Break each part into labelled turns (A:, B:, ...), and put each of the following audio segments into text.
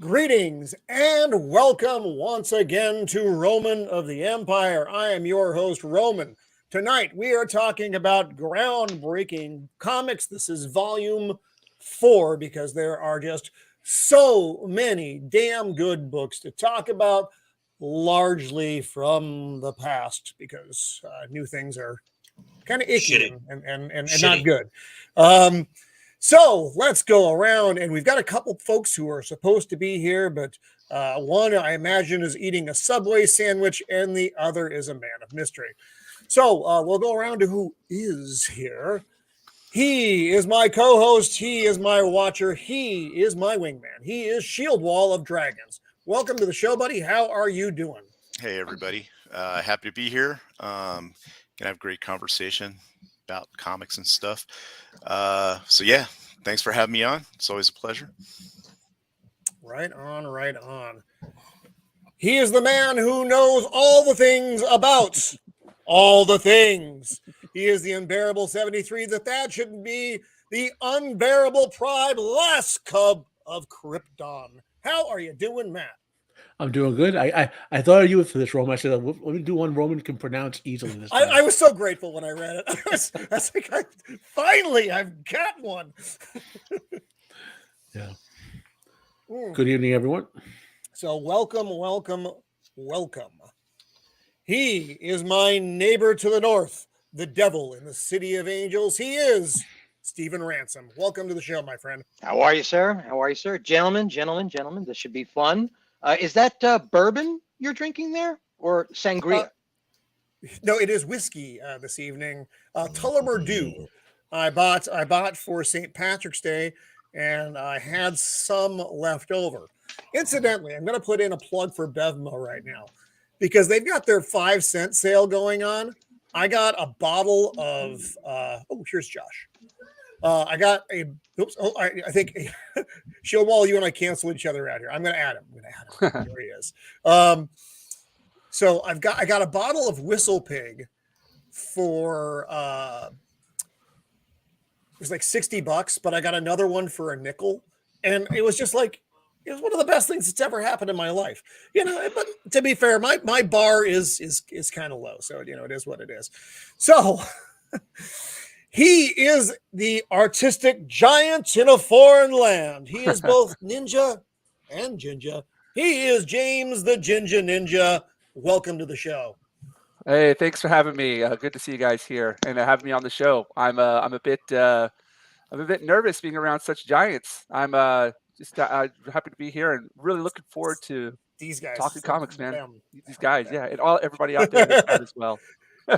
A: Greetings and welcome once again to Roman of the Empire. I am your host, Roman. Tonight we are talking about groundbreaking comics. This is volume 4 because there are just so many damn good books to talk about, largely from the past because new things are kind of icky and not good. So let's go around, and we've got a couple folks who are supposed to be here, but one I imagine is eating a Subway sandwich, and the other is a man of mystery. So we'll go around to who is here. He is my co-host. He is my watcher. He is my wingman. He is Shieldwall of Dragons. Welcome to the show, buddy. How are you doing?
B: Hey, everybody. Happy to be here. Gonna have a great conversation about comics and stuff. So yeah, thanks for having me on. It's always a pleasure.
A: Right on, right on. He is the man who knows all the things about all the things. He is the unbearable 73 that shouldn't be the unbearable pride last cub of Krypton. How are you doing, Matt?
C: I'm doing good. I thought of you for this, Roman. I said, let me do one Roman can pronounce easily this time.
A: I was so grateful when I read it. I was like, finally, I've got one.
C: Yeah. Good evening, everyone.
A: So welcome. He is my neighbor to the north, the devil in the city of angels. He is StephenRansom. Welcome to the show, my friend.
D: How are you, sir? Gentlemen, this should be fun. Is that bourbon you're drinking there, or sangria?
A: No, it is whiskey this evening. Tullamore Dew. I bought for St. Patrick's Day, and I had some left over. Incidentally, I'm going to put in a plug for Bevmo right now because they've got their 5-cent sale going on. I got a bottle of. Here's Josh. I got a. I think Shieldwall, you and I cancel each other out here. I'm going to add him. There he is. So I got a bottle of Whistle Pig for it was like $60, but I got another one for a nickel, and it was just like it was one of the best things that's ever happened in my life. But to be fair, my bar is kind of low, so it is what it is. So. He is the artistic giant in a foreign land. He is both ninja and Jinja. He is James the Jinja Ninja. Welcome to the show.
E: Hey, thanks for having me. Good to see you guys here and having me on the show. I'm a bit nervous being around such giants. I'm just happy to be here and really looking forward to
A: these guys
E: talking comics, man. These guys, yeah, and everybody out there as well.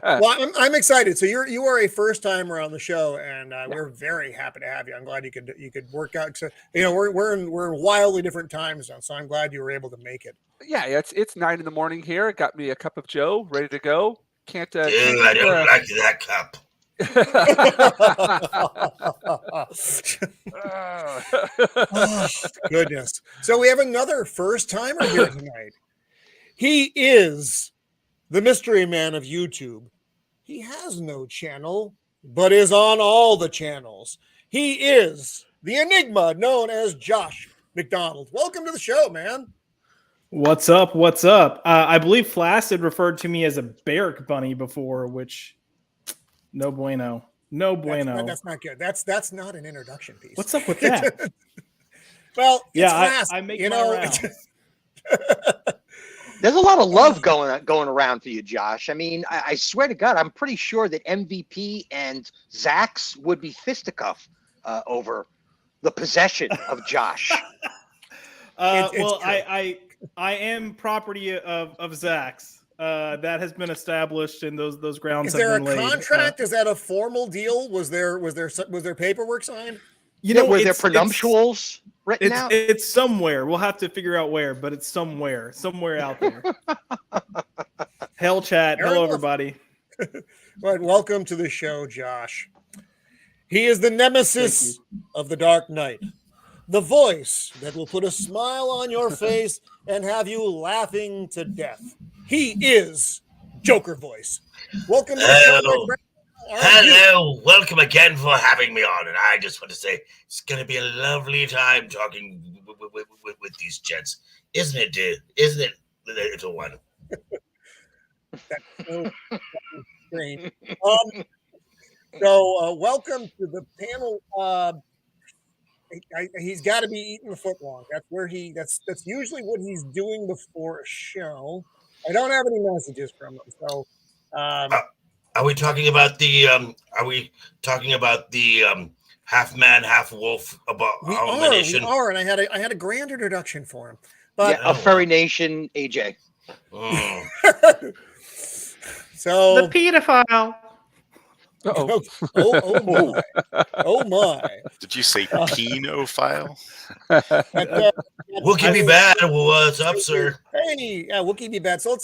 A: Well, I'm excited. So you are a first timer on the show, and we're very happy to have you. I'm glad you could work out. So, we're in wildly different time zones, so I'm glad you were able to make it.
E: Yeah, it's 9 a.m. here. Got me a cup of Joe, ready to go.
F: I don't like that cup.
A: Oh, goodness. So we have another first timer here tonight. He is the mystery man of YouTube. He has no channel, but is on all the channels. He is the enigma known as Josh McDonald. Welcome to the show, man.
G: What's up? I believe Flaccid referred to me as a Barrack bunny before, which no bueno.
A: That's not good. That's not an introduction piece.
G: What's up with that?
A: Well,
G: yeah, I make my rounds.
D: There's a lot of love going around for you, Josh. I mean, I swear to God, I'm pretty sure that MVP and Zax would be fisticuff over the possession of Josh.
G: I am property of Zax. That has been established, and those grounds.
A: Is there
G: have been
A: a contract? Is that a formal deal? Was there paperwork signed?
D: Were there prenuptials written out?
G: It's somewhere. We'll have to figure out where, but it's somewhere out there. Hell chat. Hello, everybody.
A: Right, welcome to the show, Josh. He is the nemesis of the Dark Knight, the voice that will put a smile on your face and have you laughing to death. He is Joker Voice. Welcome to the show, my friend.
F: Hello, welcome again for having me on. And I just want to say it's going to be a lovely time talking with these gents, isn't it, dude? Isn't it? It's a one.
A: That's so strange. So welcome to the panel. He's got to be eating the footlong. That's where that's usually what he's doing before a show. I don't have any messages from him. So
F: are we talking about the half man, half wolf abomination?
A: We are, and I had a grand introduction for him. But
D: a Furry Nation AJ.
F: Oh.
A: So
G: The pedophile.
E: Uh-oh.
A: oh my!
B: Did you say pedophile?
F: Wookie be bad. What's up, sir?
A: Hey, yeah, Wookie be bad. So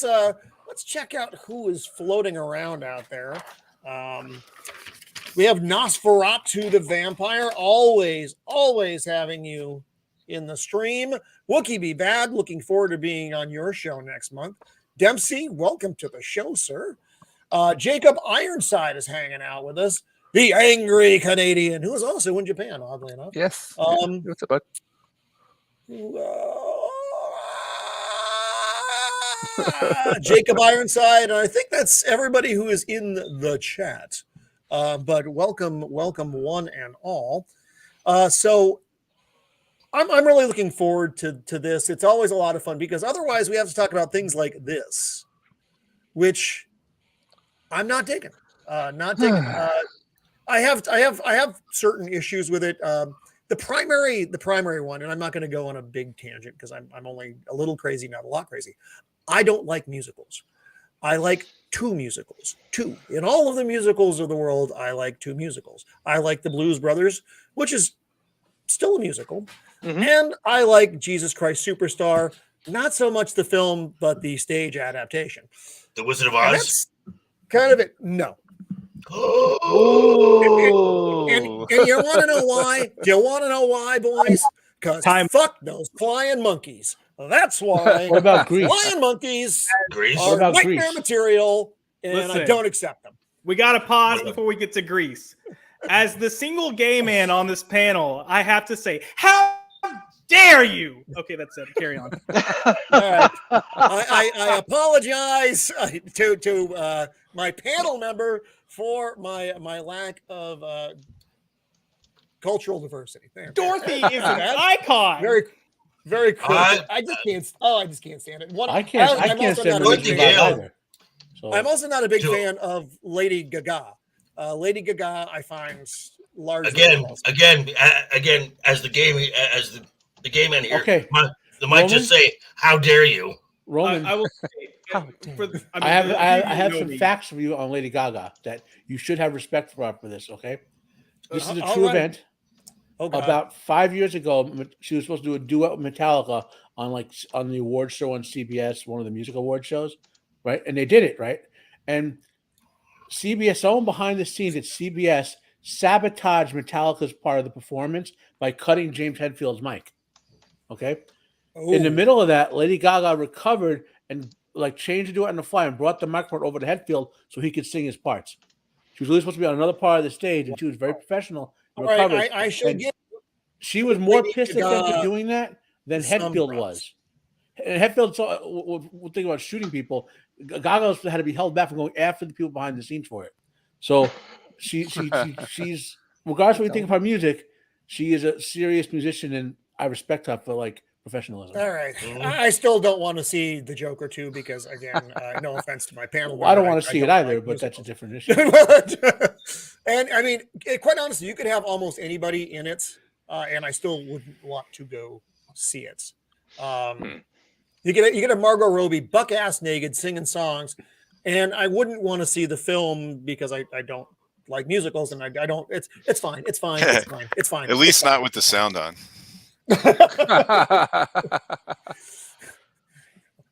A: let's check out who is floating around out there. We have Nosferatu the vampire, always having you in the stream. Wookie be bad. Looking forward to being on your show next month. Dempsey, welcome to the show, sir. Jacob Ironside is hanging out with us. The angry Canadian, who is also in Japan, oddly enough.
E: Yes. What's up, bud?
A: Jacob Ironside, and I think that's everybody who is in the chat. But welcome one and all. So I'm really looking forward to this. It's always a lot of fun because otherwise we have to talk about things like this, which I'm not digging. Not digging. I have certain issues with it. The primary one, and I'm not going to go on a big tangent because I'm only a little crazy, not a lot crazy. I don't like musicals. I like two musicals. Two. In all of the musicals of the world, I like two musicals. I like The Blues Brothers, which is still a musical. Mm-hmm. And I like Jesus Christ Superstar, not so much the film, but the stage adaptation.
F: The Wizard of Oz?
A: That's kind of it. No.
F: Oh.
A: And you want to know why? Do you want to know why, boys? Because fuck those flying monkeys. That's why.
C: What about Grease?
A: Flying monkeys
F: Grease?
A: are nightmare material, and
G: Listen,
A: I don't accept them.
G: We got to pause before we get to Grease. As the single gay man on this panel, I have to say, how dare you? Okay, that's it. Carry on.
A: Right. I apologize to my panel member for my lack of cultural diversity. There.
G: Dorothy is an icon.
A: Very cool. I just can't stand it.
C: I can't stand Dorothy either. So.
A: I'm also not a big fan of Lady Gaga. Lady Gaga, I find largely
F: again, as the game man here.
C: Okay,
F: they might just say, "How dare you?"
C: Roman,
G: I will say,
C: I have some facts for you on Lady Gaga that you should have respect for this. Okay, this is a true event. About 5 years ago, she was supposed to do a duet with Metallica on the award show on CBS, one of the music award shows, right? And they did it, right? And CBS, someone behind the scenes at CBS sabotaged Metallica's part of the performance by cutting James Hetfield's mic. Okay. Ooh. In the middle of that, Lady Gaga recovered and changed to do it on the fly and brought the microphone over to Hetfield so he could sing his parts. She was really supposed to be on another part of the stage, and she was very professional.
A: Right, I should get.
C: She was more pissed at them for doing that than Hetfield was. And Hetfield saw. We'll think about shooting people. Gaga had to be held back from going after the people behind the scenes for it. So she's regardless of what you think of her music, she is a serious musician, and I respect her for professionalism.
A: All right, I still don't want to see the Joker 2 because, again, no offense to my panel.
C: Well, I don't want to see it either, but that's a different issue.
A: And I mean, quite honestly, you could have almost anybody in it, and I still wouldn't want to go see it. You get a Margot Robbie buck ass naked singing songs, and I wouldn't want to see the film because I don't like musicals, and I don't. It's fine.
B: At least not with the sound on.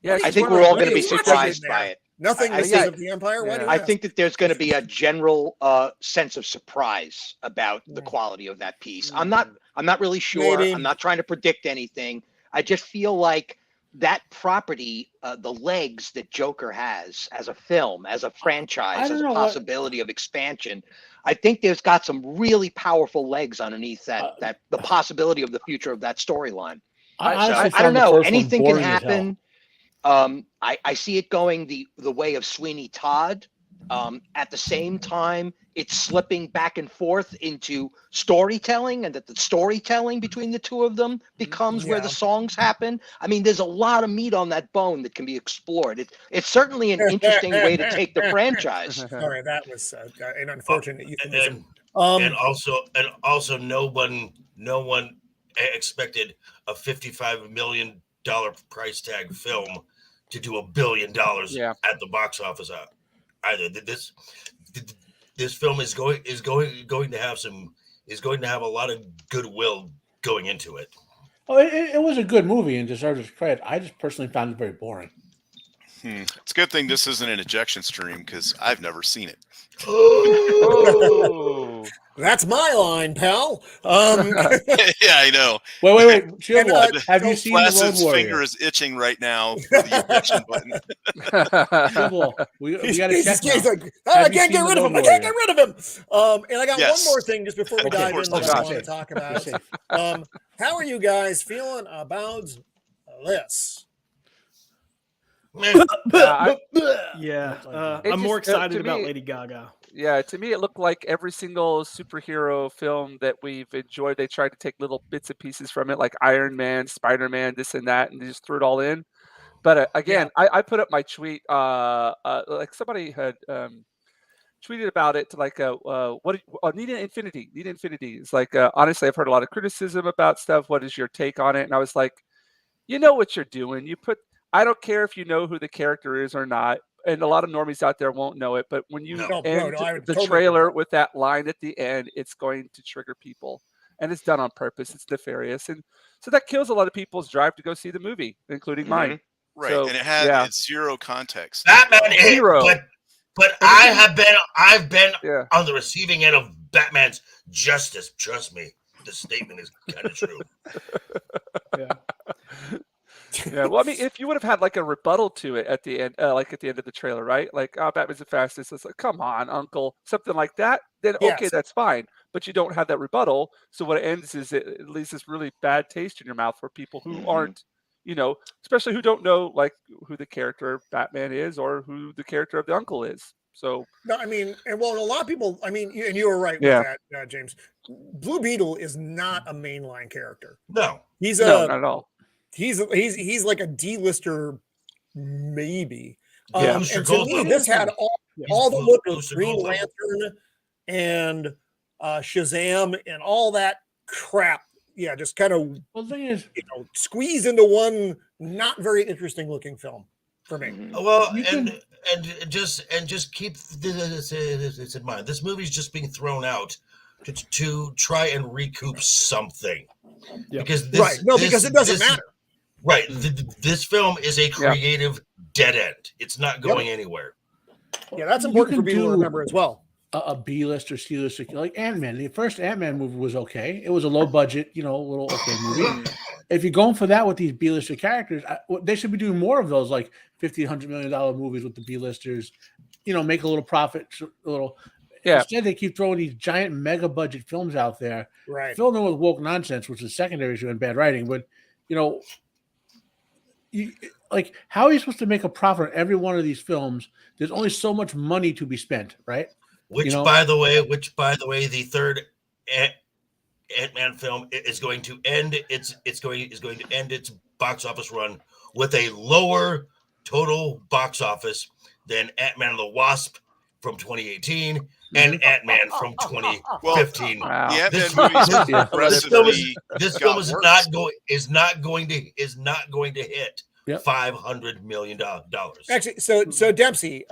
D: Yeah, I think we're all going to be surprised by it.
A: Nothing misses of the Empire.
D: Yeah. I think that there's going to be a general sense of surprise about the quality of that piece. I'm not really sure. Maybe. I'm not trying to predict anything. I just feel like that property, the legs that Joker has as a film, as a franchise, as a possibility of expansion, I think there's got some really powerful legs underneath that the possibility of the future of that storyline.
C: I
D: don't
C: found the
D: know.
C: first one
D: Anything can
C: boring as hell.
D: happen. I see it going the way of Sweeney Todd. At the same time, it's slipping back and forth into storytelling, and that the storytelling between the two of them becomes where the songs happen. I mean, there's a lot of meat on that bone that can be explored. It's certainly an interesting way to take the franchise.
A: Sorry, that was an unfortunate euphemism.
F: And also, no one expected a $55 million price tag film to do $1 billion at the box office either. This film is going to have a lot of goodwill going into it.
C: Oh, it was a good movie and deserves its credit. I just personally found it very boring.
B: It's a good thing this isn't an ejection stream because I've never seen it.
E: Oh.
A: That's my line, pal.
B: Yeah, I know.
C: Wait. Shieldwall, have you seen The Road
B: Flassett's
C: Warrior?
B: finger is itching right now for the ejection button.
C: Shieldwall, we got to check
A: He's
C: now.
A: like, I can't get rid of him. I can't get rid of him. And I got one
B: Yes.
A: more thing just before we
B: Okay,
A: dive
B: of
A: into
B: course.
A: what I
B: Oh,
A: want to
C: gosh.
A: talk about. How are you guys feeling about this?
G: Yeah,
E: It
G: I'm more
E: just,
G: excited
E: to
G: about
E: me-
G: Lady Gaga.
E: Yeah, to me, it looked like every single superhero film that we've enjoyed. They tried to take little bits and pieces from it, like Iron Man, Spider-Man, this and that, and they just threw it all in. But again, I put up my tweet. Like somebody had tweeted about it. Like, Need an Infinity. Need Infinity. It's like, honestly, I've heard a lot of criticism about stuff. What is your take on it? And I was like, you know what you're doing. I don't care if you know who the character is or not. And a lot of normies out there won't know it, but when you end
A: I would
E: the
A: totally
E: trailer with that line at the end, it's going to trigger people, and it's done on purpose. It's nefarious, and so that kills a lot of people's drive to go see the movie, including mine.
B: Right,
E: So,
B: and it had zero context.
F: Batman,
E: Zero.
F: But I've been
E: Yeah.
F: on the receiving end of Batman's justice. Trust me, this statement is kind of true.
E: Yeah, well, I mean, if you would have had like a rebuttal to it at the end, like at the end of the trailer, right? Like, oh, Batman's the fastest. It's like, come on, Uncle, something like that. Then okay,
A: Yes.
E: that's fine. But you don't have that rebuttal, so what it ends is it leaves this really bad taste in your mouth for people who aren't, especially who don't know like who the character of Batman is or who the character of the Uncle is. So
A: No, I mean, and well, a lot of people. I mean, and you were right with that, James. Blue Beetle is not a mainline character.
F: No,
A: He's
E: no, not at all.
A: He's like a D-lister, maybe.
E: Yeah.
A: And to me, this had all the look of Green Lantern and Shazam and all that crap. Yeah, just kind of
C: Well, the thing is,
A: squeezed into one not very interesting looking film for me.
F: Well, and just keep this in mind. This movie's just being thrown out to try and recoup something. Because
A: because it doesn't matter.
F: Right. This film is a creative dead end. It's not going anywhere.
A: Yeah, that's important for people to remember as well.
C: A B-list or C-list, like Ant-Man. The first Ant-Man movie was okay. It was a low budget, a little okay movie. If you're going for that with these B-lister characters, they should be doing more of those, like $50, $100 million movies with the B-listers. Make a little profit, a little.
E: Yeah.
C: Instead, they keep throwing these giant mega budget films out there,
A: right?
C: Filled in with woke nonsense, which is secondary issue and bad writing. But how are you supposed to make a profit on every one of these films? There's only so much money to be spent, right?
F: Which, by the way, the third Ant-Man film is going to end. It's going to end its box office run with a lower total box office than Ant-Man and the Wasp from 2018 and Ant-Man from 2015.
E: Wow.
F: This film is not going to hit $500 million.
A: Actually, so Dempsey,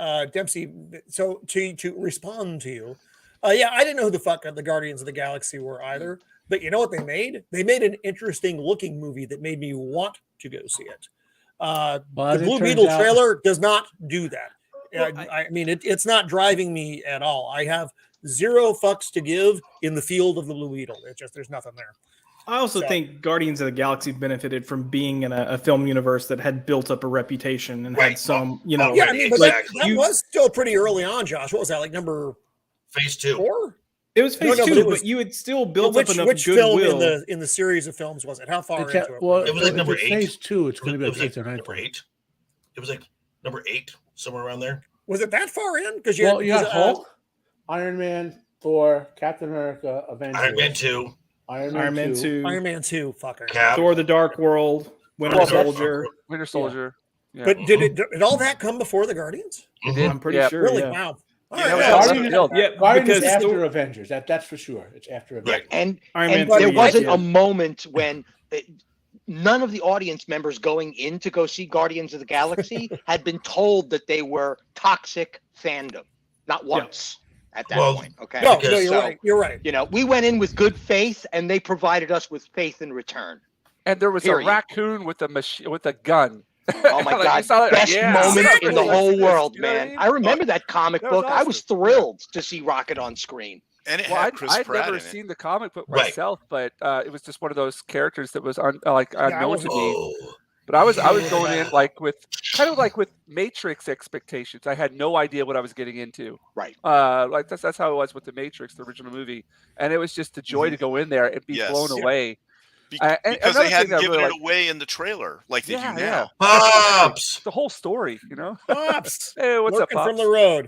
A: so to respond to you, I didn't know who the fuck the Guardians of the Galaxy were either. But you know what they made? They made an interesting looking movie that made me want to go see it. The Blue Beetle trailer does not do that. I mean, it's not driving me at all. I have zero fucks to give in the field of the Blue Beetle. There's nothing there.
G: I also think Guardians of the Galaxy benefited from being in a film universe that had built up a reputation and had some,
A: Yeah, I mean, but that was still pretty early on, Josh. What was that, like number
F: Phase 2?
A: 4?
G: It was phase
A: No,
G: two,
A: but
G: but you had still built
A: which,
G: up enough
A: which film
G: goodwill.
A: in the series of films was it? How far
C: It's
A: into it?
C: well,
F: It was like number
C: it's
F: 8.
C: phase 2. It's going to be
F: It
C: like
F: was
C: 8th or 9th.
F: number 8. It was like number 8, somewhere around there.
A: Was it that far in? Because
C: you got Hulk, Iron Man, Thor, Captain America, Avengers,
F: Iron Man 2,
C: Iron Man 2,
A: Iron Man 2, fucker.
F: Cap,
G: Thor: The Dark World, Winter Soldier.
E: Winter Soldier. Yeah.
A: But did all that come before the Guardians?
E: It did.
G: I'm pretty sure.
A: Really?
G: Yeah.
A: Wow. All
E: Yeah,
A: right.
C: Guardians
G: because
C: is after Avengers. That's for sure. It's after Avengers.
D: And
G: Iron Man
D: there
G: 3,
D: wasn't
G: yeah.
D: a moment when none of the audience members going in to go see Guardians of the Galaxy had been told that they were toxic fandom. Not once at that point. Okay.
A: No, you're right. You're right.
D: You know, we went in with good faith, and they provided us with faith in return.
E: And there was a raccoon with a gun.
D: Oh my
E: Like,
D: God! Best moment in the whole world,
E: You know what I
D: man.
E: mean?
D: I remember that comic book. I was thrilled to see Rocket on screen.
B: And it
E: Well,
B: had Chris
E: I'd
B: Pratt
E: never
B: in it.
E: seen the comic book
F: Right.
E: myself, but it was just one of those characters that was unknown to me.
F: Oh,
E: But I was going in with Matrix expectations. I had no idea what I was getting into.
D: Right.
E: Like that's how it was with the Matrix, the original movie, and it was just a joy to go in there and be
B: Yes.
E: blown away.
B: Because
E: another
B: they hadn't
E: thing that
B: given
E: really
B: it away in the trailer like they do now.
F: Pops!
E: The whole story, you know.
A: Pops.
E: Hey, what's up,
A: Lurking
E: Pops?
A: from the road.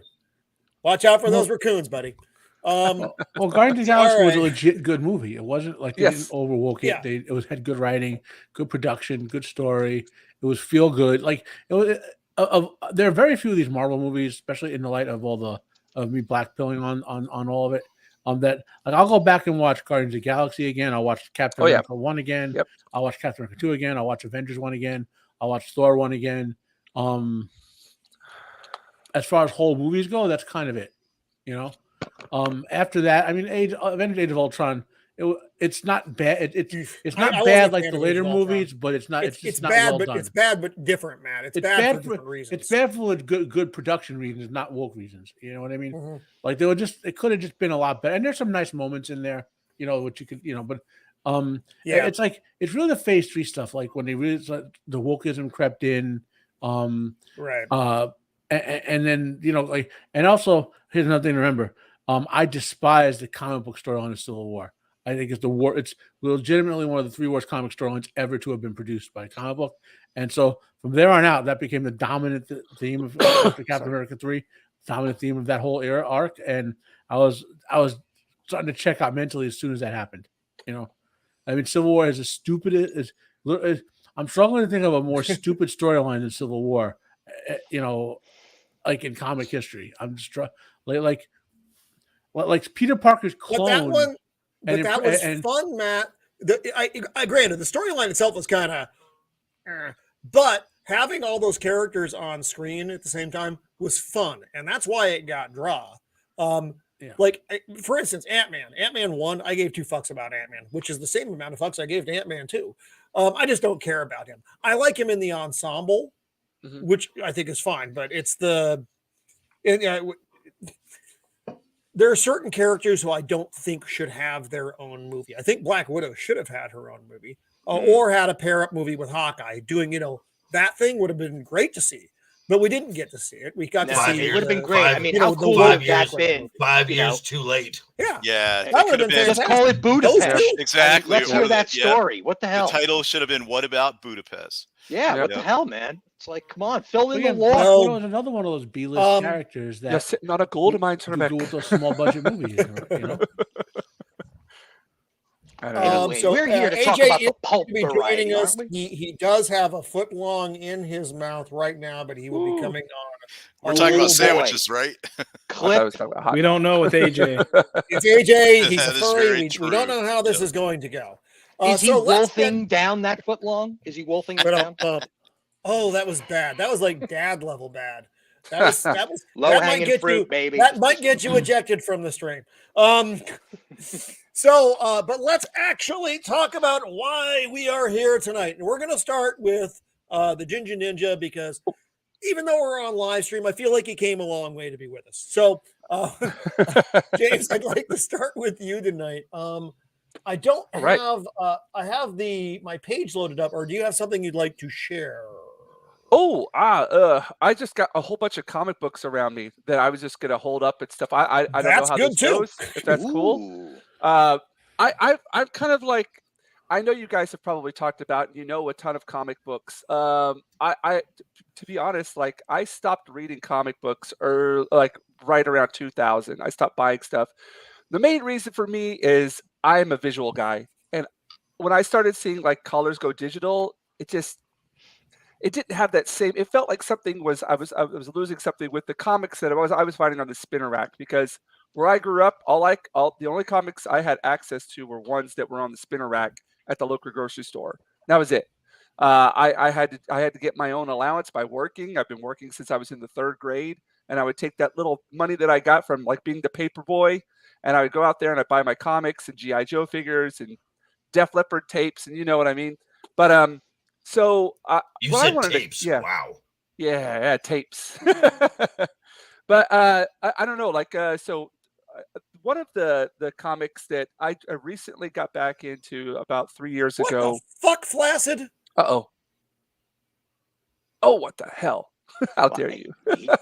A: Watch out for those raccoons, buddy.
C: Well, Guardians of the Galaxy was a
A: right.
C: legit good movie. It wasn't like they didn't overwork it.
A: Yeah.
C: It had good writing, good production, good story. It was feel good. Like it was. There are very few of these Marvel movies, especially in the light of all of me blackpilling on all of it. That like I'll go back and watch Guardians of the Galaxy again. I'll watch Captain America 1 again.
E: Yep.
C: I'll watch Captain America 2 again. I'll watch Avengers 1 again. I'll watch Thor 1 again. As far as whole movies go, that's kind of it. You know. After that, I mean, Avengers: Age of Ultron. It's not bad. It's not bad like the later movies, but it's not. It's not
A: bad,
C: well
A: but
C: done.
A: it's bad, but different, man. It's bad for different reasons.
C: It's bad for good production reasons, not woke reasons. You know what I mean?
A: Mhm.
C: Like it could have just been a lot better. And there's some nice moments in there, you know, which you could, you know, but it's like it's really the phase 3 stuff, like when they really the wokeism crept in,
A: right.
C: And then you know, like, and also here's another thing to remember. I despise the comic book storyline of Civil War. I think it's legitimately one of the 3 worst comic storylines ever to have been produced by a comic book. And so from there on out, that became the dominant theme of Captain America 3, dominant theme of that whole era arc. And I was starting to check out mentally as soon as that happened. You know, I mean, Civil War is as stupid as I'm struggling to think of a more stupid storyline than Civil War. You know, like in comic history, I'm just like Peter Parker's clone.
A: But that was fun, Matt. I granted the storyline itself was kind of, but having all those characters on screen at the same time was fun, and that's why it got draw. Like for instance, Ant-Man 1, I gave 2 fucks about Ant-Man, which is the same amount of fucks I gave to Ant-Man 2. I just don't care about him. I like him in the ensemble, which I think is fine, but it's there are certain characters who I don't think should have their own movie. I think Black Widow should have had her own movie, or had a pair up movie with Hawkeye. Doing, you know, that thing would have been great to see, but we didn't get to see it. We got to see
D: it. Would have been great. I mean,
A: you
D: how
A: know,
D: cool would have that been?
F: 5 years too late.
B: Yeah.
A: That would have been
D: Let's call it Budapest.
B: Exactly.
D: Let's hear that story. What the hell?
B: The title should have been "What About Budapest?"
D: Yeah. What the hell, man? It's like, come on, fill in the
C: Black
D: lore.
C: Widow was another one of those B-list characters that
E: sitting on a gold mine
C: do with those small budget movies. You know.
A: So
D: we're here to talk
A: AJ
D: about the pulp
A: is
D: variety,
A: joining us.
D: aren't we?
A: He does have a foot long in his mouth right now, but he will be coming on.
B: We're talking about
D: boy.
B: sandwiches, right?
D: Clip.
G: We don't know with AJ.
A: It's AJ. He's a
B: That is
A: furry.
B: very
A: We
B: true.
A: don't know how this is going to go.
D: Is he
A: so let's
D: wolfing down that foot long? Is he wolfing it down?
A: Oh, that was bad. That was like dad level bad. That was
D: Low
A: that might
D: hanging
A: get
D: fruit,
A: you,
D: baby.
A: That might get you ejected from the stream. But let's actually talk about why we are here tonight. And we're going to start with the Jinja Ninja, because even though we're on live stream, I feel like he came a long way to be with us. So, James, I'd like to start with you tonight. I don't have I have my page loaded up, or do you have something you'd like to share?
E: I just got a whole bunch of comic books around me that I was just gonna hold up and stuff. I don't know how this goes. If that's cool. I'm kind of like, I know you guys have probably talked about, a ton of comic books. To be honest, like I stopped reading comic books like right around 2000. I stopped buying stuff. The main reason for me is I'm a visual guy, and when I started seeing like colors go digital, it didn't have that same. It felt like something was I was losing something with the comics that I was finding on the spinner rack, because where I grew up, the only comics I had access to were ones that were on the spinner rack at the local grocery store. That was it. I had to get my own allowance by working. I've been working since I was in the 3rd grade, and I would take that little money that I got from like being the paper boy, and I would go out there and I'd buy my comics and GI Joe figures and Def Leppard tapes, and you know what I mean. But so
F: you said tapes. Wow.
E: Yeah, tapes. But I don't know. Like one of the comics that I recently got back into about 3 years ago.
A: What the fuck, Flaccid?
E: Oh, what the hell? How dare you?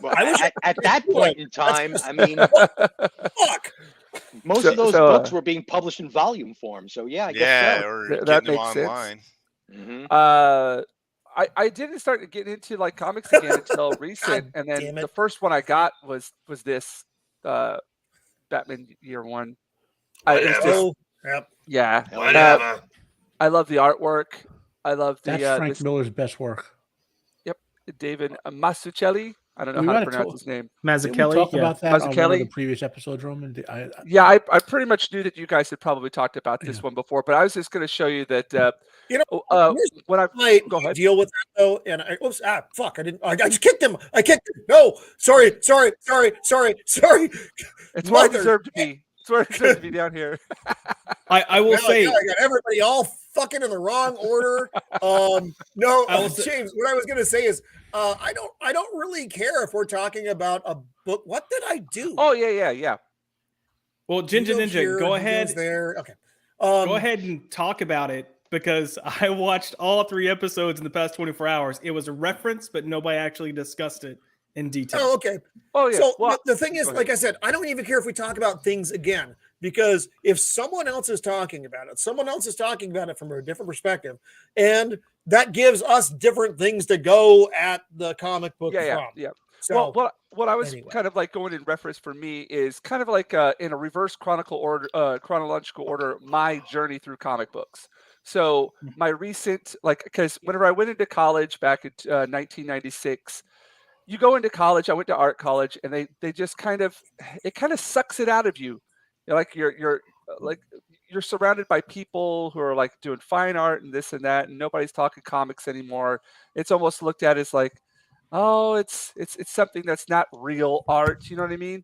D: Well, at that point in time, I mean,
A: fuck.
D: Most of those books were being published in volume form, so yeah, I guess so.
B: Or
E: that
B: them
E: makes
B: online.
E: Sense. Mm-hmm. I didn't start getting into like comics again until recent, and then the first one I got was this Batman Year One. Yeah.
F: Whatever.
E: I love the artwork. I love the.
C: That's Frank Miller's best work.
E: Yep, David Mazzucchelli. I don't know how to pronounce his name.
C: Mazzucchelli. Talk about that on one of the previous episodes, Roman.
E: I pretty much knew that you guys had probably talked about this one before, but I was just going to show you that. When I go ahead,
A: deal with that though, and fuck! I just kicked him. I kicked him. No, sorry.
E: It's where I deserve to be. It's where I deserve to be down here.
G: I will say,
A: I got everybody all fucking in the wrong order. James, what I was going to say is, I don't really care if we're talking about a book. What did I do?
E: Oh yeah.
G: Well, Jinja Ninja, go ahead.
A: There, okay.
G: Go ahead and talk about it, because I watched all 3 episodes in the past 24 hours. It was a reference, but nobody actually discussed it in detail.
A: Oh, okay.
E: Oh, yeah.
A: So the thing is, like I said, I don't even care if we talk about things again, because if someone else is talking about it, someone else is talking about it from a different perspective, and that gives us different things to go at the comic book from.
E: Yeah.
A: So,
E: what I was kind of like going in reference for me is kind of like in a reverse chronological order, my journey through comic books. So my recent, because whenever I went into college back in 1996, you go into college. I went to art college, and they just kind of sucks it out of you. You're surrounded by people who are like doing fine art and this and that, and nobody's talking comics anymore. It's almost looked at as like, oh, it's something that's not real art. You know what I mean?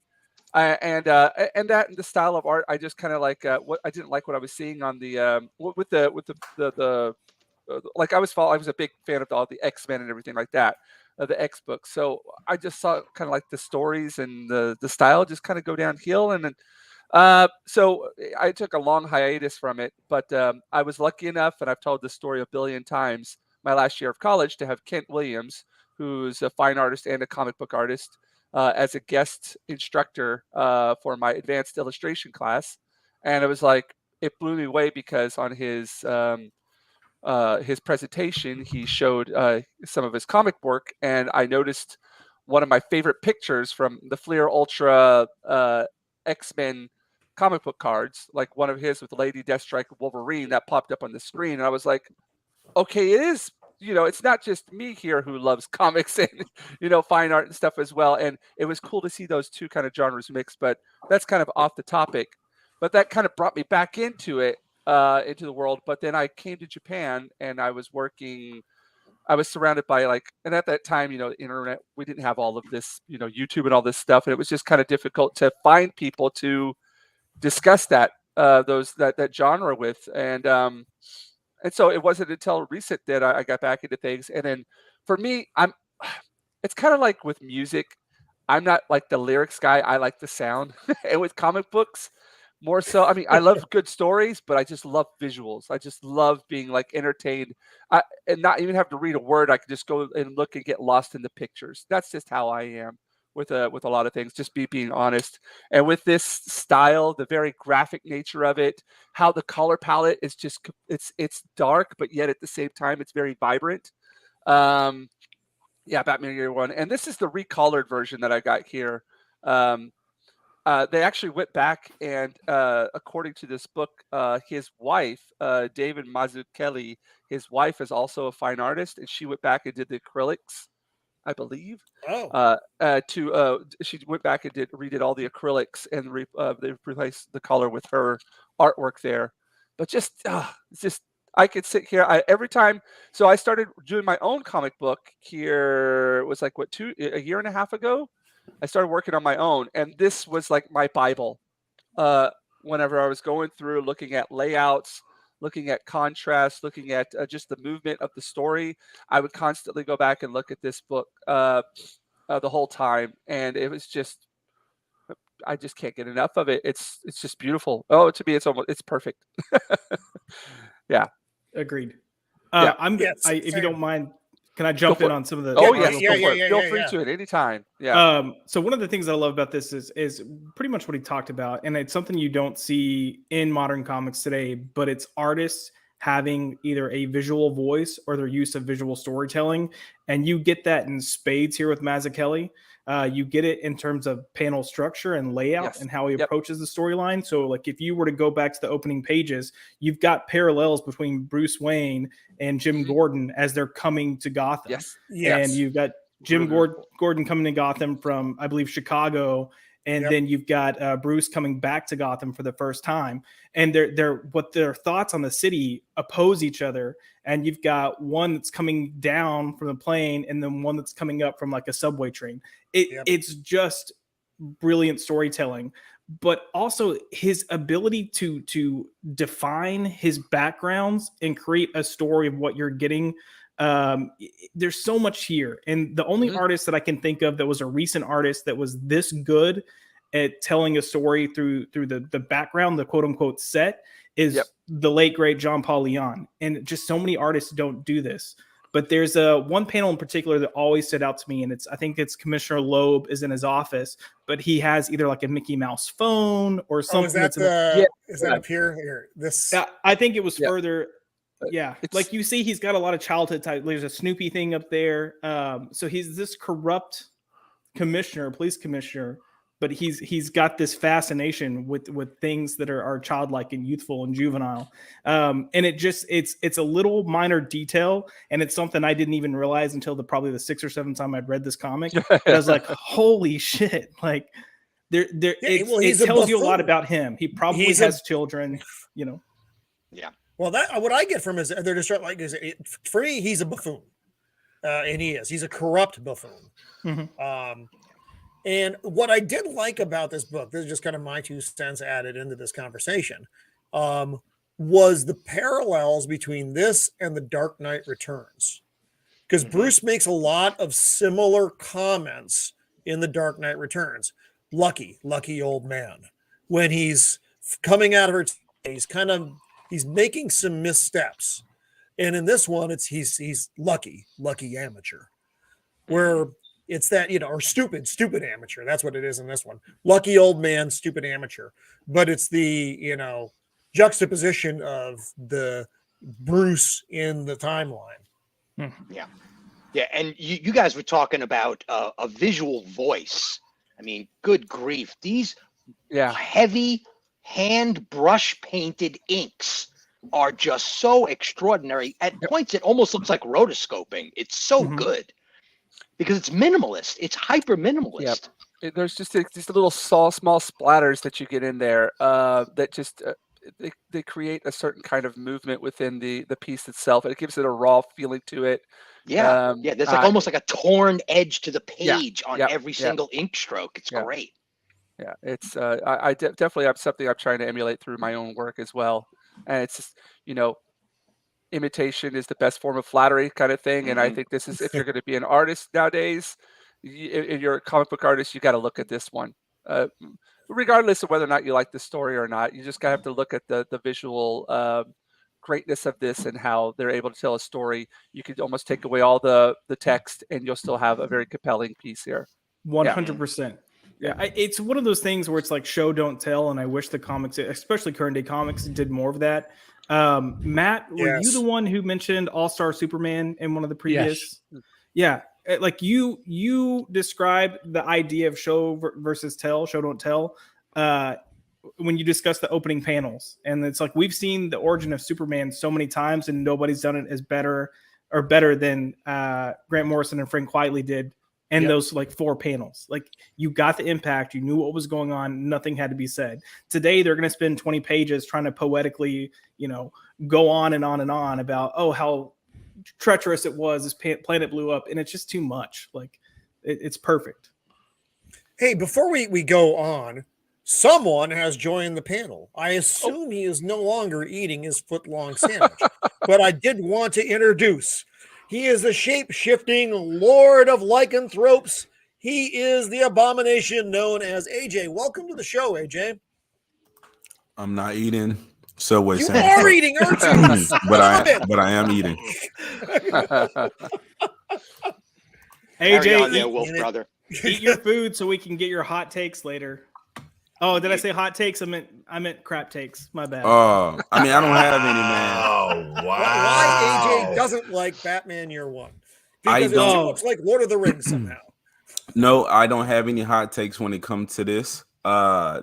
E: And the style of art, I just kind of like what I didn't like what I was seeing on the with the like I was a big fan of all the X-Men and everything like that, the X books. So I just saw kind of like the stories and the style just kind of go downhill, and then so I took a long hiatus from it. But I was lucky enough, and I've told this story a billion times, my last year of college, to have Kent Williams, who's a fine artist and a comic book artist, as a guest instructor for my advanced illustration class. And it was like, it blew me away, because on his presentation, he showed some of his comic work, and I noticed one of my favorite pictures from the Fleer Ultra X-Men comic book cards, like one of his with Lady Deathstrike and Wolverine, that popped up on the screen. And I was like, okay, it is, it's not just me here who loves comics and, fine art and stuff as well. And it was cool to see those two kind of genres mixed, but that's kind of off the topic. But that kind of brought me back into it, into the world. But then I came to Japan, and I was surrounded by and at that time, the internet, we didn't have all of this, YouTube and all this stuff. And it was just kind of difficult to find people to discuss that genre with. And so it wasn't until recent that I got back into things. And then for me, it's kind of like with music. I'm not like the lyrics guy. I like the sound. And with comic books, More so, I mean, I love good stories, but I just love visuals. I just love being like entertained, and not even have to read a word. I can just go and look and get lost in the pictures. That's just how I am with a lot of things. Just being honest. And with this style, the very graphic nature of it, how the color palette is just it's dark, but yet at the same time it's very vibrant. Yeah, Batman Year One, and this is the recolored version that I got here. They actually went back and, according to this book, his wife, David Mazzucchelli, his wife is also a fine artist, and she went back and did the acrylics, I believe.
A: Oh,
E: She went back and redid all the acrylics, and they replaced the color with her artwork there. But it's just I could sit here every time. So I started doing my own comic book here. It was like a year and a half ago. I started working on my own, and this was like my Bible. Whenever I was going through, looking at layouts, looking at contrast, looking at just the movement of the story, I would constantly go back and look at this book the whole time, and it was just, I just can't get enough of it. It's just beautiful. Oh, to me, it's perfect. Yeah.
G: Agreed.
E: Yeah.
G: If you don't mind, can I jump in on some of the?
E: Oh yes, go for it. Feel free to at any time. Yeah.
G: So one of the things that I love about this is pretty much what he talked about, and it's something you don't see in modern comics today. But it's artists having either a visual voice or their use of visual storytelling, and you get that in spades here with Mazzucchelli. You get it in terms of panel structure and layout and how he approaches the storyline. So like if you were to go back to the opening pages, you've got parallels between Bruce Wayne and Jim Gordon as they're coming to Gotham.
A: Yes.
G: And you've got Jim Gordon coming to Gotham from, I believe, Chicago. And then you've got Bruce coming back to Gotham for the first time. And their thoughts on the city oppose each other. And you've got one that's coming down from the plane and then one that's coming up from like a subway train. It's just brilliant storytelling. But also his ability to define his backgrounds and create a story of what you're getting. There's so much here, and the only artist that I can think of that was a recent artist that was this good at telling a story through the background, the quote unquote set, is the late great John Paul Leon. And just so many artists don't do this. But there's one panel in particular that always stood out to me, and I think it's Commissioner Loeb is in his office, but he has either like a Mickey Mouse phone or something.
A: Is that up here? This
G: I think it was further. Yeah, like you see, he's got a lot of childhood type. There's a Snoopy thing up there. So he's this corrupt police commissioner, but he's got this fascination with things that are childlike and youthful and juvenile. And it's a little minor detail, and it's something I didn't even realize until probably the 6th or 7th time I'd read this comic. I was like, holy shit! Like it tells you a lot about him. He probably has children, you know.
D: Yeah.
A: Well, what I get from is they're just like for me, he's a buffoon, and he's a corrupt buffoon.
G: Mm-hmm.
A: And what I did like about this book, this is just kind of my 2 cents added into this conversation, was the parallels between this and The Dark Knight Returns, because Bruce makes a lot of similar comments in The Dark Knight Returns. Lucky old man, when he's coming out of her, he's making some missteps, and in this one, he's lucky amateur, where it's that, or stupid amateur. That's what it is in this one. Lucky old man, stupid amateur. But it's the juxtaposition of the Bruce in the timeline.
D: Yeah, and you guys were talking about a visual voice. I mean, good grief, these heavy hand brush painted inks are just so extraordinary. At points, it almost looks like rotoscoping. It's so good because it's minimalist. It's hyper minimalist.
E: Yeah. There's just these little small splatters that you get in there that just they create a certain kind of movement within the piece itself, and it gives it a raw feeling to it.
D: There's like almost like a torn edge to the page on every single ink stroke. It's great.
E: Yeah, it's I definitely have something I'm trying to emulate through my own work as well. And it's just, imitation is the best form of flattery kind of thing. And I think this is, if you're going to be an artist nowadays, if you're a comic book artist, you got to look at this one. regardless of whether or not you like the story or not, you just gotta have to look at the visual greatness of this and how they're able to tell a story. You could almost take away all the text, and you'll still have a very compelling piece here.
G: 100%. Yeah, it's one of those things where it's like show don't tell, and I wish the comics, especially current day comics, did more of that. Matt, were you the one who mentioned All-Star Superman in one of the previous? Yes. Yeah, like you described the idea of show versus tell, show don't tell, when you discuss the opening panels, and it's like we've seen the origin of Superman so many times, and nobody's done it as better than Grant Morrison and Frank Quitely did. And those like 4 panels, like you got the impact, you knew what was going on, nothing had to be said. Today, they're going to spend 20 pages trying to poetically, go on and on and on about, how treacherous it was, this planet blew up, and it's just too much. Like it's perfect.
A: Hey, before we go on, someone has joined the panel. I assume he is no longer eating his foot-long sandwich, but I did want to introduce. He is the shape-shifting Lord of Lycanthropes. He is the abomination known as AJ. Welcome to the show, AJ.
H: I'm not eating Subway
A: sandwich. You are eating, aren't you?
H: but I am eating.
G: AJ,
D: Wolf brother.
G: Eat your food so we can get your hot takes later. Oh, did I say hot takes? I meant crap takes. My bad.
H: Oh, I don't have any, man.
F: Oh, wow.
A: Why AJ doesn't like Batman Year One? Because it looks like Lord of the Rings somehow.
H: No, I don't have any hot takes when it comes to this.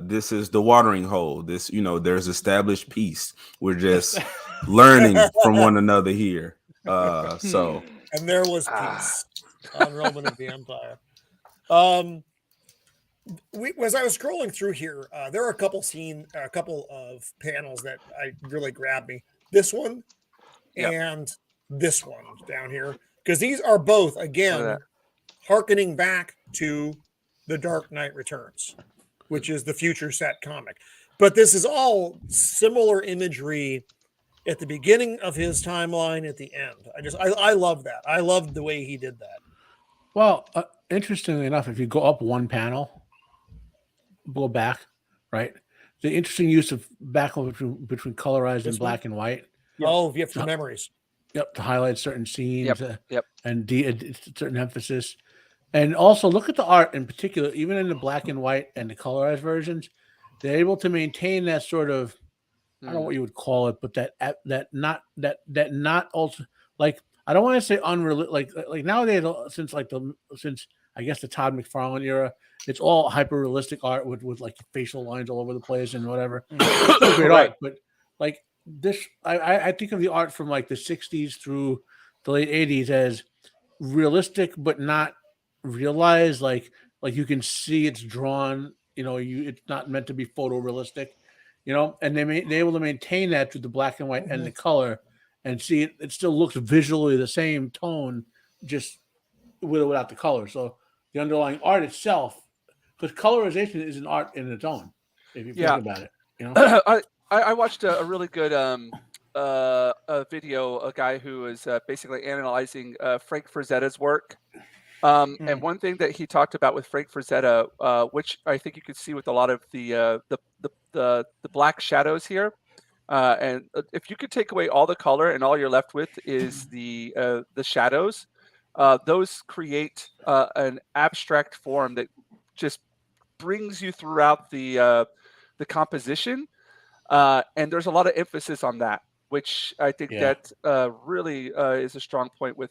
H: This is the watering hole. This, there's established peace. We're just learning from one another here. So.
A: And there was peace on Roman of the Empire. As I was scrolling through here, there are a couple of panels that really grabbed me. This one and this one down here, because these are both again hearkening back to The Dark Knight Returns, which is the future set comic. But this is all similar imagery at the beginning of his timeline, at the end. I love that. I love the way he did that.
C: Well, interestingly enough, if you go up one panel, go back, right? The interesting use of backlight between colorized and black and white.
A: Oh, you have for memories.
C: Yep, to highlight certain scenes. And certain emphasis. And also look at the art in particular, even in the black and white and the colorized versions, they're able to maintain that sort of, I don't know what you would call it, but that not also, like, I don't want to say unrealistic, like nowadays, since I guess the Todd McFarlane era, it's all hyper realistic art with like facial lines all over the place and whatever. It's great art, but like this, I think of the art from like the 60s through the late 80s as realistic, but not realized. Like you can see it's drawn. It's not meant to be photorealistic. And they're able to maintain that through the black and white and the color, and see it still looks visually the same tone, just without the color. So the underlying art itself, because colorization is an art in its own, if you think about it.
E: I watched a really good a video, a guy who is basically analyzing Frank Frazetta's work. And one thing that he talked about with Frank Frazetta, which I think you could see with a lot of the black shadows here, and if you could take away all the color and all you're left with is the shadows, those create an abstract form that just brings you throughout the composition, and there's a lot of emphasis on that, which I think that really is a strong point with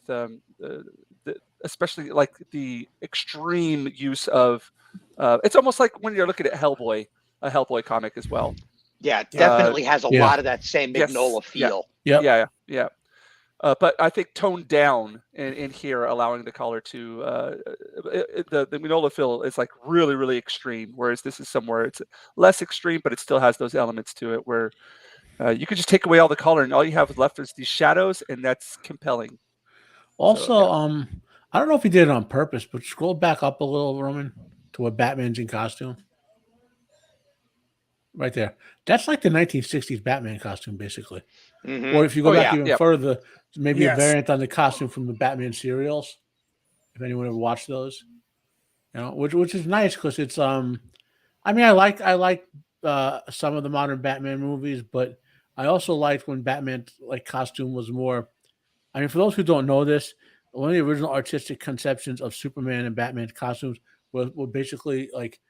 E: especially like the extreme use of. It's almost like when you're looking at Hellboy, a Hellboy comic as well.
D: Yeah, it definitely has a lot of that same Mignola feel.
E: Yeah. But I think toned down in here, allowing the color to the Mignola feel is like really, really extreme. Whereas this is somewhere it's less extreme, but it still has those elements to it where you could just take away all the color and all you have left is these shadows, and that's compelling.
C: Also, I don't know if he did it on purpose, but scroll back up a little, Roman, to where Batman's in costume. Right there. That's like the 1960s Batman costume, basically. Mm-hmm. Or if you go back even further, maybe a variant on the costume from the Batman serials. If anyone ever watched those, which is nice because it's I mean, I like some of the modern Batman movies, but I also liked when Batman like costume was more. I mean, for those who don't know this, one of the original artistic conceptions of Superman and Batman costumes were basically like,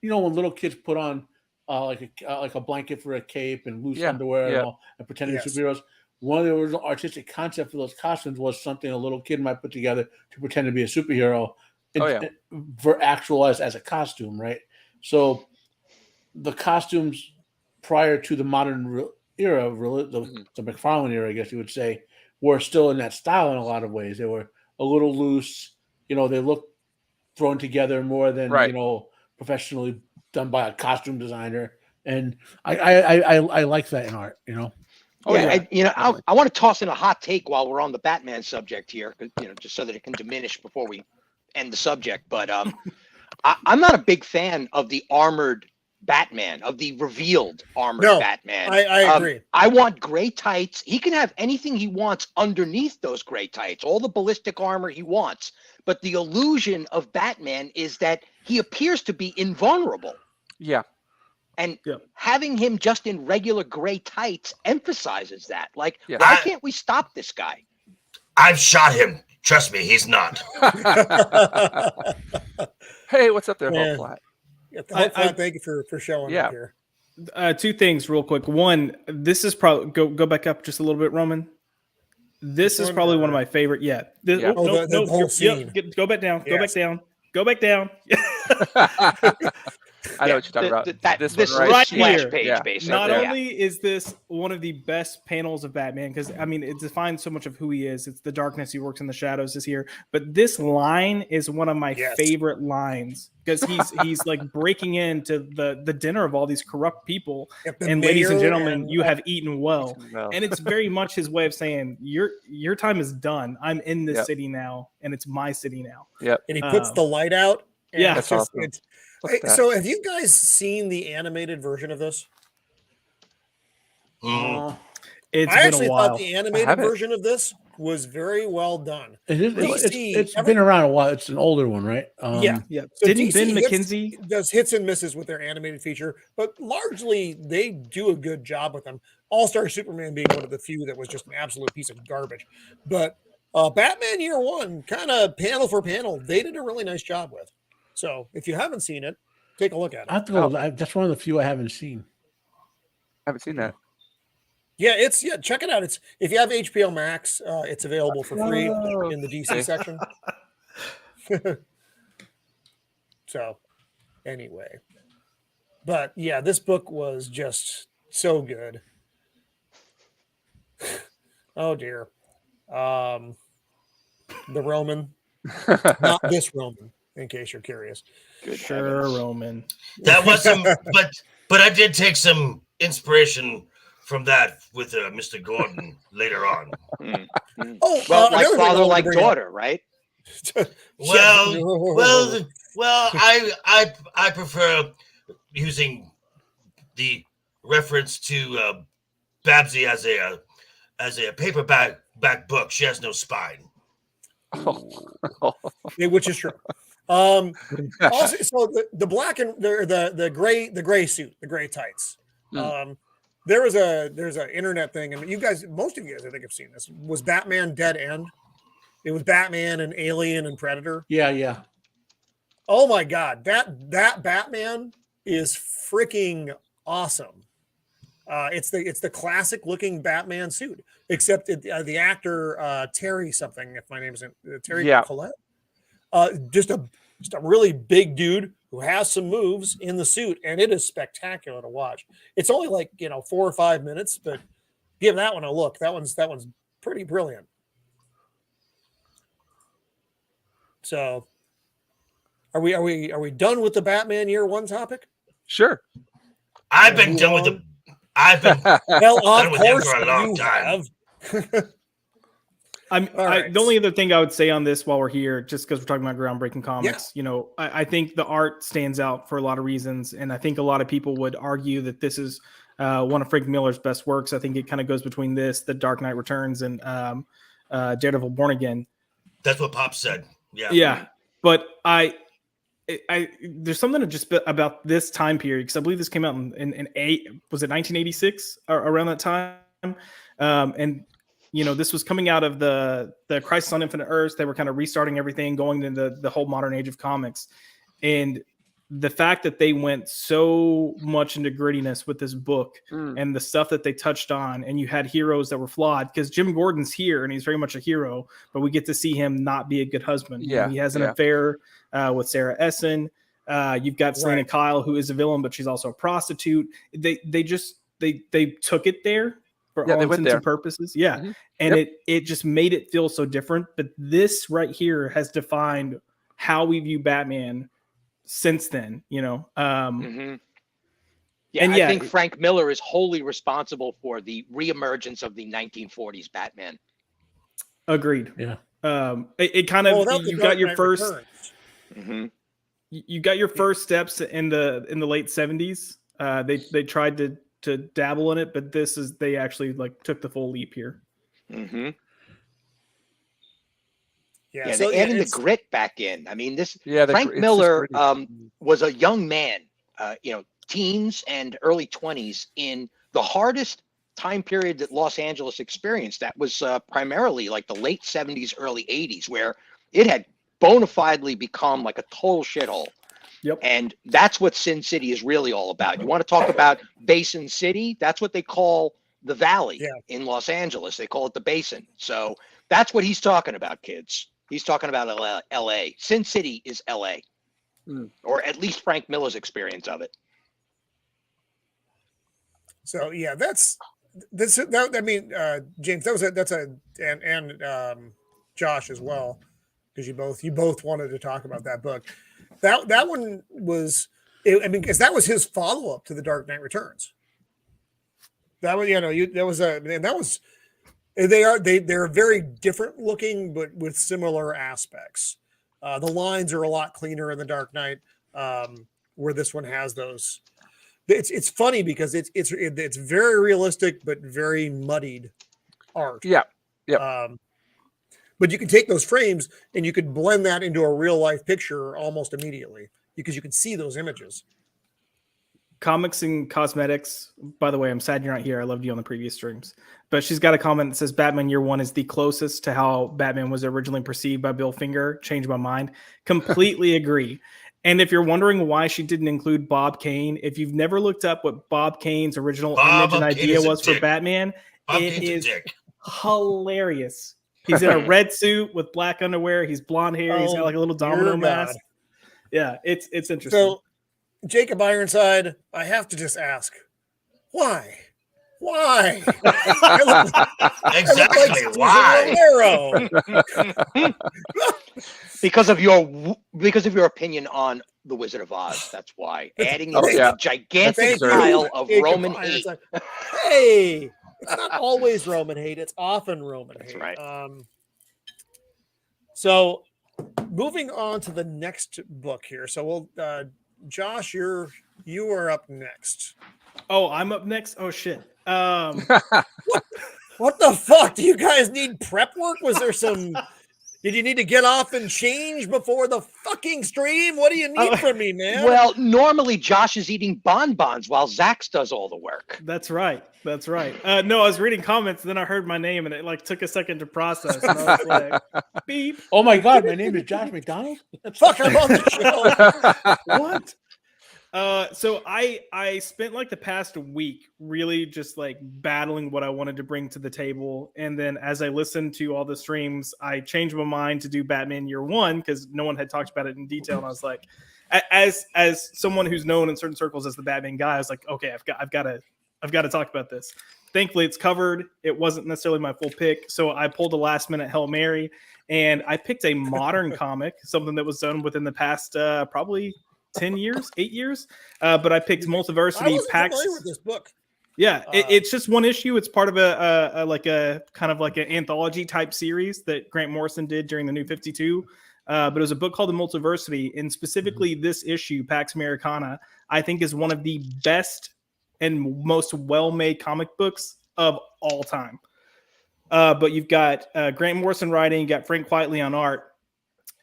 C: you know, when little kids put on like a blanket for a cape and loose underwear and all, and pretending superheroes. One of the original artistic concepts for those costumes was something a little kid might put together to pretend to be a superhero, for actualized as a costume, right? So the costumes prior to the modern era, the McFarlane era, I guess you would say, were still in that style in a lot of ways. They were a little loose, you know, they looked thrown together more than you know, professionally done by a costume designer, and I like that in art, you know.
D: I want to toss in a hot take while we're on the Batman subject here, you know, just so that it can diminish before we end the subject. But I'm not a big fan of the armored Batman, of the revealed armored Batman.
A: I agree.
D: I want gray tights. He can have anything he wants underneath those gray tights, all the ballistic armor he wants. But the illusion of Batman is that he appears to be invulnerable.
E: Yeah.
D: And having him just in regular gray tights emphasizes that. Like, why can't we stop this guy?
F: I've shot him. Trust me, he's not.
E: Hey, what's up there, Hope Flat?
A: Thank you for showing up here.
G: Two things real quick. One, this is probably go back up just a little bit, Roman. This is probably one of my favorite yet. The
A: whole scene.
G: Go back down. Go back down. Go back down.
E: I know what you're talking about.
D: This right here. Page, basically.
G: Not only is this one of the best panels of Batman, because I mean it defines so much of who he is. It's the darkness, he works in the shadows is here. But this line is one of my favorite lines, because he's like breaking into the dinner of all these corrupt people. And ladies and gentlemen, you have eaten well. And it's very much his way of saying your time is done. I'm in this city now, and it's my city now.
E: Yep.
A: And he puts the light out.
G: Yeah,
A: that's awesome. So have you guys seen the animated version of this?
G: It's
A: I actually thought the animated version of this was very well done.
C: It's been around a while. It's an older one, right?
A: So
G: didn't Ben McKenzie
A: does hits and misses with their animated feature, but largely they do a good job with them. All-Star Superman being one of the few that was just an absolute piece of garbage. But Batman Year One, kind of panel for panel, they did a really nice job with. So if you haven't seen it, take a look at it.
C: I have to go. That's one of the few I haven't seen.
E: I haven't seen that.
A: Yeah, check it out. It's if you have HBO Max, it's available for free in the DC section. So anyway. But yeah, this book was just so good. Oh dear. The Roman. Not this Roman. In case you're curious.
G: Roman.
F: That wasn't, but I did take some inspiration from that with Mr. Gordon later on.
D: Well, like father, like daughter, right?
F: Well, I prefer using the reference to Babsy as a paperback book. She has no spine.
A: Which is true. Also, so the black and the gray suit, the gray tights. There's an internet thing, and most of you guys, I think, have seen this. Was Batman Dead End? It was Batman and Alien and Predator.
C: Yeah.
A: Oh my God, that Batman is freaking awesome. It's the classic looking Batman suit, except the actor Terry something. If my name isn't Terry Collette. Just a really big dude who has some moves in the suit, and it is spectacular to watch. It's only like 4 or 5 minutes, but give that one a look. That one's pretty brilliant. So, are we done with the Batman Year One topic?
E: Sure.
F: I've been done with the. I've been done with them for a long time.
G: The only other thing I would say on this while we're here, just because we're talking about groundbreaking comics, I think the art stands out for a lot of reasons. And I think a lot of people would argue that this is one of Frank Miller's best works. I think it kind of goes between this, The Dark Knight Returns, and Daredevil Born Again.
F: That's what Pop said. Yeah.
G: Yeah. But there's something just about this time period, because I believe this came out in 1986 or around that time, and this was coming out of the Crisis on Infinite Earths. They were kind of restarting everything, going into the whole modern age of comics, and the fact that they went so much into grittiness with this book and the stuff that they touched on, and you had heroes that were flawed, because Jim Gordon's here and he's very much a hero, but we get to see him not be a good husband.
E: Yeah,
G: he has an affair with Sarah Essen. You've got Selena Kyle, who is a villain, but she's also a prostitute. They took it there for all intents and purposes. Yeah. Mm-hmm. And it just made it feel so different. But this right here has defined how we view Batman since then, Yeah,
D: and I think Frank Miller is wholly responsible for the reemergence of the 1940s Batman.
G: Agreed. Yeah. It kind of you got your first. You got your first steps in the late 70s. They tried to dabble in it, but they actually took the full leap here.
D: Mm-hmm. Yeah, so adding the grit back in. I mean, Frank Miller was a young man, teens and early 20s in the hardest time period that Los Angeles experienced. That was primarily like the late 70s, early 80s, where it had bona fidely become like a total shithole.
G: Yep.
D: And that's what Sin City is really all about. You want to talk about Basin City? That's what they call the Valley in Los Angeles. They call it the Basin. So that's what he's talking about, kids. He's talking about L.A. Sin City is L.A., or at least Frank Miller's experience of it.
A: So yeah, James, and Josh as well, because you both wanted to talk about that book. That one was, because that was his follow up to The Dark Knight Returns. That was they're very different looking, but with similar aspects. The lines are a lot cleaner in The Dark Knight, where this one has those. It's funny because it's very realistic but very muddied art.
E: Yeah. Yeah.
A: But you can take those frames and you could blend that into a real life picture almost immediately, because you can see those images.
G: Comics and Cosmetics. By the way, I'm sad you're not here. I loved you on the previous streams. But she's got a comment that says Batman Year One is the closest to how Batman was originally perceived by Bill Finger. Changed my mind. Completely agree. And if you're wondering why she didn't include Bob Kane, if you've never looked up what Bob Kane's original image and idea was for Batman, it is hilarious. He's in a red suit with black underwear. He's blonde hair. He's got like a little domino mask. Yeah, it's interesting.
A: So, Jacob Ironside, I have to just ask, why? Why?
F: Exactly. Why?
D: Because of your opinion on The Wizard of Oz. That's why. Adding a gigantic pile of Roman hate.
A: Hey, it's not always Roman hate. It's often Roman hate.
D: That's right.
A: So, moving on to the next book here. So we'll, Josh, you are up next.
G: Oh, I'm up next. Oh shit.
A: What the fuck? Do you guys need prep work? Was there some? Did you need to get off and change before the fucking stream? What do you need from me, man?
D: Well, normally Josh is eating bonbons while Zax does all the work.
G: That's right. That's right. No, I was reading comments, and then I heard my name, and it took a second to process. And I was like, beep.
C: Oh my god, my name is Josh McDonald.
A: Fuck, I'm on the
G: show. What? So I spent the past week really just battling what I wanted to bring to the table. And then as I listened to all the streams, I changed my mind to do Batman Year One because no one had talked about it in detail. And I was like, as someone who's known in certain circles as the Batman guy, I was like, okay, I've got to talk about this. Thankfully it's covered. It wasn't necessarily my full pick. So I pulled a last minute Hail Mary and I picked a modern comic, something that was done within the past, probably 8 years. But I picked Multiversity Packs.
A: I'm familiar with this book.
G: Yeah, it's just one issue. It's part of a kind of an anthology type series that Grant Morrison did during the New 52. But it was a book called The Multiversity, and specifically this issue, Pax Americana, I think is one of the best and most well-made comic books of all time. But you've got Grant Morrison writing, you got Frank Quitely on art.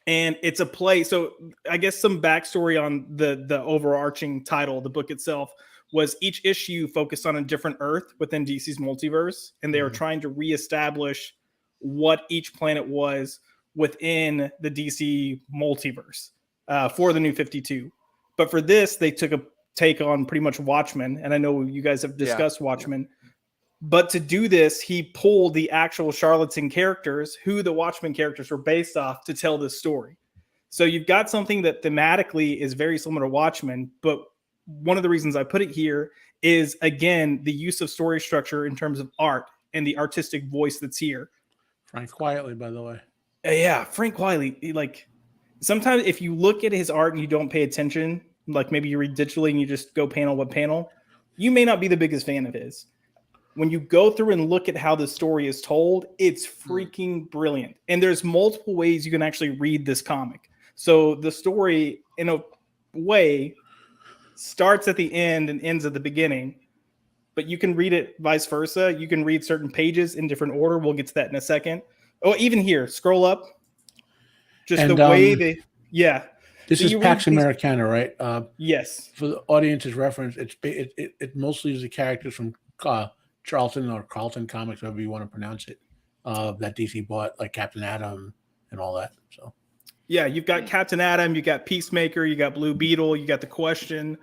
G: And it's a play. So I guess some backstory on the overarching title, the book itself, was each issue focused on a different Earth within DC's multiverse, and they were trying to reestablish what each planet was within the DC multiverse for the New 52. But for this, they took a take on pretty much Watchmen, and I know you guys have discussed Watchmen. But to do this, he pulled the actual charlatan characters, who the Watchmen characters were based off, to tell this story. So you've got something that thematically is very similar to Watchmen, but one of the reasons I put it here is, again, the use of story structure in terms of art and the artistic voice that's here.
C: Frank Quietly, by the way.
G: Yeah, Frank Quietly. Like, sometimes if you look at his art and you don't pay attention, like maybe you read digitally and you just go panel by panel, you may not be the biggest fan of his. When you go through and look at how the story is told, it's freaking brilliant. And there's multiple ways you can actually read this comic. So the story, in a way, starts at the end and ends at the beginning, but you can read it vice versa. You can read certain pages in different order. We'll get to that in a second. Oh, even here, scroll up. Just and, the way they,
C: This
G: so
C: is Pax Americana, right?
G: Yes.
C: For the audience's reference, it mostly is the characters from Charlton or Carlton Comics, however you want to pronounce it, that DC bought, like Captain Atom and all that. So,
G: yeah, you've got Captain Atom, you got Peacemaker, you got Blue Beetle, you got The Question.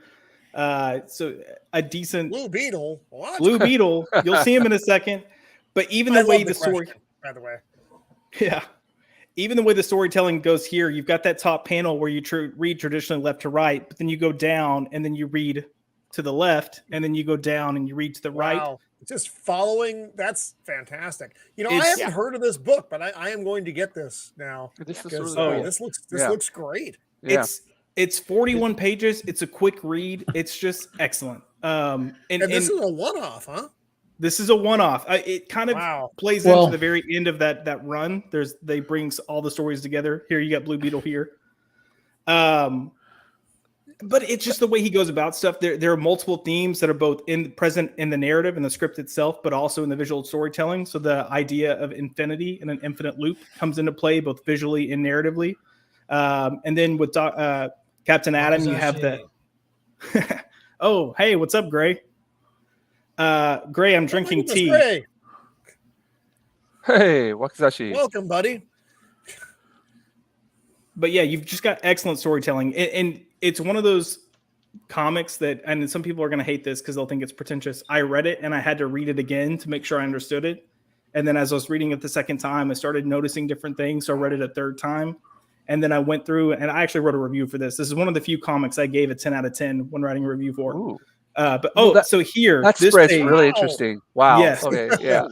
G: So a decent
A: Blue Beetle. What?
G: Blue Beetle. You'll see him in a second. But even the way the story,
A: by the way,
G: even the way the storytelling goes here, you've got that top panel where you read traditionally left to right, but then you go down and then you read to the left, and then you go down and you read to the right.
A: Just following, that's fantastic. You know, I haven't heard of this book, but I am going to get this now.
E: This is really cool.
A: This looks great.
E: Yeah.
G: It's 41 pages. It's a quick read. It's just excellent. And
A: this is a one-off, huh?
G: This is a one-off. It kind of plays into the very end of that run. They brings all the stories together. Here you got Blue Beetle here. But it's just the way he goes about stuff. There are multiple themes that are both present in the narrative and the script itself, but also in the visual storytelling. So the idea of infinity and an infinite loop comes into play both visually and narratively. And then with Captain Atom, you have the oh, hey, what's up, Gray? Gray, I'm drinking tea.
A: Gray.
E: Hey, wakizashi.
A: Welcome, buddy.
G: But yeah, you've just got excellent storytelling. And it's one of those comics that, and some people are going to hate this because they'll think it's pretentious. I read it and I had to read it again to make sure I understood it. And then as I was reading it the second time, I started noticing different things. So I read it a third time. And then I went through and I actually wrote a review for this. This is one of the few comics I gave a 10 out of 10 when writing a review for.
E: Ooh.
G: So here.
E: That spread's really interesting. Wow.
G: Yes.
E: Okay. Yeah.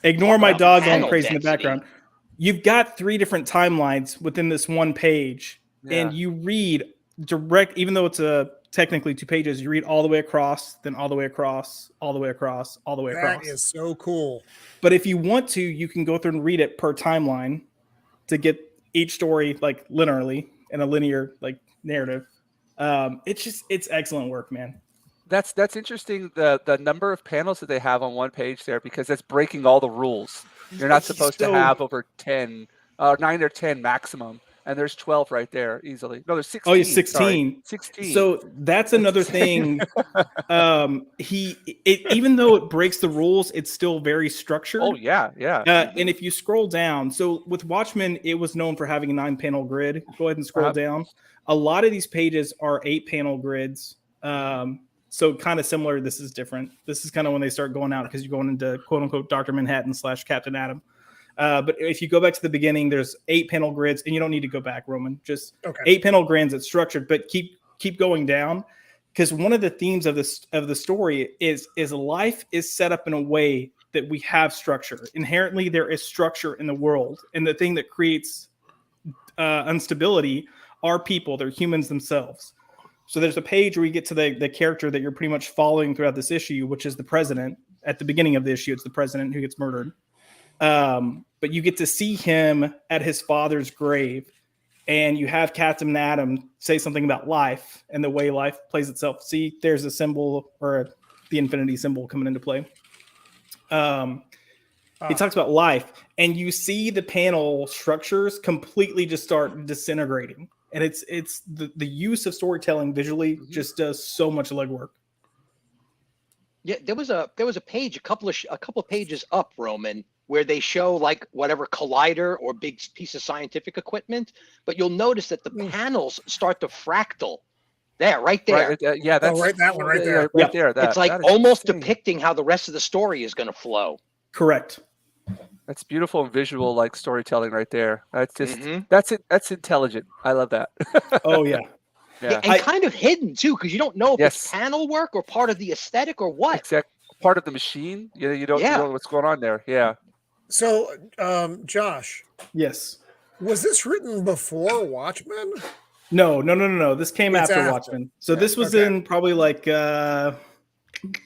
G: Ignore my dog going crazy in the background. You've got 3 different timelines within this one page. Yeah. And you read direct, even though it's technically 2 pages, you read all the way across, then all the way across, all the way across, all the way across.
A: That is so cool.
G: But if you want to, you can go through and read it per timeline to get each story like linearly in a linear like narrative. It's excellent work, man.
E: That's interesting. The number of panels that they have on one page there, because that's breaking all the rules. You're not supposed to have over 9 or 10 maximum. And there's 12 right there easily. No, there's 16.
G: Oh, yeah, 16.
E: Sorry. 16.
G: So that's another thing. Even though it breaks the rules, it's still very structured.
E: Oh, yeah.
G: And if you scroll down, so with Watchmen, it was known for having a 9-panel grid. Go ahead and scroll down. A lot of these pages are 8-panel grids. So kind of similar. This is different. This is kind of when they start going out because you're going into quote unquote Dr. Manhattan / Captain Atom. But if you go back to the beginning, there's 8-panel grids, and you don't need to go back, Roman. Just 8-panel grids. It's structured, but keep going down, because one of the themes of the story is life is set up in a way that we have structure. Inherently, there is structure in the world, and the thing that creates instability are people. They're humans themselves. So there's a page where you get to the character that you're pretty much following throughout this issue, which is the president. At the beginning of the issue, it's the president who gets murdered. But you get to see him at his father's grave, and you have Captain Atom say something about life and the way life plays itself. See, there's a symbol, or the infinity symbol, coming into play. He talks about life, and you see the panel structures completely just start disintegrating. And it's the use of storytelling visually just does so much legwork.
D: Yeah, there was a page, a couple of pages up, Roman, where they show like whatever collider or big piece of scientific equipment, but you'll notice that the panels start to fractal. There, right there.
E: Right, yeah, that's
A: right, that one right there.
E: Right there.
D: It's like almost depicting how the rest of the story is going to flow.
G: Correct.
E: That's beautiful and visual, like storytelling right there. That's just that's it. That's intelligent. I love that.
G: Oh yeah.
D: Yeah, and kind of hidden too, because you don't know if it's panel work or part of the aesthetic or what.
E: Exactly, part of the machine. You don't know what's going on there. Yeah.
A: So, Josh.
G: Yes.
A: Was this written before Watchmen?
G: No. This came after Watchmen. So this was in probably like it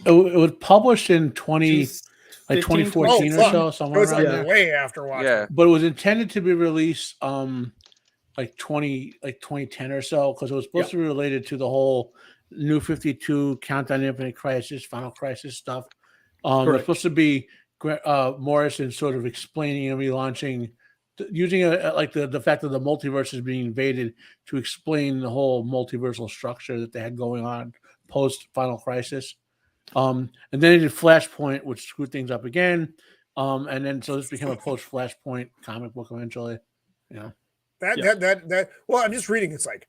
C: was published in 2014 or so, somewhere around there.
A: Way after Watchmen.
E: Yeah.
C: But it was intended to be released like 2010 or so, because it was supposed to be related to the whole New 52, Countdown Infinite Crisis, Final Crisis stuff. It was supposed to be Morrison sort of explaining and relaunching, using like the fact that the multiverse is being invaded to explain the whole multiversal structure that they had going on post Final Crisis. And then it did Flashpoint, which screwed things up again. And then so this became a post Flashpoint comic book eventually. Yeah.
A: That well, I'm just reading. It's like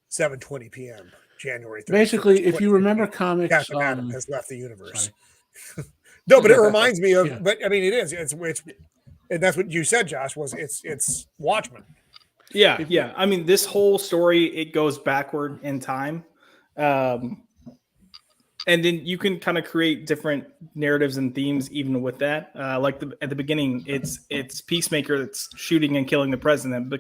A: 7:20 p.m. January 31st.
C: Basically, if you remember comics,
A: Captain Adam has left the universe. No, but it reminds me of. But I mean, it is. It's and that's what you said, Josh. Was it's Watchmen.
G: Yeah. I mean, this whole story, it goes backward in time. And then you can kind of create different narratives and themes even with that. Like at the beginning, it's Peacemaker that's shooting and killing the president,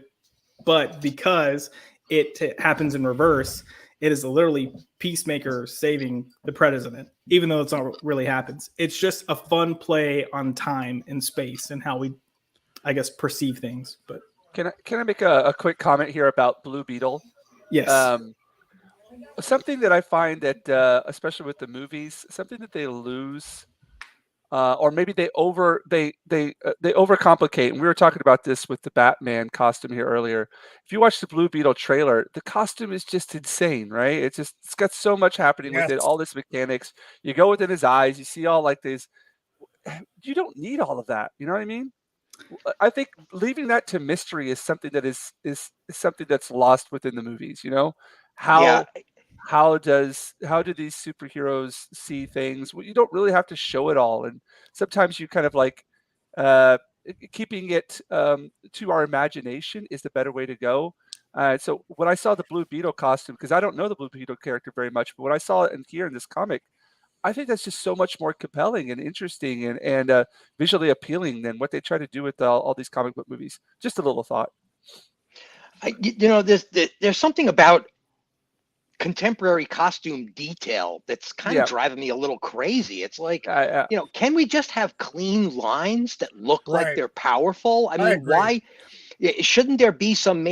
G: but because it happens in reverse, it is literally Peacemaker saving the president, even though it's not what really happens. It's just a fun play on time and space and how we, I guess, perceive things. But
E: can I make a quick comment here about Blue Beetle?
G: Yes.
E: Something that I find that, especially with the movies, something that they lose, or maybe they overcomplicate. And we were talking about this with the Batman costume here earlier. If you watch the Blue Beetle trailer, the costume is just insane, right? It's got so much happening with it, all this mechanics. You go within his eyes, you see all like this. You don't need all of that. You know what I mean? I think leaving that to mystery is something that is something that's lost within the movies. You know. How do these superheroes see things? Well, you don't really have to show it all, and sometimes you kind of like keeping it to our imagination is the better way to go. So when I saw the Blue Beetle costume, because I don't know the Blue Beetle character very much, but when I saw it here in this comic, I think that's just so much more compelling and interesting and visually appealing than what they try to do with all these comic book movies. Just a little thought.
D: There's something about contemporary costume detail that's kind of driving me a little crazy. It's like, can we just have clean lines that look like they're powerful? I mean, why shouldn't there be some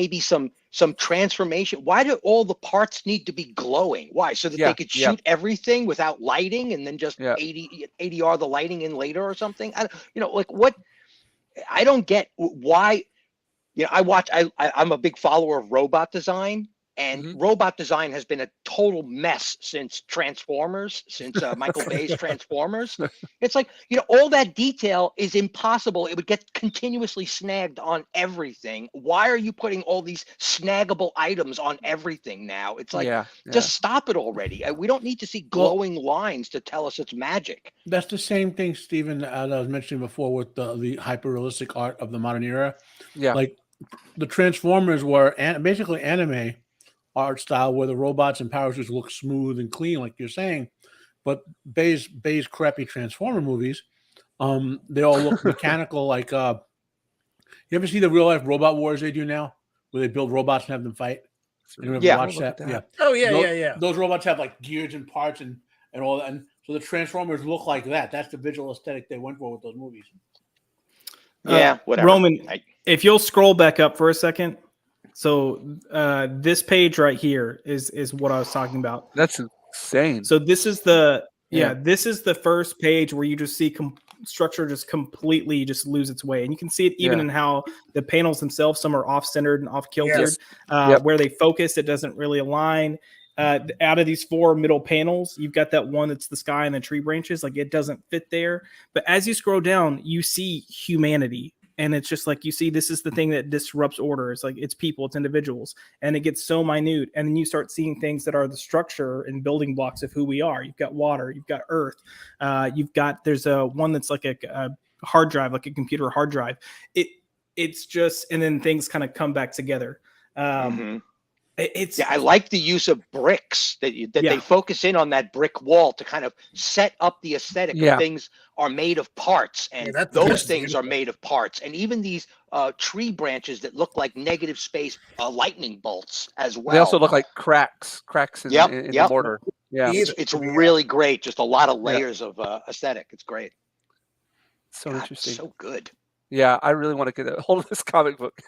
D: transformation? Why do all the parts need to be glowing? Why? So that they could shoot everything without lighting and then just ADR the lighting in later or something? What? I don't get why. I'm a big follower of robot design. And robot design has been a total mess since Transformers, since Michael Bay's Transformers. It's like, all that detail is impossible. It would get continuously snagged on everything. Why are you putting all these snaggable items on everything now? It's like, just stop it already. We don't need to see glowing lines to tell us it's magic.
C: That's the same thing, Stephen, that I was mentioning before with the hyper-realistic art of the modern era. Yeah. Like the Transformers were basically anime art style where the robots and power suits look smooth and clean, like you're saying, but Bay's crappy Transformer movies, they all look mechanical. Like, you ever see the real life robot wars they do now, where they build robots and have them fight? You ever watch that? Yeah.
A: Oh yeah,
C: Those robots have like gears and parts and all that, and so the Transformers look like that. That's the visual aesthetic they went for with those movies.
D: Whatever.
G: Roman, if you'll scroll back up for a second. So this page right here is what I was talking about.
E: That's insane.
G: So this is this is the first page where you just see structure just completely just lose its way. And you can see it even in how the panels themselves, some are off-centered and off-kiltered. Where they focus, it doesn't really align. Out of these 4 middle panels, you've got that one that's the sky and the tree branches. Like, it doesn't fit there. But as you scroll down, you see humanity. And it's just like, you see, this is the thing that disrupts order. It's like, it's people, it's individuals. And it gets so minute. And then you start seeing things that are the structure and building blocks of who we are. You've got water, you've got earth. There's a one that's like a hard drive, like a computer hard drive. It's just, and then things kind of come back together.
D: I like the use of bricks that they focus in on that brick wall to kind of set up the aesthetic of things are made of parts, and those things are made of parts, and even these tree branches that look like negative space lightning bolts as well.
E: They also look like cracks in the mortar. Yeah,
D: it's really great. Just a lot of layers of aesthetic. It's great.
E: So interesting.
D: So good.
E: Yeah, I really want to get a hold of this comic book.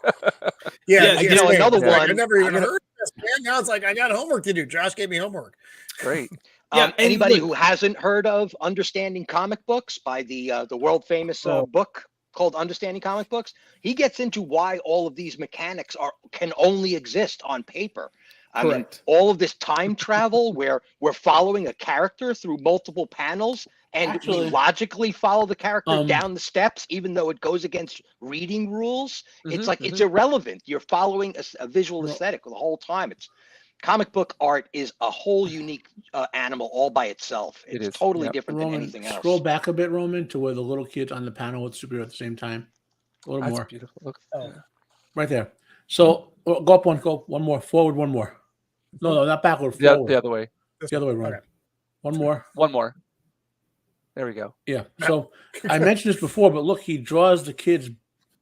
D: Another one.
A: I never even heard of this, man. Now it's like I got homework to do. Josh gave me homework.
E: Great.
D: Anybody who hasn't heard of Understanding Comic Books by the world famous book called Understanding Comic Books, he gets into why all of these mechanics can only exist on paper. I mean, all of this time travel where we're following a character through multiple panels and we logically follow the character down the steps, even though it goes against reading rules. It's like, it's irrelevant. You're following a visual aesthetic the whole time. Comic book art is a whole unique animal all by itself. It's totally different than anything else.
C: Scroll back a bit, Roman, to where the little kid's on the panel with superhero at the same time. A little more.
E: Beautiful. Look.
C: Right there. So go up one more. Forward one more. No, not backward. Forward.
E: The other way.
C: The other way, Roman. Okay. One more. There we go. Yeah. So I mentioned this before, but look, he draws the kid's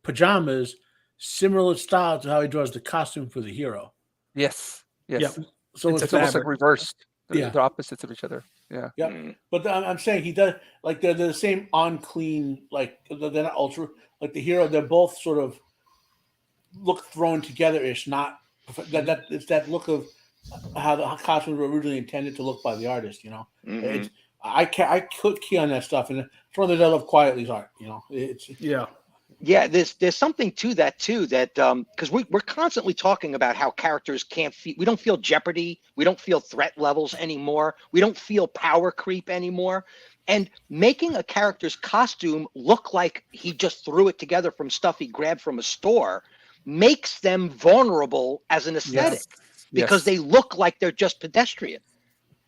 C: pajamas similar style to how he draws the costume for the hero.
E: Yes.
C: Yeah. So
E: it's almost like reversed. They're opposites of each other. Yeah.
C: Yeah. But I'm saying he does, like, they're the same on clean, like, they're not ultra, like the hero, they're both sort of look thrown together-ish, not it's that look of how the costumes were originally intended to look by the artist, you know. I could key on that stuff, and it's one of the I love Quietly's art, you know.
D: There's something to that too, that because we're constantly talking about how characters we don't feel jeopardy, we don't feel threat levels anymore, we don't feel power creep anymore, and making a character's costume look like he just threw it together from stuff he grabbed from a store makes them vulnerable as an aesthetic, because they look like they're just pedestrian.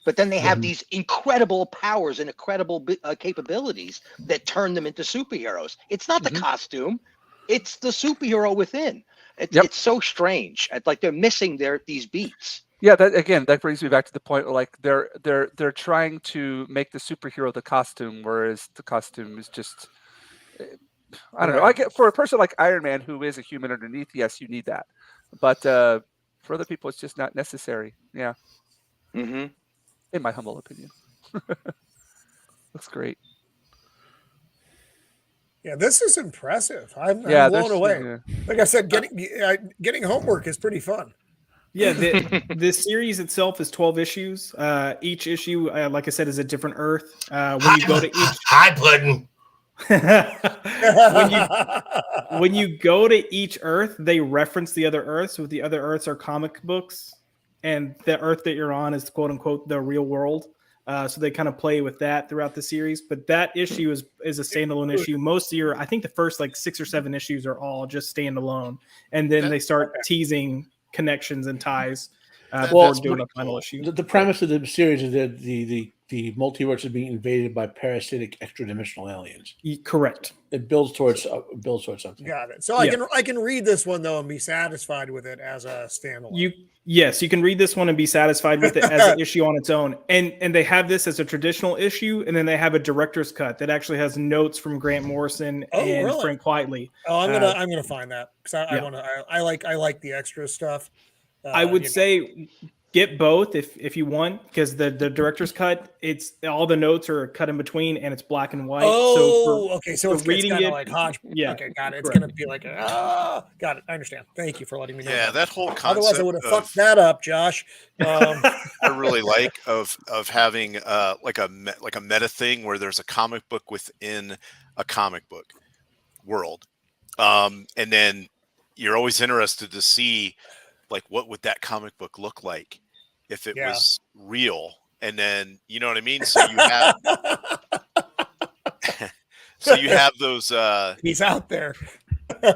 D: But then they have these incredible powers and incredible capabilities that turn them into superheroes. It's not the costume; it's the superhero within. It's so strange. It's like they're missing these beats.
E: Yeah, that brings me back to the point where, like, they're trying to make the superhero the costume, whereas the costume is just, I don't know. I get, for a person like Iron Man, who is a human underneath, yes, you need that. But for other people, it's just not necessary. Yeah. In my humble opinion. Looks great.
A: Yeah, this is impressive. I'm blown away. Like I said, getting homework is pretty fun.
G: Yeah, the series itself is 12 issues. Each issue, like I said, is a different Earth. When you go to each
F: pudding.
G: when you go to each Earth, they reference the other Earths. So the other Earths are comic books, and the Earth that you're on is quote unquote the real world. So they kind of play with that throughout the series. But that issue is a standalone issue. Most of I think the first like 6 or 7 issues are all just standalone, and then they start teasing connections and ties before doing a final issue.
C: The premise of the series is that the multiverse is being invaded by parasitic extra-dimensional aliens.
G: Correct.
C: It builds towards something.
A: Got it. So I can read this one though and be satisfied with it as a standalone.
G: Yes, you can read this one and be satisfied with it as an issue on its own. And they have this as a traditional issue, and then they have a director's cut that actually has notes from Grant Morrison and Frank Quietly.
A: Oh, I'm gonna find that because I like the extra stuff.
G: I would say get both if you want, because the director's cut, it's all the notes are cut in between and it's black and white.
A: So it's reading it like hodgepodge.
G: Yeah,
A: okay, got it. It's gonna be like got it. I understand. Thank you for letting me know.
B: Yeah, that whole concept.
A: Otherwise, I would have fucked that up, Josh.
B: I really like of having like a meta thing where there's a comic book within a comic book world. And then you're always interested to see, like, what would that comic book look like if it was real? And then, you know what I mean? So you have, so you have those.
A: He's out there.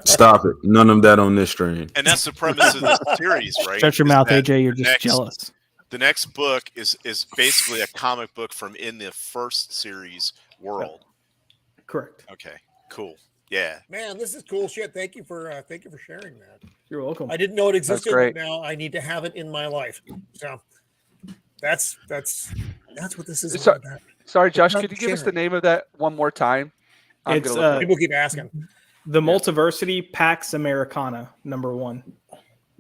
H: Stop it! None of that on this stream.
B: And that's the premise of this series, right?
G: Shut your mouth, AJ. You're just jealous.
B: The next book is basically a comic book from in the first series world.
G: Correct.
B: Okay, cool. Yeah,
A: man, this is cool shit. Thank you for sharing that.
G: You're welcome.
A: I didn't know it existed, but now I need to have it in my life. So that's what this is about.
E: Sorry, Josh, could you give us the name of that one more time?
A: People keep asking.
G: The Multiversity Pax Americana #1.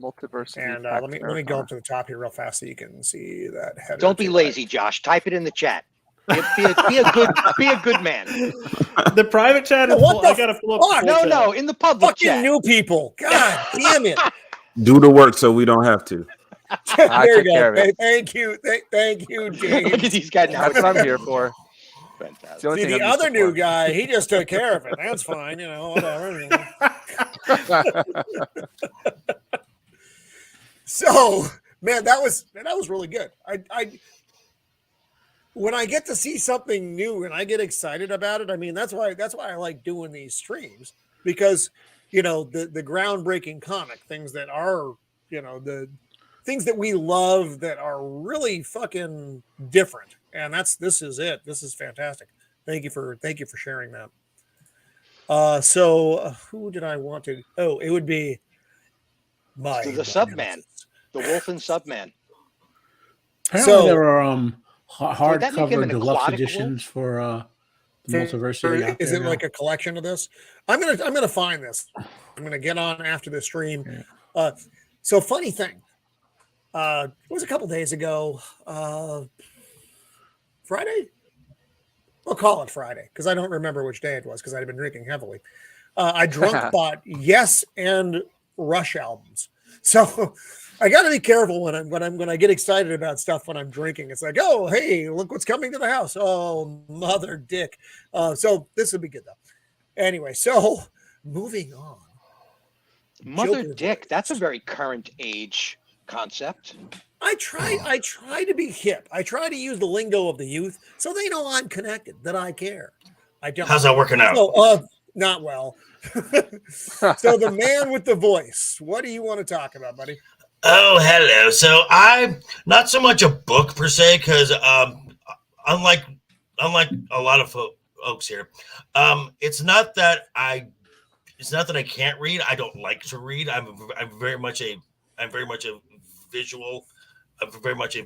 E: Multiversity.
A: And let me go up to the top here real fast so you can see that header.
D: Don't be lazy, Josh. Type it in the chat. Be a good man.
G: The private chat is full. I gotta pull up.
D: No, in the public
A: fucking
D: chat.
A: New people. God damn it.
H: Do the work so we don't have to.
A: There you go. Thank you. Thank you, James.
D: Look at these guys now.
E: That's what I'm here for.
D: Fantastic.
A: See, the other new guy, he just took care of it. That's fine, whatever. So, man, that was really good. I when I get to see something new and I get excited about it, I mean, that's why I like doing these streams, because the groundbreaking comic things that are, the things that we love that are really fucking different. And this is it. This is fantastic. Thank you for sharing that. So who did I want to? Oh, it would be
D: the Subman, the Wolf and Subman.
C: Apparently there are hardcover deluxe editions for the Multiversity.
A: Is it like a collection of this? I'm gonna find this. I'm gonna get on after the stream. Yeah. So funny thing. It was a couple days ago. Friday? We'll call it Friday because I don't remember which day it was because I'd been drinking heavily. I drunk bought Yes and Rush albums. So I got to be careful when I get excited about stuff when I'm drinking. It's like, oh, hey, look what's coming to the house. Oh, mother dick. So this would be good though. Anyway, so moving on.
D: Mother dick. That's a very current age concept.
A: I try to be hip. I try to use the lingo of the youth so they know I'm connected, that I care. I don't.
F: How's that working out?
A: Not well. So the man with the voice. What do you want to talk about, buddy?
F: Oh, hello. So I'm not so much a book per se, because unlike a lot of folks here, it's not that I can't read. I don't like to read. I'm very much a visual. I'm very much a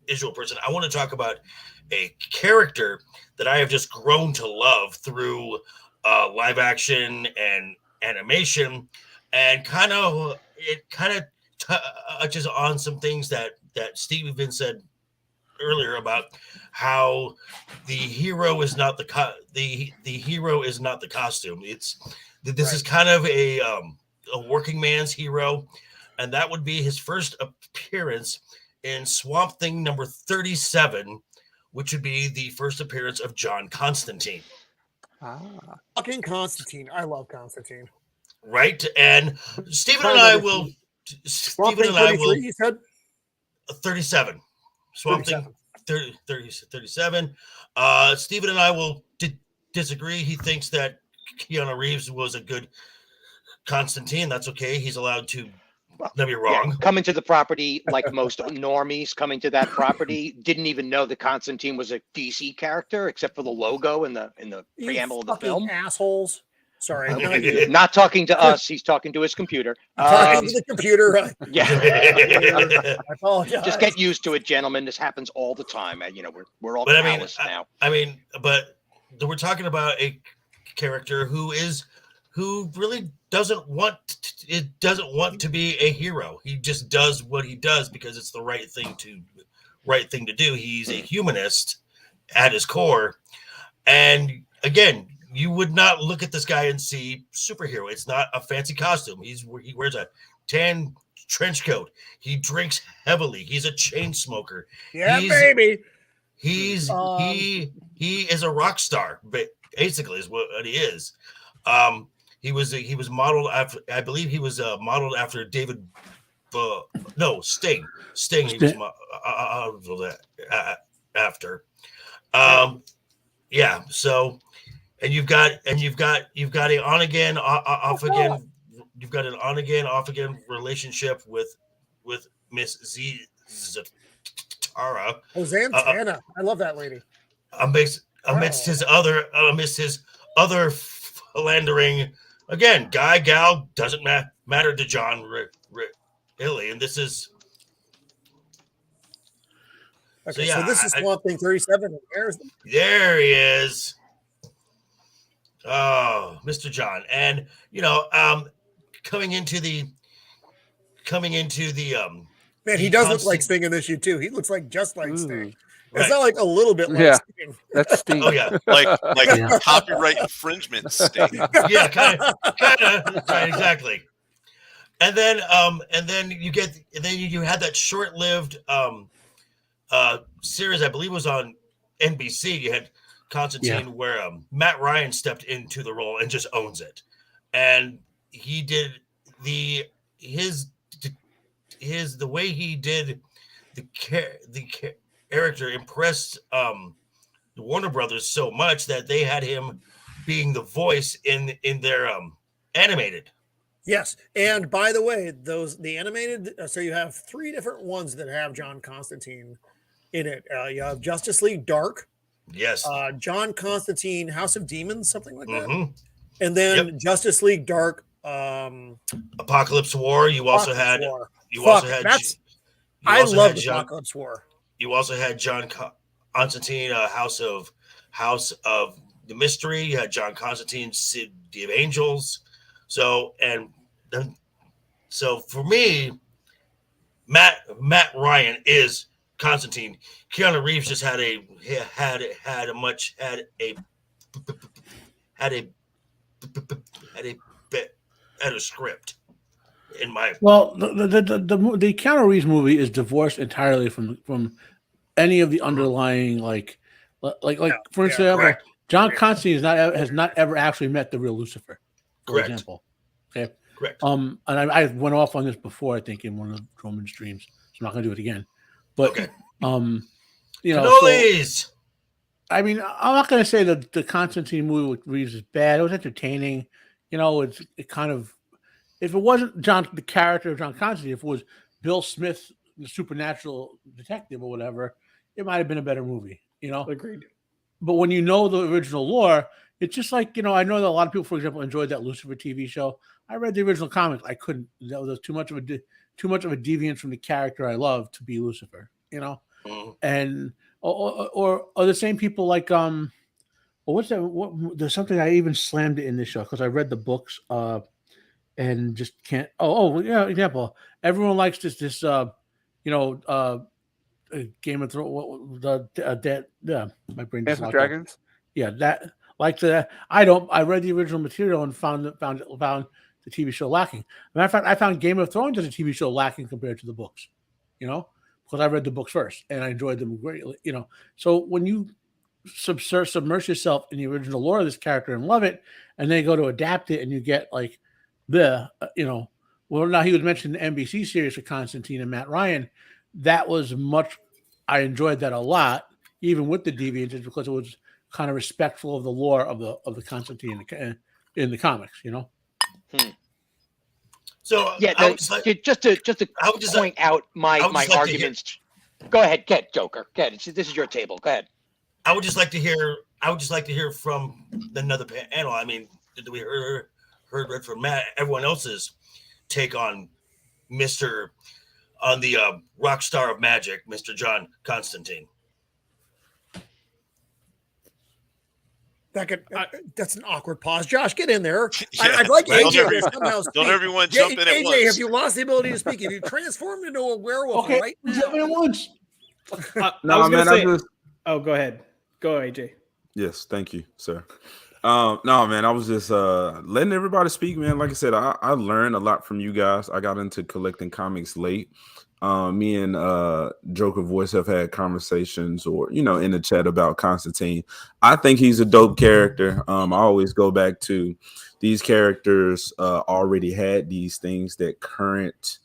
F: visual person. I want to talk about a character that I have just grown to love through live action and animation, and it touches on some things that Steven said earlier about how the hero is not the hero is not the costume. This is kind of a working man's hero. And that would be his first appearance in Swamp Thing number 37, which would be the first appearance of John Constantine.
A: Fucking Constantine. I love Constantine.
F: Right? And Stephen and I will... Stephen and I will...
A: You said?
F: 37. Swamp Thing 37. Stephen and I will disagree. He thinks that Keanu Reeves was a good Constantine. That's okay. He's allowed to... Don't be wrong.
D: Yeah, coming to the property, like most normies coming to that property, didn't even know that Constantine was a DC character, except for the logo in the preamble of the film.
A: Assholes. Sorry,
D: not talking to us. He's talking to his computer.
A: Talking to the computer.
D: Yeah.
A: I apologize.
D: Just get used to it, gentlemen. This happens all the time. We're all callous now.
F: But we're talking about a character who really doesn't want to be a hero. He just does what he does because it's the right thing to do. He's a humanist at his core. And again, you would not look at this guy and see superhero. It's not a fancy costume. He wears a tan trench coat. He drinks heavily. He's a chain smoker.
A: Yeah, baby.
F: He is a rock star, basically is what he is. He was modeled after, I believe he was modeled after David. Sting. He was after. Yeah. So, and you've got a on again, off again. You've got an on again, off again relationship with Miss Tara.
A: Zantana. I love that lady.
F: Amidst his other philandering, again, guy, gal, doesn't matter to John really. And this is
A: okay. So this is Swamp Thing 37.
F: There he is. Oh, Mr. John. And coming into the
A: man, he does look like Sting in this issue too. He looks like just like Sting. It's not like a little bit like Sting.
E: That's Sting.
F: Oh yeah,
B: like copyright infringement Sting.
F: Yeah, kind of, right, exactly. And then you had that short-lived series, I believe it was on NBC. You had Constantine, where Matt Ryan stepped into the role and just owns it, and he did the way he did the character impressed the Warner Brothers so much that they had him being the voice in their animated.
A: Yes, and by the way, the animated. So you have 3 different ones that have John Constantine in it. You have Justice League Dark.
F: Yes.
A: John Constantine, House of Demons, something like that. And then Justice League Dark.
F: Apocalypse War. You also had.
A: War.
F: I
A: love Apocalypse War.
F: You also had John Constantine, House of the Mystery. You had John Constantine, City of Angels. So for me, Matt Ryan is Constantine. Keanu Reeves just had a better script. In my
C: the Keanu Reeves movie is divorced entirely from any of the underlying for example, John Constantine has not ever actually met the real Lucifer. For example, okay,
F: correct.
C: And I went off on this before, I think, in one of Roman's streams, so I'm not going to do it again. But
F: cannolis.
C: I mean, I'm not going to say that the Constantine movie with Reeves is bad. It was entertaining. It kind of, if it wasn't the character of John Constantine, if it was Bill Smith, the supernatural detective or whatever, it might have been a better movie.
G: Agreed.
C: But when you know the original lore, it's just like, I know that a lot of people, for example, enjoyed that Lucifer TV show. I read the original comics. I couldn't. That was too much of a deviance from the character I love to be Lucifer. And or the same people like what's that? There's something I even slammed it in this show because I read the books and just can't. Example. Everyone likes this Game of Thrones. My brain.
E: Dance with Dragons.
C: Yeah, that. Like that, I read the original material and found the TV show lacking. Matter of fact, I found Game of Thrones as a TV show lacking compared to the books, because I read the books first and I enjoyed them greatly, So when you submerge yourself in the original lore of this character and love it, and then you go to adapt it and you get now he was mentioned the NBC series for Constantine and Matt Ryan. That was I enjoyed that a lot, even with the deviances, because it was kind of respectful of the lore of the Constantine in the comics,
F: So
D: just to point out my arguments. Go ahead, Joker. Go ahead. This is your table. Go ahead.
F: I would just like to hear from another panel. I mean, we heard from Matt, everyone else's take on the rock star of magic, Mr. John Constantine.
A: That's an awkward pause. Josh, get in there. I'd like AJ to somehow speak.
B: Don't everyone jump in at once.
A: AJ, have you lost the ability to speak? Have you transformed into a werewolf right now?
C: Jump in at once.
G: Go ahead. Go, AJ.
H: Yes, thank you, sir. No, man, I was just letting everybody speak, man. Like I said, I learned a lot from you guys. I got into collecting comics late. Me and Joker Voice have had conversations, or in the chat about Constantine. I think he's a dope character. I always go back to these characters already had these things that current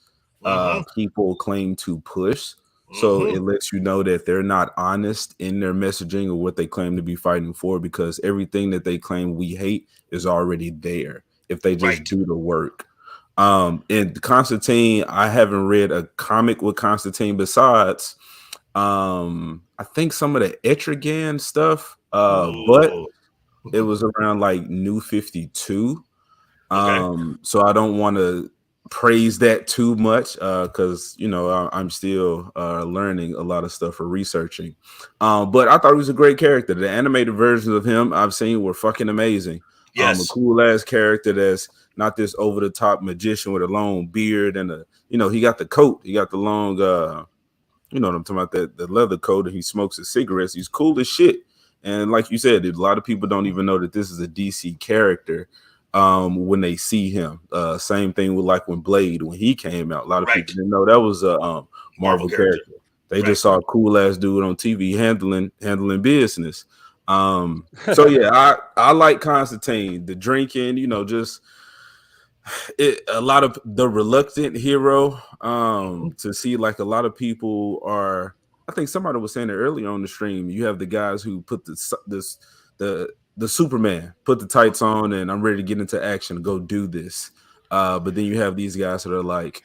H: people claim to push. So it lets you know that they're not honest in their messaging or what they claim to be fighting for, because everything that they claim we hate is already there if they just do the work. And Constantine, I haven't read a comic with Constantine besides I think some of the Etrigan stuff, but it was around like New 52. So I don't want to praise that too much because I'm still learning a lot of stuff for researching. But I thought he was a great character. The animated versions of him I've seen were fucking amazing. A cool ass character that's not this over the top magician with a long beard and he got the coat, he got the long you know what I'm talking about, the leather coat, and he smokes his cigarettes. He's cool as shit. And like you said, a lot of people don't even know that this is a DC character when they see him. Same thing with like when Blade, when he came out, a lot of people didn't know that was a Marvel character. They just saw a cool ass dude on TV handling business. So yeah, I like Constantine. The drinking, just a lot of the reluctant hero. To see like a lot of people are. I think somebody was saying it earlier on the stream. You have the guys who put the Superman, put the tights on, and I'm ready to get into action, go do this. But then you have these guys that are like,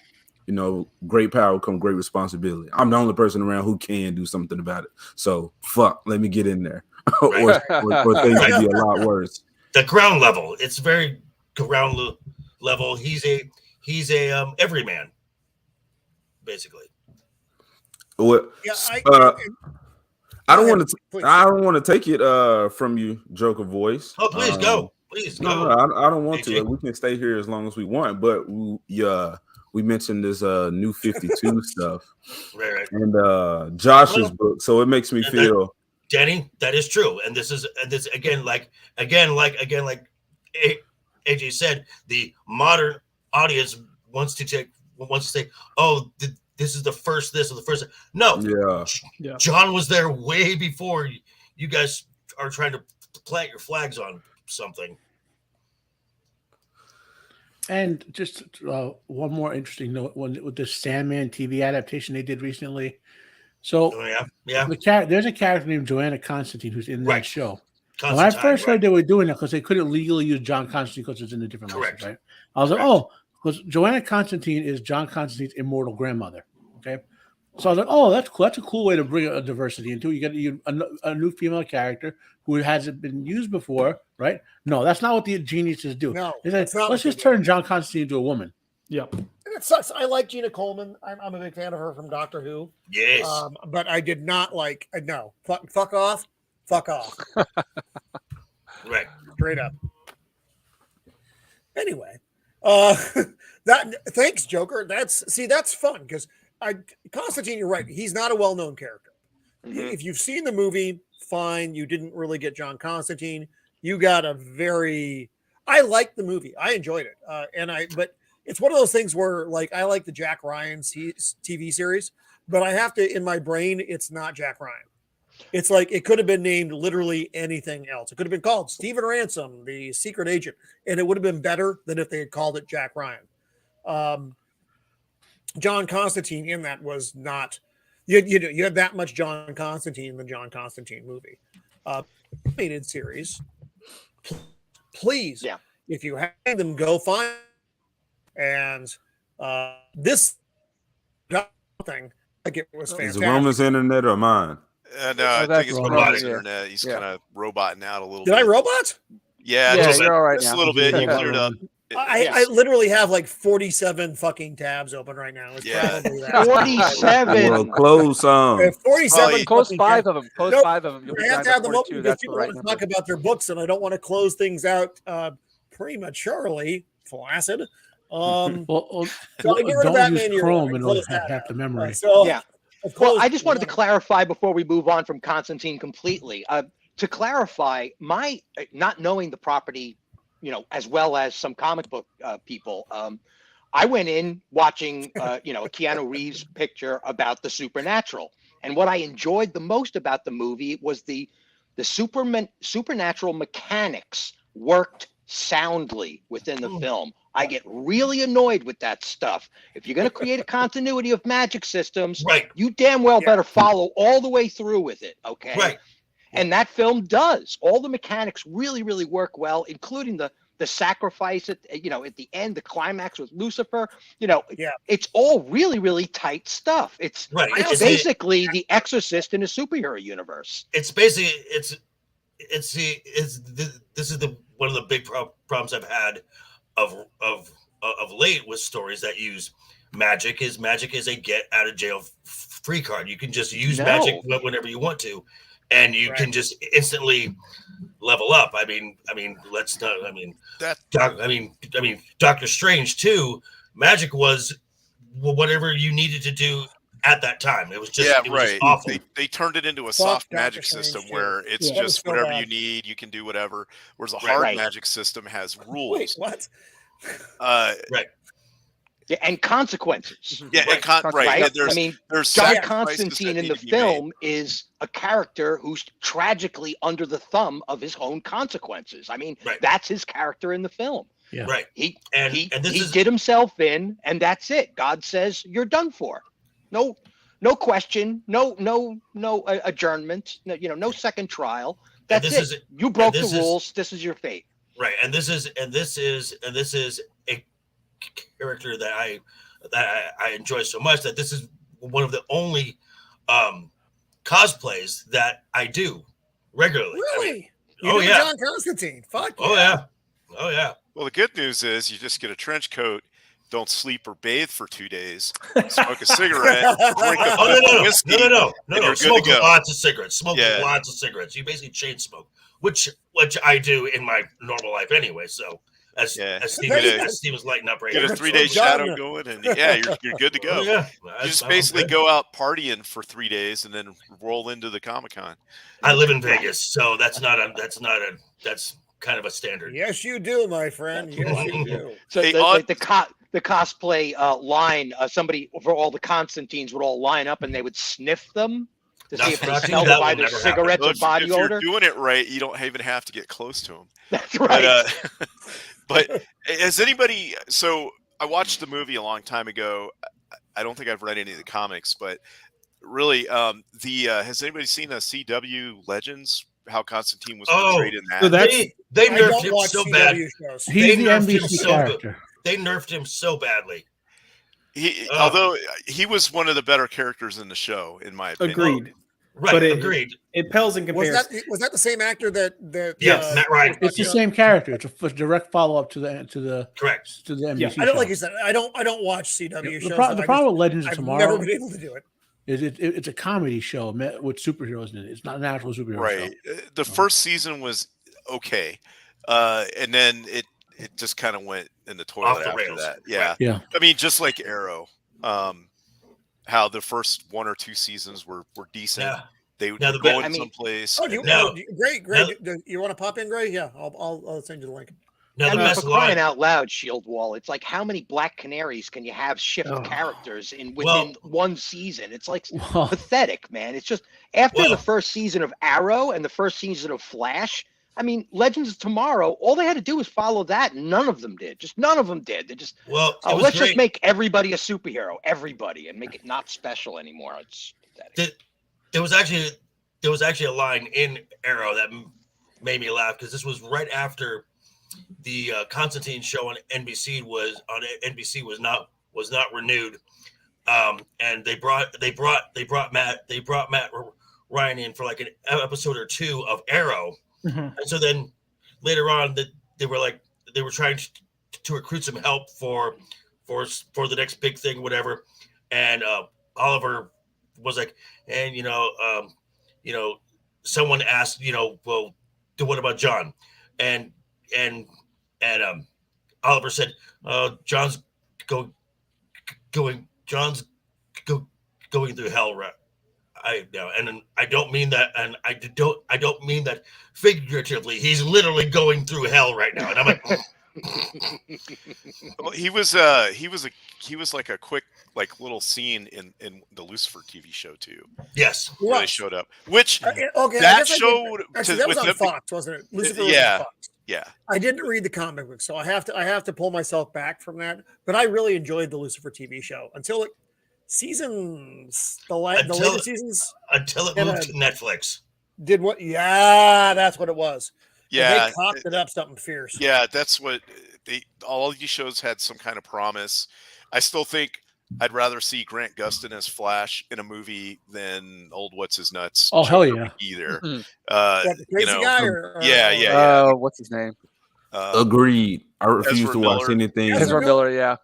H: great power come great responsibility. I'm the only person around who can do something about it. So let me get in there. or things could be a lot worse.
F: The ground level. It's very ground level. He's a everyman, basically.
H: Well, I don't want to take it from you, Joker Voice.
F: Oh, please go. Please go.
H: No, I don't want to. We can stay here as long as we want. But we mentioned this New 52 stuff, right. And Josh's book. So it makes me feel.
F: Danny, that is true, and this again, like AJ said, the modern audience wants to say, oh, this is the first this or the first. No, John was there way before you guys are trying to plant your flags on something.
C: And just one more interesting note with the Sandman TV adaptation they did recently. So there's a character named Joanna Constantine who's in that show. When I first heard they were doing that because they couldn't legally use John Constantine because it's in a different license, right? I was like, oh, because Joanna Constantine is John Constantine's immortal grandmother. Okay, so I was like, oh, that's cool. That's a cool way to bring a diversity into it. You get a new female character who hasn't been used before, right? No, that's not what the geniuses do. No, let's just turn John Constantine into a woman. Yep.
A: And it sucks. I like Gina Coleman. I'm a big fan of her from Doctor Who.
F: Yes.
A: But I did not like. No. Fuck off. Fuck off.
F: Right.
A: Straight up. Anyway, thanks, Joker. That's fun because Constantine, you're right. He's not a well-known character. Mm-hmm. If you've seen the movie, fine. You didn't really get John Constantine. You got I liked the movie. I enjoyed it. But it's one of those things where, like, I like the Jack Ryan TV series, but I have to, in my brain, it's not Jack Ryan. It's like it could have been named literally anything else. It could have been called StephenRansom, the secret agent, and it would have been better than if they had called it Jack Ryan. John Constantine in that was not. You had that much John Constantine in the John Constantine movie. Animated series, please, if you have them, go find. And this thing, like, it was fantastic.
H: Is it Roman's internet or mine?
B: No, I think it's Roman's internet. He's kind of roboting out a little bit.
A: Did I robot?
B: Yeah,
E: you're all right
B: just
E: now.
B: a little bit. You cleared up.
A: I literally have like 47 fucking tabs open right now. It's probably that.
D: 47.
H: Well, close some.
A: 47.
E: Close 5 of them. Close 5 of them.
A: You'll have to have them open because people want to talk about their books, and I don't want to close things out prematurely. Flaccid.
C: Don't use Chrome in order to have the memory.
D: Well, I just wanted to clarify before we move on from Constantine completely. To clarify, my not knowing the property, as well as some comic book people, I went in watching, a Keanu Reeves picture about the supernatural. And what I enjoyed the most about the movie was the supernatural mechanics worked soundly within the film. I get really annoyed with that stuff. If you're going to create a continuity of magic systems, you damn well better follow all the way through with it, okay?
F: Right.
D: And that film does. All the mechanics really, really work well, including the sacrifice at the end, the climax with Lucifer. It's all really, really tight stuff. It's basically The Exorcist in a superhero universe.
F: It's basically this is one of the big problems I've had of late with stories that use magic is a get out of jail free card. You can just use magic whenever you want to, and you can just instantly level up. I mean, let's not. Doctor Strange too. Magic was whatever you needed to do at that time. It was just just awful.
B: They turned it into a soft magic system where it's just whatever you need, you can do whatever. Whereas a hard magic system has rules.
A: Wait, what?
F: Right.
D: Yeah, and consequences.
B: Yeah,
D: right.
B: There's
D: John Constantine in the film is a character who's tragically under the thumb of his own consequences. That's his character in the film.
A: Yeah.
F: Right.
D: He did himself in, and that's it. God says you're done for. No question. No adjournment. No second trial. That's it. You broke the rules. This is your fate.
F: Right. And this is a character that I enjoy so much that this is one of the only cosplays that I do regularly.
A: Really? John Constantine. Fuck yeah.
F: Oh yeah.
B: Well, the good news is you just get a trench coat, don't sleep or bathe for 2 days, smoke a cigarette, drink a whiskey.
F: No. Smoke
B: go.
F: Lots of cigarettes. Lots of cigarettes. You basically chain smoke, which I do in my normal life anyway. So as Steven's lighting up right
B: get
F: here.
B: Get a 3-day shadow going, and you're good to go. You just basically go out partying for 3 days and then roll into the Comic-Con.
F: I live in Vegas, so that's kind of a standard.
A: Yes, you do, my friend. Yes, you do.
D: So the cosplay line, somebody for all the Constantines would all line up and they would sniff them to see if they smelled either cigarettes or body odor.
B: If you're doing it right, you don't even have to get close to them.
D: That's right.
B: But has anybody? So I watched the movie a long time ago. I don't think I've read any of the comics, but really, has anybody seen a CW Legends? How Constantine was portrayed in that?
G: So
F: they nerfed him so bad.
C: He's the NBC character.
F: They nerfed him so badly.
B: Although he was one of the better characters in the show, in my opinion.
G: Agreed.
F: Right,
G: but
F: agreed.
G: It pales in comparison.
A: Was that the same actor that
F: Matt Ryan?
C: It's the same character. It's a direct follow up to the
F: correct
C: to the NBC.
A: Yeah. I don't
C: show.
A: like you said. I don't watch CW shows.
C: The problem with Legends of Tomorrow,
A: I've never been able to do it.
C: It's a comedy show with superheroes in it. It's not an actual superhero show.
B: Right. The first season was okay, and then it just kind of went in the toilet
F: off the
B: after
F: rails.
B: that. Yeah.
C: Yeah.
B: I mean, just like Arrow, how the first 1 or 2 seasons were decent.
F: Yeah.
B: They were going someplace.
A: Oh, great. You want to pop in, Gray? Yeah, I'll send you the link.
F: Now,
D: for crying out loud, Shieldwall, it's like how many Black Canaries can you have shift characters within one season? It's like pathetic, man. It's just after the first season of Arrow and the first season of Flash. I mean, Legends of Tomorrow, all they had to do was follow that. And none of them did. Just none of them did. They just let's just make everybody a superhero, everybody, and make it not special anymore. It's pathetic.
F: There was actually a line in Arrow that made me laugh because this was right after the Constantine show on NBC was not renewed, and they brought Matt Ryan in for like an episode or 2 of Arrow, and so then later on they were trying to recruit some help for the next big thing, whatever, and Oliver was like, and someone asked, well, what about John? And Oliver said, John's going through hell right now, and I don't mean that, and I don't mean that figuratively. He's literally going through hell right now, and I'm like,
B: Well, he was like a quick little scene in the Lucifer TV show too.
F: Yes,
B: where they showed up. Which
A: okay,
B: that showed
A: actually that was on Fox, wasn't it? Lucifer was on Fox.
B: Yeah.
A: I didn't read the comic book, so I have to pull myself back from that. But I really enjoyed the Lucifer TV show until the later seasons
F: until it moved to Netflix.
A: Did what? Yeah, that's what it was.
B: Yeah,
A: they cocked it up something fierce.
B: Yeah, that's what all of these shows had some kind of promise. I still think I'd rather see Grant Gustin as Flash in a movie than old what's his nuts.
C: Oh hell yeah!
B: Either.
A: The crazy guy
B: yeah.
E: What's his name?
H: Agreed. I refuse to watch anything.
E: Ezra Miller. Yeah.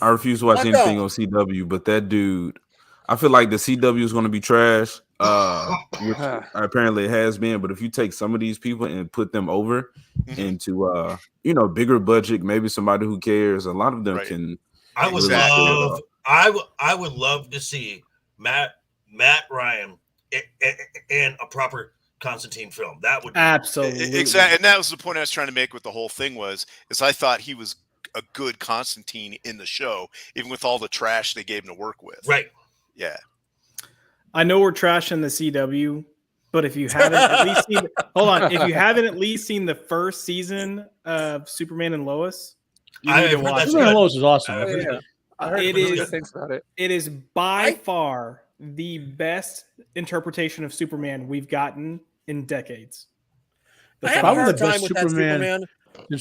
H: I refuse to watch anything on CW. But that dude, I feel like the CW is going to be trash. Which apparently it has been. But if you take some of these people and put them over into bigger budget, maybe somebody who cares, a lot of them can.
F: I would love to see Matt Ryan in a proper Constantine film. That would
G: absolutely
B: exactly, and that was the point I was trying to make with the whole thing is I thought he was a good Constantine in the show, even with all the trash they gave him to work with.
F: Right.
B: Yeah.
G: I know we're trashing the CW, but if you haven't at least seen, if you haven't at least seen the first season of Superman and Lois, you need to watch.
C: Superman and Lois is awesome.
E: I heard good things about it.
G: It is by far the best interpretation of Superman we've gotten in decades.
A: I have a hard time with that Superman.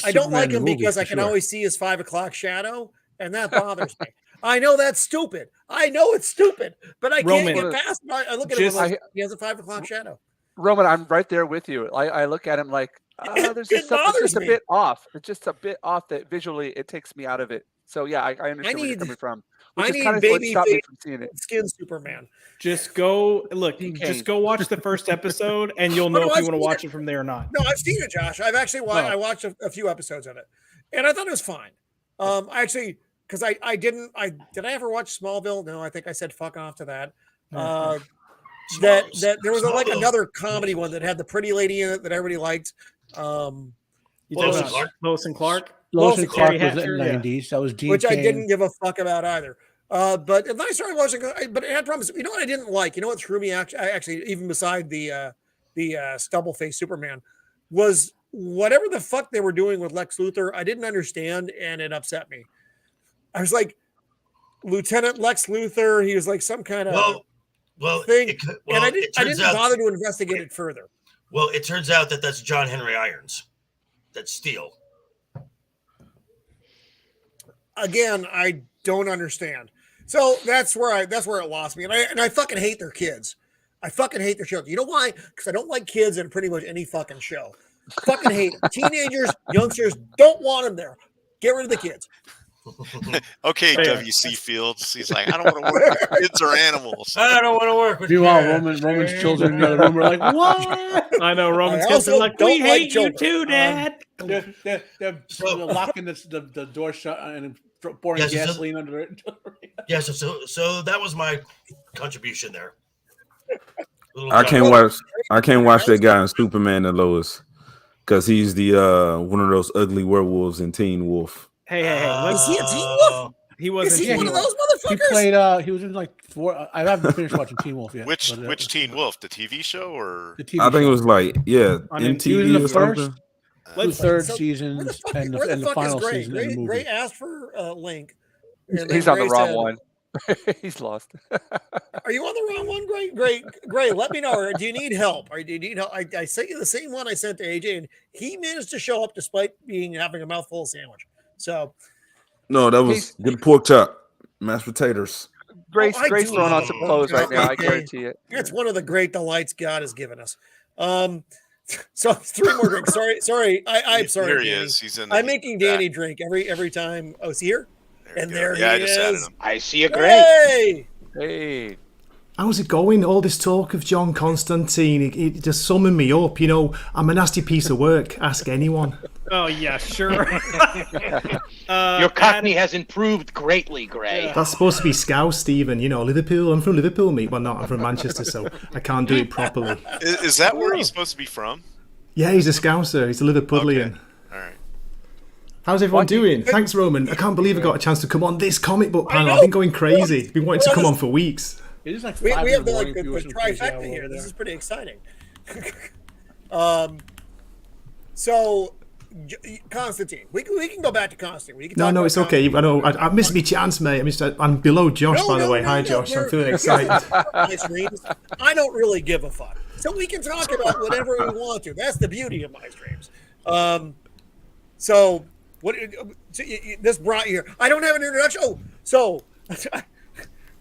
A: I don't like him because I can always see his 5 o'clock shadow, and that bothers me. I know that's stupid. I know it's stupid, but I can't get past it. I look at him like he has a 5 o'clock shadow.
E: Roman, I'm right there with you. I look at him like there's just something just a bit off. It's just a bit off that visually it takes me out of it. So yeah, I understand where you're coming from.
A: I need baby skin Superman.
G: Just go watch the first episode, and you'll know if you want to watch it from there or not.
A: No, I've seen it, Josh. I've actually I watched a few episodes of it, and I thought it was fine. Because did I ever watch Smallville? No, I think I said fuck off to that. That there was another comedy one that had the pretty lady in it that everybody liked.
G: Lois and Clark.
C: Lois and Clark was in the 90s. That was Dean
A: which
C: Cain.
A: I didn't give a fuck about either. But then I started watching, but it had problems. You know what I didn't like? You know what threw me actually even beside the stubble-faced Superman was whatever the fuck they were doing with Lex Luthor. I didn't understand, and it upset me. I was like, Lieutenant Lex Luthor. He was like some kind of thing, and I didn't bother to investigate it further.
F: Well, it turns out that's John Henry Irons. That's Steel.
A: Again, I don't understand. So that's where it lost me, and I fucking hate their kids. I fucking hate their children. You know why? Because I don't like kids in pretty much any fucking show. Fucking hate them. Teenagers, youngsters, don't want them there. Get rid of the kids.
B: Okay, W.C. Fields. He's like, I don't want to work with kids or animals.
F: I don't want to work with
C: Meanwhile, Roman's children in the other room are like, what?
G: I know, Roman's kids are like, we hate you too, Dad.
C: They're locking the door shut and pouring gasoline under it.
F: Yes, so that was my contribution there.
H: I can't watch that guy in Superman and Lois because he's the one of those ugly werewolves in Teen Wolf.
G: Hey,
A: is he a Teen Wolf?
G: He wasn't.
A: Is he one of those motherfuckers?
C: He played. He was in like 4. I haven't finished watching Teen Wolf yet.
B: Which Teen Wolf? The TV show or
C: the TV?
H: I think it was like MTV or something.
C: The third seasons and the final season of the movie.
A: Gray asked for a link.
E: He's on the wrong one. He's lost.
A: Are you on the wrong one, Gray? Let me know. Or do you need help? Or do you need help? I sent you the same one I sent to AJ, and he managed to show up despite having a mouthful of sandwich. So,
H: no, that was good pork chop, mashed potatoes.
E: Grace throwing on some clothes right now. I guarantee it.
A: It's one of the great delights God has given us. So 3 more drinks. Sorry. I'm sorry.
B: Here he is. He's in.
A: I'm making Danny drink every time. Oh, is he here? There he is.
D: I see a Gray.
E: Hey.
I: How's it going? All this talk of John Constantine, it just summoned me up. You know, I'm a nasty piece of work. Ask anyone.
G: Oh, yeah, sure.
D: Your Cockney has improved greatly, Gray.
I: That's supposed to be Scouse, Stephen. You know, Liverpool. I'm from Liverpool, mate. Well, not. I'm from Manchester, so I can't do it properly.
B: Is that where he's supposed to be from?
I: Yeah, he's a Scouser. He's a Liverpudlian.
B: Okay. All right.
I: How's everyone doing? Thanks, Roman. I can't believe I got a chance to come on this comic book panel. I've been going crazy. Been wanting to come on for weeks.
A: It is like we have the trifecta here. This is pretty exciting. So, Constantine, we can go back to Constantine. We can
I: no, it's okay. I know I missed my chance, mate. I'm below Josh, by the way. Hi, Josh. I'm feeling excited.
A: I don't really give a fuck. So we can talk about whatever we want to. That's the beauty of my streams. So what? This brought you here. I don't have an introduction. Oh, so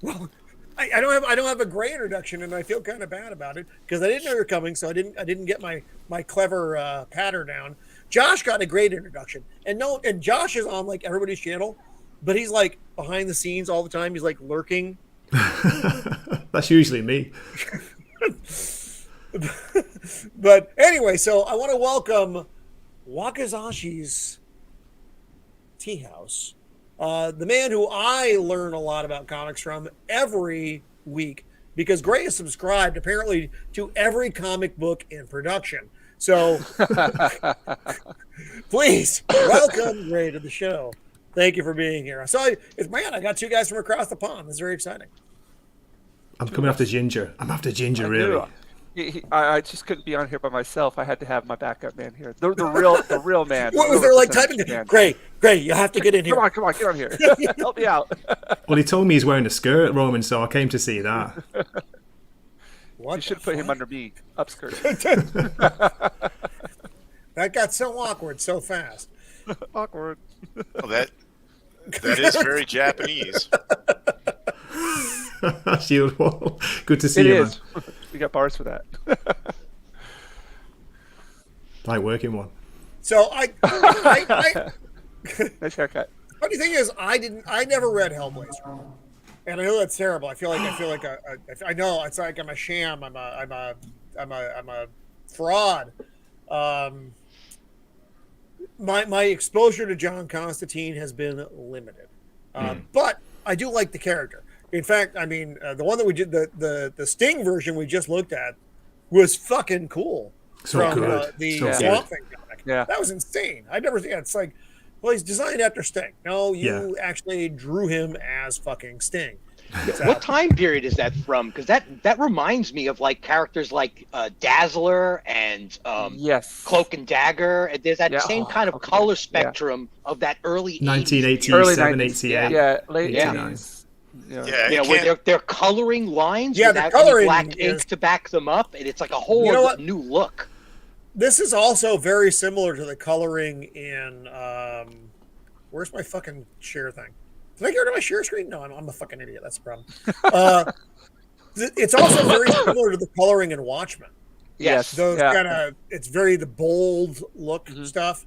A: well, I don't have a great introduction, and I feel kind of bad about it because I didn't know you were coming, so I didn't get my clever patter down. Josh got a great introduction, and Josh is on like everybody's channel, but he's like behind the scenes all the time. He's like lurking.
I: That's usually me.
A: But anyway, so I want to welcome Wakazashi's Tea House, the man who I learn a lot about comics from every week because Gray is subscribed apparently to every comic book in production. So please welcome Gray to the show. Thank you for being here. I saw you. I got two guys from across the pond. That's very exciting.
I: I'm coming after Jinja. I'm after Jinja, really.
E: I just couldn't be on here by myself. I had to have my backup man here. The real man.
A: What was there like typing? Gray, you have to get in here.
E: Come on, get on here. Help me out.
I: Well, he told me he's wearing a skirt, Roman, so I came to see that.
E: You should put him under me, upskirt.
A: That got so awkward so fast.
E: Awkward.
B: Well, that is very Japanese.
I: Shieldwall. Good to see you, man.
E: We got bars for that.
I: Like working one.
A: So I
E: nice haircut.
A: Funny thing is, I never read Hellblazer, and I know that's terrible. I feel like I know it's like I'm a sham. I'm a fraud. My exposure to John Constantine has been limited, but I do like the character. In fact, I mean, the one that we did, the Sting version we just looked at was fucking cool.
I: So good.
A: The Swamp Thing comic. Yeah. That was insane. I never seen it. It's like, well, he's designed after Sting. No, you actually drew him as fucking Sting.
D: So, what time period is that from? Because that reminds me of like characters like Dazzler and Cloak and Dagger. There's that same kind of color spectrum of that early
I: 1987, 88.
E: Yeah, late 80s.
D: Where they're coloring lines
A: without any
D: black ink to back them up, and it's like a whole new look.
A: This is also very similar to the coloring in where's my fucking share thing? Did I get rid of my share screen? No, I'm a fucking idiot. That's the problem. It's also very similar to the coloring in Watchmen.
E: Yes.
A: Those kind of, it's very the bold look stuff.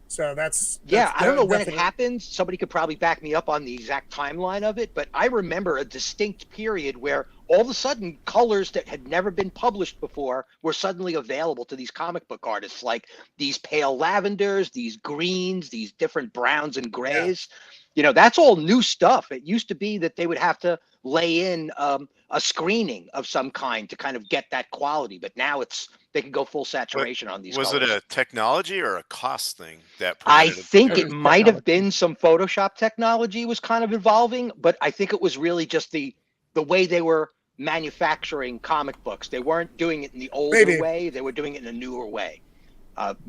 A: So that's
D: I don't know when it happened. Somebody could probably back me up on the exact timeline of it, but I remember a distinct period where all of a sudden colors that had never been published before were suddenly available to these comic book artists, like these pale lavenders, these greens, these different browns and grays. That's all new stuff. It used to be that they would have to lay in a screening of some kind to kind of get that quality, but now they can go full saturation on these.
B: Was
D: colors.
B: it a technology or a cost thing that?
D: I think it might have been some Photoshop technology was kind of evolving, but I think it was really just the way they were manufacturing comic books. They weren't doing it in the older way; they were doing it in a newer way.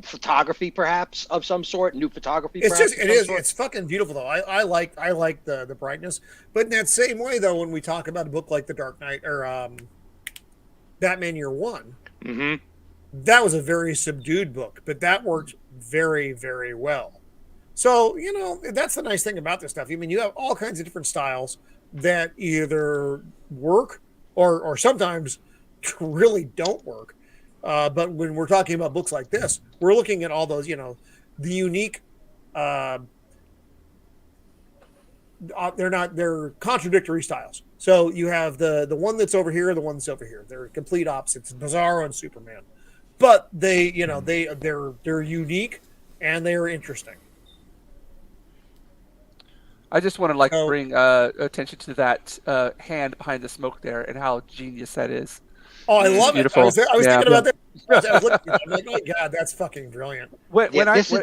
D: Photography, perhaps of some sort, new photography.
A: It's fucking beautiful though. I like the brightness, but in that same way though, when we talk about a book like The Dark Knight or Batman Year One, that was a very subdued book, but that worked very, very well. So that's the nice thing about this stuff. I mean, you have all kinds of different styles that either work or sometimes really don't work. But when we're talking about books like this, we're looking at all those, the unique, they're contradictory styles. So you have the one that's over here, the one that's over here. They're complete opposites, Bizarro and Superman. But they're unique and they are interesting.
E: I just want to bring attention to that hand behind the smoke there and how genius that is.
A: Oh, I love
E: Beautiful.
A: it. I was thinking about that. I was looking at it. I'm like, oh God, that's fucking brilliant.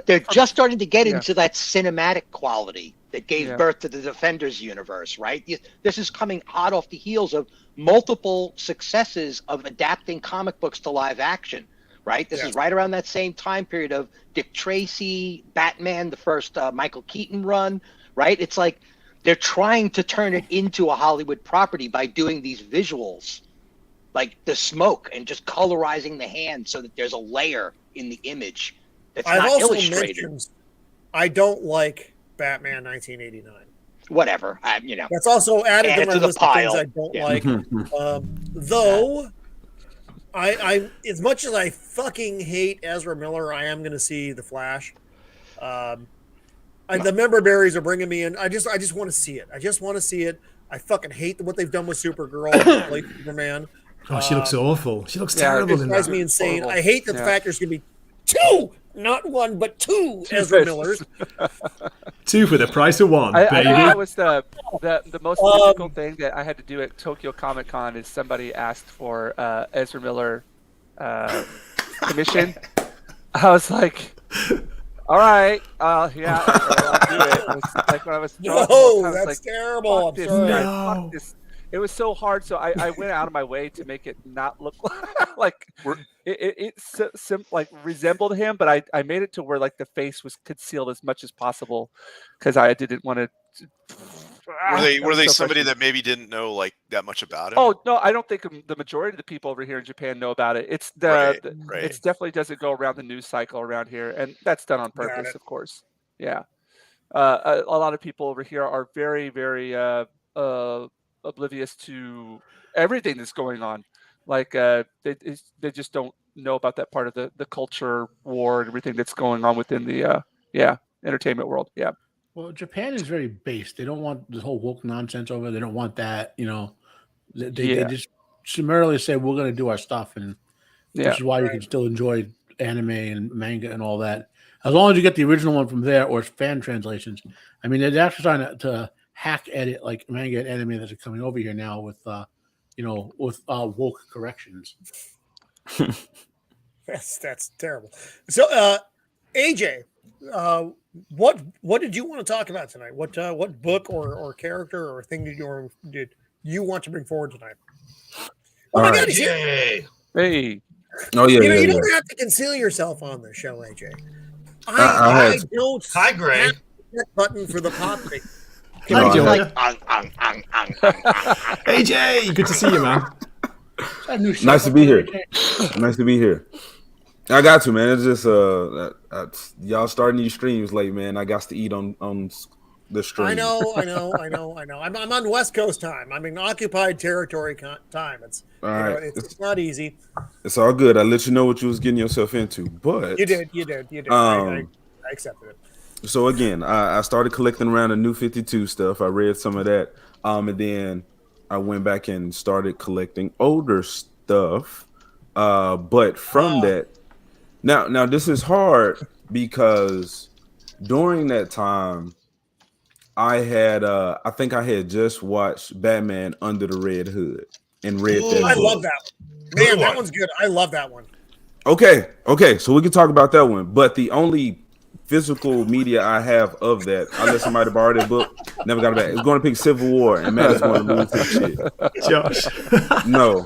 D: They're just starting to get into that cinematic quality that gave birth to the Defenders universe, right? This is coming hot off the heels of multiple successes of adapting comic books to live action, right? This is right around that same time period of Dick Tracy, Batman, the first Michael Keaton run, right? It's like they're trying to turn it into a Hollywood property by doing these visuals, like the smoke and just colorizing the hand so that there's a layer in the image that's
A: I've
D: not
A: also
D: illustrated.
A: mentioned I don't like Batman 1989.
D: Whatever,
A: That's also added to my
D: the
A: list
D: pile.
A: of things I don't like. Though, I as much as I fucking hate Ezra Miller, I am going to see the Flash. The member berries are bringing me in. I just want to see it. I just want to see it. I fucking hate what they've done with Supergirl, like Superman.
I: Oh, she looks awful. She looks terrible.
A: It drives me insane. Horrible. I hate that the fact there's going to be two, not one, but two Ezra Millers.
I: Two for the price of one, baby.
E: I think that was the most difficult thing that I had to do at Tokyo Comic Con is somebody asked for Ezra Miller commission. I was like, all right, I'll do it. It was like when I was
A: that's
E: like,
A: terrible.
E: Fuck this, fuck this. It was so hard, so I went out of my way to make it not look like it resembled him, but I made it to where like the face was concealed as much as possible because I didn't want to.
B: Were they somebody that maybe didn't know like that much about him?
E: Oh no, I don't think the majority of the people over here in Japan know about it. It's it definitely doesn't go around the news cycle around here, and that's done on purpose, of course. Yeah, a lot of people over here are very, very oblivious to everything that's going on. Like they just don't know about that part of the culture war and everything that's going on within the entertainment world. Yeah.
C: Well, Japan is very based. They don't want this whole woke nonsense over. They don't want that. They just summarily say we're going to do our stuff, and this is why you can still enjoy anime and manga and all that, as long as you get the original one from there or fan translations. I mean, they're actually trying to hack edit like manga and anime that are coming over here now with woke corrections.
A: That's terrible. So, AJ, what did you want to talk about tonight? What book or character or thing did you want to bring forward tonight? Oh my God, he's here.
E: Hey.
H: Oh yeah.
A: You don't have to conceal yourself on the show, AJ. I don't.
F: Hi, Gray.
A: That button for the pop thing.
I: AJ, good to see you, man.
H: Nice to be here. Nice to be here. I got to, man. It's just y'all starting these streams late, man. I got to eat on the stream.
A: I know. I'm on West Coast time. I'm in occupied territory time. It's it's not easy.
H: It's all good. I let you know what you was getting yourself into, but
A: you did. I accepted it.
H: So again, I started collecting around the New 52 stuff. I read some of that, and then I went back and started collecting older stuff. But from that, now this is hard because during that time, I think I had just watched Batman Under the Red Hood and read that.
A: I love that one. Man, that one's good. I love that one.
H: Okay, so we can talk about that one. But the only physical media I have of that, I let somebody borrow that book, never got it back. It's going to pick Civil War, and Matt is going to lose his shit.
I: Josh.
H: No.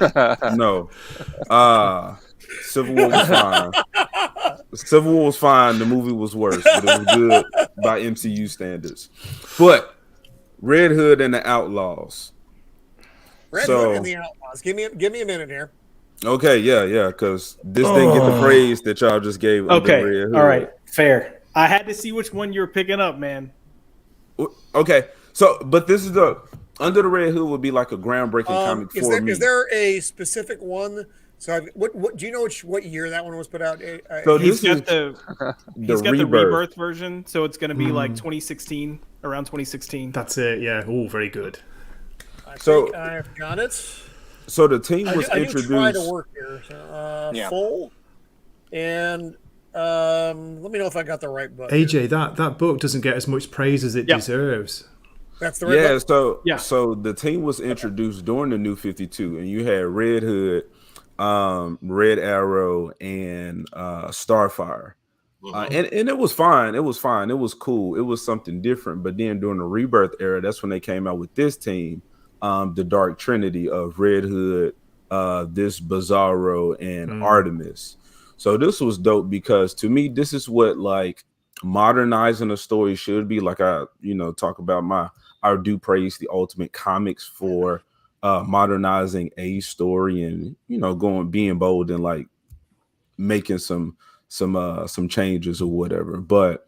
H: Civil War was fine. Civil War was fine. The movie was worse, but it was good by MCU standards. But Red Hood and the Outlaws.
A: Red Hood and the Outlaws. Give me a minute here.
H: Okay, yeah, because this didn't get the praise that y'all just gave.
G: Okay,
H: Red Hood.
G: all right, fair. I had to see which one you were picking up, man.
H: Okay, so but this is Under the Red Hood would be like a groundbreaking comic for me.
A: Is there a specific one? So what do you know what year that one was put out?
H: So
G: he's got the rebirth version, so it's going to be like 2016, around 2016.
I: That's it. Yeah. Oh, very good.
A: I think I've got it.
H: So the team was introduced.
A: I try to work here. Full and let me know if I got the right book.
I: AJ, that book doesn't get as much praise as it deserves.
A: That's the right book.
H: So the team was introduced during the New 52, and you had Red Hood, Red Arrow, and Starfire. And it was fine. It was fine. It was cool. It was something different. But then during the Rebirth era, that's when they came out with this team, the Dark Trinity of Red Hood, this Bizarro, and Artemis. So this was dope because to me, this is what like modernizing a story should be. Like I, talk about I do praise the Ultimate Comics for modernizing a story and being bold and like making some changes or whatever. But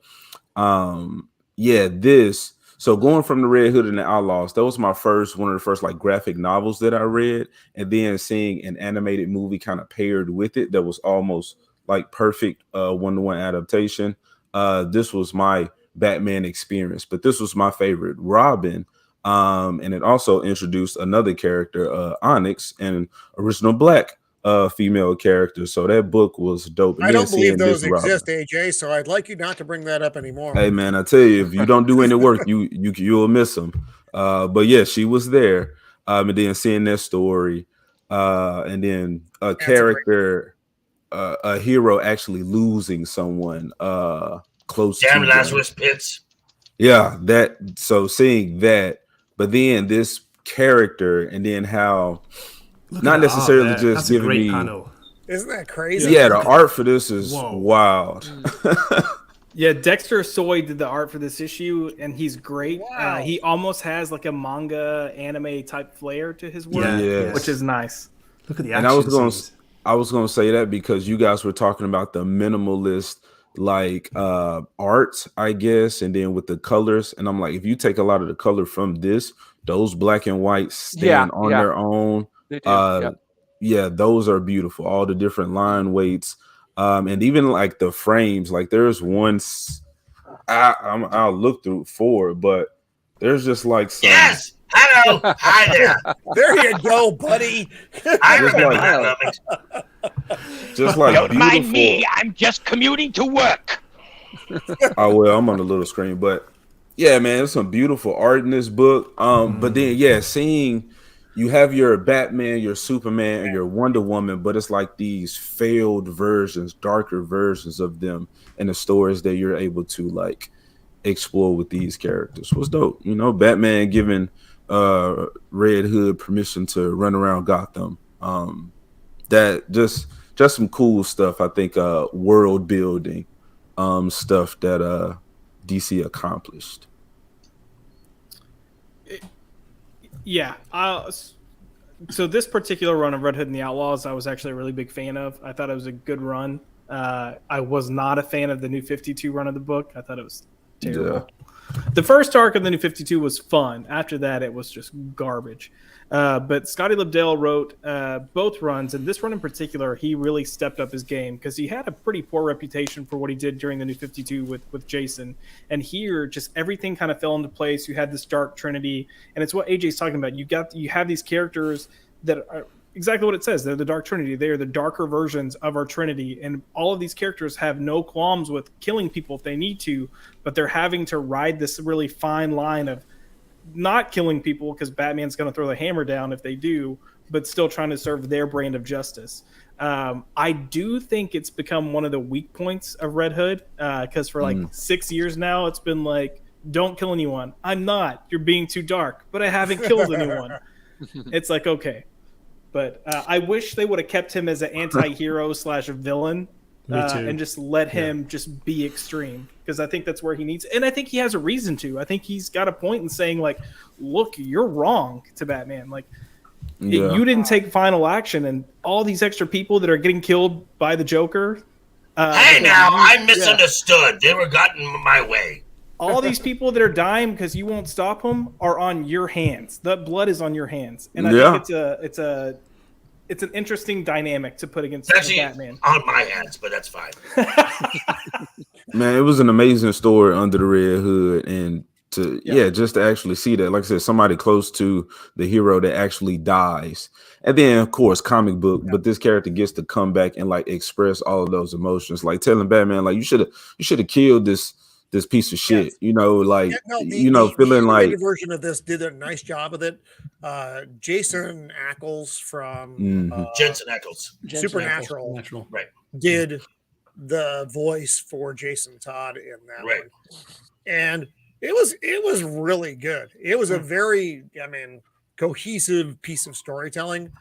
H: this, so going from the Red Hood and the Outlaws, that was one of the first like graphic novels that I read, and then seeing an animated movie kind of paired with it that was almost like perfect one-to-one adaptation. This was my Batman experience, but this was my favorite Robin. And it also introduced another character, Onyx, an original black female character. So that book was dope. And
A: I don't believe those exist, AJ. So I'd like you not to bring that up anymore.
H: Hey man, I tell you, if you don't do any work, you'll miss them. But yeah, she was there. And then seeing that story, and then a character, a hero actually losing someone close.
F: Damn to Lazarus Pitts.
H: Yeah, so seeing that, but then this character, and then how. Not necessarily just giving me.
A: Panel. Isn't that crazy?
H: Yeah, the art for this is wild.
G: Yeah, Dexter Soy did the art for this issue, and he's great.
A: Wow.
G: He almost has like a manga anime type flair to his work, which is nice.
I: Look at the
H: action. And I was gonna say that because you guys were talking about the minimalist like art, I guess, and then with the colors, and I'm like, if you take a lot of the color from this, those black and white stand on their own. Yeah, those are beautiful. All the different line weights, and even like the frames. Like there's one, I'll look through for, but there's just like some.
F: Yes, hello, hi there.
A: There you go, buddy.
F: I remember that.
H: Just like
D: don't
H: beautiful.
D: mind me. I'm just commuting to work.
H: Oh well, I'm on the little screen, but yeah, man, there's some beautiful art in this book. But then seeing. You have your Batman, your Superman, and your Wonder Woman, but it's like these failed versions, darker versions of them in the stories that you're able to like explore with these characters. What's dope, Batman giving Red Hood permission to run around Gotham. That just some cool stuff. I think world building stuff that DC accomplished.
G: Yeah. So this particular run of Red Hood and the Outlaws, I was actually a really big fan of. I thought it was a good run. I was not a fan of the New 52 run of the book. I thought it was terrible. Yeah. The first arc of the New 52 was fun. After that, it was just garbage. But Scotty Lobdell wrote both runs, and this run in particular, he really stepped up his game because he had a pretty poor reputation for what he did during the New 52 with Jason. And here, just everything kind of fell into place. You had this dark trinity, and it's what AJ's talking about. You have these characters that are exactly what it says. They're the dark trinity. They are the darker versions of our trinity, and all of these characters have no qualms with killing people if they need to, but they're having to ride this really fine line of not killing people because Batman's going to throw the hammer down if they do, but still trying to serve their brand of justice. I do think it's become one of the weak points of Red Hood because for like 6 years now, it's been like, don't kill anyone. I'm not. You're being too dark, but I haven't killed anyone. It's like, okay. But I wish they would have kept him as an anti-hero / a villain and just let him just be extreme, because I think that's where he needs. And I think he has a reason to. I think he's got a point in saying, like, look, you're wrong to Batman. Like, you didn't take final action, and all these extra people that are getting killed by the Joker.
F: Hey, now, I misunderstood. They were gotten my way.
G: All these people that are dying because you won't stop them are on your hands. The blood is on your hands, and I think it's an interesting dynamic to put against Batman.
F: On my hands, but that's fine.
H: Man, it was an amazing story under the Red Hood, and just to actually see that, like I said, somebody close to the hero that actually dies, and then of course comic book, but this character gets to come back and like express all of those emotions, like telling Batman, like you should have killed this this piece of shit.
A: Yes.
H: You know, like
A: the
H: feeling like
A: version of this did a nice job of it. Jason Ackles from
F: Jensen Ackles,
A: Supernatural,
F: right,
A: did the voice for Jason Todd in that one, and it was really good. It was a very, cohesive piece of storytelling,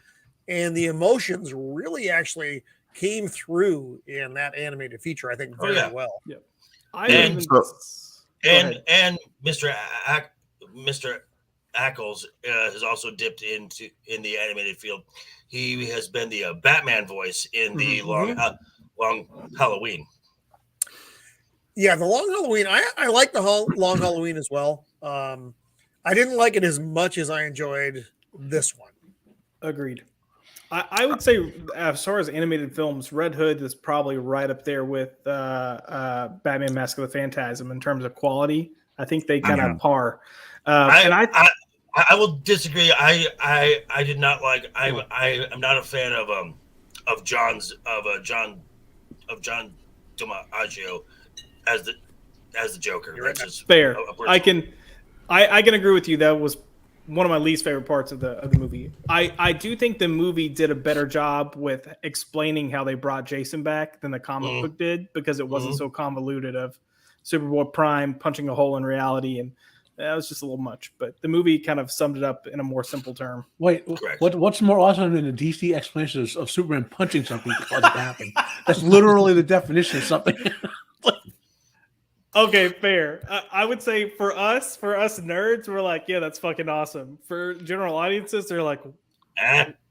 A: and the emotions really actually came through in that animated feature, I think, very well.
G: Yeah.
F: And Mr. Ackles has also dipped in the animated field. He has been the Batman voice in the Long Halloween.
A: Yeah, the Long Halloween. I like the Long Halloween as well. I didn't like it as much as I enjoyed this one.
G: Agreed. I would say, as far as animated films, Red Hood is probably right up there with Batman: Mask of the Phantasm in terms of quality. I think they kind of par.
F: I will disagree. I did not like. I'm not a fan of John DiMaggio as the Joker. That's just
G: fair. I can agree with you. That was one of my least favorite parts of the movie. I do think the movie did a better job with explaining how they brought Jason back than the comic book did, because it wasn't so convoluted of Superboy Prime punching a hole in reality, and that was just a little much. But the movie kind of summed it up in a more simple term.
C: Wait, what's more awesome than the DC explanation of Superman punching something to cause it to happen? That's literally the definition of something.
G: Okay, fair. I would say for us nerds, we're like, yeah, that's fucking awesome. For general audiences, they're like,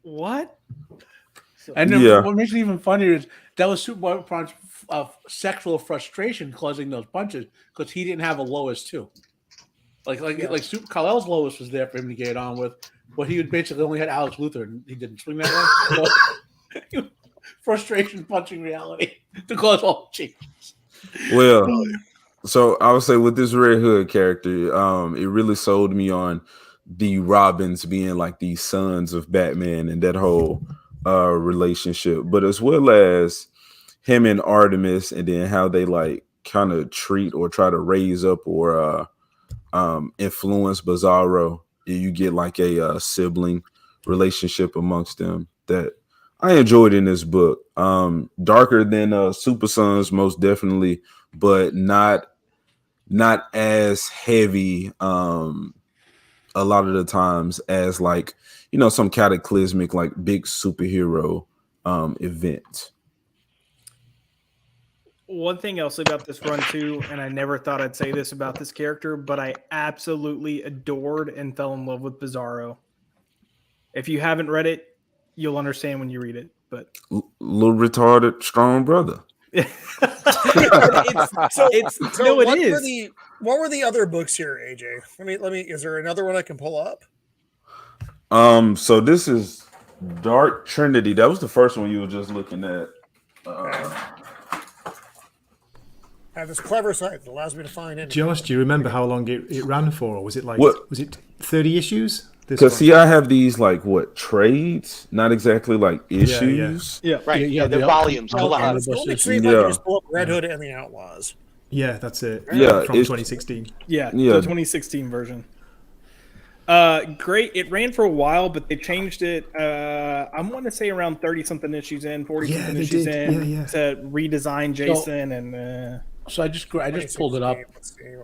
G: what?
C: And then what makes it even funnier is that was Superboy Prime's sexual frustration causing those punches, because he didn't have a Lois too. Like Kal-El's Lois was there for him to get it on with, but he basically only had Alex Luthor, and he didn't swing that way. Frustration punching reality to cause all changes.
H: Well. So I would say with this Red Hood character, it really sold me on the Robins being like the sons of Batman and that whole relationship, but as well as him and Artemis, and then how they like kind of treat or try to raise up or influence Bizarro. You get like a sibling relationship amongst them that I enjoyed in this book. Darker than Super Sons, most definitely, but not as heavy a lot of the times as like, some cataclysmic like big superhero event.
G: One thing I'll say about this run too, and I never thought I'd say this about this character, but I absolutely adored and fell in love with Bizarro. If you haven't read it, you'll understand when you read it. But
H: little retarded strong brother.
A: What were the other books here, AJ? Let me. Is there another one I can pull up?
H: So this is Dark Trinity. That was the first one you were just looking at.
A: I have this clever site that allows me to find anything.
I: Josh, do you remember how long it ran for? Or was it was it 30 issues?
H: Because I have these like trades, not exactly like issues.
D: Yeah. Right. Yeah, the volumes.
A: Let me see if I can just pull up Red Hood and the Outlaws.
I: Yeah, that's it.
H: Yeah,
I: from 2016.
G: Yeah, the 2016 version. Great. It ran for a while, but they changed it. I want to say around 30-something issues in, 40-something issues in to redesign Jason and.
C: So I just pulled it up.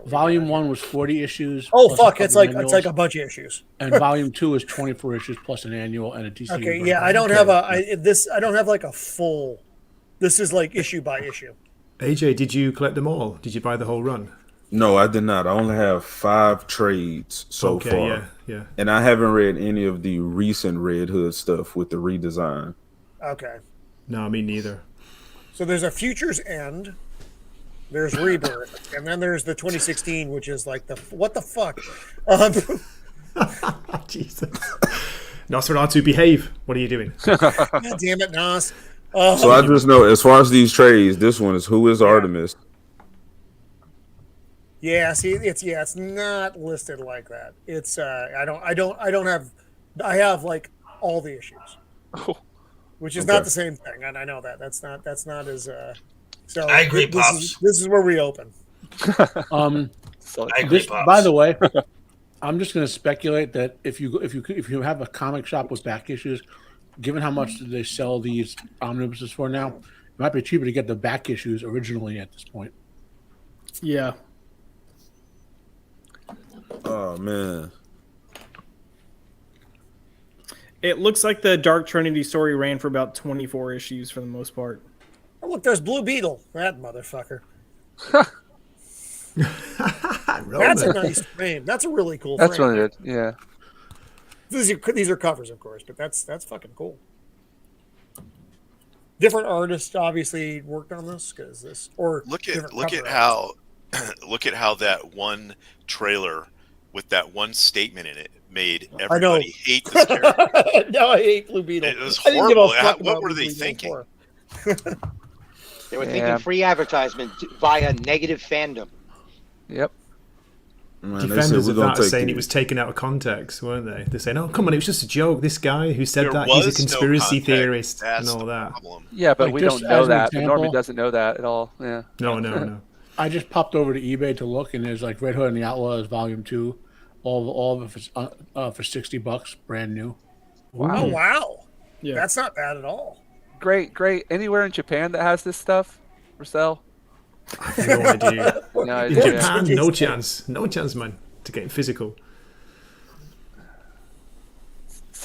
C: Volume 1 was 40 issues.
A: Oh fuck! It's like a bunch of issues.
C: And Volume 2 is 24 issues plus an annual and a DC.
A: Okay, version. I don't have I don't have like a full. This is like issue by issue.
I: AJ, did you collect them all? Did you buy the whole run?
H: No, I did not. I only have 5 trades so far.
I: Yeah.
H: And I haven't read any of the recent Red Hood stuff with the redesign.
A: Okay.
I: No, me neither.
A: So there's a Future's End. There's Rebirth, and then there's the 2016, which is like what the fuck?
I: Jesus. Nosferatu, behave. What are you doing?
A: God damn it, Nos.
H: So I just know, as far as these trades, this one is Who is Artemis?
A: Yeah, see, it's not listed like that. It's I have like all the issues, which is not the same thing, and I know that that's not as. So
F: I agree, Pops.
A: This is where we open.
C: By the way, I'm just going to speculate that if you have a comic shop with back issues, given how much they sell these omnibuses for now, it might be cheaper to get the back issues originally at this point.
G: Yeah.
H: Oh man.
G: It looks like the Dark Trinity story ran for about 24 issues for the most part.
A: Oh, look, there's Blue Beetle. That motherfucker. That's a nice frame. That's a really cool frame.
E: That's really good. Yeah.
A: These are covers, of course, but that's fucking cool. Different artists obviously worked on this because this
B: look at how that one trailer with that one statement in it made everybody hate this character.
A: No, I hate Blue Beetle.
B: It was horrible. What were they thinking?
D: They were thinking free advertisement via negative fandom.
E: Yep.
H: Man,
I: Defenders of that are saying it was taken out of context, weren't they? They're saying, "Oh, come on, it was just a joke. This guy who said that, he's a conspiracy theorist and all that."
E: Yeah, but we don't know that. Norman doesn't know that at all. Yeah.
I: No.
C: I just popped over to eBay to look, and there's like Red Hood and the Outlaws Volume 2, all of it for $60, brand new.
A: Wow! Oh, wow!
G: Yeah,
A: that's not bad at all.
E: Great. Anywhere in Japan that has this stuff for sale?
I: I have no idea.
E: No
I: In
E: idea.
I: Japan, no chance, man, to get physical.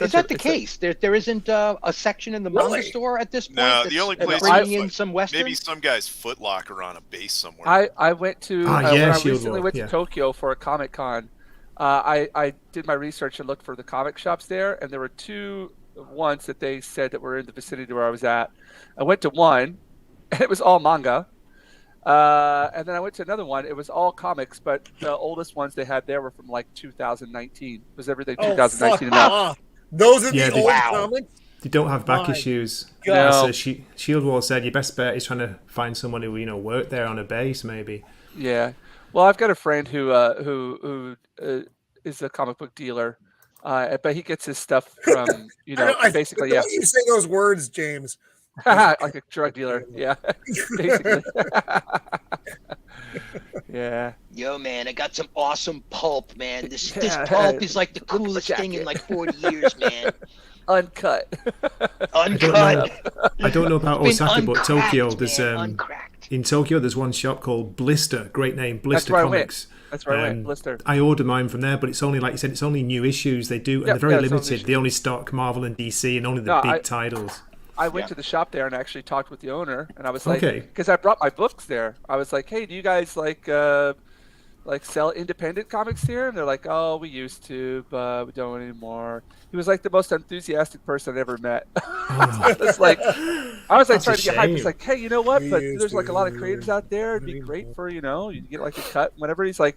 D: Is that the case? There isn't a section in the manga store at this point.
B: No, the only place
D: bringing in some Western.
B: Maybe some guy's Foot Locker on a base somewhere.
E: I went to when I recently went to Tokyo for a Comic Con. I did my research and looked for the comic shops there, and there were two ones that they said that were in the vicinity where I was at. I went to one, and it was all manga. And then I went to another one. It was all comics, but the oldest ones they had there were from like 2019. It was everything 2019 and up.
A: Those are the old comics?
I: They don't have back issues.
E: No.
I: So Shieldwall said your best bet is trying to find someone who worked there on a base, maybe.
E: Yeah. Well, I've got a friend who is a comic book dealer, but he gets his stuff from basically.
A: Don't you say those words, James?
E: Like a drug dealer, yeah. Basically. Yeah.
D: Yo, man, I got some awesome pulp, man. This pulp is like the coolest thing in like 40 years, man.
E: Uncut.
I: I don't know about Osaka, but Tokyo. There's in Tokyo there's one shop called Blister. Great name, Blister Comics.
E: That's where I went. Blister.
I: I ordered mine from there, but it's only, like you said, it's only new issues they do, and they're very limited. They only stock Marvel and DC and only the big titles.
E: I went to the shop there and actually talked with the owner, and I was like, because I brought my books there. I was like, hey, do you guys like sell independent comics here? And they're like, oh, we used to, but we don't anymore. He was like the most enthusiastic person I'd ever met. I was like trying to get hyped. He's like, hey, you know what? But there's like a lot of creators out there. It'd be great for, you get like a cut, whatever. He's like,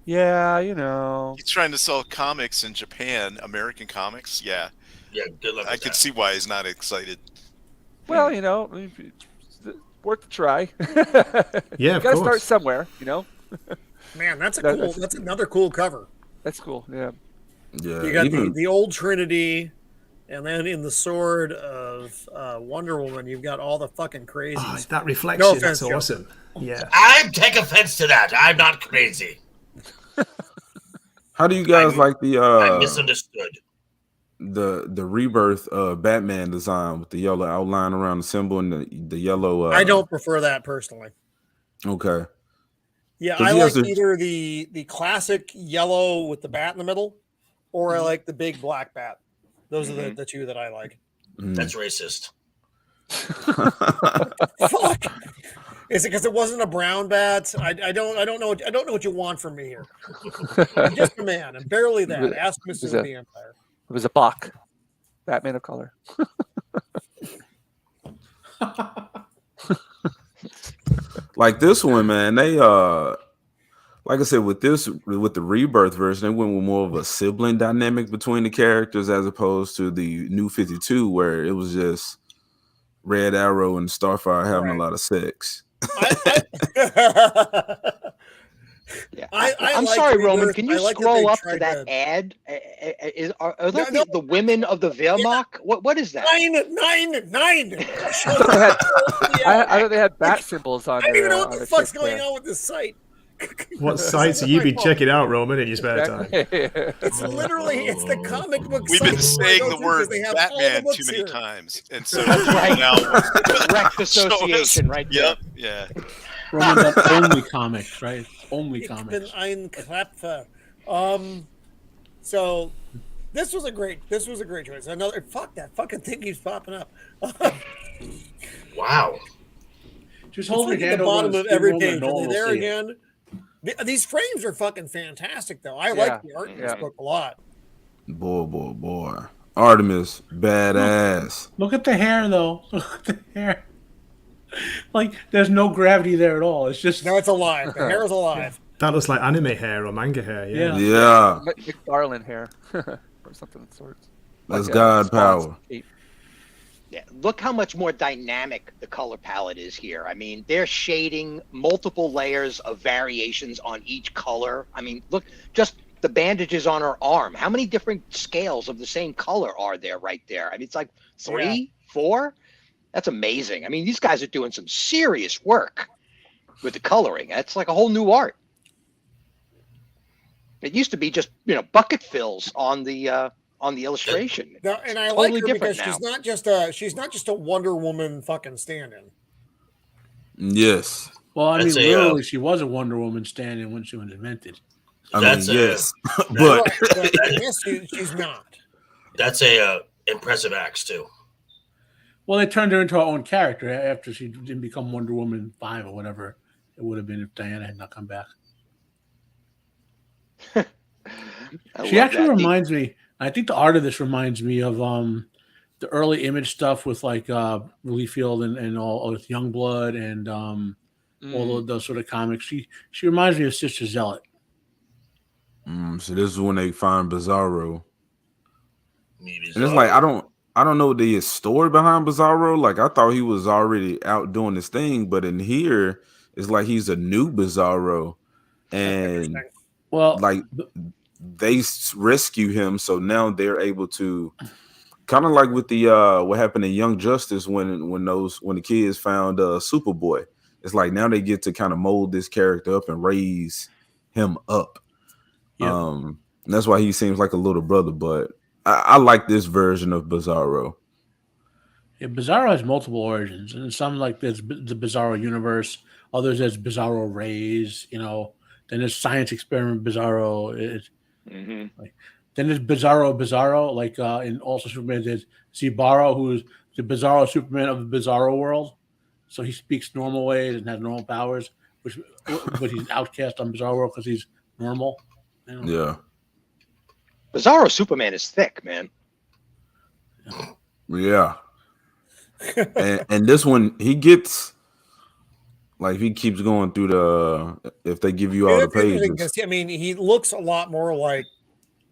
E: yeah,
B: He's trying to sell comics in Japan, American comics. Yeah.
F: Yeah, good luck.
B: I could see why he's not excited.
E: Well, worth a try.
I: Yeah,
E: you gotta start somewhere,
A: Man, that's another cool cover.
E: That's cool. Yeah.
H: Yeah.
A: You got the old Trinity, and then in the sword of Wonder Woman, you've got all the fucking crazies.
I: Oh, that reflection, that's awesome. Yeah.
F: I take offense to that. I'm not crazy.
H: How do you guys like
F: I misunderstood.
H: The rebirth Batman design with the yellow outline around the symbol and the yellow?
A: I don't prefer that personally.
H: Okay.
A: Yeah, I like either the classic yellow with the bat in the middle, or I like the big black bat. Those are the two that I like.
F: That's racist.
A: Fuck. Is it because it wasn't a brown bat? I don't know. I don't know what you want from me here. I'm just a man. I'm barely that. Ask Mr. of the Empire.
E: It was a Bach, Batman of color.
H: Like this one, man. They like I said, with the rebirth version, they went with more of a sibling dynamic between the characters as opposed to the New 52, where it was just Red Arrow and Starfire having a lot of sex.
D: Yeah, I'm sorry, Roman. Can you scroll up to that ad? Are those the women of the Wehrmacht? What is that?
A: 999.
E: I thought they had bat symbols on.
A: I don't even know what the fuck's going on with this site.
I: What sites have you been checking out, Roman, in your spare time?
A: It's literally the comic book.
B: We've been saying the word Batman too many times, and so now
D: direct association right there.
B: Yep, yeah.
C: Roman, only comics, right? Only comics.
A: So this was a great choice. Another that fucking thing keeps popping up.
F: Wow.
C: Just hold your hand
A: at the bottom of every page.
C: No
A: There again. These frames are fucking fantastic, though. I like the art in this book a lot.
H: Boy. Artemis, badass.
C: Look at the hair, though. Look at the hair. Like, there's no gravity there at all. It's just...
A: No, it's alive. The hair is alive.
I: That looks like anime hair or manga hair,
H: Yeah.
E: McDonald hair. Or something of the sort.
H: That's God power.
D: Yeah, look how much more dynamic the color palette is here. I mean, they're shading multiple layers of variations on each color. I mean, look, just the bandages on her arm. How many different scales of the same color are there right there? I mean, it's like 3, 4. That's amazing. I mean, these guys are doing some serious work with the coloring. That's like a whole new art. It used to be just, bucket fills on the illustration.
A: And I like her because she's not just a Wonder Woman fucking stand-in.
H: Yes.
C: Well, I mean, literally, she was a Wonder Woman stand-in when she was invented.
H: Yes, but
A: she's not.
F: That's a impressive axe too.
C: Well, they turned her into her own character after she didn't become Wonder Woman 5 or whatever it would have been if Diana had not come back. She actually reminds me. I think the art of this reminds me of the early Image stuff with like Liefeld and all with Youngblood and all of those sort of comics. She reminds me of Sister Zealot.
H: So this is when they find Bizarro. And it's like I don't know the story behind Bizarro. Like I thought he was already out doing this thing, but in here it's like he's a new Bizarro, and like they rescue him, so now they're able to kind of like with the what happened in Young Justice when the kids found Superboy. It's like now they get to kind of mold this character up and raise him up. And that's why he seems like a little brother, but I like this version of Bizarro.
C: Yeah, Bizarro has multiple origins, and some like there's the Bizarro universe, others there's Bizarro Rays, then there's Science Experiment Bizarro. Then there's Bizarro, like in also Superman there's Zibaro, who's the Bizarro Superman of the Bizarro world. So he speaks normal ways and has normal powers, but he's an outcast on Bizarro world because he's normal.
H: Yeah.
D: Bizarro Superman is thick, man.
H: Yeah. and this one, he gets like he keeps going through if they give you all the pages.
A: I mean, he looks a lot more like,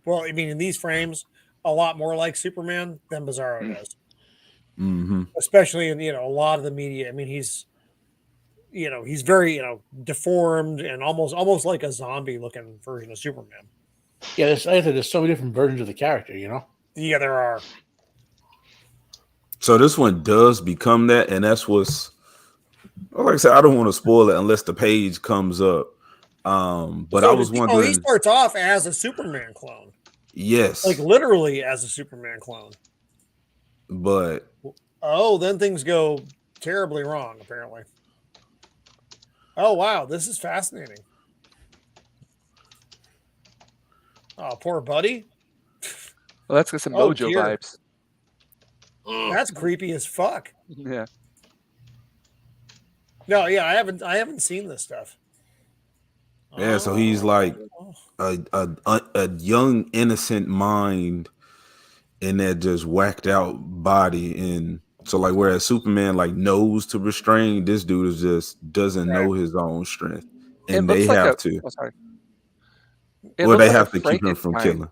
A: in these frames, a lot more like Superman than Bizarro does. Especially in a lot of the media. I mean, he's very deformed and almost like a zombie looking version of Superman.
C: Yeah, there's so many different versions of the character,
A: Yeah, there are.
H: So this one does become that, and that's what's like I said, I don't want to spoil it unless the page comes up. But I was wondering.
A: He starts off as a Superman clone.
H: Yes.
A: Like literally as a Superman clone.
H: But
A: then things go terribly wrong, apparently. Oh wow, this is fascinating. Oh, poor buddy.
E: Well, that's got some Mojo vibes.
A: That's creepy as fuck.
E: Yeah.
A: No, yeah, I haven't seen this stuff.
H: Yeah, so he's like a young innocent mind in that just whacked out body, and so like whereas Superman like knows to restrain, this dude is just doesn't know his own strength, and they have to.
E: Oh, sorry.
H: Well, they have to keep him from killing.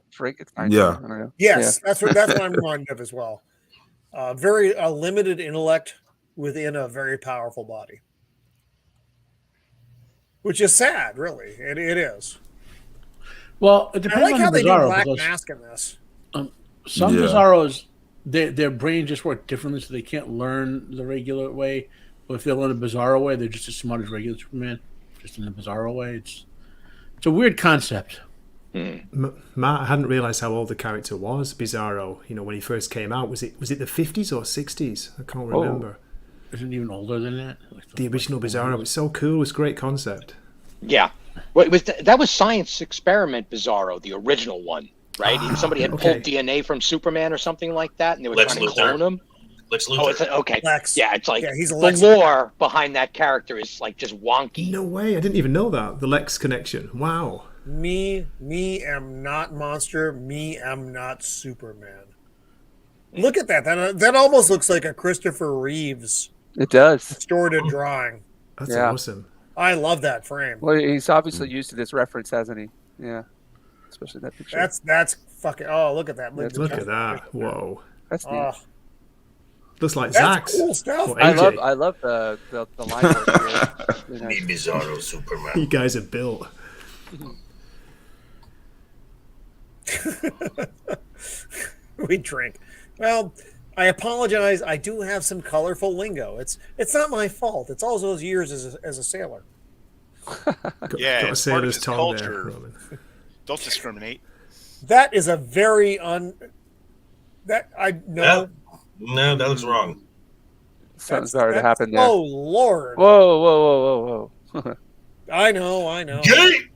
E: Yeah.
A: Yes, that's what I'm reminded of as well. Very limited intellect within a very powerful body, which is sad. Really, it is.
C: Well, it depends.
A: I like how they do Black Mask in this.
C: Some Bizarros, their brain just work differently, so they can't learn the regular way. But if they learn a Bizarro way, they're just as smart as regular Superman. just in a bizarro way. It's a weird concept.
I: Matt, I hadn't realized how old the character was. Bizarro, when he first came out, was it the 50s or 60s? I can't remember.
C: Isn't it even older than that?
I: The original Bizarro was so cool. It was a great concept.
D: Yeah, well, that was Science Experiment Bizarro, the original one, right? Somebody had pulled DNA from Superman or something like that, and they were trying to clone him.
F: Lex Luthor.
D: Oh, it's okay.
A: Lex.
D: Yeah, it's like
A: he's
D: the lore behind that character is like just wonky.
I: No way! I didn't even know that. The Lex connection. Wow.
A: Me am not monster. Me am not Superman. Look at that. That almost looks like a Christopher Reeves.
E: It does.
A: Distorted drawing.
I: That's awesome.
A: I love that frame.
E: Well, he's obviously used to this reference, hasn't he? Yeah. Especially that picture.
A: That's fucking. Oh, look at that.
I: Look at that. Whoa.
E: That's neat.
I: Looks like
A: That's
I: Zax.
A: cool stuff.
E: I love the line work here.
F: Me Bizarro Superman.
I: You guys are built.
A: We drink. Well, I apologize. I do have some colorful lingo. It's not my fault. It's all those years as a sailor.
I: Got a sailor's tongue there, Roman.
B: Don't discriminate.
A: That is a very No,
F: that was wrong.
E: Something's already happened there.
A: Oh Lord!
E: Whoa!
A: I know.
F: Gay!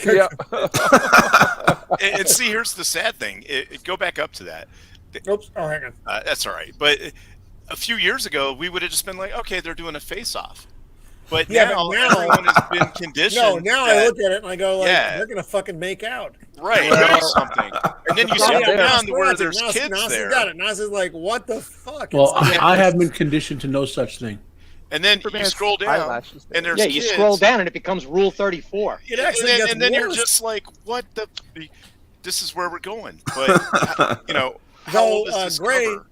E: Yeah.
B: And see, here's the sad thing. Go back up to that.
A: Oops. Oh, hang on.
B: That's all right. But a few years ago, we would have just been like, okay, they're doing a face-off. But now everyone has been conditioned.
A: Now I look at it and I go, they're going to fucking make out.
B: Right, do something. And then you see it down to where there's kids there.
A: Got it. Nas is like, what the fuck?
C: Well, I have been conditioned to no such thing.
B: And then you scroll down, and there's kids.
D: You scroll down, and it becomes Rule 34.
A: It actually gets
B: and then
A: worse.
B: You're just like, what the? This is where we're going. But how old is this
A: Gray,
B: cover?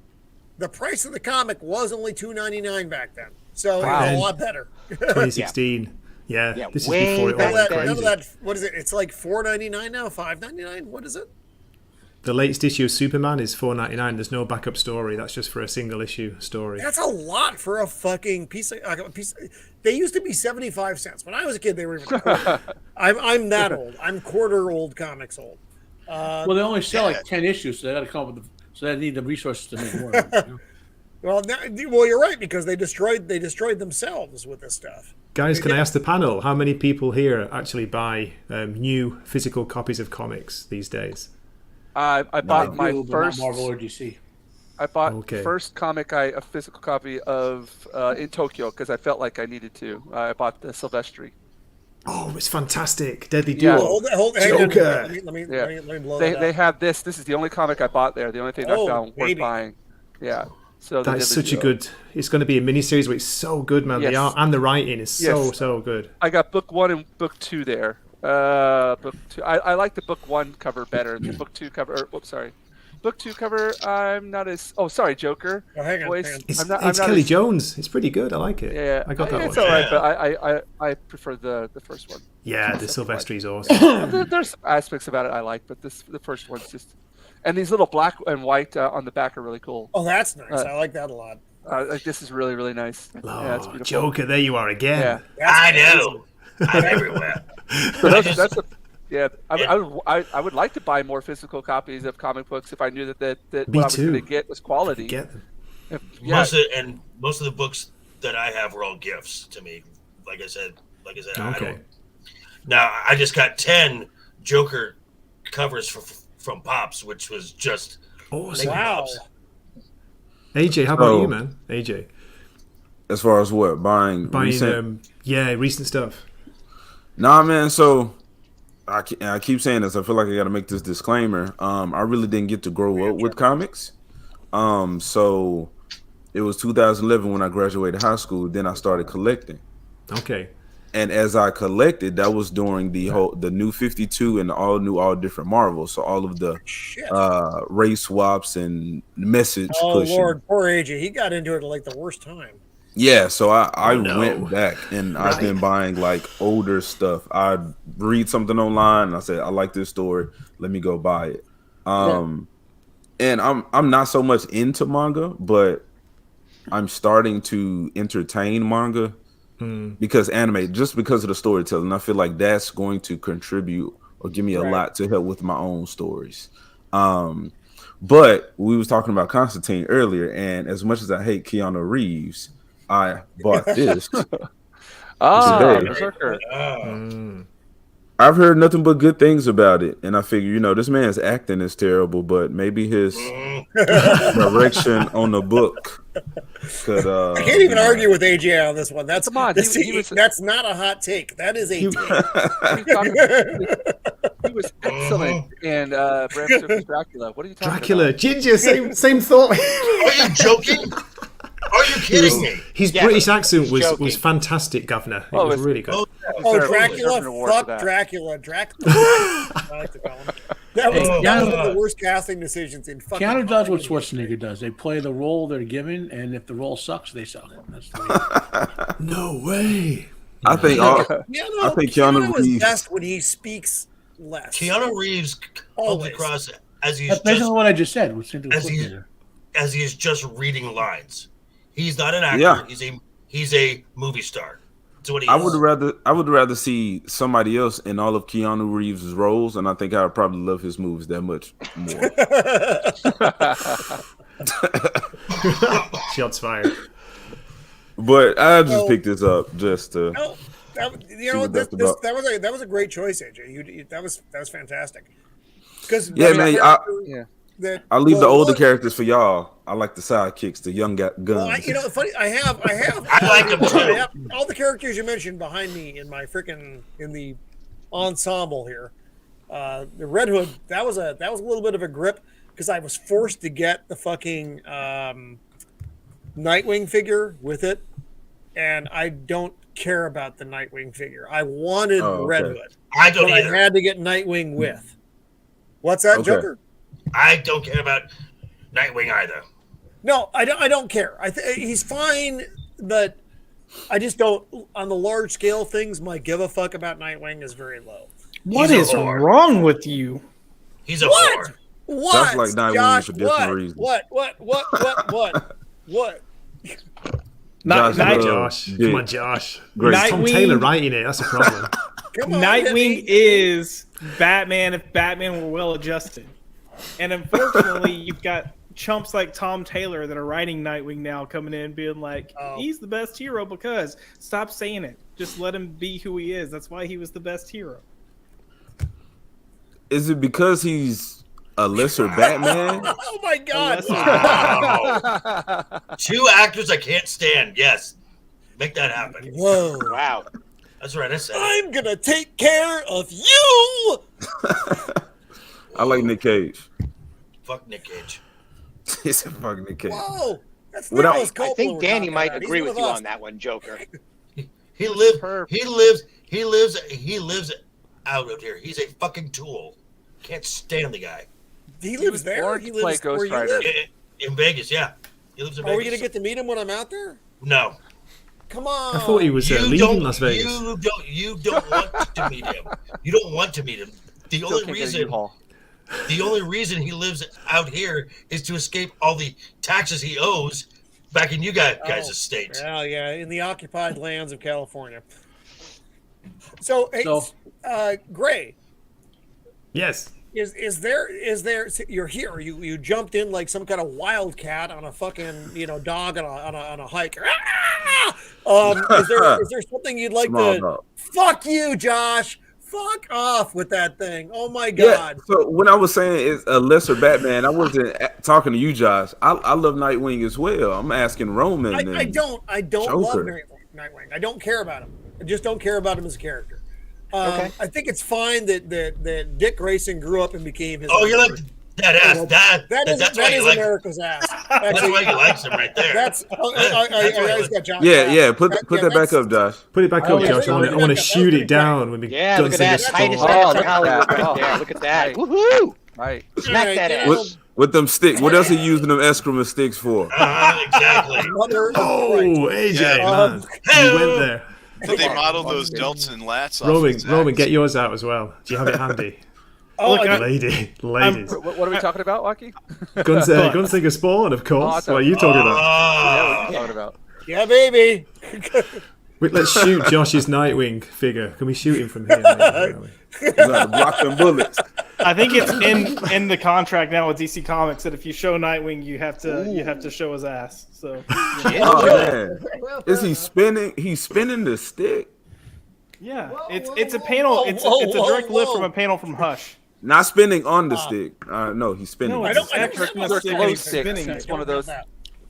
A: the price of the comic was only $2.99 back then, so it was a lot better.
I: 2016. Yeah, this is before it all went crazy.
A: None of that. What is it? It's like $4.99 now, $5.99. What is it?
I: The latest issue of Superman is $4.99. There's no backup story. That's just for a single issue story.
A: That's a lot for a fucking piece. They used to be 75 cents when I was a kid. They were even. I'm that old. I'm quarter old comics old.
C: Well, they only sell like 10 issues, so they got to come up with. So they need the resources to make more.
A: Well, you're right, because they destroyed themselves with this stuff.
I: Guys, can I ask the panel, how many people here actually buy new physical copies of comics these days?
E: I bought my first
C: Marvel or DC.
E: I bought first comic a physical copy of in Tokyo because I felt like I needed to. I bought the Silvestri.
I: Oh, it's fantastic! Deadly Duo.
A: Hold
I: Joker.
A: Let me blow that up.
E: They have this. This is the only comic I bought there. The only thing I found worth buying. Yeah. So
I: that's such a good. It's going to be a miniseries, but it's so good, man. The art and the writing is so good.
E: I got book 1 and book 2 there. Book 2. I like the book 1 cover better. The book 2 cover. Book 2 cover. I'm not as. Oh, sorry, Joker.
A: Oh, hang on.
I: It's Kelly Jones. It's pretty good. I like it.
E: Yeah,
I: I got that one.
E: It's all right, but I prefer the first one.
I: Yeah, the Silvestri is awesome.
E: There's some aspects about it I like, but the first one's just. And these little black and white on the back are really cool.
A: Oh, that's nice. I like that a lot.
E: This is really, really nice.
I: Oh, it's Joker, there you are again.
F: Yeah. I know. I'm everywhere.
E: So that's I would like to buy more physical copies of comic books if I knew that what I was going to get was quality.
I: Get them.
F: Most of the books that I have were all gifts to me. Like I said,
I: okay.
F: Now I just got 10 Joker covers from Pops, which was just
I: awesome.
A: Wow.
F: Pops.
I: AJ, how about you, man? AJ,
H: as far as what buying recent?
I: Recent stuff.
H: Nah, man. So I keep saying this. I feel like I got to make this disclaimer. I really didn't get to grow up with comics. So it was 2011 when I graduated high school. Then I started collecting.
I: Okay.
H: And as I collected, that was during the new 52 and all different Marvels. So all of the race swaps and message pushing. Oh
A: Lord, poor AJ. He got into it at like the worst time.
H: Yeah, so I went back and I've been buying like older stuff. I read something online and I said, I like this story. Let me go buy it. And I'm not so much into manga, but I'm starting to entertain manga because just because of the storytelling. I feel like that's going to contribute or give me a lot to help with my own stories. But we was talking about Constantine earlier, and as much as I hate Keanu Reeves, I bought this today.
E: Berserker.
H: I've heard nothing but good things about it, and I figure, this man's acting is terrible, but maybe his direction on the book could.
A: I can't even argue with AJ on this one. That's that's not a hot take. That is a take.
E: He was excellent in Bram Stoker's Dracula. What are you talking about?
I: Jinja, same thought.
F: Are you joking? Are you kidding me?
I: His British accent was fantastic, Governor. It was really good.
A: Dracula! Fuck Dracula! I like to call him. That was one of the worst casting decisions in fucking.
C: Keanu does what Schwarzenegger does. They play the role they're given, and if the role sucks, they suck. That's the way.
I: No way.
H: I think Keanu
A: Reeves is best when he speaks less.
F: Keanu Reeves comes across as he's
C: That's basically what I just said.
F: As he is just reading lines. He's not an actor. Yeah. He's a movie star. That's what he is.
H: I would rather see somebody else in all of Keanu Reeves' roles, and I think I would probably love his movies that much more.
I: Shots fired.
H: But I just picked this up just to.
A: That was a great choice, AJ. That was fantastic. Because
H: I leave the older characters for y'all. I like the sidekicks, the young guns.
A: Well, funny. I have.
F: I like them too.
A: All the characters you mentioned behind me in the ensemble here. The Red Hood. That was a little bit of a grip because I was forced to get the fucking Nightwing figure with it, and I don't care about the Nightwing figure. I wanted Red Hood.
F: I don't either.
A: I had to get Nightwing with. What's that, Joker?
F: I don't care about Nightwing either.
A: No, I don't care. He's fine, but I just don't. On the large scale things, my give a fuck about Nightwing is very low.
G: What is wrong with you?
F: He's a whore.
A: What?
H: Sounds like Nightwing for different reasons.
A: What?
I: Not Josh. Come on, Josh. Tom Taylor writing it. That's a problem.
G: Nightwing is Batman if Batman were well adjusted. And unfortunately, you've got chumps like Tom Taylor that are writing Nightwing now coming in being like, he's the best hero because. Stop saying it. Just let him be who he is. That's why he was the best hero.
H: Is it because he's a lesser Batman?
A: Oh my God.
F: Wow. 2 actors I can't stand. Yes. Make that happen.
A: Whoa.
D: Wow.
F: That's right. I said
A: I'm going to take care of you.
H: I like Nick Cage.
F: Fuck Nick Cage.
H: He said fuck Nick Cage.
A: Whoa. That's
D: I think Danny might agree with you on that one, Joker.
F: He lives out of here. He's a fucking tool. Can't stand the guy.
A: He lives there. He lives where you live.
F: In Vegas, yeah. He lives in Vegas.
A: Are we going to get to meet him when I'm out there?
F: No.
A: Come on.
I: I thought he was leaving Las Vegas.
F: You don't want to meet him. You don't want to meet him. The only reason he lives out here is to escape all the taxes he owes back in you guys' estate.
A: Well, yeah, in the occupied lands of California. So, Gray.
I: Yes.
A: Is there you're here, you jumped in like some kind of wildcat on a fucking dog on a hike. Is there something you'd like to fuck you, Josh? Fuck off with that thing. Oh my God.
H: Yeah, so when I was saying it's a lesser Batman, I wasn't talking to you, Josh. I love Nightwing as well. I'm asking Roman.
A: I don't love Nightwing. I don't care about him. I just don't care about him as a character. I think it's fine that Dick Grayson grew up and became his.
F: Oh, you're like that ass.
A: That is America's ass.
F: That's why he likes him right there.
A: That's I got Josh.
H: Yeah. Put that back up, Josh.
I: Put it back up, Josh. I want to shoot it down when we
D: look at that. Tightest ass in Hollywood right there. Look at that. Woohoo!
E: Right.
D: Smack that ass.
H: With them sticks. What else are you using them excrement sticks for?
F: Exactly.
I: AJ, man. You went there.
B: Did they model those delts and lats off?
I: Roman, get yours out as well. Do you have it handy? Ladies.
E: What are we talking about, Lucky?
I: Gunslinger Spawn, of course. What are you talking about?
E: Yeah, what are you talking about?
A: Yeah, baby.
I: Let's shoot Josh's Nightwing figure. Can we shoot him from here?
H: Block them bullets.
G: I think it's in the contract now with DC Comics that if you show Nightwing, you have to show his ass. So,
H: oh man, is he spinning? He's spinning the stick.
G: Yeah, it's a panel. It's a direct lift from a panel from Hush.
H: Not spinning on the stick. No, he's spinning.
G: No,
E: they're close sticks. It's one of those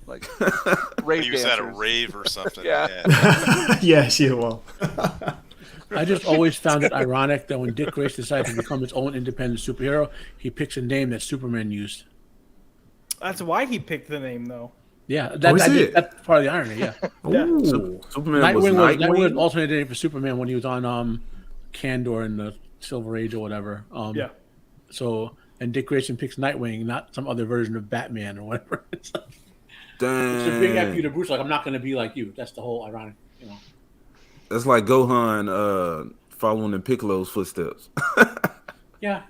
E: like rave
B: use that at a
E: dancers.
B: rave or something.
E: Yeah.
I: Yeah, Shieldwall.
C: I just always found it ironic that when Dick Grayson decided to become his own independent superhero, he picks a name that Superman used.
G: That's why he picked the name, though.
C: Yeah, that's part of the irony. Yeah.
H: Superman
C: Nightwing was an alternate name for Superman when he was on Kandor in the Silver Age or whatever.
G: Yeah.
C: So, and Dick Grayson picks Nightwing, not some other version of Batman or whatever. It's a big F you to Bruce. Like, I'm not going to be like you. That's the whole ironic,
H: That's like Gohan following in Piccolo's footsteps.
C: Yeah.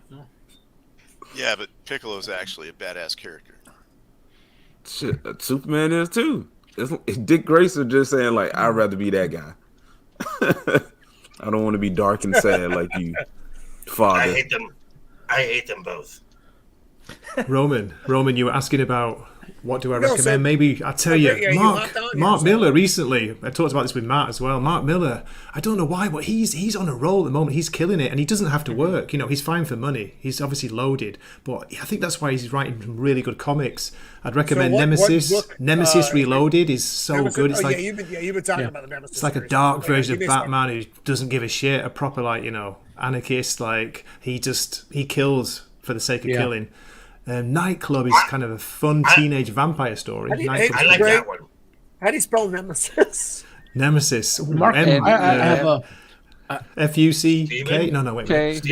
B: Yeah, but Piccolo's actually a badass character.
H: Shit, Superman is too. It's Dick Grayson just saying like, I'd rather be that guy. I don't want to be dark and sad like you, father.
F: I hate them both.
I: Roman, you were asking about what do I recommend? Maybe I'll tell you, Mark Miller recently. I talked about this with Matt as well. Mark Miller, I don't know why, but he's on a roll at the moment. He's killing it, and he doesn't have to work. He's fine for money. He's obviously loaded, but I think that's why he's writing some really good comics. I'd recommend Nemesis. Nemesis Reloaded is so good. It's
A: you've been talking about the Nemesis.
I: It's like a dark version of Batman who doesn't give a shit. A proper anarchist. Like he kills for the sake of killing. Nightclub is kind of a fun teenage vampire story.
F: I like that one.
A: How do you spell Nemesis?
I: Nemesis.
C: Mark, I have a
I: F-U-C-K? No, wait.
C: Nemesis.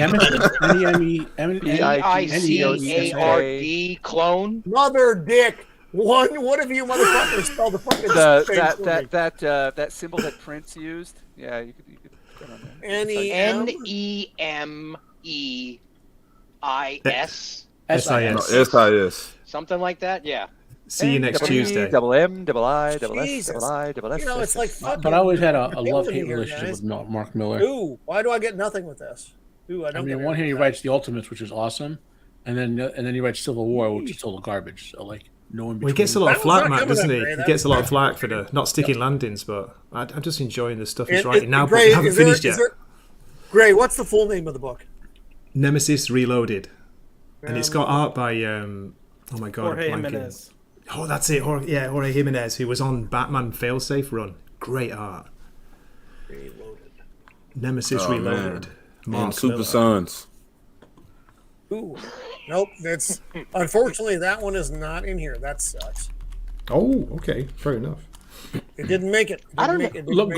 D: Neicard clone.
A: Mother Dick. One of you motherfuckers spelled the fucking
E: that symbol that Prince used. Yeah, you could put on there.
D: Nemeis.
H: SIS.
D: Something like that. Yeah.
I: See you next Tuesday.
E: Double M, double I, double S,
A: Jesus.
E: double I, double S.
A: It's like fucking.
C: But I always had a love-hate relationship with Mark Miller.
A: Ooh, why do I get nothing with this? Ooh, I
C: mean, on one hand, he writes the Ultimates, which is awesome, and then he writes Civil War, which is total garbage. So no one.
I: Well, he gets a lot of flack, Matt, doesn't he? He gets a lot of flack for the not sticking landings, but I'm just enjoying the stuff he's writing now. But we haven't finished yet.
A: Gray, what's the full name of the book?
I: Nemesis Reloaded. And it's got art by oh my god,
G: Jorge Jimenez.
I: Oh, that's it. Jorge Jimenez, who was on Batman Failsafe run. Great art.
A: Reloaded.
I: Nemesis Reloaded.
H: And Super Sons.
A: Ooh, nope. That's unfortunately that one is not in here. That sucks.
I: Oh, okay, fair enough.
A: It didn't make it.
D: I don't know.
C: Look,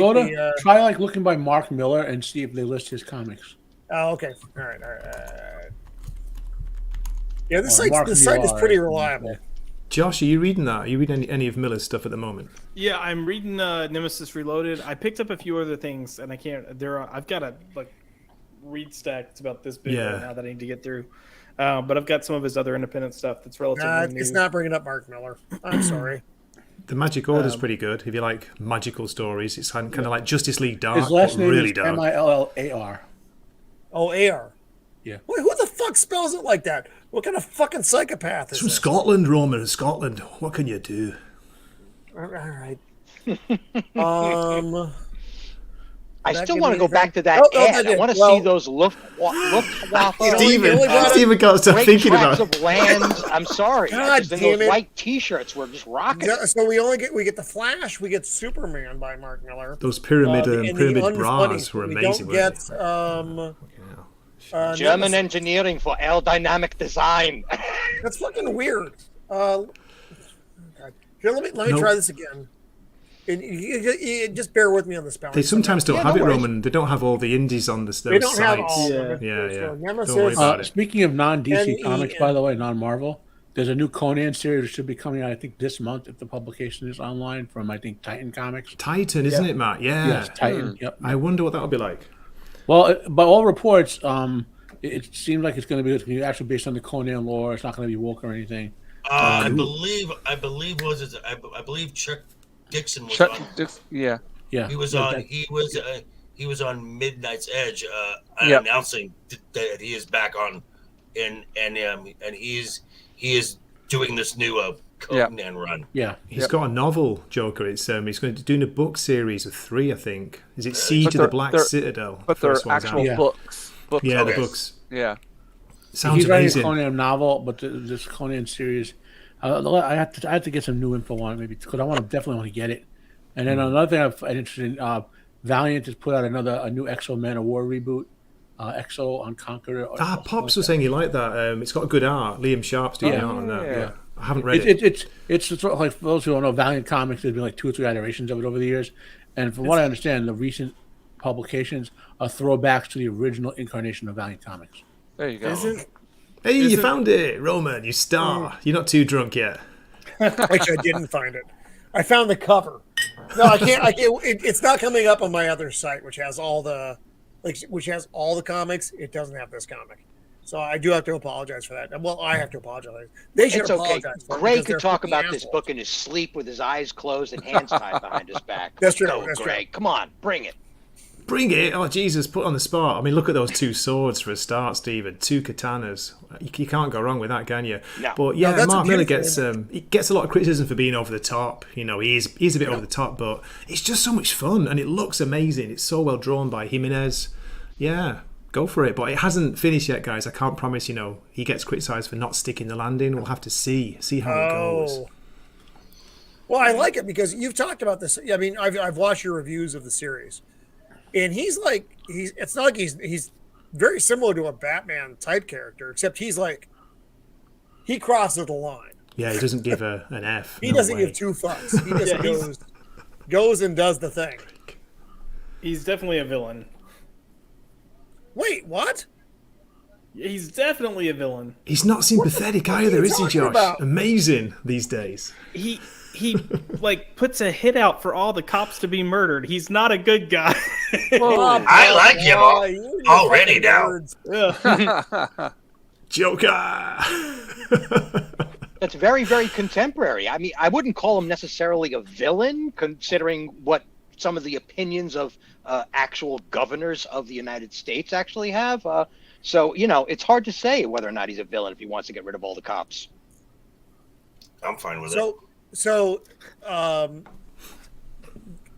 C: try looking by Mark Miller and see if they list his comics.
A: Oh, okay. All right. Yeah, the site is pretty reliable.
I: Josh, are you reading that? Are you reading any of Miller's stuff at the moment?
G: Yeah, I'm reading Nemesis Reloaded. I picked up a few other things, and I can't. I've got a read stack. It's about this big right now that I need to get through. But I've got some of his other independent stuff that's relatively new.
A: It's not bringing up Mark Miller. I'm sorry.
I: The Magic Order's pretty good. If you like magical stories, it's kind of like Justice League Dark.
C: His last name
I: really
C: is
I: dark.
C: Millar.
A: Oh, AR.
C: Yeah.
A: Wait, who the fuck spells it like that? What kind of fucking psychopath is
I: It's from
A: this?
I: Scotland, Roman. Scotland. What can you do?
A: All right.
D: I still want to go back to that ad. I want to see those Luftwaffe.
I: Steven got to start thinking about
D: it. Of land. I'm sorry.
A: God damn
D: those
A: it.
D: white T-shirts were just rocking.
A: So we get the Flash. We get Superman by Mark Miller.
I: Those pyramid bras were amazing.
A: We don't get
D: German engineering for aerodynamic design.
A: That's fucking weird. Here, let me try this again. You just bear with me on the spelling.
I: They sometimes don't have it, Roman. They don't have all the indies on the
A: They don't
I: sites.
A: have all.
I: Yeah.
A: So
I: Don't worry about it.
C: Speaking of non-DC comics, by the way, non-Marvel, there's a new Conan series that should be coming out, I think, this month if the publication is online from, I think, Titan Comics.
I: Titan, isn't it, Matt? Yeah.
C: Yes, Titan. Yep.
I: I wonder what that'll be like.
C: Well, by all reports, it seems like it's going to be actually based on the Conan lore. It's not going to be woke or anything.
F: I believe Chuck Dixon was on.
C: Yeah,
F: he was on Midnight's Edge, announcing that he is back on, and he is doing this new Conan run.
C: Yeah,
I: he's got a novel, Joker. It's he's going to doing a book series of 3, I think. Is it Siege of the Black Citadel?
E: But they're actual books.
I: Yeah, the books.
E: Yeah.
I: Sounds
C: he's writing
I: amazing.
C: a Conan novel, but this Conan series, I have to get some new info on it, maybe, because I definitely want to get it. And then another thing I'm interested in, Valiant has put out a new Exo Man of War reboot, Exo on Conqueror.
I: Pops was saying he liked that. It's got good art. Liam Sharp's doing art on that. Yeah. I haven't read it.
C: It's sort of like, for those who don't know, Valiant Comics, there's been like 2 or 3 iterations of it over the years, and from what I understand, the recent publications are throwbacks to the original incarnation of Valiant Comics.
E: There you go.
I: Hey, you found it, Roman. You star. You're not too drunk yet.
A: Actually, I didn't find it. I found the cover. No, I can't. It's not coming up on my other site, which has all the comics. It doesn't have this comic, so I do have to apologize for that. Well, I have to apologize. They should apologize.
D: Okay. Greg could talk about this book in his sleep with his eyes closed and hands tied behind his back.
A: That's true.
D: Go, Greg. Come on, bring it.
I: Bring it! Oh, Jesus, put on the spot. I mean, look at those 2 swords for a start, Stephen. 2 katanas. You can't go wrong with that, can you?
D: No.
I: But yeah, Mark Miller gets a lot of criticism for being over the top. You know, he's a bit over the top, but it's just so much fun and it looks amazing. It's so well drawn by Jimenez. Yeah, go for it. But it hasn't finished yet, guys. I can't promise. You know, he gets criticised for not sticking the landing. We'll have to see how it goes.
A: Well, I like it because you've talked about this. I mean, I've watched your reviews of the series. And it's not like he's very similar to a Batman type character, except he crosses the line.
I: Yeah, he doesn't give an F.
A: He doesn't give 2 fucks. He just goes and does the thing.
G: He's definitely a villain.
A: Wait, what?
G: He's definitely a villain.
I: He's not sympathetic either, is he, Josh? About? Amazing these days.
G: He like puts a hit out for all the cops to be murdered. He's not a good guy.
F: I like him already now.
I: Joker.
D: That's very, very contemporary. I mean, I wouldn't call him necessarily a villain, considering what some of the opinions of actual governors of the United States actually have. So, it's hard to say whether or not he's a villain if he wants to get rid of all the cops.
F: I'm fine with it.
A: So,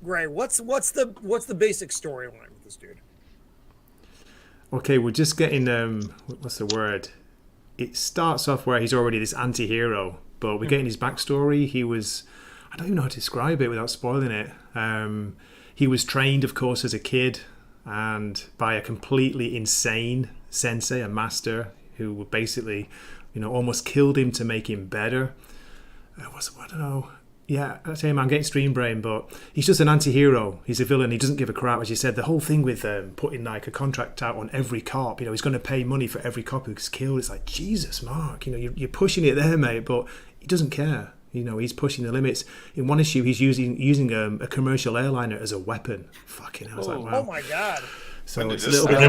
A: Gray, what's the basic storyline with this dude?
I: Okay, we're just getting what's the word? It starts off where he's already this anti-hero, but we're getting his backstory. I don't even know how to describe it without spoiling it. He was trained, of course, as a kid, and by a completely insane sensei, a master, who basically, almost killed him to make him better. I don't know. Yeah, I tell you, I'm getting stream brain, but he's just an anti-hero. He's a villain. He doesn't give a crap. As you said, the whole thing with putting like a contract out on every cop, he's going to pay money for every cop who's killed. It's like, Jesus, Mark, you're pushing it there, mate, but he doesn't care. He's pushing the limits. In one issue, he's using a commercial airliner as a weapon. Fucking hell, I was like, wow.
A: Oh my God.
I: So it's a little bit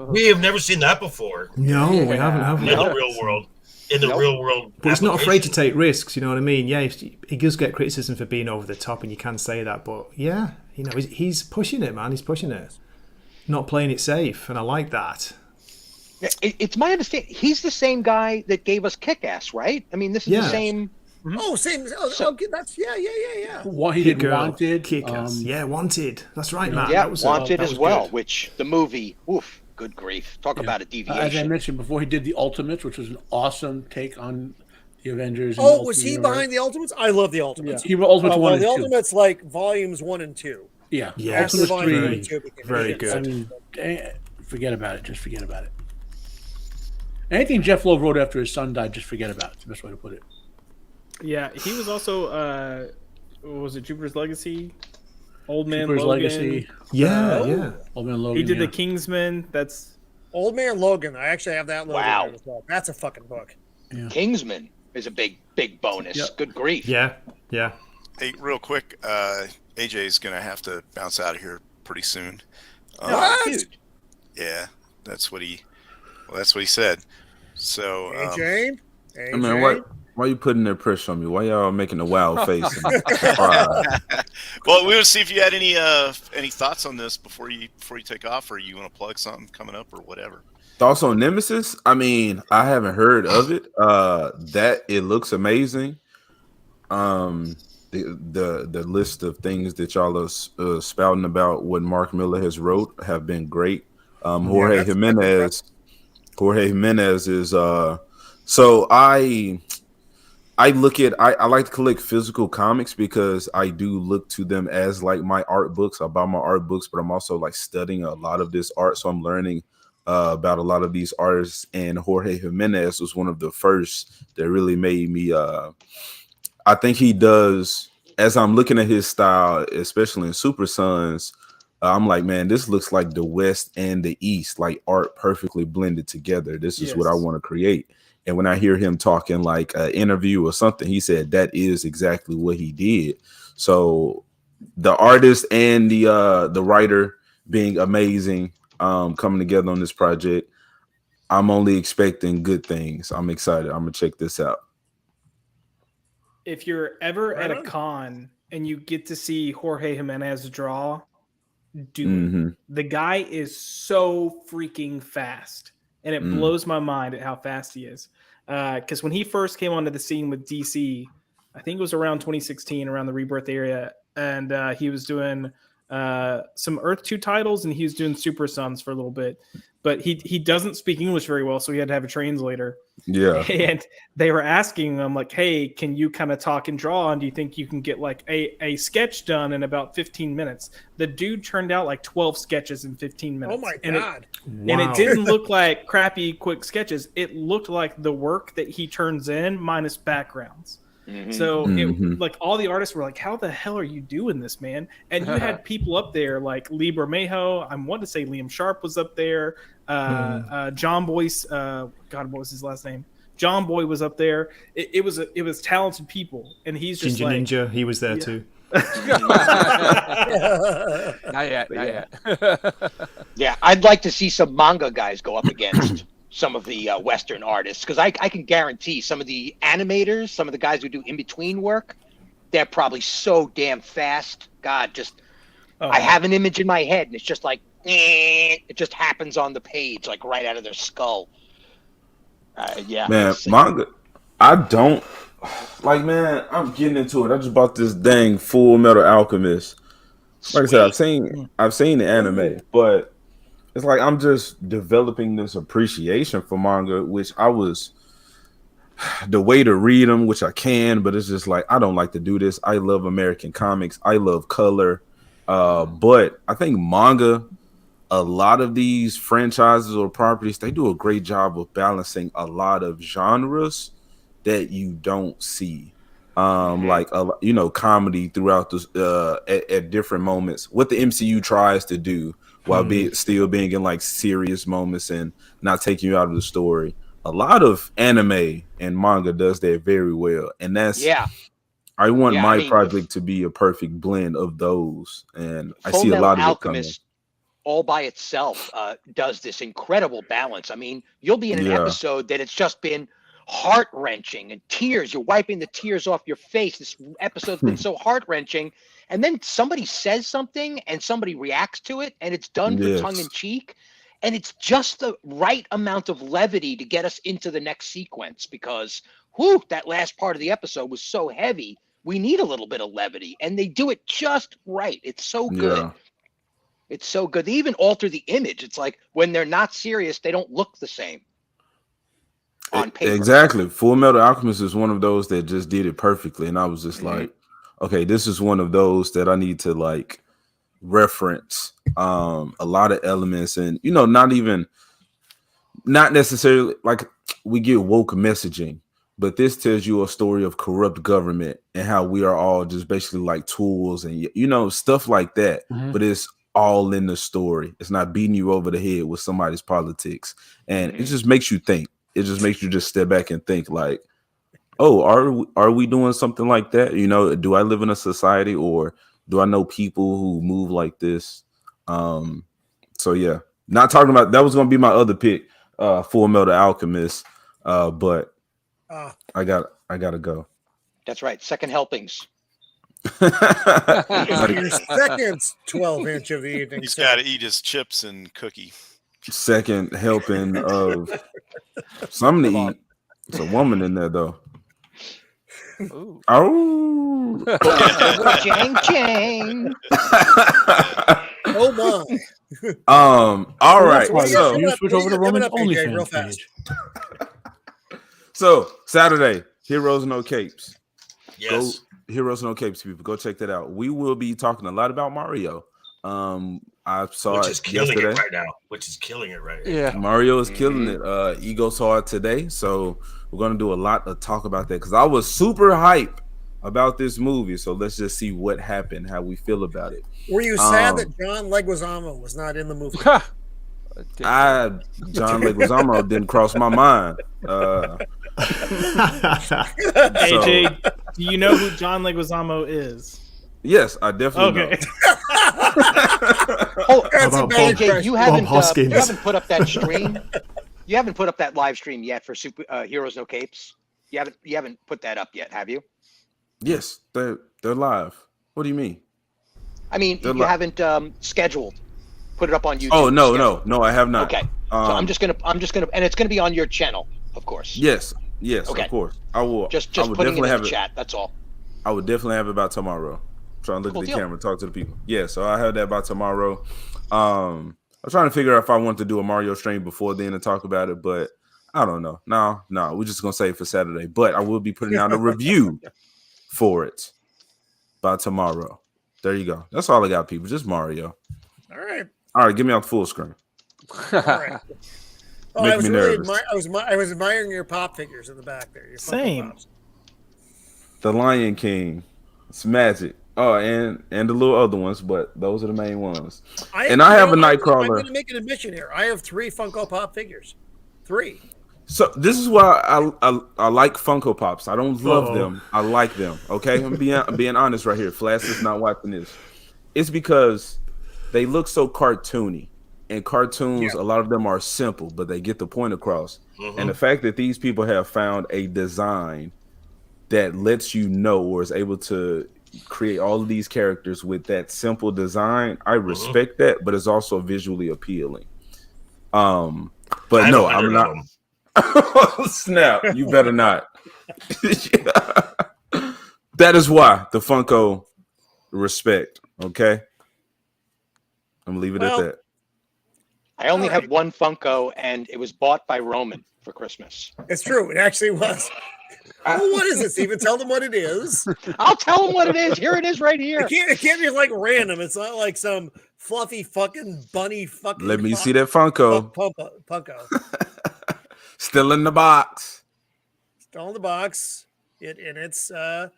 F: we have never seen that before.
I: No, we haven't, have we?
F: In the real world. Real world.
I: But he's not afraid to take risks, you know what I mean? Yeah, he does get criticism for being over the top, and you can say that, but yeah, he's pushing it, man. He's pushing it. Not playing it safe, and I like that.
D: It's my understanding he's the same guy that gave us Kick-Ass, right? I mean, this is the same.
A: Oh, same. Okay, that's yeah.
C: What he did Wanted,
I: Kick-Ass. Wanted. That's right, Matt.
D: Yeah,
I: that was
D: Wanted as well.
I: Good.
D: Which the movie, oof, good grief! Talk about a deviation.
C: As I mentioned before, he did the Ultimates, which was an awesome take on the Avengers.
A: Oh, was he behind the Ultimates? I love the Ultimates.
C: Yeah. He wrote Ultimates 1 and 2.
A: The Ultimates like volumes 1 and 2.
C: Yeah,
I: Ultimates
C: Ultimates
I: 3, very good.
C: I mean, forget about it. Just forget about it. Anything Jeff Loeb wrote after his son died, just forget about it. It's the best way to put it.
G: Yeah, he was also, what was it, Jupiter's Legacy? Old Man
C: Jupiter's
G: Logan.
C: Legacy.
I: Yeah.
C: Old Man Logan.
G: He did the Kingsman. That's
A: Old Man Logan. I actually have that.
D: Wow.
A: As well. That's a fucking book.
C: Yeah.
D: Kingsman is a big bonus.
C: Yep.
D: Good grief.
I: Yeah.
B: Hey, real quick, AJ is going to have to bounce out of here pretty soon.
A: What?
D: Dude.
B: Yeah, that's what he said. So,
A: AJ?
H: I mean, what? Why you putting that pressure on me? Why y'all making a wild face?
B: Well, we would see if you had any thoughts on this before you take off, or you want to plug something coming up or whatever.
H: Thoughts on Nemesis? I mean, I haven't heard of it. That it looks amazing. The list of things that y'all are spouting about what Mark Miller has wrote have been great. Jorge Jimenez is so I look at I like to collect physical comics because I do look to them as like my art books. I buy my art books, but I'm also like studying a lot of this art, so I'm learning about a lot of these artists. And Jorge Jimenez was one of the first that really made me. I think he does. As I'm looking at his style, especially in Super Sons, I'm like, man, this looks like the West and the East, like art perfectly blended together. This is what I want to create. And when I hear him talking like an interview or something, he said that is exactly what he did. So the artist and the writer being amazing, coming together on this project, I'm only expecting good things. I'm excited. I'm gonna check this out.
G: If you're ever at a con and you get to see Jorge Jimenez draw, dude, the guy is so freaking fast. And it blows my mind at how fast he is. Because when he first came onto the scene with DC, I think it was around 2016, around the Rebirth area, and he was doing some Earth 2 titles, and he was doing Super Sons for a little bit. But he doesn't speak English very well, so he had to have a translator.
H: Yeah.
G: And they were asking him, like, hey, can you kind of talk and draw? And do you think you can get like a sketch done in about 15 minutes? The dude turned out like 12 sketches in 15 minutes.
A: Oh my God.
G: And it didn't look like crappy, quick sketches. It looked like the work that he turns in minus backgrounds. So it, like all the artists were like, how the hell are you doing this, man? And you had people up there like Lee Bermejo. I want to say Liam Sharp was up there. John Boyce, God, what was his last name? John Boy was up there. It was talented people, and he's just
I: Jinja
G: like
I: Ninja. He was there too.
E: Not yet.
D: Yeah, I'd like to see some manga guys go up against some of the Western artists, because I can guarantee some of the animators, some of the guys who do in-between work, they're probably so damn fast. God, just I have an image in my head, and it's just like, it just happens on the page, like right out of their skull. Yeah,
H: man, manga. I don't like, man. I'm getting into it. I just bought this dang Full Metal Alchemist. Like I said, I've seen the anime, but it's like I'm just developing this appreciation for manga, which I was the way to read them, which I can, but it's just like I don't like to do this. I love American comics. I love color, but I think manga, a lot of these franchises or properties, they do a great job of balancing a lot of genres that you don't see. Like comedy throughout the at different moments. What the MCU tries to do while still being in like serious moments and not taking you out of the story. A lot of anime and manga does that very well, and that's I want my project to be a perfect blend of those, and I see a lot of
D: Alchemist, all by itself, does this incredible balance. I mean, you'll be in an episode that it's just been heart-wrenching and tears. You're wiping the tears off your face. This episode's been so heart-wrenching, and then somebody says something and somebody reacts to it, and it's done for tongue-in-cheek, and it's just the right amount of levity to get us into the next sequence, because that last part of the episode was so heavy. We need a little bit of levity, and they do it just right. It's so good. It's so good. They even alter the image. It's like when they're not serious, they don't look the same on paper.
H: Exactly. Full Metal Alchemist is one of those that just did it perfectly. And I was just like, okay, this is one of those that I need to like reference a lot of elements, and not necessarily like we get woke messaging, but this tells you a story of corrupt government and how we are all just basically like tools and stuff like that. But it's all in the story. It's not beating you over the head with somebody's politics, and it just makes you think. It just makes you just step back and think like, oh, are we doing something like that? Do I live in a society, or do I know people who move like this? So yeah, not talking about that was going to be my other pick, Full Metal Alchemist, but I gotta go.
D: That's right. Second helpings.
A: Your second 12-inch of the evening.
B: He's got to eat his chips and cookie.
H: Second helping of something to eat. It's a woman in there though.
E: Ooh.
H: Oh.
D: Chang chang.
A: Oh my.
H: All right. So
C: you switch over to Roman's OnlyFans page.
H: So Saturday, Heroes No Capes.
F: Yes.
H: Heroes No Capes, people. Go check that out. We will be talking a lot about Mario. I saw
F: Which
H: it
F: is killing
H: yesterday.
F: it right now. Which is killing it right now.
E: Yeah.
H: Mario is killing it. Ego saw it today, so we're gonna do a lot of talk about that because I was super hype about this movie. So let's just see what happened, how we feel about it.
A: Were you sad that John Leguizamo was not in the movie?
H: John Leguizamo didn't cross my mind.
G: AJ, do you know who John Leguizamo is?
H: Yes, I definitely know.
D: Oh,
A: AJ,
D: you haven't put up that stream. You haven't put up that live stream yet for Heroes No Capes. You haven't put that up yet, have you?
H: Yes, they're live. What do you mean?
D: I mean, you haven't scheduled. Put it up on YouTube.
H: Oh no, I have not.
D: Okay, so I'm just gonna, and it's gonna be on your channel, of course.
H: Yes, okay. Of course. I will.
D: Just
H: I will
D: putting it in
H: have
D: the chat. That's all.
H: I would definitely have it by tomorrow. Trying to look at the camera, talk to the people. Yeah, so I have that by tomorrow. I'm trying to figure out if I want to do a Mario stream before then and talk about it, but I don't know. No, we're just gonna save it for Saturday. But I will be putting out a review for it by tomorrow. There you go. That's all I got, people. Just Mario. All right, get me off full screen.
A: All right.
H: Make me nervous.
A: I was admiring your pop figures in the back there. Your
G: Same.
H: The Lion King. It's magic. Oh, and the little other ones, but those are the main ones. I have a Nightcrawler. I'm
A: going to make an admission here. I have 3 Funko Pop figures. 3.
H: So this is why I like Funko Pops. I don't love them. I like them. Okay, I'm being honest right here. Flash is not watching this. It's because they look so cartoony, and cartoons, a lot of them are simple, but they get the point across. And the fact that these people have found a design that lets you know or is able to create all of these characters with that simple design, I respect that, but it's also visually appealing. But no, I'm not. Snap! You better not. That is why the Funko respect. Okay, I'm gonna leave it at that.
D: I only have 1 Funko, and it was bought by Roman for Christmas.
A: It's true. It actually was. Oh, what is it, Steven? Tell them what it is.
D: I'll tell them what it is. Here it is right here.
A: It can't be like random. It's not like some fluffy fucking bunny fucking.
H: Let me see that Funko.
A: Funko.
H: Still in the box.
A: Still in the box. It's
F: oh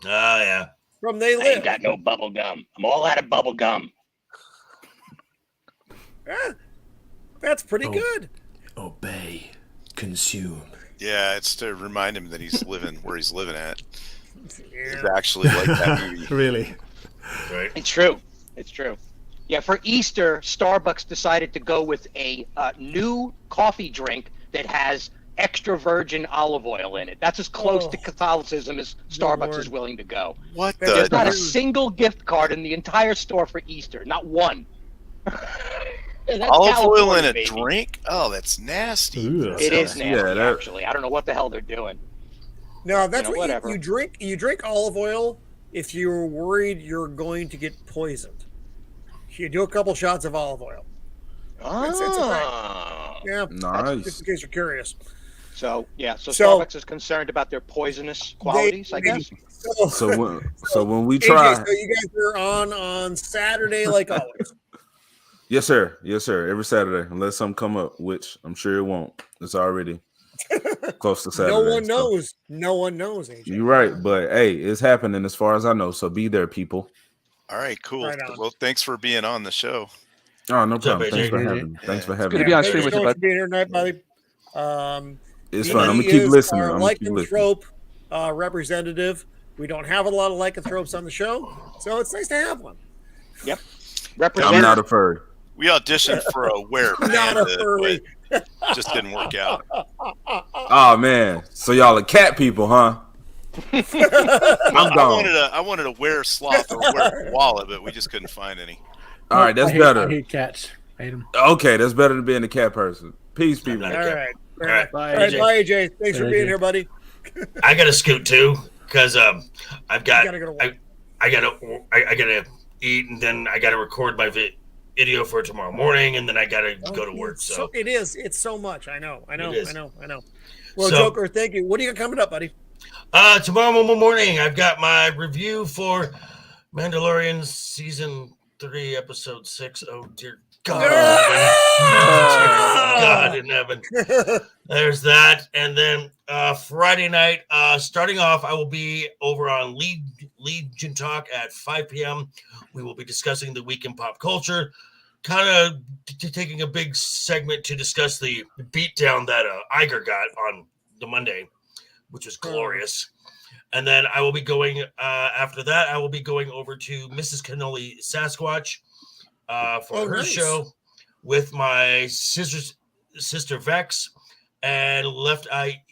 F: yeah.
A: From They Live.
D: I ain't got no bubble gum. I'm all out of bubble gum.
A: That's pretty good.
I: Obey. Consume.
B: Yeah, it's to remind him that he's living where he's living at. It's actually like that movie.
I: Really?
F: Right.
D: It's true. Yeah, for Easter, Starbucks decided to go with a new coffee drink that has extra virgin olive oil in it. That's as close to Catholicism as Starbucks is willing to go.
B: What
D: There's not a single gift card in the entire store for Easter. Not one.
B: Olive oil in a drink? Oh, that's nasty.
D: It is nasty, actually. I don't know what the hell they're doing.
A: No, that's what you drink. You drink olive oil if you're worried you're going to get poisoned. You do a couple shots of olive oil. It's a thing. Yeah,
H: nice.
A: Just in case you're curious.
D: So Starbucks is concerned about their poisonous qualities, I guess.
H: So when we try,
A: AJ, so you guys are on Saturday like always.
H: Yes, sir. Every Saturday, unless something come up, which I'm sure it won't. It's already close to Saturday.
A: No one knows. No one knows, AJ.
H: You're right, but hey, it's happening as far as I know. So be there, people.
B: All right, cool. Well, thanks for being on the show.
H: Oh, no problem. Thanks for having me. Thanks for having me.
E: Good to be on stream with you, bud.
A: Being here tonight, buddy.
H: It's fun. I'm gonna keep listening.
A: Our lycanthrope representative. We don't have a lot of lycanthropes on the show, so it's nice to have one.
D: Yep.
H: I'm not a furry.
B: We auditioned for a wear
A: Not a furry.
B: Just didn't work out.
H: Oh man, so y'all are cat people, huh?
B: I wanted to wear sloth or wear wallet, but we just couldn't find any.
H: All right, that's better.
C: I hate cats. I hate them.
H: Okay, that's better than being a cat person. Peace, people.
F: All
A: right.
G: Bye,
A: All right,
G: AJ.
A: bye, AJ. Thanks for being here, buddy.
F: I gotta scoot too because I've got I gotta eat, and then I gotta record my video for tomorrow morning, and then I gotta go to work. So
A: it is. It's so much. I know. Well,
F: So-
A: Joker, thank you. What do you got coming up, buddy?
F: Tomorrow morning, I've got my review for Mandalorian season 3, episode 6. Oh dear God! God in heaven. There's that, and then Friday night, starting off, I will be over on Legion Talk at 5 p.m. We will be discussing the week in pop culture, kind of taking a big segment to discuss the beatdown that Iger got on the Monday, which was glorious. And then I will be going after that. I will be going over to Mrs. Cannoli Sasquatch for her show with my sister Vex and Left Eye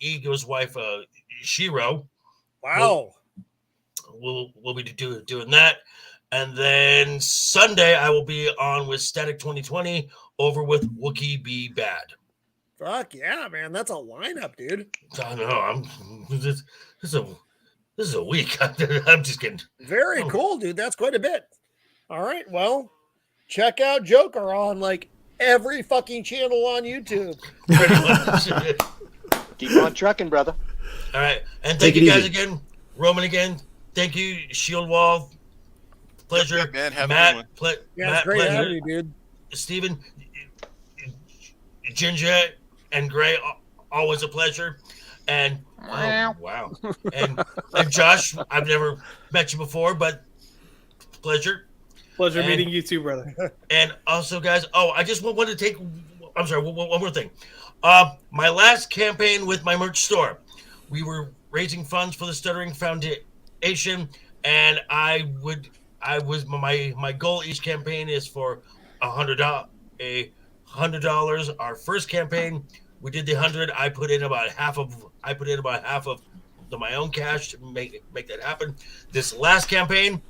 F: Ego's wife Shiro.
A: Wow.
F: We'll be doing that. And then Sunday I will be on with Static 2020 over with Wookie Be Bad.
A: Fuck yeah, man! That's a lineup, dude.
F: I know. This is a week. I'm just kidding.
A: Very cool, dude. That's quite a bit. All right, well, check out Joker on like every fucking channel on YouTube.
D: Keep on trucking, brother.
F: All right, and thank you guys again, Roman again. Thank you, Shieldwall. Pleasure,
B: man. Have
F: Matt.
A: It's great having you, dude.
F: Steven, Jinja, and Gray. Always a pleasure. And wow. And Josh, I've never met you before, but pleasure.
G: Pleasure meeting you too, brother.
F: And also, guys, I just want to take. I'm sorry, one more thing. My last campaign with my merch store, we were raising funds for the Stuttering Foundation, and my goal each campaign is for $100. Our first campaign, we did the 100. I put in about half of my own cash to make that happen. This last campaign,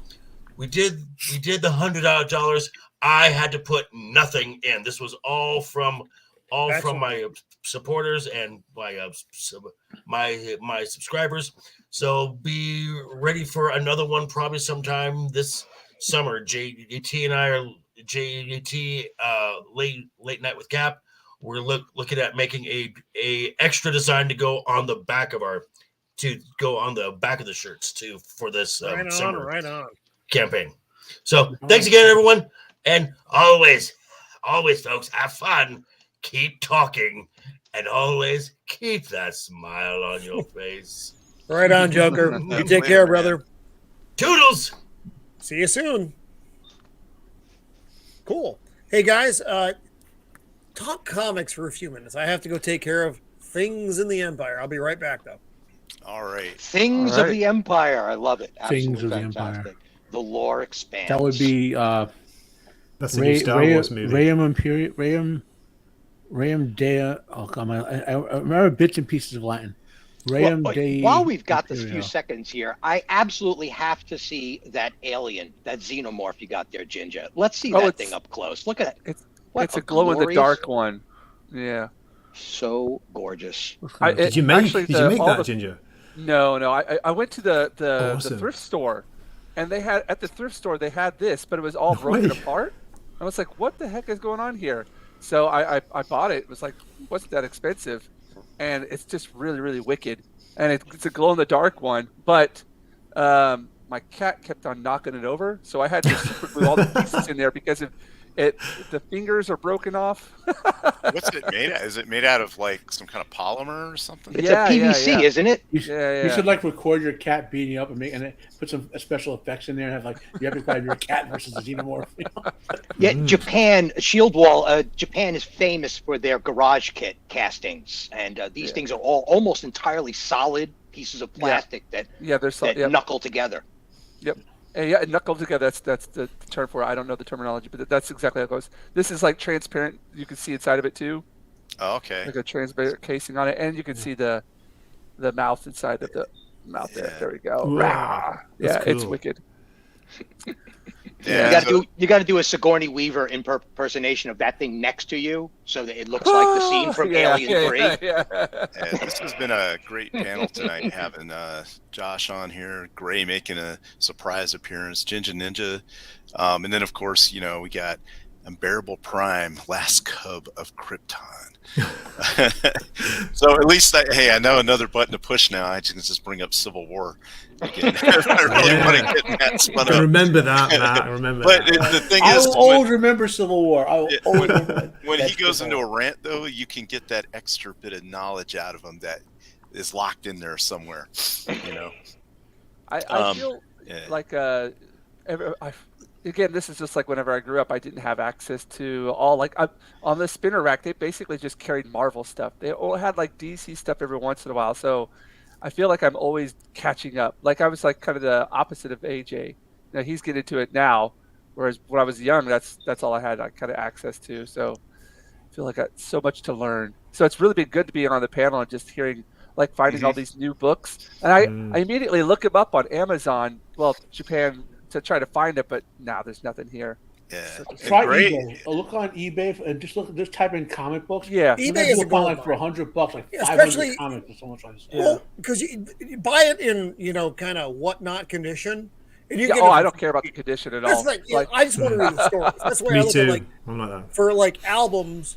F: we did the $100. I had to put nothing in. This was all from my supporters and my subscribers. So be ready for another one probably sometime this summer. JT and I are late night with Cap. We're looking at making a extra design to go on the back of the shirts for this summer campaign. So thanks again, everyone, and always, folks, have fun, keep talking, and always keep that smile on your face.
A: Right on, Joker. You take care, brother.
F: Toodles.
A: See you soon. Cool. Hey guys, talk comics for a few minutes. I have to go take care of things in the Empire. I'll be right back, though.
B: All right.
D: Things of the Empire. I love it.
C: Things of
D: fantastic.
C: the Empire.
D: The lore expands.
C: That would be
I: that's the new Star Wars movie.
C: Rayum Dea. Oh, come on. I remember bits and pieces of Latin.
D: While we've got this few seconds here, I absolutely have to see that alien, that xenomorph you got there, Jinja. Let's see that thing up close. Look at it.
E: It's a glow-in-the-dark one. Yeah.
D: So gorgeous.
I: Did you make that, Jinja?
E: No. I went to the thrift store, and they had this, but it was all broken apart. I was like, what the heck is going on here? So I bought it. It was like, wasn't that expensive? And it's just really, really wicked. And it's a glow-in-the-dark one, but my cat kept on knocking it over, so I had to put all the pieces in there because the fingers are broken off.
B: What's it made out? Is it made out of like some kind of polymer or something?
D: It's a PVC, isn't it?
C: You should like record your cat beating you up and put some special effects in there and have like you have to find your cat versus a xenomorph.
D: Yeah, Japan, Shieldwall. Japan is famous for their garage kit castings, and these things are all almost entirely solid pieces of plastic that knuckle together.
E: Yep. Yeah, knuckle together. That's the term for it. I don't know the terminology, but that's exactly how it goes. This is like transparent. You can see inside of it too.
B: Oh, okay.
E: Like a transparent casing on it, and you can see the mouth inside of the mouth there. There we go.
I: Wow,
E: Yeah,
I: cool.
E: it's wicked.
B: Yeah,
D: you got to do a Sigourney Weaver impersonation of that thing next to you, so that it looks like the scene from Alien 3.
E: Yeah.
B: This has been a great panel tonight, having Josh on here, Gray making a surprise appearance, Jinja Ninja, and then of course we got Unbearable Prime, Last Cub of Krypton. So at least I know another button to push now. I can just bring up Civil War again. I really want to get that spun up.
I: Remember that, Matt. I remember
B: But
I: that.
B: the thing
C: I
B: is,
C: will always remember Civil War.
B: when he goes into a rant, though, you can get that extra bit of knowledge out of him that is locked in there somewhere.
E: I feel like again, this is just like whenever I grew up, I didn't have access to all on the spinner rack. They basically just carried Marvel stuff. They all had like DC stuff every once in a while. So I feel like I'm always catching up. Like I was like kind of the opposite of AJ. Now he's getting to it now, whereas when I was young, that's all I had kind of access to. So I feel like I got so much to learn. So it's really been good to be on the panel and just hearing, like finding all these new books. And I immediately look them up on Amazon, Japan, to try to find it, but now there's nothing here.
B: Yeah.
C: Try eBay. Look on eBay and just type in comic books.
E: Yeah.
A: eBay is a gold
C: like for $100, like 500
A: especially
C: comics or so much like that.
A: Well, because you buy it in kind of whatnot condition. And you get
E: I don't care about the condition at all.
A: Like, I just want to read the stories. That's the way I look at
I: I'm like that.
A: for like albums.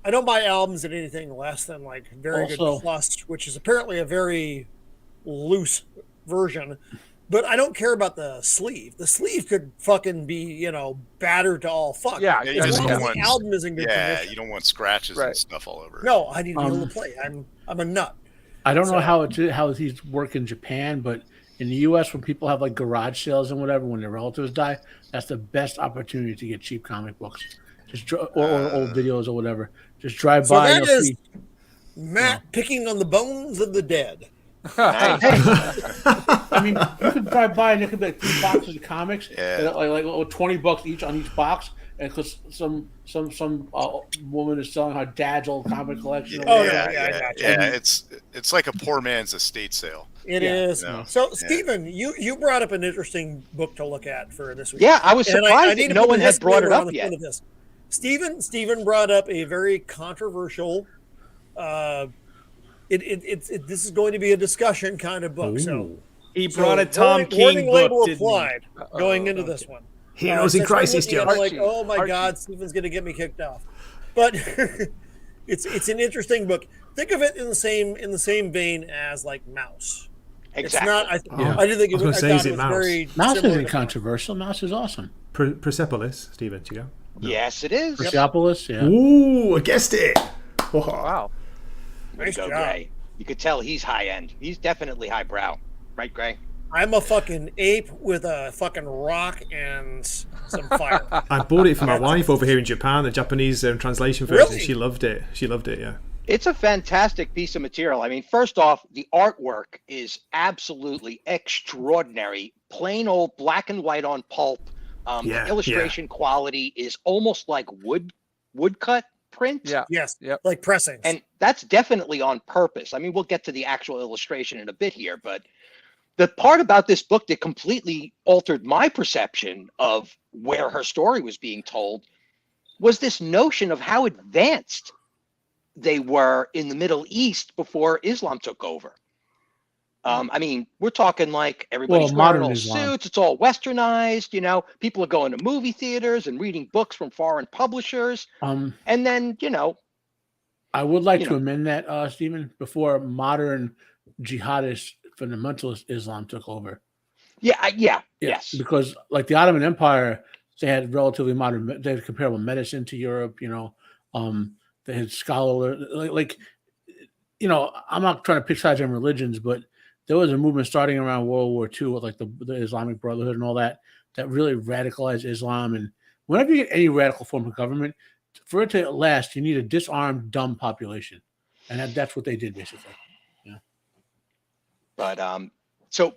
A: I don't buy albums at anything less than like Very Good Plus, which is apparently a very loose version. But I don't care about the sleeve. The sleeve could fucking be, battered to all fuck.
E: Yeah,
B: you
A: as
B: just
A: long
B: don't
A: as
B: want
A: the album is in good condition.
B: You don't want scratches and stuff all over it.
A: No, I need to be able to play. I'm a nut.
C: I don't know how these work in Japan, but in the U.S., when people have like garage sales and whatever, when their relatives die, that's the best opportunity to get cheap comic books, or old videos or whatever. Just drive by.
A: So that is Matt picking on the bones of the dead.
C: I mean, you could drive by and there could be like 3 boxes of comics, like $20 each on each box, and because some woman is selling her dad's old comic collection.
B: It's like a poor man's estate sale.
A: It is. So, Stephen, you brought up an interesting book to look at for this week.
D: Yeah, I was surprised that no one had brought it up yet.
A: Stephen brought up a very controversial. This is going to be a discussion kind of book. Ooh. So
G: he brought a Tom King book
A: applied going into this one.
I: Heroes in Crisis, Joe.
A: I'm like, oh my God, Stephen's going to get me kicked off. But it's an interesting book. Think of it in the same vein as like Mouse.
D: Exactly.
A: It's not. I didn't think it was. I thought it was very
C: Mouse isn't controversial. Mouse is awesome.
I: Persepolis, Stephen, do you go?
D: No. Yes, it is.
C: Persepolis, yeah.
I: Ooh, I guessed it.
E: Wow.
D: Nice job. Gray. You could tell he's high end. He's definitely highbrow. Right, Gray?
A: I'm a fucking ape with a fucking rock and some fire.
I: I bought it for my wife over here in Japan, the Japanese translation version. Really? She loved it, yeah.
D: It's a fantastic piece of material. I mean, first off, the artwork is absolutely extraordinary. Plain old black and white on pulp. The illustration quality is almost like woodcut print.
E: Yeah.
A: Yes. Yep. Like pressing.
D: And that's definitely on purpose. I mean, we'll get to the actual illustration in a bit here, but the part about this book that completely altered my perception of where her story was being told was this notion of how advanced they were in the Middle East before Islam took over. I mean, we're talking like everybody's wearing all suits. It's all westernized. People are going to movie theaters and reading books from foreign publishers. And then,
C: I would like to amend that, Stephen, before modern jihadist fundamentalist Islam took over.
D: Yes.
C: Because like the Ottoman Empire, they had relatively they had comparable medicine to Europe. They had scholar, I'm not trying to pick sides on religions, but there was a movement starting around World War II with like the Islamic Brotherhood and all that really radicalized Islam. And whenever you get any radical form of government, for it to last, you need a disarmed, dumb population. And that's what they did, basically. Yeah.
D: But so,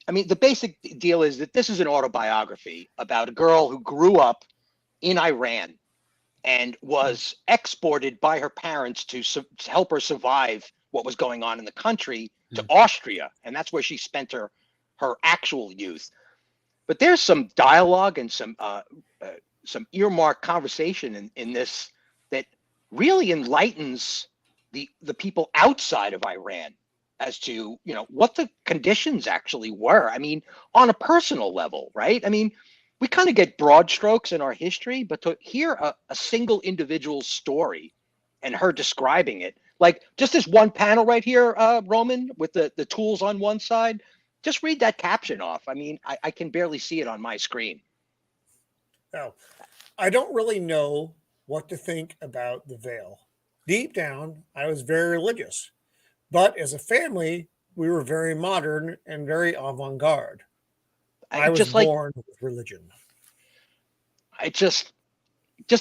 D: I mean, the basic deal is that this is an autobiography about a girl who grew up in Iran and was exported by her parents to help her survive what was going on in the country to Austria. And that's where she spent her actual youth. But there's some dialogue and some earmarked conversation in this that really enlightens the people outside of Iran as to, what the conditions actually were. I mean, on a personal level, right? I mean, we kind of get broad strokes in our history, but to hear a single individual's story and her describing it, like just this one panel right here, Roman, with the tools on one side, just read that caption off. I mean, I can barely see it on my screen.
A: No, I don't really know what to think about the veil. Deep down, I was very religious, but as a family, we were very modern and very avant-garde. I was born with religion.
D: I just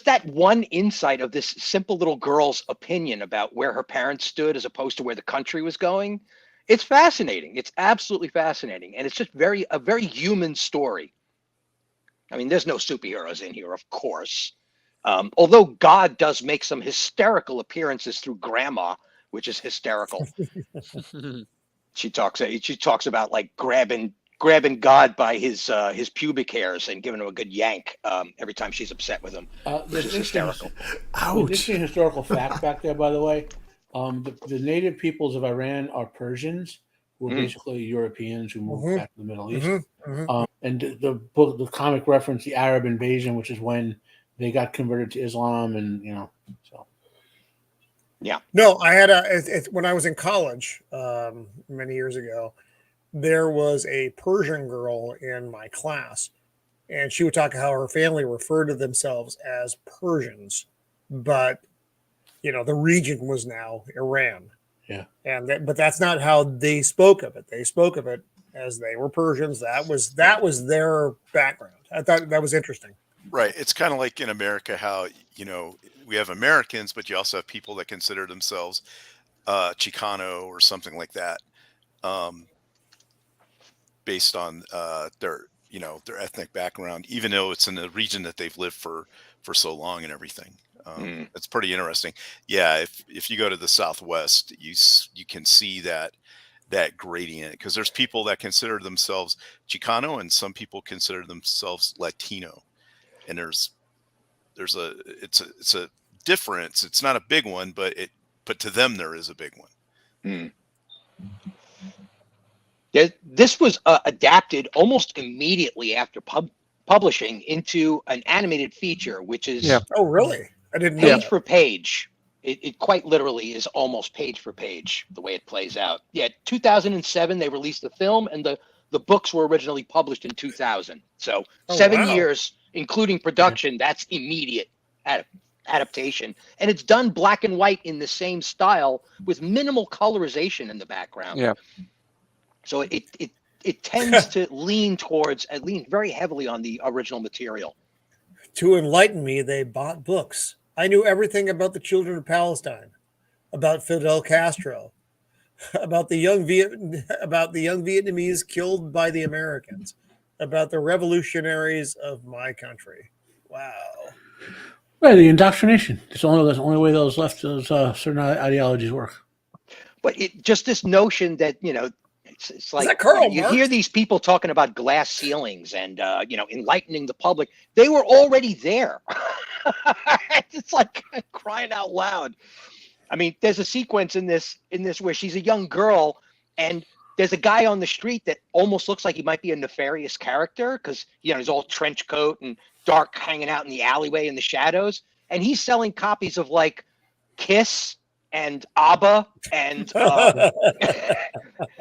D: that one insight of this simple little girl's opinion about where her parents stood as opposed to where the country was going. It's fascinating. It's absolutely fascinating. And it's just a very human story. I mean, there's no superheroes in here, of course. Although God does make some hysterical appearances through Grandma, which is hysterical. She talks about like grabbing God by his pubic hairs and giving him a good yank every time she's upset with him, which is hysterical.
C: Ouch. This is a historical fact back there, by the way. The native peoples of Iran are Persians, who are basically Europeans who moved back to the Middle East. And the comic reference, the Arab invasion, which is when they got converted to Islam, and so.
A: Yeah. No, I had when I was in college many years ago, there was a Persian girl in my class, and she would talk how her family referred to themselves as Persians, but the region was now Iran.
C: Yeah.
A: But that's not how they spoke of it. They spoke of it as they were Persians. That was their background. I thought that was interesting.
B: Right. It's kind of like in America, how, we have Americans, but you also have people that consider themselves Chicano or something like that, based on their ethnic background, even though it's in the region that they've lived for so long and everything. It's pretty interesting. Yeah. If you go to the Southwest, you can see that gradient, because there's people that consider themselves Chicano and some people consider themselves Latino. And it's a difference. It's not a big one, but to them there is a big one.
D: This was adapted almost immediately after publishing into an animated feature, which is
A: Oh, really? I didn't know
D: page for page. It quite literally is almost page for page the way it plays out. Yeah, 2007 they released the film, and the books were originally published in 2000. So 7 years, including production. That's immediate adaptation, and it's done black and white in the same style with minimal colorization in the background.
E: Yeah.
D: So it tends to lean very heavily on the original material.
A: To enlighten me, they bought books. I knew everything about the children of Palestine, about Fidel Castro, about the young Vietnamese killed by the Americans, about the revolutionaries of my country. Wow.
C: Right, the indoctrination. It's the only way those certain ideologies work.
D: But just this notion that it's like you hear these people talking about glass ceilings and enlightening the public. They were already there. It's like crying out loud. I mean, there's a sequence in this where she's a young girl, and there's a guy on the street that almost looks like he might be a nefarious character because he's all trench coat and dark, hanging out in the alleyway in the shadows, and he's selling copies of like Kiss and ABBA, and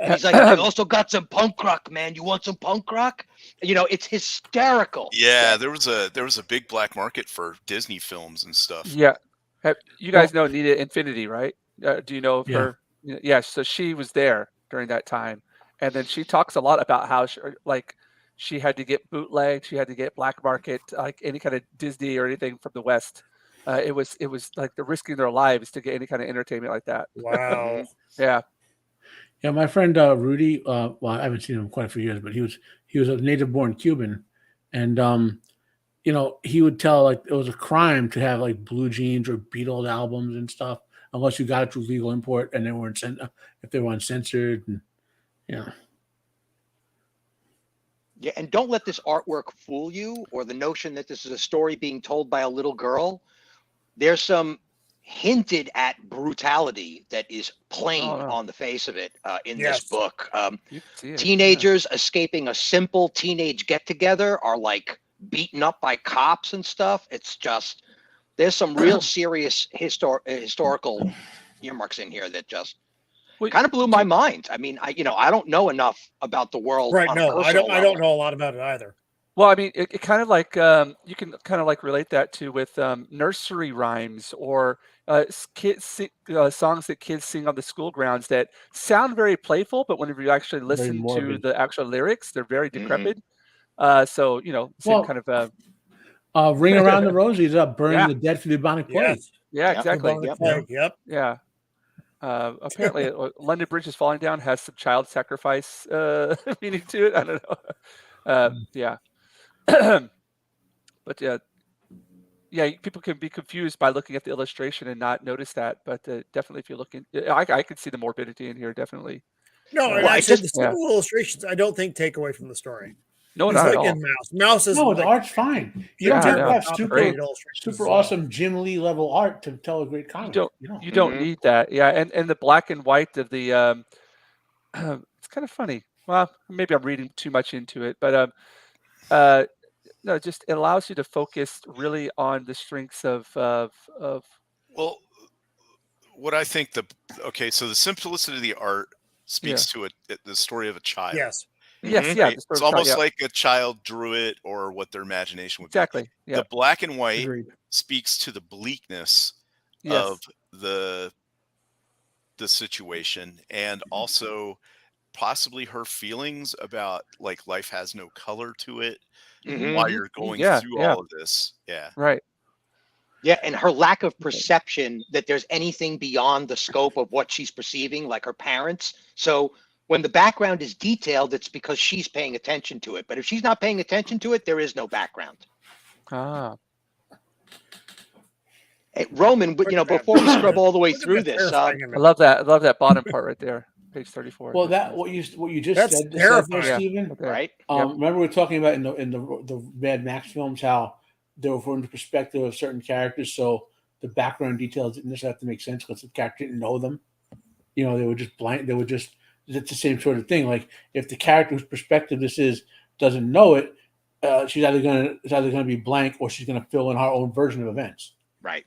D: he's like, I also got some punk rock, man. You want some punk rock? It's hysterical.
B: Yeah, there was a big black market for Disney films and stuff.
E: Yeah, you guys know Nita Infinity, right? Do you know of her? Yeah, so she was there during that time, and then she talks a lot about how she had to get bootleg, she had to get black market, like any kind of Disney or anything from the West. It was like they're risking their lives to get any kind of entertainment like that.
A: Wow.
E: Yeah.
C: Yeah, my friend Rudy. Well, I haven't seen him in quite a few years, but he was a native-born Cuban, and he would tell like it was a crime to have like blue jeans or Beatles albums and stuff, unless you got it through legal import and they weren't if they were uncensored. And
D: yeah, and don't let this artwork fool you, or the notion that this is a story being told by a little girl. There's some hinted at brutality that is plain on the face of it in this book. Teenagers escaping a simple teenage get-together are like beaten up by cops and stuff. It's just, there's some real serious historical earmarks in here that just kind of blew my mind. I mean, I don't know enough about the world.
A: Right. No, I don't know a lot about it either.
E: Well, I mean, it kind of like you can kind of like relate that to with nursery rhymes or songs that kids sing on the school grounds that sound very playful, but whenever you actually listen to the actual lyrics, they're very decrepit. So same kind of
C: Ring Around the Rosy is up, burning the dead for the bubonic plague.
E: Yeah, exactly.
A: Yep.
E: Yeah. Apparently, London Bridge is falling down has some child sacrifice meaning to it. I don't know. Yeah. But people can be confused by looking at the illustration and not notice that. But definitely, if you look in, I could see the morbidity in here. Definitely.
A: No, and actually, the simple illustrations I don't think take away from the story.
E: No, not at all.
A: Mouse is
C: the art's fine. You don't have super awesome Jim Lee level art to tell a great comic.
E: You don't need that. Yeah, and the black and white of the it's kind of funny. Well, maybe I'm reading too much into it, but no, just it allows you to focus really on the strengths of.
B: Well, what I think so the simplicity of the art speaks to the story of a child.
A: Yes.
E: Yes, yeah.
B: It's almost like a child drew it, or what their imagination would be.
E: Exactly. Yeah.
B: The black and white speaks to the bleakness of the situation, and also possibly her feelings about like life has no color to it while you're going through all of this. Yeah.
E: Right.
D: Yeah, and her lack of perception that there's anything beyond the scope of what she's perceiving, like her parents. So when the background is detailed, it's because she's paying attention to it. But if she's not paying attention to it, there is no background. Hey, Roman, before we scrub all the way through this,
E: I love that. I love that bottom part right there, page 34.
C: Well, what you just said there, Stephen.
D: Right.
C: Remember we were talking about in the Mad Max films how they were from the perspective of certain characters, so the background details didn't necessarily have to make sense because the character didn't know them. They were just blank. They were just. It's the same sort of thing. Like if the character whose perspective this is doesn't know it, it's either going to be blank or she's going to fill in her own version of events.
D: Right.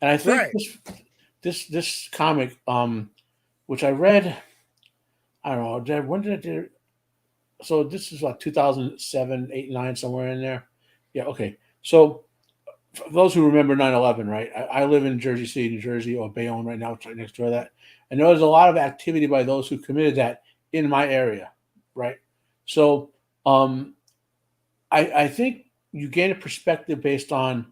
C: And I think this comic, which I read, I don't know, when did I do? So this is like 2007, 8, 9, somewhere in there. Yeah. Okay. So for those who remember 9/11, right? I live in Jersey City, New Jersey, or Bayonne right now, right next to that. And there was a lot of activity by those who committed that in my area, right? So I think you gain a perspective based on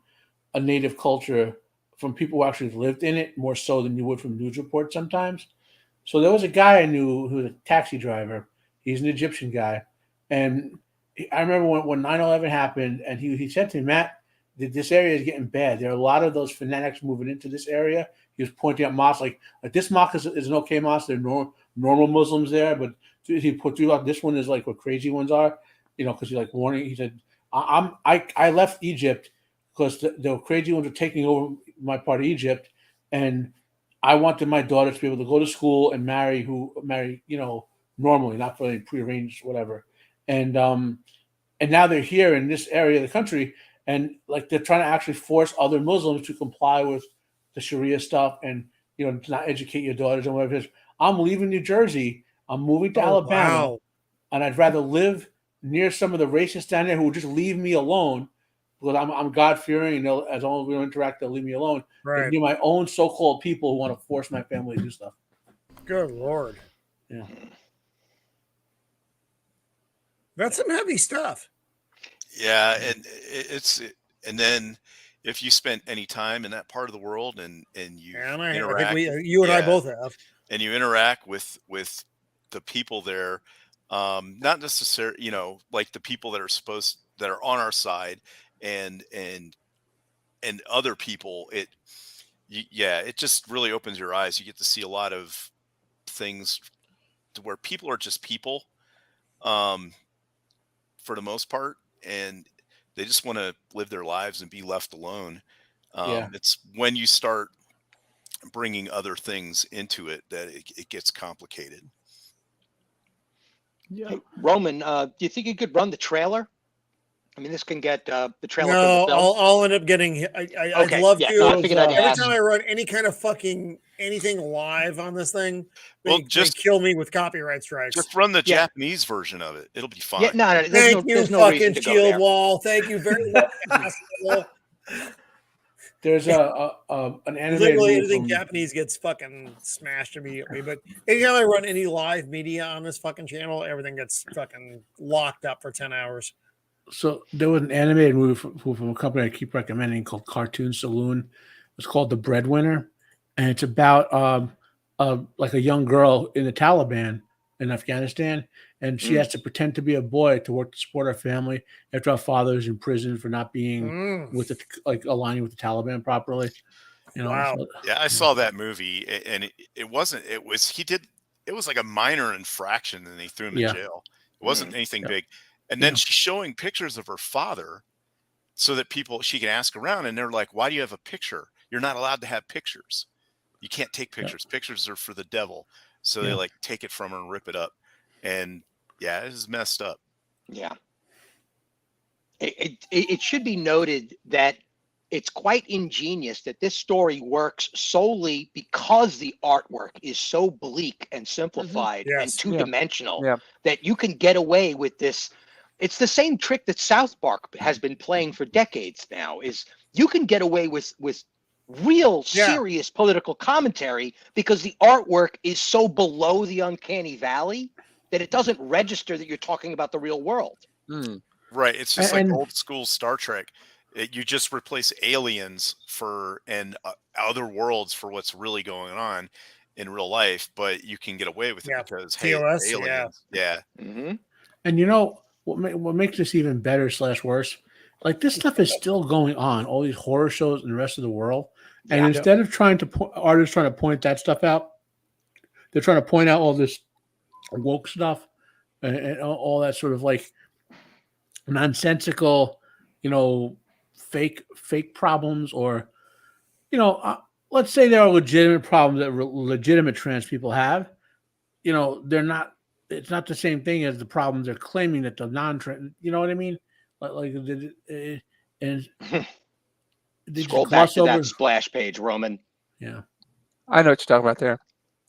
C: a native culture from people who actually lived in it more so than you would from news reports sometimes. So there was a guy I knew who was a taxi driver. He's an Egyptian guy. And I remember when 9/11 happened, and he said to me, Matt, this area is getting bad. There are a lot of those fanatics moving into this area. He was pointing out mosques like this mosque is an okay mosque. There are normal Muslims there, but he put through like this one is like what crazy ones are, because he's like warning. He said, I left Egypt because the crazy ones are taking over my part of Egypt, and I wanted my daughter to be able to go to school and marry normally, not for any prearranged whatever. And now they're here in this area of the country, and like they're trying to actually force other Muslims to comply with the Sharia stuff and to not educate your daughters and whatever it is. I'm leaving New Jersey. I'm moving to Alabama, and I'd rather live near some of the racists down there who will just leave me alone because I'm God fearing, and as long as we don't interact, they'll leave me alone.
A: Right.
C: Than be my own so-called people who want to force my family to do stuff.
A: Good Lord.
C: Yeah.
A: That's some heavy stuff.
B: Yeah, and then if you spent any time in that part of the world and you interact,
A: I think you and I both have,
B: and you interact with the people there, not necessarily, like the people that are supposed that are on our side and other people, it just really opens your eyes. You get to see a lot of things to where people are just people, for the most part, and they just want to live their lives and be left alone. It's when you start bringing other things into it that it gets complicated.
G: Yeah.
D: Hey, Roman, do you think you could run the trailer? I mean, this can get the trailer.
A: No,
D: for the film.
A: I'll end up getting. I'd love to.
D: No, I figured I'd
A: every
D: ask.
A: time I run any kind of fucking anything live on this thing, they
B: just
A: kill me with copyright strikes.
B: Just run the Japanese version of it; it'll be fine.
D: Yeah, no,
A: Thank you,
D: no
A: fucking
D: Shieldwall.
A: Thank you very much.
C: There's an animated
A: literally anything Japanese gets fucking smashed immediately. But anytime I run any live media on this fucking channel, everything gets fucking locked up for 10 hours.
C: So there was an animated movie from a company I keep recommending called Cartoon Saloon. It's called The Breadwinner, and it's about like a young girl in the Taliban in Afghanistan, and she has to pretend to be a boy to work to support her family after her father is in prison for not being with the, like aligning with the Taliban properly. You know,
A: wow.
B: Yeah, I saw that movie, and it was like a minor infraction, and they threw him in jail. It wasn't anything big. And then she's showing pictures of her father so that she can ask around, and they're like, "Why do you have a picture? You're not allowed to have pictures. You can't take pictures. Pictures are for the devil." So they like take it from her and rip it up. And it is messed up.
D: Yeah. It should be noted that it's quite ingenious that this story works solely because the artwork is so bleak and simplified and two-dimensional that you can get away with this. It's the same trick that South Park has been playing for decades now, is you can get away with real serious political commentary because the artwork is so below the uncanny valley that it doesn't register that you're talking about the real world.
B: Right. It's just like old school Star Trek. You just replace aliens and other worlds for what's really going on in real life, but you can get away with it because
A: TOS,
B: aliens. Yeah.
C: And you know what makes this even better / worse? Like this stuff is still going on, all these horror shows in the rest of the world. And instead of artists trying to point that stuff out, they're trying to point out all this woke stuff and all that sort of like nonsensical, fake problems, or, let's say there are legitimate problems that legitimate trans people have. They're not. It's not the same thing as the problems they're claiming that the non-trans. You know what I mean? And
D: scroll back to that splash page, Roman.
C: Yeah,
E: I know what you're talking about there.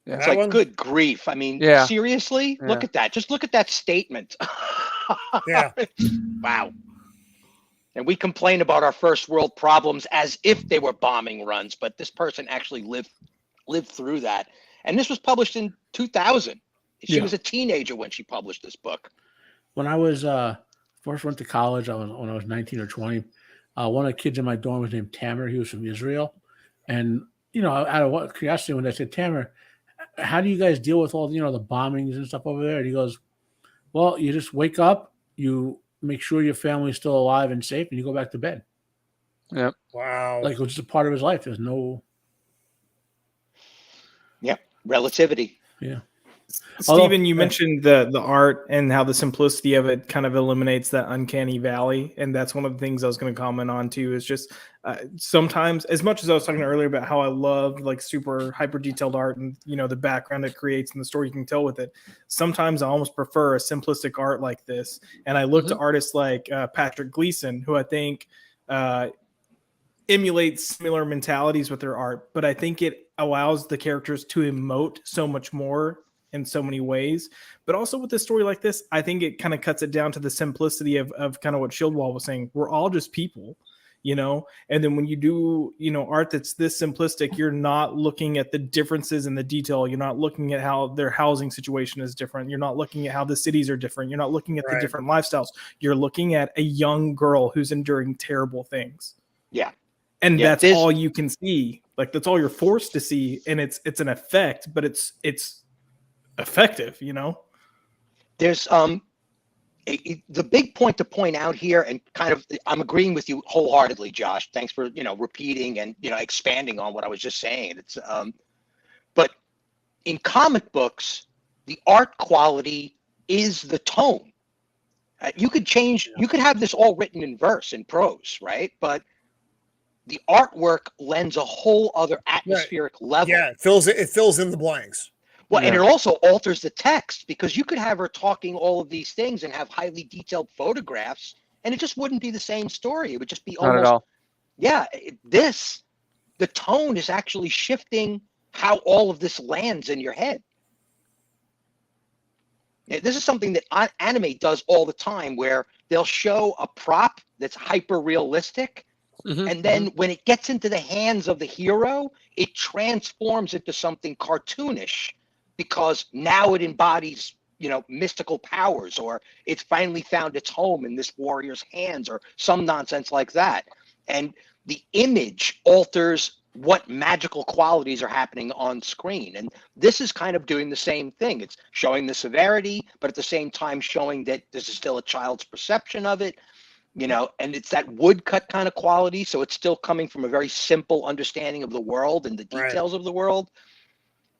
E: Yeah.
D: It's like, good grief. I mean, seriously? Look at that. Just look at that statement. Wow. And we complain about our first world problems as if they were bombing runs, but this person actually lived through that. And this was published in 2000. She was a teenager when she published this book.
C: When I was first went to college, when I was 19 or 20, one of the kids in my dorm was named Tamer. He was from Israel. And, out of curiosity, when I said, Tamer, how do you guys deal with all, the bombings and stuff over there? And he goes, well, you just wake up, you make sure your family's still alive and safe, and you go back to bed.
E: Yep.
A: Wow.
C: Like it was just a part of his life. There's no.
D: Yep. Relativity.
C: Yeah.
G: Stephen, you mentioned the art and how the simplicity of it kind of eliminates that uncanny valley. And that's one of the things I was going to comment on too, is just sometimes, as much as I was talking earlier about how I love like super hyper detailed art and, the background it creates and the story you can tell with it. Sometimes I almost prefer a simplistic art like this. And I look to artists like Patrick Gleason, who I think emulates similar mentalities with their art, but I think it allows the characters to emote so much more in so many ways. But also with a story like this, I think it kind of cuts it down to the simplicity of kind of what Shieldwall was saying. We're all just people, and then when you do, art that's this simplistic, you're not looking at the differences in the detail. You're not looking at how their housing situation is different. You're not looking at how the cities are different. You're not looking at the different lifestyles. You're looking at a young girl who's enduring terrible things.
D: Yeah.
G: And that's all you can see. Like that's all you're forced to see. And it's an effect, but it's effective,
D: There's the big point to point out here, and kind of, I'm agreeing with you wholeheartedly, Josh. Thanks for, repeating and, expanding on what I was just saying. It's, but in comic books, the art quality is the tone. You could have this all written in verse, in prose, right? But the artwork lends a whole other atmospheric level.
A: Yeah, it fills in the blanks.
D: Well, and it also alters the text, because you could have her talking all of these things and have highly detailed photographs, and it just wouldn't be the same story. It would just be almost.
E: Not at all.
D: Yeah, the tone is actually shifting how all of this lands in your head. This is something that anime does all the time, where they'll show a prop that's hyper realistic, and then when it gets into the hands of the hero, it transforms into something cartoonish, because now it embodies, mystical powers, or it's finally found its home in this warrior's hands, or some nonsense like that. And the image alters what magical qualities are happening on screen. And this is kind of doing the same thing. It's showing the severity, but at the same time showing that this is still a child's perception of it, and it's that woodcut kind of quality. So it's still coming from a very simple understanding of the world and the details of the world.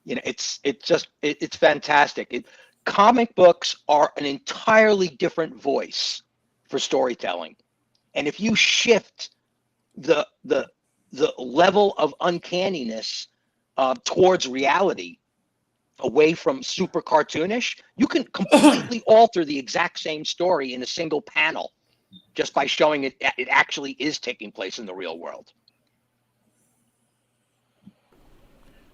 D: It's fantastic. Comic books are an entirely different voice for storytelling. And if you shift the level of uncanniness towards reality, away from super cartoonish, you can completely alter the exact same story in a single panel, just by showing it actually is taking place in the real world.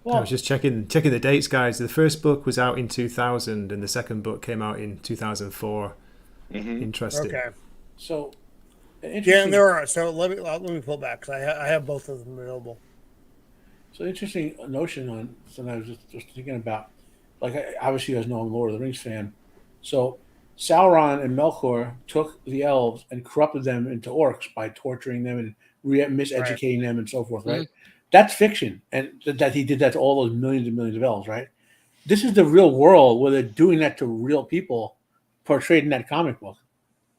I: I was just checking the dates, guys. The first book was out in 2000, and the second book came out in 2004. Interesting.
A: Okay.
C: So,
A: and there are. So let me pull back, because I have both of them available.
C: So interesting notion on something I was just thinking about. Like, obviously you guys know I'm a Lord of the Rings fan. So Sauron and Melkor took the elves and corrupted them into orcs by torturing them and miseducating them and so forth, right? That's fiction, and that he did that to all those millions and millions of elves, right? This is the real world where they're doing that to real people, portrayed in that comic book,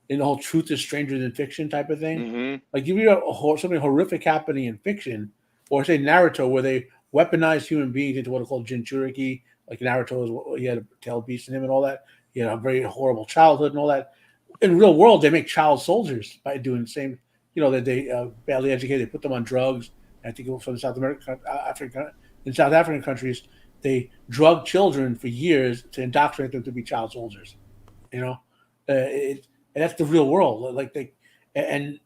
C: in the whole truth is stranger than fiction type of thing. Like, you read something horrific happening in fiction, or say Naruto, where they weaponize human beings into what are called Jinchuriki. Like Naruto, he had a tailed beast in him and all that. He had a very horrible childhood and all that. In the real world, they make child soldiers by doing the same. That they badly educated, they put them on drugs. I think it was from South African countries, they drug children for years to indoctrinate them to be child soldiers. And that's the real world. And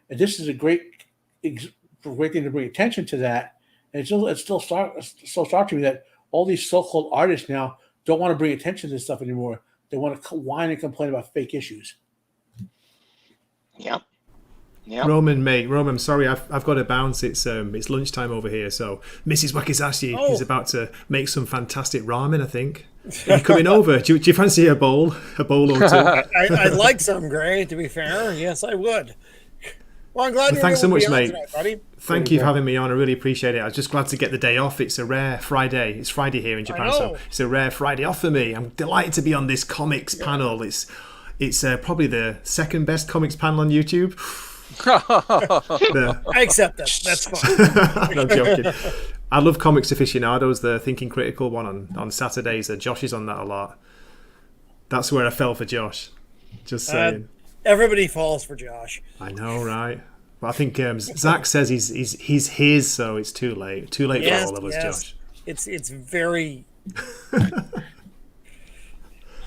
C: this is a great thing to bring attention to that. And it's still so stark to me that all these so-called artists now don't want to bring attention to this stuff anymore. They want to whine and complain about fake issues.
D: Yeah.
I: Yep. Roman, I'm sorry, I've got to bounce. It's lunchtime over here, so Mrs. Wakizashi is about to make some fantastic ramen, I think. Are you coming over? Do you fancy a bowl or two?
A: I'd like some, Gray, to be fair. Yes, I would. Well, I'm glad
I: thanks so much, mate.
A: Tonight, buddy.
I: Thank you for having me on. I really appreciate it. I was just glad to get the day off. It's a rare Friday. It's Friday here in Japan, so it's a rare Friday off for me. I'm delighted to be on this comics panel. It's probably the second best comics panel on YouTube.
A: I accept that. That's fine.
I: No, joking. I love Comics Aficionados, the Thinking Critical one on Saturdays. Josh is on that a lot. That's where I fell for Josh. Just saying.
A: Everybody falls for Josh.
I: I know, right? But I think Zach says he's his, so it's too late. Too late for all of us, Josh.
A: It's very.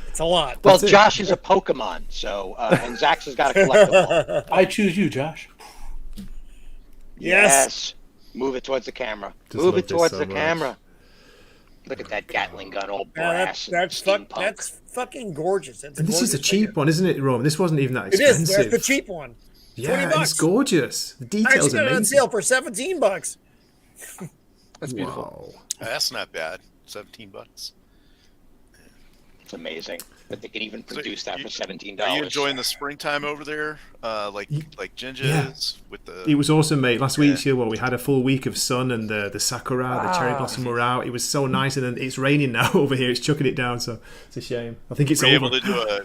A: It's a lot.
D: Well, Josh is a Pokemon, so and Zach's has got to collect them all.
C: I choose you, Josh.
D: Yes. Move it towards the camera. Move it towards the camera. Look at that Gatling gun, all brass.
A: That's fucking gorgeous.
I: And this is a cheap one, isn't it, Roman? This wasn't even that expensive.
A: It is. That's the cheap one.
I: Yeah, it's gorgeous. The details are amazing.
A: On sale for $17.
E: That's beautiful.
B: That's not bad. $17.
D: It's amazing that they can even produce that for $17.
B: Are you enjoying the springtime over there? Like Jinja is with the.
I: It was awesome, mate. Last week, we had a full week of sun and the sakura, the cherry blossom were out. It was so nice, and then it's raining now over here. It's chucking it down, so it's a shame. I think it's over.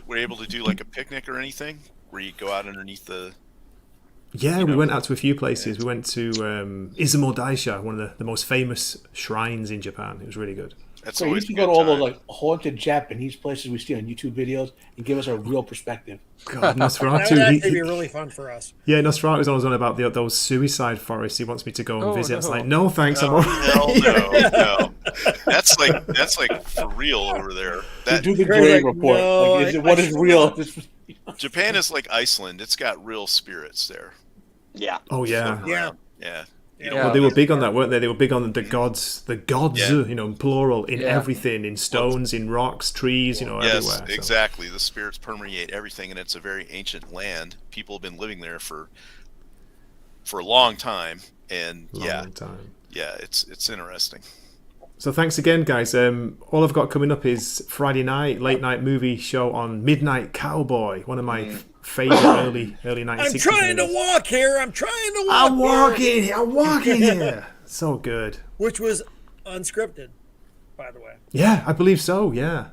B: Were you able to do like a picnic or anything where you go out underneath the?
I: Yeah, we went out to a few places. We went to Izumo Daisha, one of the most famous shrines in Japan. It was really good.
C: So you can go to all those like haunted Japanese places we see on YouTube videos and give us a real perspective.
I: God, Nosferatu.
A: That would actually be really fun for us.
I: Yeah, Nosferatu's always on about those suicide forests. He wants me to go and visit. It's like, no, thanks. I'm all right.
B: No. That's like for real over there. That,
C: do the grave report.
A: No,
C: what is real?
B: Japan is like Iceland. It's got real spirits there.
D: Yeah.
I: Oh yeah.
B: Yeah.
I: Well, they were big on that, weren't they? They were big on the gods, plural, in everything, in stones, in rocks, trees, everywhere.
B: Yes, exactly. The spirits permeate everything, and it's a very ancient land. People have been living there for a long time, and
I: long time.
B: Yeah, it's interesting.
I: So thanks again, guys. All I've got coming up is Friday night, late night movie show on Midnight Cowboy, one of my favorite early 1960s.
A: I'm trying to walk here.
I: I'm walking here. So good.
A: Which was unscripted, by the way.
I: Yeah, I believe so. Yeah.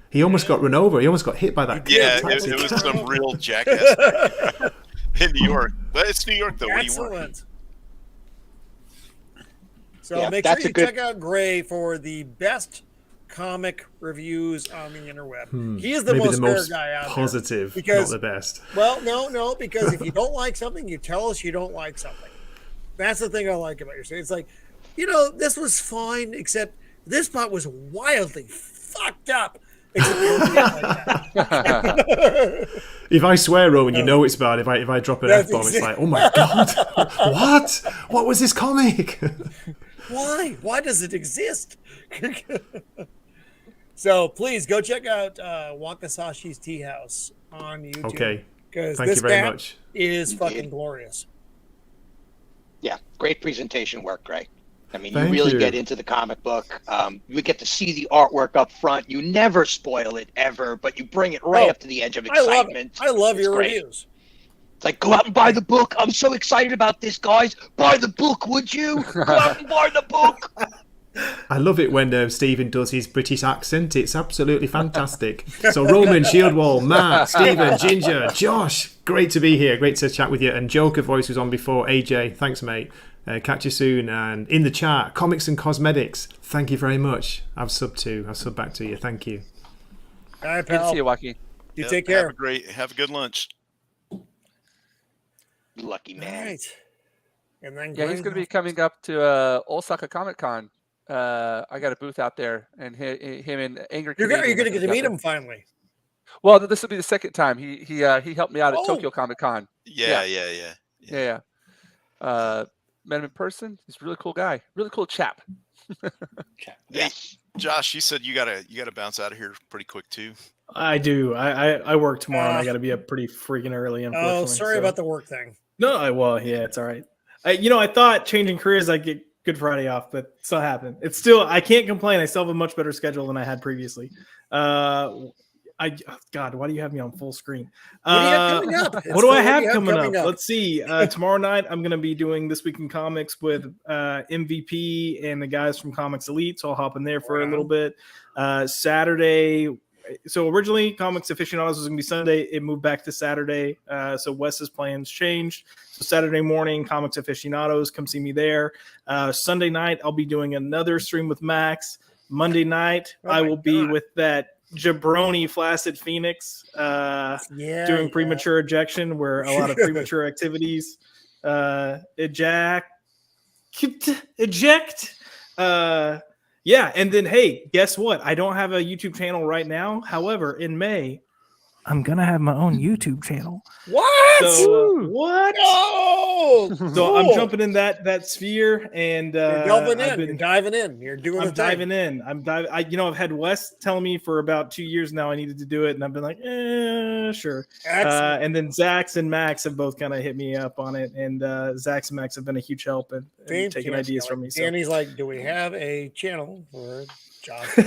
I: He almost got run over. He almost got hit by that.
B: Yeah, it was some real jackass in New York. But it's New York, though.
A: Excellent. So make sure you check out Gray for the best comic reviews on the interweb. He is the most fair guy out
I: positive,
A: there. Because,
I: not the best.
A: Well, no, because if you don't like something, you tell us you don't like something. That's the thing I like about your story. It's like, this was fine, except this part was wildly fucked up.
I: If I swear, Roman, you know it's bad. If I drop an F-bomb, it's like, oh my God, what was this comic?
A: Why does it exist? So please go check out Wakasashi's Tea House on YouTube.
I: Okay,
A: because
I: thank you very much.
A: Is fucking glorious.
D: Yeah, great presentation work, Gray. I mean, you really get into the comic book. You get to see the artwork up front. You never spoil it ever, but you bring it right up to the edge of excitement.
A: I love your reviews.
D: It's like, go out and buy the book. I'm so excited about this, guys. Buy the book, would you? Go out and buy the book.
I: I love it when Stephen does his British accent. It's absolutely fantastic. So Roman, Shieldwall, Matt, Stephen, Jinja, Josh, great to be here. Great to chat with you. And Joker voice was on before. AJ, thanks, mate. Catch you soon. And in the chat, Comics and Cosmetics, thank you very much. I've subbed back to you. Thank you.
A: All right,
E: pal. Good to see you, Joaquin.
A: You take care.
B: Have a good lunch.
D: Lucky man.
A: Right. And then
E: he's going to be coming up to Osaka Comic Con. I got a booth out there, and him and Angry.
A: You're going to get to meet him finally.
E: Well, this will be the second time. He helped me out at Tokyo Comic Con.
B: Yeah.
E: Met him in person. He's a really cool guy. Really cool chap.
B: Hey, Josh, you said you gotta bounce out of here pretty quick too.
G: I do. I work tomorrow, and I got to be up pretty freaking early. Unfortunately.
A: Oh, sorry about the work thing.
G: No, it's all right. I thought changing careers, I'd get Good Friday off, but it's not happening. It's still, I can't complain. I still have a much better schedule than I had previously. God, why do you have me on full screen?
A: What do you have coming up?
G: What do I have coming up? Let's see. Tomorrow night, I'm going to be doing This Week in Comics with MVP and the guys from Comics Elite, so I'll hop in there for a little bit. Saturday, so originally Comics Aficionados was going to be Sunday. It moved back to Saturday, so Wes's plans changed. So Saturday morning, Comics Aficionados, come see me there. Sunday night, I'll be doing another stream with Max. Monday night, I will be with that jabroni Flaccid Phoenix doing premature ejection, where a lot of premature activities eject. And then, hey, guess what? I don't have a YouTube channel right now. However, in May, I'm going to have my own YouTube channel.
A: What?
G: So, what?
A: No!
G: So I'm jumping in that sphere, and
A: you're diving in. You're doing
G: I'm diving in. I've had Wes tell me for about 2 years now I needed to do it, and I've been like, sure. And then Zax and Max have both kind of hit me up on it, and Zax and Max have been a huge help and taking ideas from me.
A: And he's like, do we have a channel for Josh.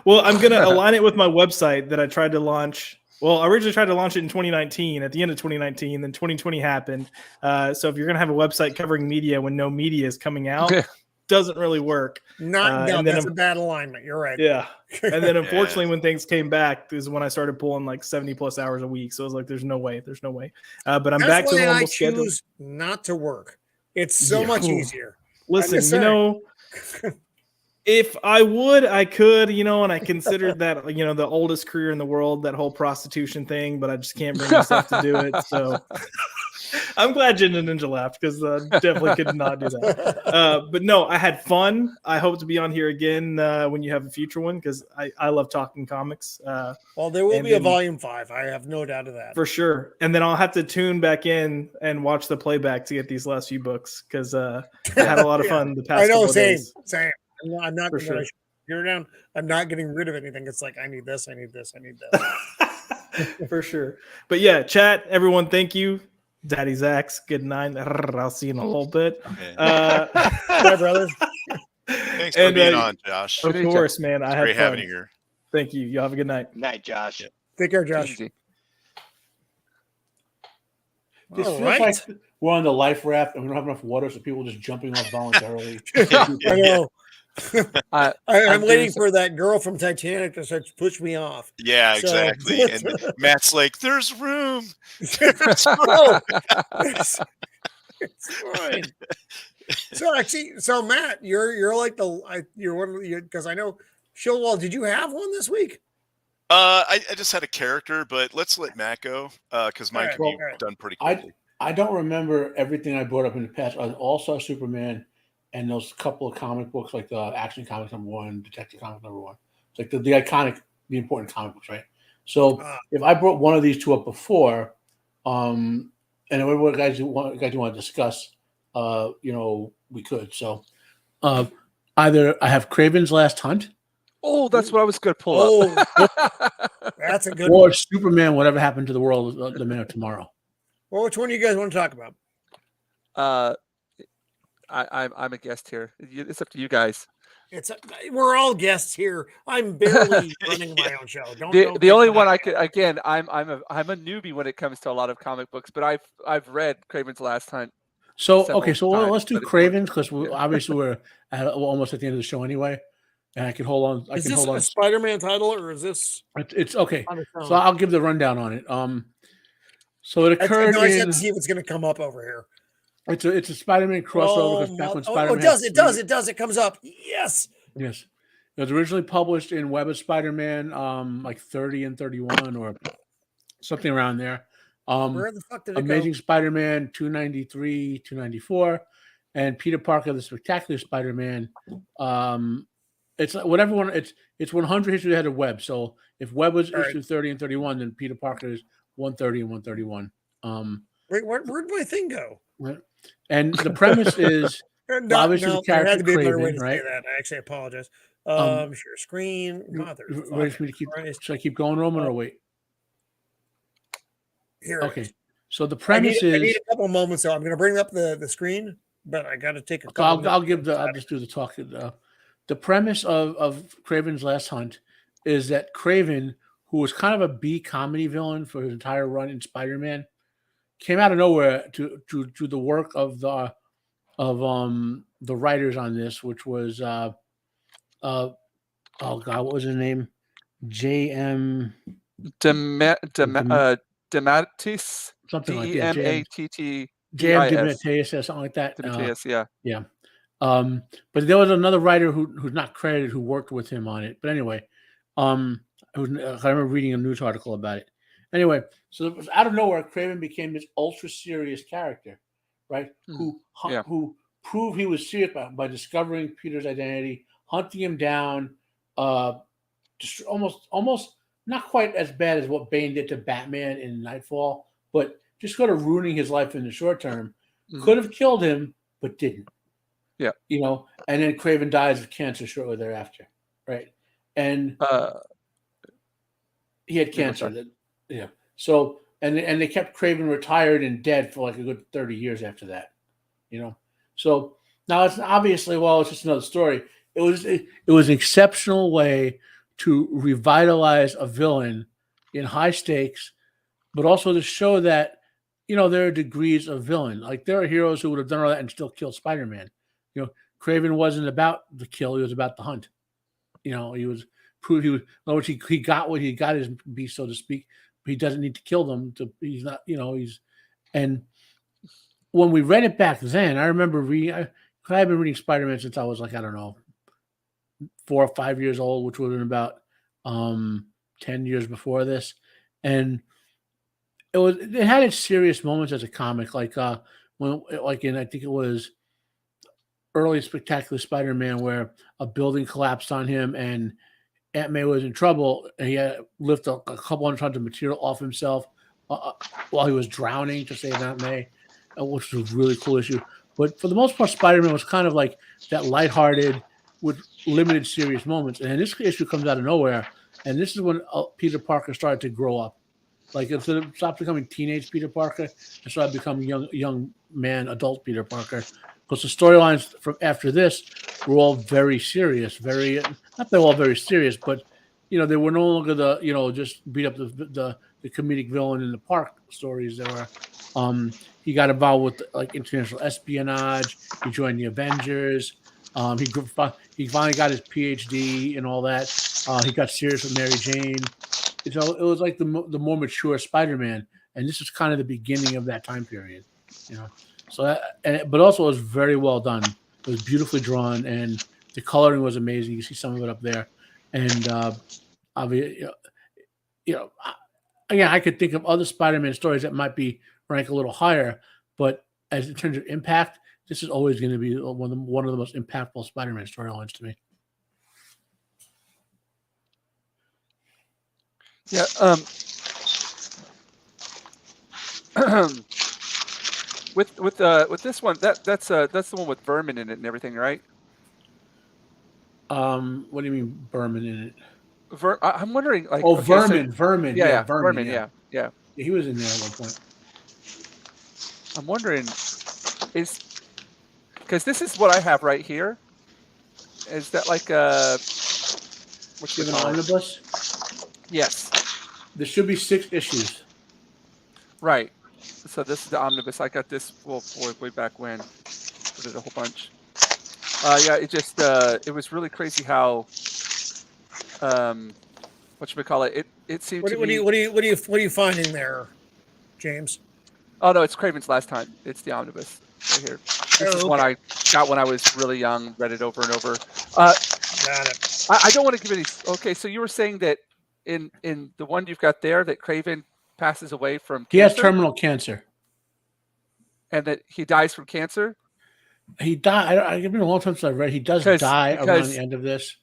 G: Well, I'm going to align it with my website that I tried to launch. Well, I originally tried to launch it in 2019, at the end of 2019, then 2020 happened. So if you're going to have a website covering media when no media is coming out, doesn't really work.
A: That's a bad alignment. You're right.
G: Yeah. And then unfortunately, when things came back, is when I started pulling like 70 plus hours a week. So I was like, there's no way. But I'm back to normal schedule.
A: Choose not to work. It's so much easier.
G: Listen, if I would, I could, and I considered that, the oldest career in the world, that whole prostitution thing, but I just can't bring myself to do it. So I'm glad Jinja Ninja laughed, because definitely could not do that. But no, I had fun. I hope to be on here again when you have a future one, because I love talking comics.
A: Well, there will be a volume 5. I have no doubt of that.
G: For sure. And then I'll have to tune back in and watch the playback to get these last few books, because I had a lot of fun the past couple of days.
A: Same. I'm not
G: for sure.
A: You're down. I'm not getting rid of anything. It's like, I need this. I need this. I need this.
G: For sure. But yeah, chat, everyone, thank you. Daddy Zax, good night. I'll see you in a little bit.
A: Bye, brother.
B: Thanks for being on, Josh.
G: Of course, man. I had
B: great
G: fun.
B: having you here.
G: Thank you. You have a good night.
D: Night, Josh.
B: Yeah.
A: Take care, Josh.
C: This feels like we're on the life raft and we don't have enough water, so people are just jumping off voluntarily.
A: I know. I'm waiting for that girl from Titanic to start to push me off.
B: Yeah, exactly. And Matt's like, "There's room."
A: It's fine. So Matt, you're like you're one because I know Shieldwall. Did you have one this week?
B: I just had a character, but let's let Matt go because mine can be done pretty quickly.
C: I don't remember everything I brought up in the past. I also saw Superman and those couple of comic books, like the Action Comics #1, Detective Comics #1. It's like the iconic, the important comic books, right? So if I brought one of these two up before, and whatever guys you want to discuss, we could. So either I have Kraven's Last Hunt.
E: Oh, that's what I was going to pull up.
A: That's a good
C: or
A: one.
C: Superman, Whatever Happened to the World, the Man of Tomorrow.
A: Well, which one do you guys want to talk about?
E: I'm a guest here. It's up to you guys.
A: We're all guests here. I'm barely running my own show.
E: The only one I could, again, I'm a newbie when it comes to a lot of comic books, but I've read Kraven's Last Hunt.
C: So let's do Kraven's, because obviously we're almost at the end of the show anyway, and I can hold on.
A: Is this a Spider-Man title, or is this?
C: It's okay. So I'll give the rundown on it. So it occurred.
A: I just have to see if it's going to come up over here.
C: It's a Spider-Man crossover, because back when Spider-Man.
A: It does. It comes up. Yes.
C: Yes. It was originally published in Web of Spider-Man, like 30 and 31 or something around there.
A: Where the fuck did it
C: Amazing
A: go?
C: Spider-Man 293, 294, and Peter Parker, the Spectacular Spider-Man. It's whatever one. It's 100 history ahead of Web. So if Web was issue 30 and 31, then Peter Parker is 130 and 131.
A: Wait, where'd my thing go?
C: And the premise is obviously the character
A: had to be a better way
C: Kraven,
A: to
C: right?
A: say that. I actually apologize. Share screen.
C: Should I keep going, Roman, or wait?
A: Here.
C: Okay. So the premise is.
A: I need a couple moments, so I'm going to bring up the screen, but I got to take a couple.
C: I'll just do the talk. The premise of Kraven's Last Hunt is that Kraven, who was kind of a B comedy villain for his entire run in Spider-Man, came out of nowhere to the work of the writers on this, which was oh god, what was his name? J.M.
E: DeMatteis,
C: something like that.
E: DEMATT.
C: J.M. DeMatteis or something like that.
E: DeMatteis, yeah.
C: But there was another writer who's not credited who worked with him on it. But anyway, I remember reading a news article about it. Anyway, so out of nowhere, Kraven became this ultra serious character, right? Who proved he was serious by discovering Peter's identity, hunting him down, just almost not quite as bad as what Bane did to Batman in Nightfall, but just sort of ruining his life in the short term. Could have killed him, but didn't.
E: Yeah.
C: And then Kraven dies of cancer shortly thereafter, right? And he had cancer. Yeah. So and they kept Kraven retired and dead for like a good 30 years after that. So now it's obviously, it's just another story. was an exceptional way to revitalize a villain in high stakes, but also to show that, there are degrees of villain. Like there are heroes who would have done all that and still killed Spider-Man. Kraven wasn't about the kill; he was about the hunt. He was proved he was. In other words, he got what he got his beast, so to speak. But he doesn't need to kill them. He's not. And when we read it back then, I remember reading. I've been reading Spider-Man since I was like, I don't know, 4 or 5 years old, which would have been about 10 years before this. And it had its serious moments as a comic, I think it was early Spectacular Spider-Man, where a building collapsed on him and Aunt May was in trouble, and he had to lift a couple hundred tons of material off himself while he was drowning to save Aunt May, which was a really cool issue. But for the most part, Spider-Man was kind of like that lighthearted with limited serious moments. And this issue comes out of nowhere, and this is when Peter Parker started to grow up. Like, it stopped becoming teenage Peter Parker and started becoming young man, adult Peter Parker. Because the storylines from after this were all very serious, not they're all very serious, but they were no longer the just beat up the comedic villain in the park stories. There were he got involved with like international espionage. He joined the Avengers. He finally got his PhD and all that. He got serious with Mary Jane. So it was like the more mature Spider-Man, and this is kind of the beginning of that time period. So but also it was very well done. It was beautifully drawn, and the coloring was amazing. You see some of it up there, and obviously, again, I could think of other Spider-Man stories that might be ranked a little higher, but in terms of impact, this is always going to be one of the most impactful Spider-Man storylines to me.
E: Yeah. With this one, that's the one with Vermin in it and everything, right?
C: What do you mean Vermin in it?
E: I'm wondering, like,
C: Vermin.
E: Yeah,
C: Vermin.
E: Yeah.
C: He was in there at one point.
E: I'm wondering, because this is what I have right here. Is that like
C: what's an omnibus?
E: Yes.
C: There should be 6 issues.
E: Right. So this is the omnibus. I got this way back when. I did a whole bunch. It was really crazy how whatchamacallit, it seemed to be.
A: What are you finding there, James?
E: Oh no, it's Craven's Last Time. It's the omnibus right here. This is one I got when I was really young, read it over and over.
A: Got it.
E: I don't want to give any. Okay, so you were saying that in the one you've got there, that Kraven passes away from cancer?
C: He has terminal cancer.
E: And that he dies from cancer?
C: He died. It's been a long time since I read. He does die around the end of this.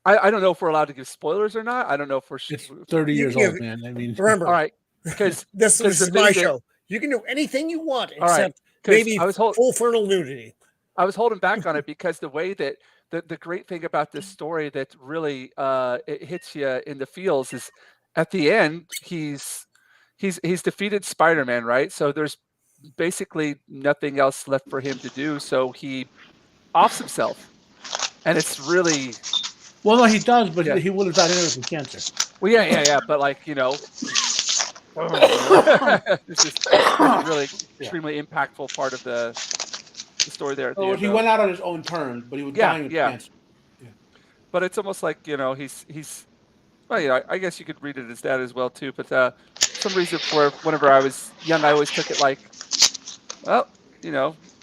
E: I don't know if we're allowed to give spoilers or not. I don't know if we're.
C: It's 30 years old, man. I mean,
A: remember,
E: all right, because
A: this is my show. You can do anything you want except maybe full frontal nudity.
E: I was holding back on it because the way that the great thing about this story that really it hits you in the feels is at the end he's defeated Spider-Man, right? So there's basically nothing else left for him to do. So he offs himself, and it's really.
C: Well, no, he does, but he would have died anyway from cancer.
E: Well, yeah, but like, this is really extremely impactful part of the story there.
C: He went out on his own terms, but he was dying of cancer. Yeah.
E: But it's almost like, he's well, I guess you could read it as that as well too. But for some reason, whenever I was young, I always took it like, well,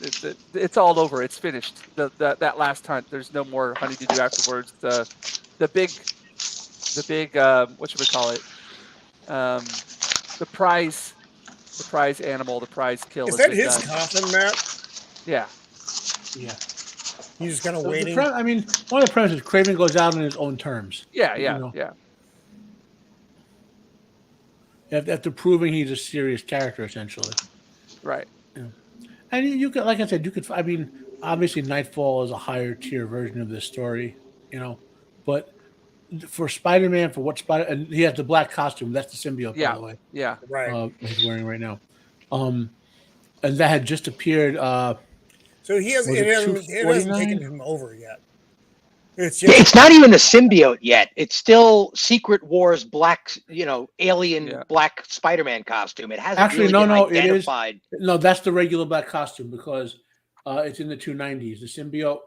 E: it's all over. It's finished. That last hunt. There's no more hunting to do afterwards. The big whatchamacallit, the prize animal, the prize kill.
A: Is that his coffin, Matt?
E: Yeah.
A: He's just kind of waiting.
C: One of the premises, Kraven goes out on his own terms.
E: Yeah.
C: After proving he's a serious character, essentially.
E: Right.
C: Yeah. And you could, like I said, obviously Nightfall is a higher tier version of this story, but for Spider-Man, and he has the black costume. That's the symbiote, by the way.
E: Yeah.
A: Right.
C: He's wearing right now. And that had just appeared.
A: So it hasn't taken him over yet.
D: It's not even a symbiote yet. It's still Secret Wars black, alien black Spider-Man costume. It hasn't
C: actually
D: really been
C: identified. It is. No, that's the regular black costume because it's in the 290s. The symbiote.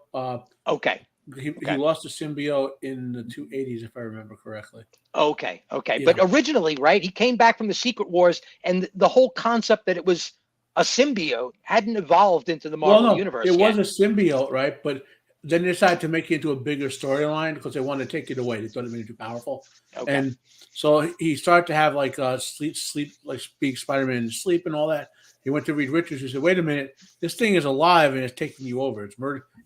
D: Okay.
C: He lost the symbiote in the 280s, if I remember correctly.
D: Okay. Yeah. But originally, right, he came back from the Secret Wars, and the whole concept that it was a symbiote hadn't evolved into the Marvel universe.
C: It was a symbiote, right? But then they decided to make it into a bigger storyline because they wanted to take it away. They thought it made it too powerful. Okay. And so he started to have like sleep, like speak Spider-Man sleep and all that. He went to Reed Richards. He said, "Wait a minute, this thing is alive and it's taking you over. It's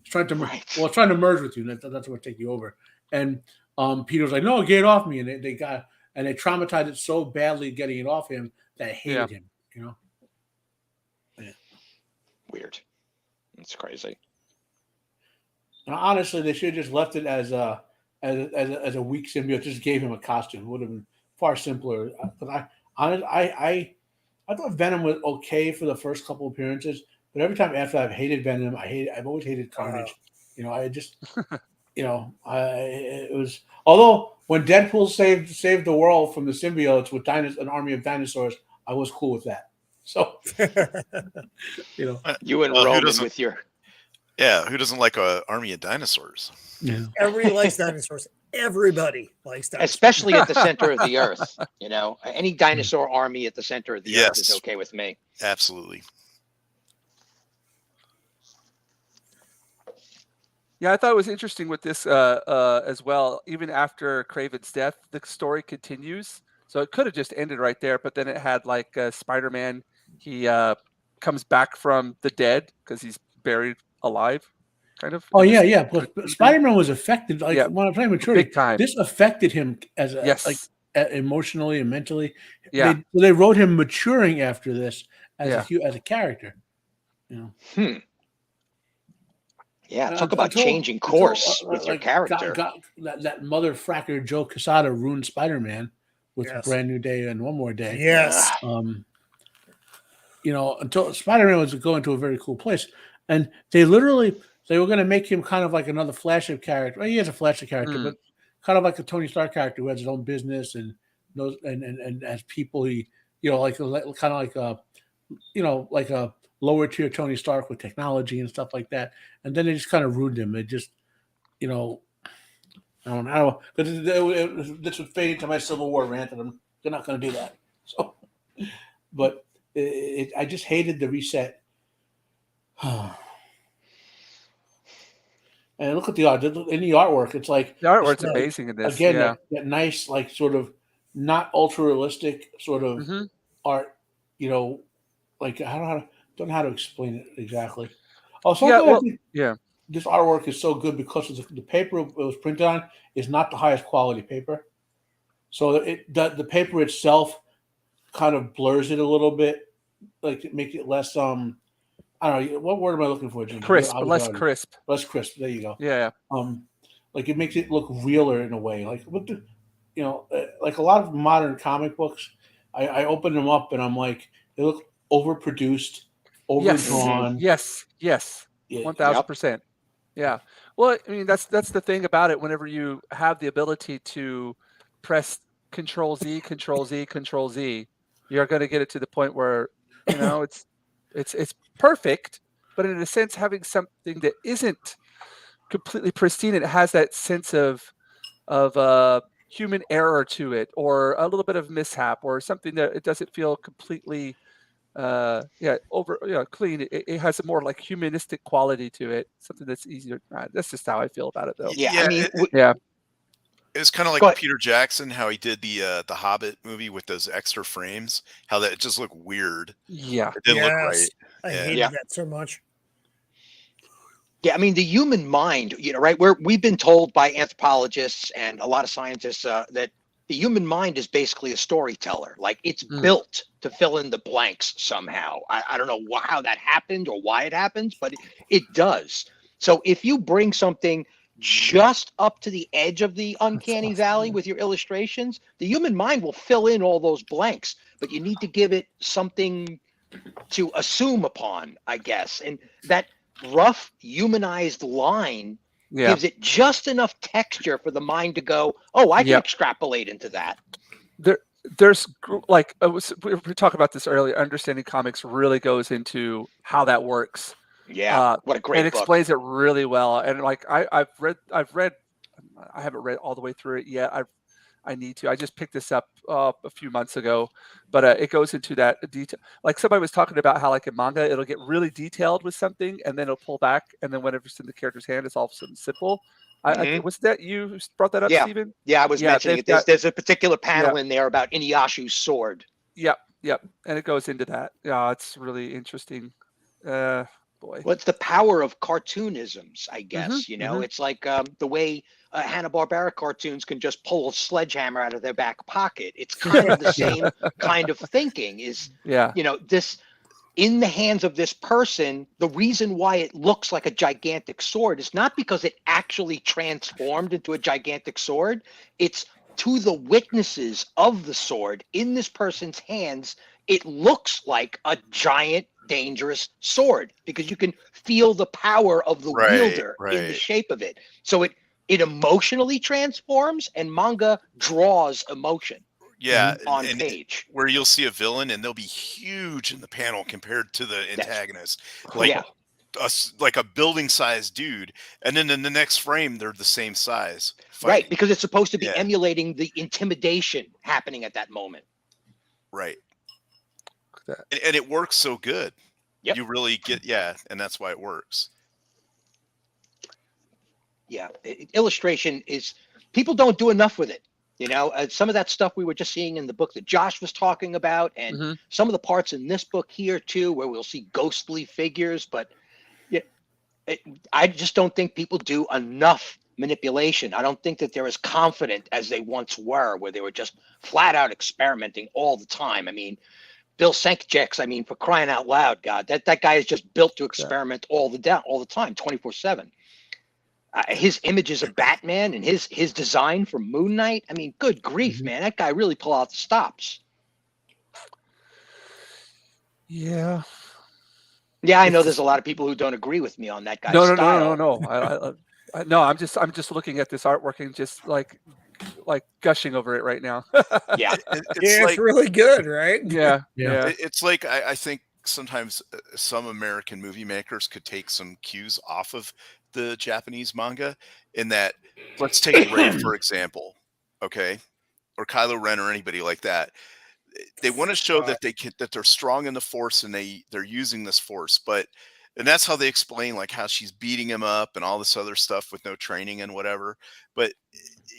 C: trying to merge with you. That's what take you over." And Peter was like, "No, get it off me!" And they traumatized it so badly getting it off him that I hated him. Yeah.
D: Weird. It's crazy.
C: Now, honestly, they should have just left it as a weak symbiote. Just gave him a costume. It would have been far simpler. But I thought Venom was okay for the first couple appearances, but every time after I've hated Venom, I've always hated Carnage. It was. Although when Deadpool saved the world from the symbiotes with an army of dinosaurs, I was cool with that. So,
D: you and Roman with your.
B: Yeah, who doesn't like an army of dinosaurs?
A: Yeah. Everybody likes dinosaurs. Everybody likes dinosaurs.
D: Especially at the center of the earth. Any dinosaur army at the center of the earth is okay with me.
B: Absolutely.
E: Yeah, I thought it was interesting with this as well. Even after Kraven's death, the story continues. So it could have just ended right there, but then it had like Spider-Man. He comes back from the dead because he's buried alive, kind of.
C: Oh yeah. But Spider-Man was affected. Like when I'm playing maturity,
E: big time.
C: This affected him as emotionally and mentally. Yeah, they wrote him maturing after this as a character.
D: Yeah, talk about changing course with your character.
C: That mother fracker Joe Quesada ruined Spider-Man with A Brand New Day and One More Day.
A: Yes.
C: Until Spider-Man was going to a very cool place. And they were going to make him kind of like another Flash character. Well, he is a Flash character, but kind of like a Tony Stark character who has his own business and knows and as people he like a lower tier Tony Stark with technology and stuff like that. And then they just kind of ruined him. It just I don't know. But this would fade into my Civil War rant, and they're not going to do that. So, but I just hated the reset. And look at the art. In the artwork, it's like
E: the artwork's amazing in this.
C: Again, that nice, like sort of not ultra realistic sort of art. Like I don't know how to explain it exactly. Also, this artwork is so good because of the paper it was printed on is not the highest quality paper. So the paper itself kind of blurs it a little bit, like it makes it less I don't know what word am I looking for, Jim?
E: Crisp, less crisp.
C: Less crisp. There you go.
E: Yeah.
C: Like it makes it look realer in a way. Like like a lot of modern comic books, I open them up and I'm like, they look overproduced, overdrawn.
E: Yes. 1000%. Yeah. Well, I mean that's the thing about it. Whenever you have the ability to press Control Z, Control Z, Control Z, you're going to get it to the point where it's perfect, but in a sense, having something that isn't completely pristine, it has that sense of human error to it, or a little bit of mishap, or something that it doesn't feel completely clean. It has a more like humanistic quality to it, something that's easier. That's just how I feel about it, though.
B: It's kind of like Peter Jackson, how he did the Hobbit movie with those extra frames, how that it just looked weird.
E: Yeah,
B: it didn't look right.
A: I hated that so much.
D: Yeah, I mean the human mind, right? We've been told by anthropologists and a lot of scientists that the human mind is basically a storyteller. Like it's built to fill in the blanks somehow. I don't know how that happened or why it happens, but it does. So if you bring something just up to the edge of the uncanny valley with your illustrations, the human mind will fill in all those blanks, but you need to give it something to assume upon, I guess. And that rough humanized line gives it just enough texture for the mind to go, oh, I can extrapolate into that.
E: There's like we were talking about this earlier. Understanding comics really goes into how that works.
D: Yeah, what a great
E: and
D: book.
E: Explains it really well. And like I've read. I haven't read all the way through it yet. I need to. I just picked this up a few months ago, but it goes into that detail. Like somebody was talking about how like in manga, it'll get really detailed with something, and then it'll pull back, and then whenever it's in the character's hand, it's all of a sudden simple. Was that you brought that up, Stephen?
D: Yeah, I was mentioning it. There's a particular panel in there about Inuyasha's sword.
E: Yep, and it goes into that. Yeah, it's really interesting. Boy,
D: well, it's the power of cartoonisms, I guess. It's like the way Hanna-Barbera cartoons can just pull a sledgehammer out of their back pocket. It's kind of the same kind of thinking. This in the hands of this person, the reason why it looks like a gigantic sword is not because it actually transformed into a gigantic sword. It's to the witnesses of the sword in this person's hands, it looks like a giant, dangerous sword because you can feel the power of the wielder in the shape of it. So it emotionally transforms, and manga draws emotion. On page,
B: where you'll see a villain and they'll be huge in the panel compared to the antagonist, like a building-sized dude, and then in the next frame they're the same size.
D: Right, because it's supposed to be emulating the intimidation happening at that moment.
B: Right, and it works so good.
D: Yep.
B: You really get and that's why it works.
D: Yeah, illustration is people don't do enough with it. Some of that stuff we were just seeing in the book that Josh was talking about, and some of the parts in this book here too, where we'll see ghostly figures. But I just don't think people do enough manipulation. I don't think that they're as confident as they once were, where they were just flat out experimenting all the time. I mean, Bill Sienkiewicz, for crying out loud, God, that guy is just built to experiment all the time, 24/7. His images of Batman and his design for Moon Knight. Good grief, man. That guy really pulled out the stops.
E: Yeah.
D: Yeah, I know there's a lot of people who don't agree with me on that guy's style.
E: No. I'm just looking at this artwork and just like gushing over it right now.
D: Yeah.
A: It's really good, right?
E: Yeah.
B: It's like I think sometimes some American movie makers could take some cues off of the Japanese manga, in that, let's take Rey for example, okay, or Kylo Ren or anybody like that. They want to show that they're strong in the Force and they're using this Force, and that's how they explain like how she's beating him up and all this other stuff with no training and whatever. But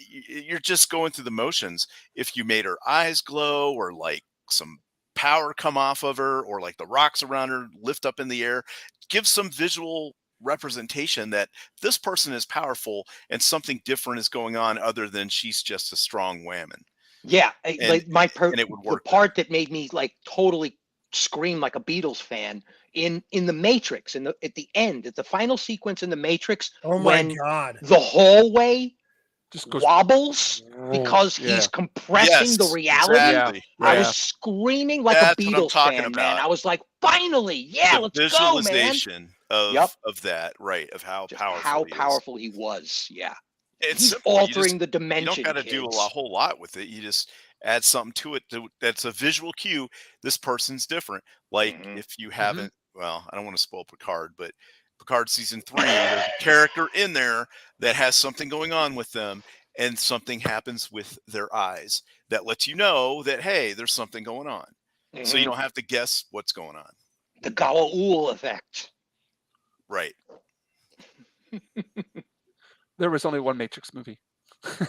B: you're just going through the motions. If you made her eyes glow, or like some power come off of her, or like the rocks around her lift up in the air, give some visual representation that this person is powerful and something different is going on other than she's just a strong whammon.
D: Yeah,
B: and it would work.
D: The part that made me like totally scream like a Beatles fan in the Matrix, at the end, at the final sequence in the Matrix,
A: oh my God,
D: the hallway just wobbles because he's compressing the reality.
B: Exactly.
D: I was screaming like a Beatles fan, man. I was like, finally, let's go, man.
B: Of that, right? Of how
D: powerful he was. Yeah,
B: he's
D: altering the dimension.
B: You don't got to do a whole lot with it. You just add something to it that's a visual cue. This person's different. Like if you haven't, well, I don't want to spoil Picard, but Picard season 3, there's a character in there that has something going on with them, and something happens with their eyes that lets you know that, hey, there's something going on. So you don't have to guess what's going on.
D: The Gawaul effect.
B: Right.
E: There was only one Matrix movie.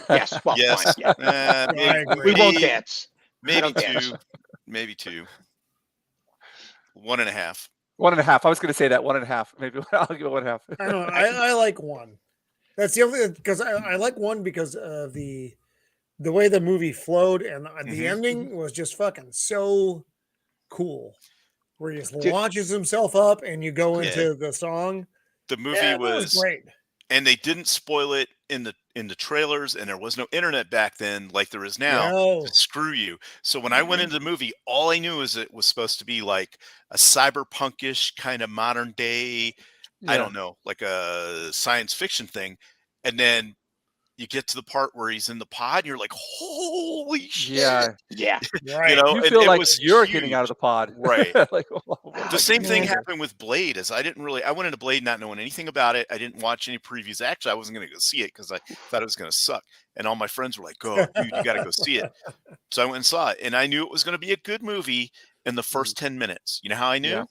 D: Yes. Well,
B: yes.
D: Fine, yeah. We won't dance.
B: Maybe two. Maybe 2. 1.5.
E: 1.5. I was going to say that 1.5. Maybe I'll give it 1.5.
A: I don't know. I like 1. That's the only, because I like 1 because of the way the movie flowed, and the ending was just fucking so cool. Where he just launches himself up and you go into the song.
B: The movie was
A: great.
B: And they didn't spoil it in the trailers, and there was no internet back then like there is now.
A: No.
B: Screw you. So when I went into the movie, all I knew is it was supposed to be like a cyberpunkish kind of modern day, I don't know, like a science fiction thing. and then you get to the part where he's in the pod, and you're like, holy shit.
D: Yeah.
A: Right.
B: You know,
E: You feel like you're
B: huge.
E: getting out of the pod.
B: Right.
E: Like,
B: the same thing happened with Blade. I went into Blade not knowing anything about it. I didn't watch any previews. Actually, I wasn't going to go see it because I thought it was going to suck. And all my friends were like, "Oh, dude, you got to go see it." So I went and saw it, and I knew it was going to be a good movie in the first 10 minutes. You know how I knew?
E: Yeah.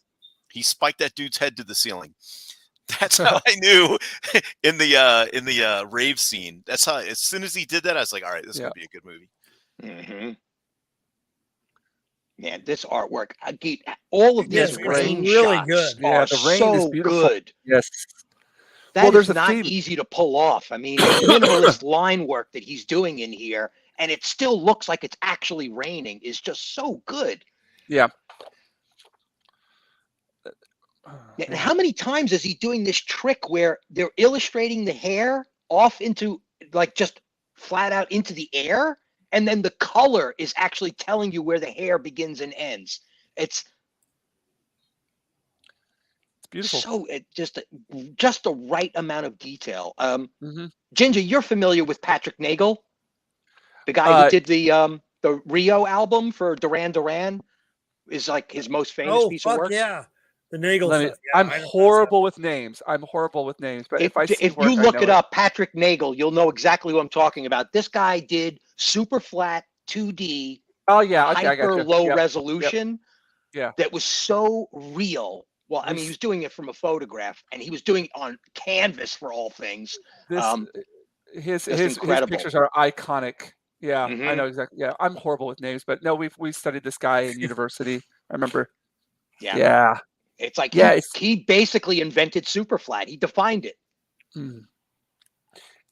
B: He spiked that dude's head to the ceiling. That's how I knew in the rave scene. That's how, as soon as he did that, I was like, all right, this is going to be a good movie.
D: Mm-hmm. Man, this artwork, all of these rain
A: really
D: shots
A: good.
D: are
E: the rain
D: so
E: is beautiful.
D: good.
E: Yes.
D: That is not easy to pull off. I mean, the minimalist line work that he's doing in here, and it still looks like it's actually raining, is just so good.
E: Yeah.
D: And how many times is he doing this trick where they're illustrating the hair off into, like, just flat out into the air, and then the color is actually telling you where the hair begins and ends? It's
E: beautiful.
D: So just the right amount of detail. Jinja, you're familiar with Patrick Nagel, the guy who did the Rio album for Duran Duran, is like his most famous piece of work.
A: Yeah. The Nagel stuff. Yeah,
E: I'm horrible with names. But if
D: you look it up, Patrick Nagel, you'll know exactly what I'm talking about. This guy did super flat 2D.
E: Oh yeah,
D: hyper low resolution.
E: Yeah,
D: that was so real. Well, I mean, he was doing it from a photograph, and he was doing it on canvas for all things.
E: His pictures are iconic. Yeah,
D: Mm-hmm.
E: I know exactly. Yeah, I'm horrible with names, but no, we studied this guy in university. I remember. Yeah.
D: It's like he basically invented Superflat. He defined it.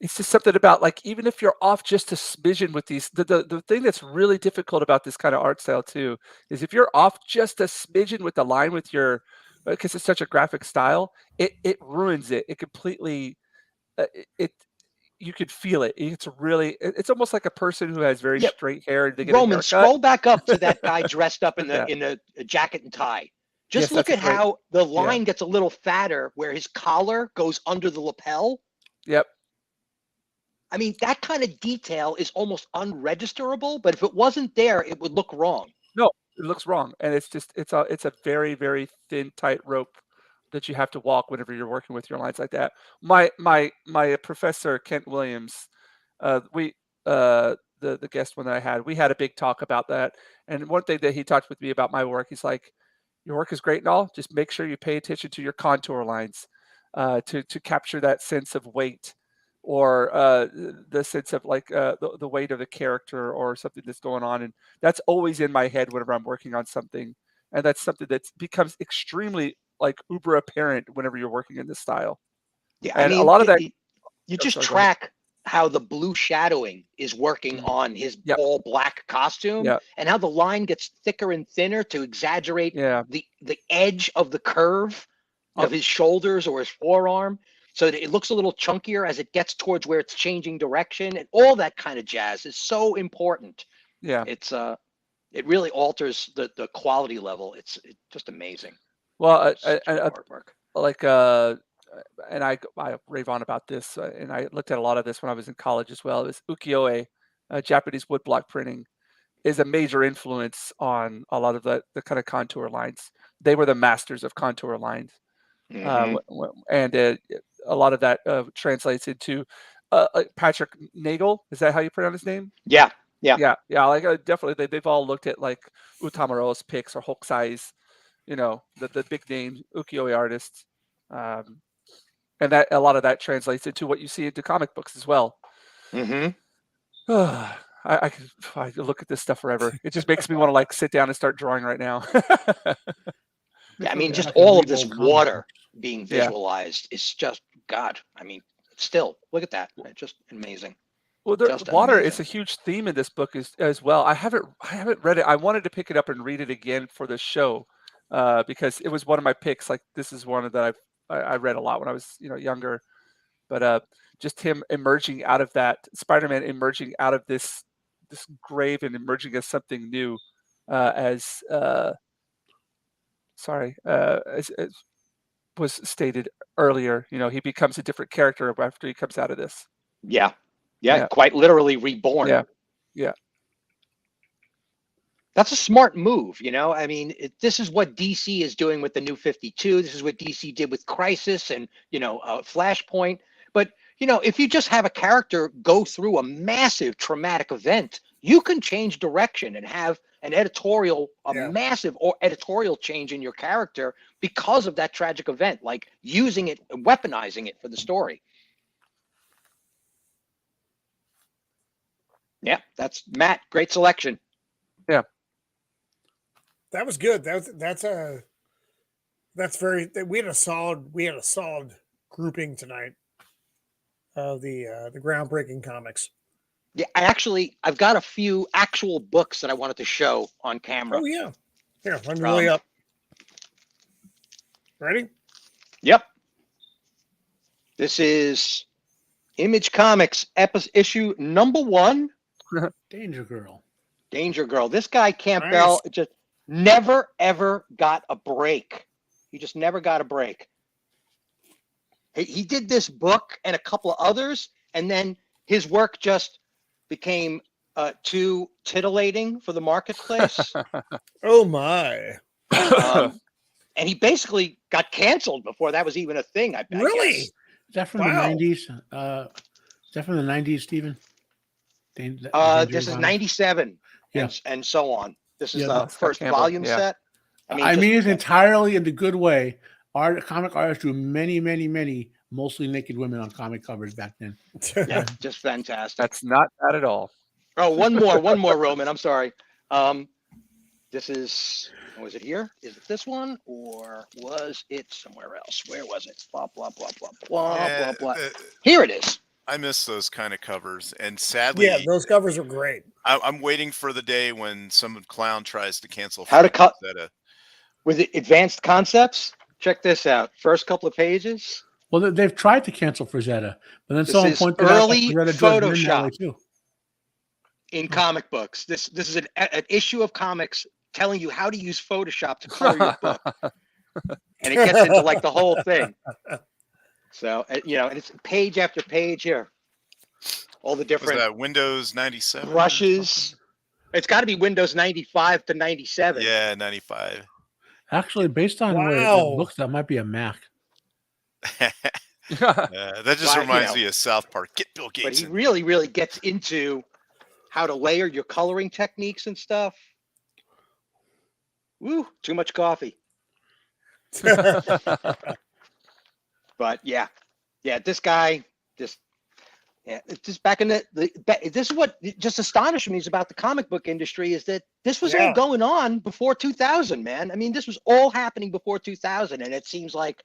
E: It's just something about, like, even if you're off just a smidgen with these, the thing that's really difficult about this kind of art style too is if you're off just a smidgen with the line with your, because it's such a graphic style, it ruins it. It completely, you could feel it. It's almost like a person who has very straight hair. And they get
D: Roman, scroll back up to that guy dressed up in a jacket and tie. Just look at how the line gets a little fatter where his collar goes under the lapel.
E: Yep.
D: I mean, that kind of detail is almost unregisterable, but if it wasn't there, it would look wrong.
E: No, it looks wrong. And it's a very, very thin, tight rope that you have to walk whenever you're working with your lines like that. My professor, Kent Williams, the guest one that I had, we had a big talk about that. And one thing that he talked with me about my work, he's like, your work is great and all, just make sure you pay attention to your contour lines to capture that sense of weight, or the sense of, like, the weight of the character or something that's going on. And that's always in my head whenever I'm working on something. And that's something that becomes extremely, like, uber apparent whenever you're working in this style.
D: Yeah,
E: and I mean, a lot of that,
D: you just track how the blue shadowing is working on his all black costume, and how the line gets thicker and thinner to exaggerate the edge of the curve of his shoulders or his forearm, so that it looks a little chunkier as it gets towards where it's changing direction, and all that kind of jazz is so important.
E: Yeah,
D: it's it really alters the quality level. It's just amazing.
E: Well, like and I rave on about this, and I looked at a lot of this when I was in college as well. This ukiyo-e, Japanese woodblock printing, is a major influence on a lot of the kind of contour lines. They were the masters of contour lines. And a lot of that translates into Patrick Nagel. Is that how you pronounce his name?
D: Yeah.
E: Like, definitely, they've all looked at, like, Utamuro's picks or Hokusai's, the big name ukiyo-e artists, and that a lot of that translates into what you see into comic books as well. I look at this stuff forever. It just makes me want to, like, sit down and start drawing right now.
D: Yeah, I mean, just all of this water being visualized is just, God. I mean, still, look at that. It's just amazing.
E: Well, water is a huge theme in this book as well. I haven't read it. I wanted to pick it up and read it again for the show because it was one of my picks. Like, this is one that I read a lot when I was younger. But just him emerging out of that, Spider-Man emerging out of this grave and emerging as something new, was stated earlier. He becomes a different character after he comes out of this.
D: Yeah. Quite literally reborn.
E: Yeah.
D: That's a smart move, I mean, this is what DC is doing with the New 52. This is what DC did with Crisis and, Flashpoint. But, if you just have a character go through a massive traumatic event, you can change direction and have an massive editorial change in your character because of that tragic event, like using it, weaponizing it for the story. Yeah, that's Matt. Great selection.
E: Yeah.
A: That was good. We had a solid grouping tonight of the groundbreaking comics.
D: Yeah, I've got a few actual books that I wanted to show on camera.
A: Oh yeah. Here, let me roll you up. Ready?
D: Yep. This is Image Comics issue number 1.
C: Danger Girl.
D: This guy Campbell just never ever got a break. He just never got a break. He did this book and a couple of others, and then his work just became too titillating for the marketplace.
A: Oh my!
D: And he basically got canceled before that was even a thing. I
A: really?
D: guess.
C: Is that from the 90s? Is that from the 90s, Stephen?
D: This is 97, and so on. This is the first volume set.
C: I mean, it's entirely in the good way. Comic artists drew many, many, many mostly naked women on comic covers back then.
D: Yeah, just fantastic.
E: That's not bad at all.
D: Oh, one more, Roman. I'm sorry. This is. Was it here? Is it this one, or was it somewhere else? Where was it? Blah blah blah blah blah blah. Here it is.
B: I miss those kind of covers, and sadly,
A: those covers are great.
B: I'm waiting for the day when some clown tries to cancel.
D: How to cut with advanced concepts. Check this out. First couple of pages.
C: Well, they've tried to cancel Frazetta, but then someone pointed
D: early
C: out that
D: Photoshop
C: too.
D: In comic books. This is an issue of comics telling you how to use Photoshop to color your book, and it gets into like the whole thing. So and it's page after page here. All the different
B: Windows 97
D: brushes. It's got to be Windows 95 to 97.
B: Yeah, 95.
C: Actually, based on where it looks, that might be a Mac.
B: That just reminds me of South Park. Get Bill Gates.
D: But he really, really gets into how to layer your coloring techniques and stuff. Woo, too much coffee. But this guy just back in this is what just astonished me about the comic book industry is that this was all going on before 2000, man. I mean, this was all happening before 2000, and it seems like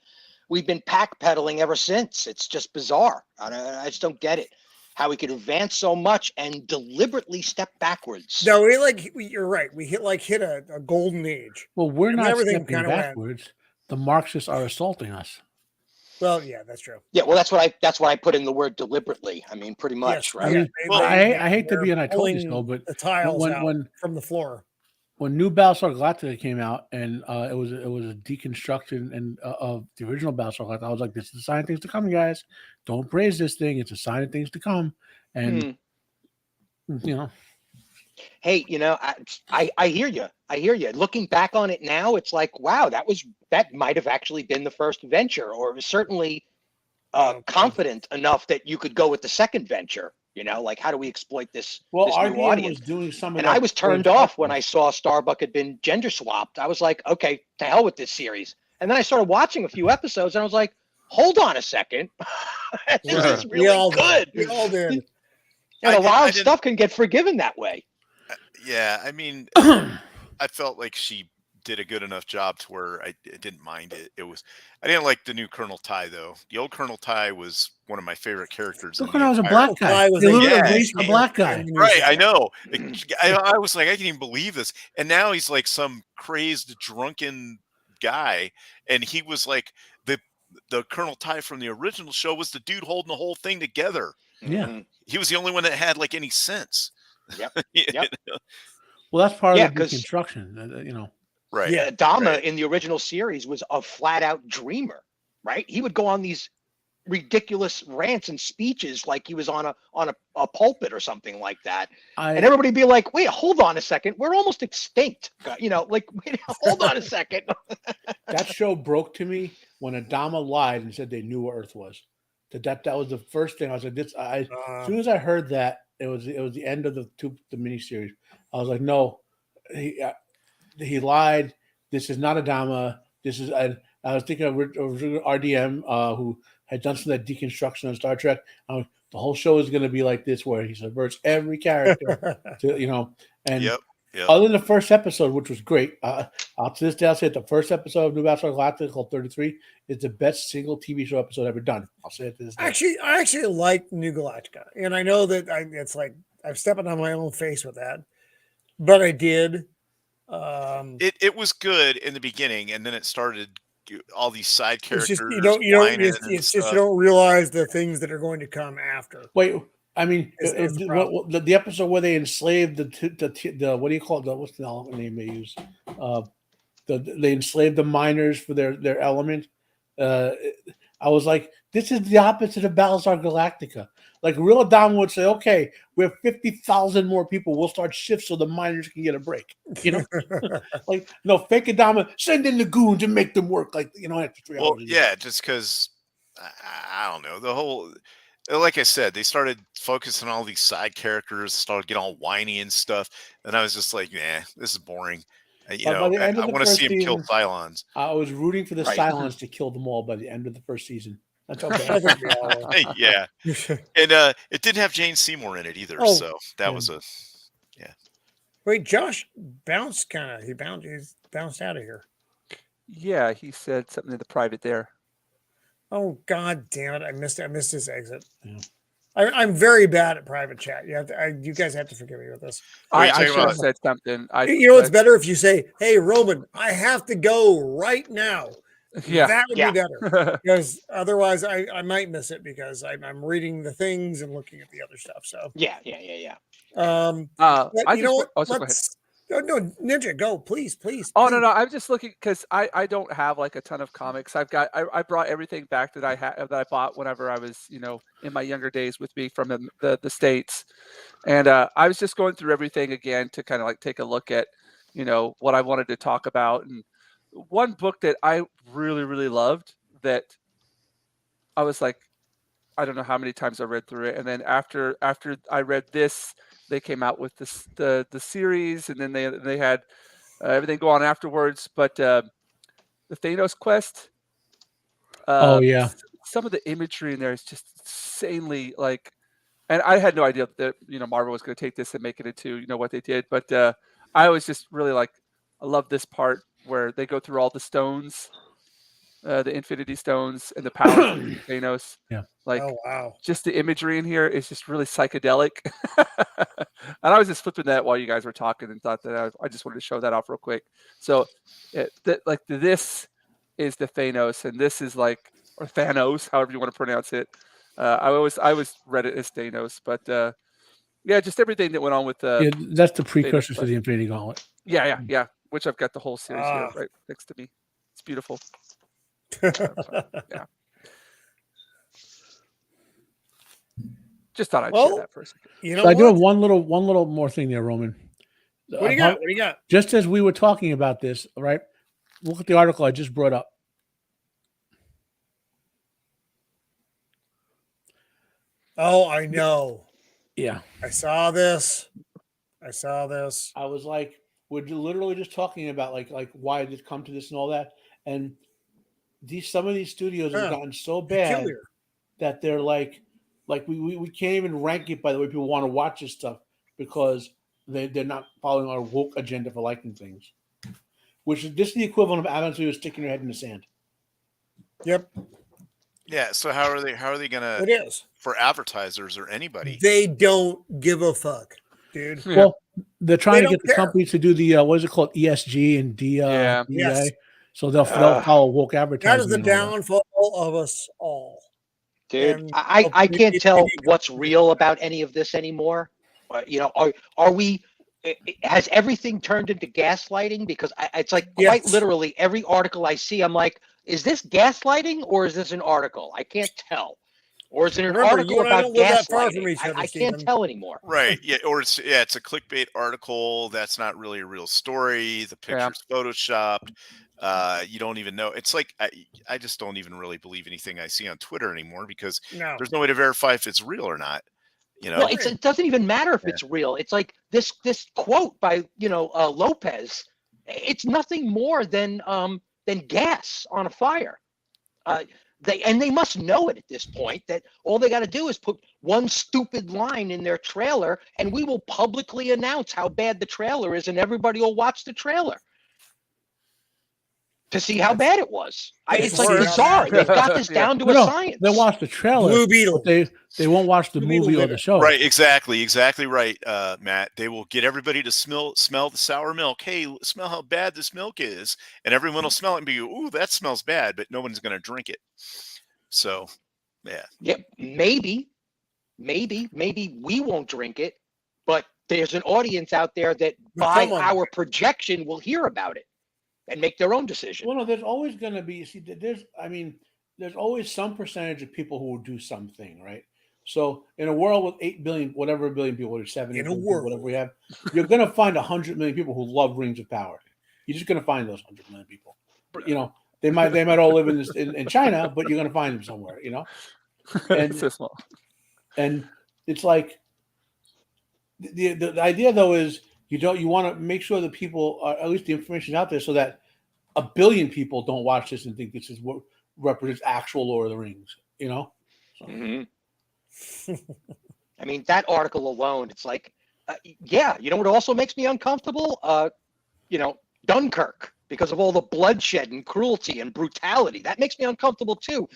D: we've been backpedaling ever since. It's just bizarre. I just don't get it. How we could advance so much and deliberately step backwards.
A: No, you're right. We hit a golden age.
C: Well, we're not stepping backwards. The Marxists are assaulting us.
A: Well, yeah, that's true.
D: Yeah, well, that's what I put in the word deliberately. I mean, pretty much, right?
C: I mean, I hate to be an I told you so, but
A: the tiles out from the floor.
C: When New Battlestar Galactica came out, and it was a deconstruction of the original Battlestar Galactica, I was like, "This is a sign of things to come, guys. Don't praise this thing; it's a sign of things to come." And
D: hey, I hear you. I hear you. Looking back on it now, it's like, wow, that might have actually been the first venture, or it was certainly confident enough that you could go with the second venture. Like, how do we exploit this?
C: Well,
D: this
C: our
D: new audience?
C: Was doing some of
D: and
C: that
D: I was turned off when I saw Starbuck had been gender swapped. I was like, okay, to hell with this series. And then I started watching a few episodes, and I was like, hold on a second, this is really good.
A: We all did.
D: And a lot of stuff can get forgiven that way.
B: Yeah, I mean, I felt like she did a good enough job to where I didn't mind it. I didn't like the new Colonel Ty though. The old Colonel Ty was one of my favorite characters.
C: Colonel was a black guy. A black guy.
B: Right, I know. I was like, I can't even believe this. And now he's like some crazed, drunken guy. And he was like the Colonel Ty from the original show was the dude holding the whole thing together.
C: Yeah.
B: He was the only one that had like any sense.
D: Yep. Yep.
C: Well, that's part of the construction,
B: Right.
D: Yeah, Dama in the original series was a flat out dreamer. right? He would go on these ridiculous rants and speeches like he was on a pulpit or something like that. And everybody would be like, wait, hold on a second. We're almost extinct. You know, like, wait, hold on a second.
C: That show broke to me when Adama lied and said they knew where Earth was. That was the first thing I was like, as soon as I heard that, it was the end of the miniseries. I was like, no, he lied. This is not Adama. This is I was thinking of RDM who had done some of that deconstruction on Star Trek. The whole show is going to be like this, where he subverts every character, and other than the first episode, which was great. To this day, I'll say it, the first episode of New Battlestar Galactica, called 33, is the best single TV show episode ever done. I'll say it to this day.
A: I actually like New Galactica, and I know that it's like I'm stepping on my own face with that, but I did.
B: It was good in the beginning, and then it started all these side characters.
A: It's just you don't realize the things that are going to come after.
C: Wait, I mean, the episode where they enslaved the what do you call it? What's the name they use? They enslaved the miners for their element. I was like, this is the opposite of Battlestar Galactica. Like, real Adam would say, okay, we have 50,000 more people. We'll start shifts so the miners can get a break. You know, like, no, fake Adama, send in the goons and make them work. Like, after 3 hours.
B: Well, yeah, just because I don't know, the whole. Like I said, they started focusing on all these side characters, started getting all whiny and stuff, and I was just like, this is boring. I want to see him kill Cylons.
C: I was rooting for the Cylons to kill them all by the end of the first season. That's okay.
B: Yeah, and it didn't have Jane Seymour in it either, so that was a
A: Wait, Josh bounced he bounced out of here.
E: Yeah, he said something in the private there.
A: Oh, God damn it! I missed his exit. Yeah. I'm very bad at private chat. You guys have to forgive me with this.
E: I should have said something.
A: It's better if you say, "Hey, Roman, I have to go right now."
E: Yeah,
A: that would be better, because otherwise I might miss it, because I'm reading the things and looking at the other stuff. So
D: yeah.
A: You know what? No, Ninja, go, please.
E: Oh, no, I'm just looking, because I don't have like a ton of comics. I brought everything back that I bought whenever I was, in my younger days with me from the States. And I was just going through everything again to kind of like take a look at, what I wanted to talk about. And one book that I really, really loved, that I was like, I don't know how many times I read through it. And then after I read this, they came out with the series, and then they had everything go on afterwards. But the Thanos quest, some of the imagery in there is just insanely like, and I had no idea that Marvel was going to take this and make it into what they did. But I was just really like, I love this part where they go through all the stones, the Infinity Stones, and the power of Thanos.
C: Yeah.
A: Like, oh, wow.
E: Just the imagery in here is just really psychedelic. And I was just flipping that while you guys were talking, and thought that I just wanted to show that off real quick. So this is the Thanos, and this is like, or Thanos, however you want to pronounce it. I always read it as Thanos, but just everything that went on with
C: that's the precursor to the Infinity Gauntlet.
E: Yeah. Which I've got the whole series here right next to me. It's beautiful. Yeah. Just thought I'd share that for a second.
C: I do have one little more thing there, Roman.
A: What do you got?
C: Just as we were talking about this, right? Look at the article I just brought up.
A: Oh, I know.
C: Yeah.
A: I saw this. I
C: was like, we're literally just talking about like why did it come to this and all that. And some of these studios have gotten so bad that they're like we can't even rank it by the way people want to watch this stuff, because they're not following our woke agenda for liking things. Which is just the equivalent of Adam sticking your head in the sand.
A: Yep.
B: Yeah, so how are they gonna,
A: it is
B: for advertisers or anybody?
A: They don't give a fuck, dude.
C: Well, they're trying to get the companies to do the what is it called, ESG and DEA.
A: Yes.
C: So they'll follow woke advertising.
A: That is the downfall of us all.
D: Dude, and I can't tell what's real about any of this anymore. Are we? Has everything turned into gaslighting? Because it's like quite literally every article I see, I'm like, Is this gaslighting or is this an article? I can't tell. Or is it an article about gaslighting? I can't tell anymore.
B: Right. Yeah. Or it's a clickbait article. That's not really a real story. The picture's photoshopped. You don't even know. It's like I just don't even really believe anything I see on Twitter anymore because there's no way to verify if it's real or not. You know,
D: well, it doesn't even matter if it's real. It's like this quote by Lopez. It's nothing more than gas on a fire. They must know it at this point that all they got to do is put one stupid line in their trailer, and we will publicly announce how bad the trailer is, and everybody will watch the trailer to see how bad it was. It's like bizarre. They've got this down to a science.
C: They'll watch the trailer.
A: Blue Beetle.
C: They won't watch the movie or the show.
B: Right, exactly right, Matt. They will get everybody to smell the sour milk. Hey, smell how bad this milk is, and everyone will smell it and be, "Ooh, that smells bad," but no one's going to drink it. So,
D: yeah, maybe we won't drink it, but there's an audience out there that by our projection will hear about it and make their own decision.
C: Well, no, there's always going to be. See, there's always some percentage of people who will do something, right? So in a world with 8 billion, whatever billion people, or 7 billion people, whatever we have, you're going to find 100 million people who love Rings of Power. You're just going to find those 100 million people. You know, they might all live in China, but you're going to find them somewhere. You know, and
E: so small.
C: And it's like the idea though is you want to make sure that people are, at least the information is out there so that 1 billion people don't watch this and think this is what represents actual Lord of the Rings. You know. So.
D: Mm-hmm. I mean, that article alone, it's like, you know what also makes me uncomfortable? Dunkirk, because of all the bloodshed and cruelty and brutality. That makes me uncomfortable too.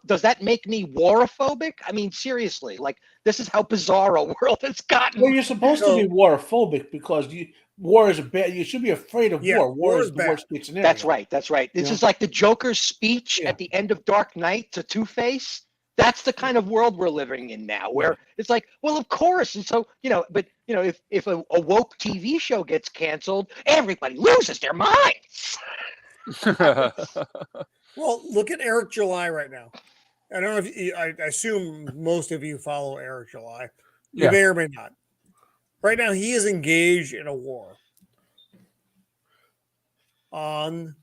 D: Does that make me warophobic? I mean, seriously, like this is how bizarre a world has gotten.
C: Well, you're supposed to be warophobic because war is bad. You should be afraid of war. War is the worst case scenario.
D: That's right. This is like the Joker's speech at the end of Dark Knight to Two-Face. That's the kind of world we're living in now, where it's like, well, of course. And so, if a woke TV show gets canceled, everybody loses their minds.
A: Well, look at Eric July right now. I don't know if I assume most of you follow Eric July. You may or may not. Right now, he is engaged in a war on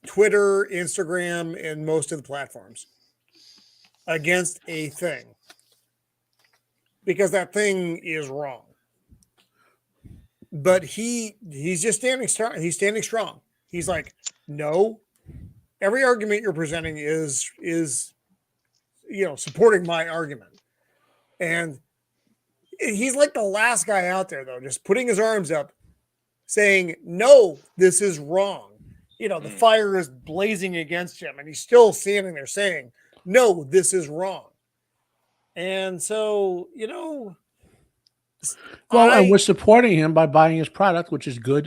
A: Twitter, Instagram, and most of the platforms against a thing, because that thing is wrong. But he's just standing strong. He's standing strong. He's like, no, every argument you're presenting is supporting my argument. And he's like the last guy out there, though, just putting his arms up, saying, no, this is wrong. The fire is blazing against him, and he's still standing there saying, no, this is wrong. And so,
C: and we're supporting him by buying his product, which is good.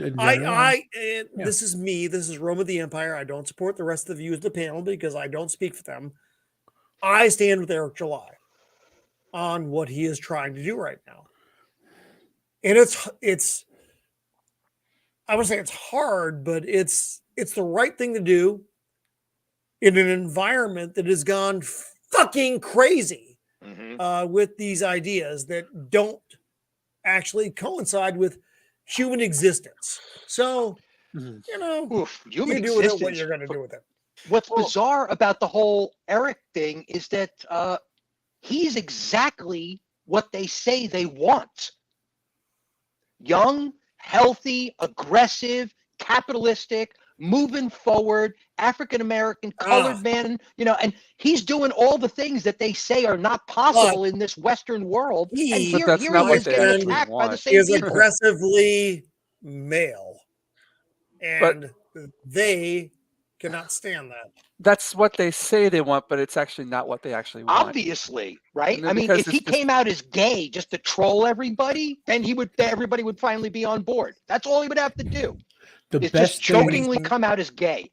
A: This is me. This is Rome of the Empire. I don't support the rest of the views of the panel because I don't speak for them. I stand with Eric July on what he is trying to do right now. And it's I would say it's hard, but it's the right thing to do in an environment that has gone fucking crazy with these ideas that don't actually coincide with human existence. So,
D: human
A: you do with it what you're going to do with it.
D: What's bizarre about the whole Eric thing is that he's exactly what they say they want. Young, healthy, aggressive, capitalistic, moving forward, African-American, colored man, and he's doing all the things that they say are not possible in this Western world. And here he is getting attacked by the same people.
A: He is aggressively male. And they cannot stand that.
E: That's what they say they want, but it's actually not what they actually want.
D: Obviously, right? I mean, if he came out as gay just to troll everybody, then everybody would finally be on board. That's all he would have to do. It's just jokingly come out as gay.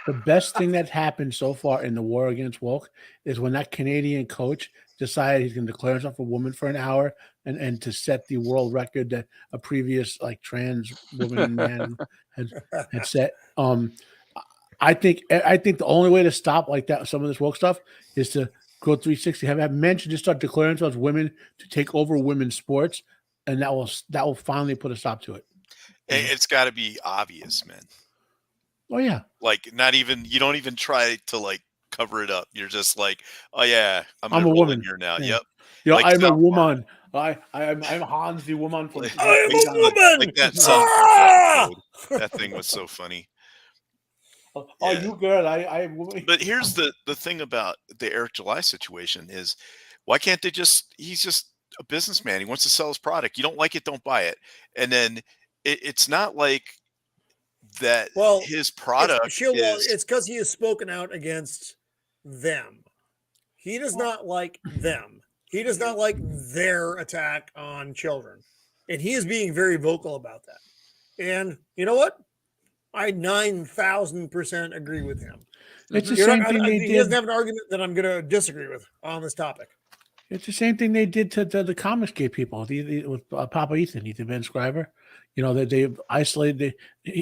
C: The best thing that's happened so far in the war against woke is when that Canadian coach decided he's going to declare himself a woman for an hour and to set the world record that a previous trans woman and man had set. I think the only way to stop like that some of this woke stuff is to go 360. Have men should just start declaring themselves women to take over women's sports, and that will finally put a stop to it.
B: It's got to be obvious, man.
C: Oh yeah.
B: Like you don't even try to like cover it up. You're just like, oh yeah, I'm
C: a woman
B: here now.
C: Yeah.
B: Yep.
C: Like I'm a woman. I'm Hans the woman from.
A: I'm a woman.
B: Like that that thing was so funny.
C: Oh, you girl, I'm woman.
B: But here's the thing about the Eric July situation is, why can't they he's just a businessman. He wants to sell his product. You don't like it, don't buy it. And then it's not like that.
A: Well,
B: his product
A: it's because he has spoken out against them. He does not like them. He does not like their attack on children. And he is being very vocal about that. And you know what? I 9,000% agree with him.
C: It's the same thing they did.
A: He doesn't have an argument that I'm going to disagree with on this topic.
C: It's the same thing they did to the Comics Gate people with Papa Ethan Scriber. You know, they isolated,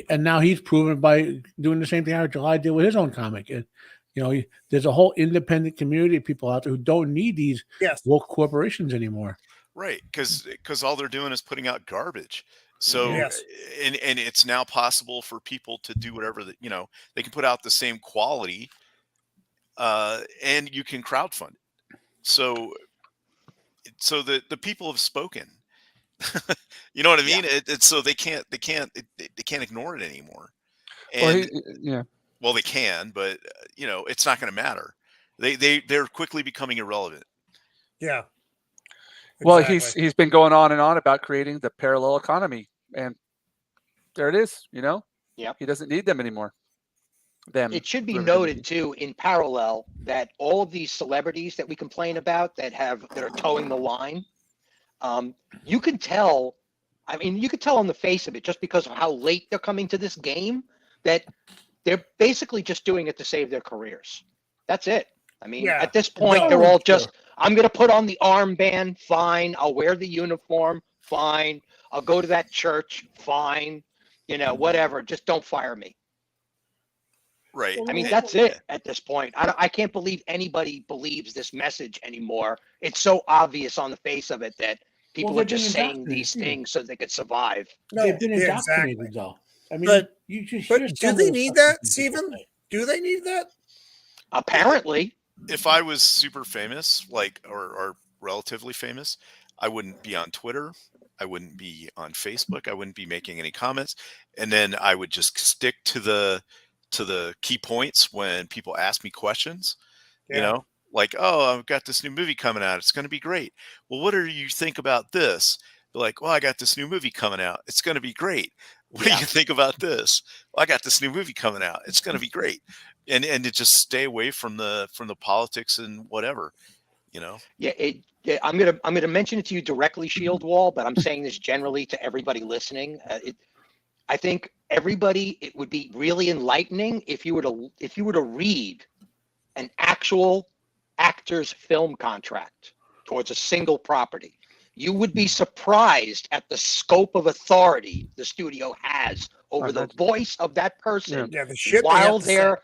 C: and now he's proven by doing the same thing Eric July did with his own comic. And, you know, there's a whole independent community of people out there who don't need these woke corporations anymore.
B: Right, because all they're doing is putting out garbage. So, and it's now possible for people to do whatever that, you know, they can put out the same quality, and you can crowdfund it. So the people have spoken. You know what I mean?
E: Yeah.
B: It's so they can't ignore it anymore. And well, they can, but you know, it's not going to matter. They're quickly becoming irrelevant.
A: Yeah.
E: Well, he's been going on and on about creating the parallel economy, and there it is. You know, he doesn't need them anymore.
D: It should be noted too, in parallel, that all of these celebrities that we complain about that are towing the line, you can tell. I mean, you could tell on the face of it, just because of how late they're coming to this game, that they're basically just doing it to save their careers. That's it. I mean, at this point, they're all just, I'm going to put on the armband, fine. I'll wear the uniform, fine. I'll go to that church, fine. You know, whatever. Just don't fire me.
B: Right.
D: I mean, that's it at this point. I can't believe anybody believes this message anymore. It's so obvious on the face of it that people are just saying these things so they could survive.
C: No, they've been indoctrinated, though. I mean,
A: but
C: do
A: they need that, Stephen? Do they need that?
D: Apparently.
B: If I was super famous, like or relatively famous, I wouldn't be on Twitter. I wouldn't be on Facebook. I wouldn't be making any comments, and then I would just stick to the key points when people ask me questions. You know, like, oh, I've got this new movie coming out. It's going to be great. Well, what do you think about this? They're like, well, I got this new movie coming out. It's going to be great. What do you think about this? Well, I got this new movie coming out. It's going to be great. And to just stay away from the politics and whatever, you know?
D: Yeah. I'm going to mention it to you directly, Shieldwall, but I'm saying this generally to everybody listening. I think it would be really enlightening if you were to read an actual actor's film contract towards a single property. You would be surprised at the scope of authority the studio has over the voice of that person while they're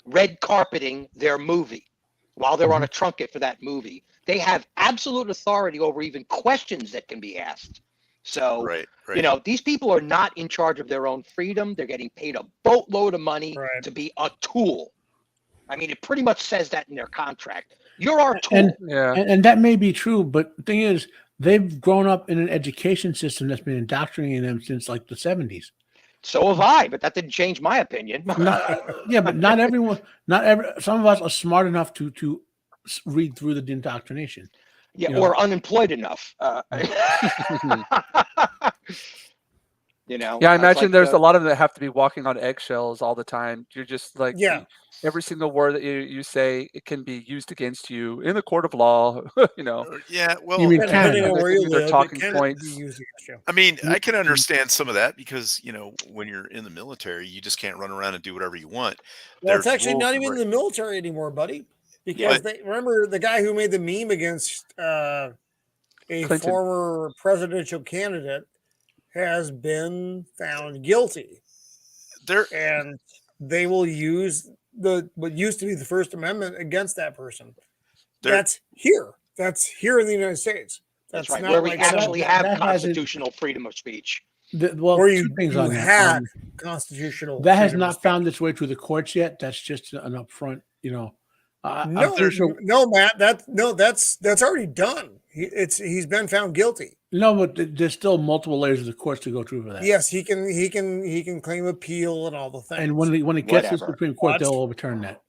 D: red carpeting their movie, while they're on a trunket for that movie. They have absolute authority over even questions that can be asked. So, you know, these people are not in charge of their own freedom. They're getting paid a boatload of money to be a tool. I mean, it pretty much says that in their contract. You're our tool.
C: And that may be true, but the thing is, they've grown up in an education system that's been indoctrinating them since like the 70s.
D: So have I, but that didn't change my opinion.
C: But not everyone. Some of us are smart enough to read through the indoctrination.
D: Yeah, you know? Or unemployed enough. You know.
E: Yeah, I imagine like there's a lot of them that have to be walking on eggshells all the time. You're just like, every single word that you say, it can be used against you in the court of law. You know.
B: Yeah, well,
C: you mean
E: their talking points.
B: I mean, I can understand some of that because, you know, when you're in the military, you just can't run around and do whatever you want.
A: Well, it's actually not even in the military anymore, buddy. Because remember the guy who made the meme against a Clinton. Former presidential candidate has been found guilty. they will use what used to be the First Amendment against that person. That's here in the United States.
D: That's right, where we actually have constitutional freedom of speech.
A: Where you had constitutional.
C: That has not found its way to the courts yet. That's just an upfront,
A: no, Matt. That's already done. He's been found guilty.
C: No, but there's still multiple layers of the courts to go through for that.
A: Yes, he can claim appeal and all the things.
C: And when it gets to the Supreme Court, they'll overturn that.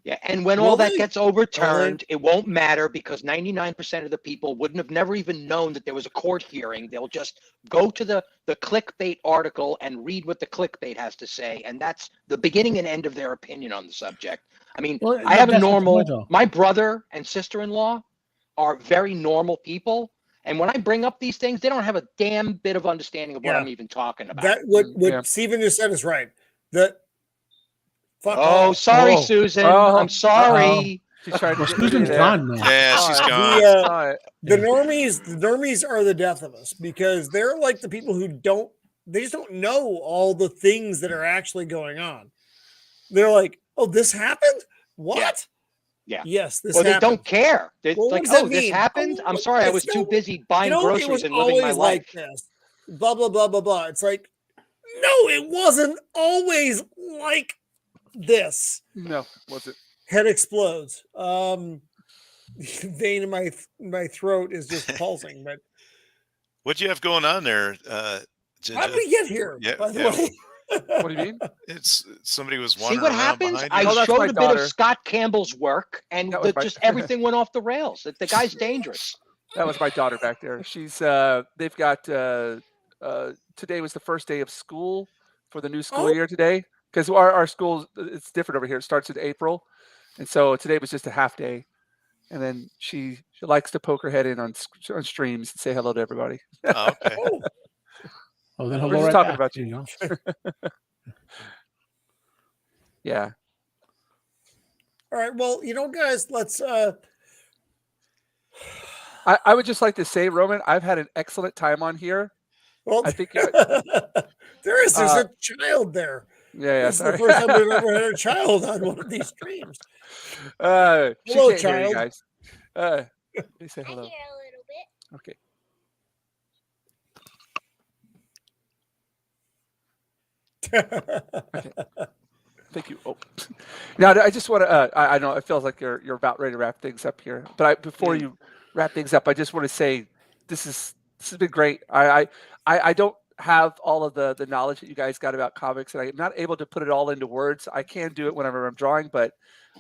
D: Yeah, and when all that gets overturned, it won't matter because 99% of the people wouldn't have never even known that there was a court hearing. They'll just go to the clickbait article and read what the clickbait has to say, and that's the beginning and end of their opinion on the subject. I mean, I have my brother and sister-in-law are very normal people, and when I bring up these things, they don't have a damn bit of understanding of what I'm even talking about.
A: That what Stephen just said is right.
D: Sorry, Susan. I'm sorry.
C: Susan's gone now.
B: Yeah, she's gone.
A: The normies are the death of us because they're like the people who they just don't know all the things that are actually going on. They're like, oh, this happened? What?
D: Yeah.
A: Yes, this
D: happened. They don't care. They're this happened? I'm sorry, I was too busy buying groceries and living my life.
A: Like this. Blah, blah, blah, blah, blah. It's like, no, it wasn't always like this.
E: No, was it?
A: Head explodes. Vein in my throat is just pulsing. But
B: what'd you have going on there, Jinja?
A: How did we get here? By the way?
E: What do you mean?
B: It's somebody was wandering.
D: See what
B: around
D: happens?
B: behind you.
D: I showed a bit of Scott Campbell's work, and just everything went off the rails. The guy's dangerous.
E: That was my daughter back there. She's they've got today was the first day of school for the new school year today. Because our school, it's different over here. It starts in April. And so today was just a half day. And then she likes to poke her head in on streams and say hello to everybody.
B: Oh, okay.
C: Oh, then
E: we're just talking about you. Yeah.
A: All right. Well, guys, let's.
E: I would just like to say, Roman, I've had an excellent time on here.
A: Well,
E: I think
A: there's a child there.
E: Yeah.
A: This is the first time we've ever had a child on one of these streams.
E: Hello,
A: child.
E: Hear you guys. They say hello.
J: I hear a little bit.
E: Okay. Okay. Thank you. Oh, now I just want to. I know it feels like you're about ready to wrap things up here, but before you wrap things up, I just want to say this has been great. I don't have all of the knowledge that you guys got about comics, and I'm not able to put it all into words. I can do it whenever I'm drawing, but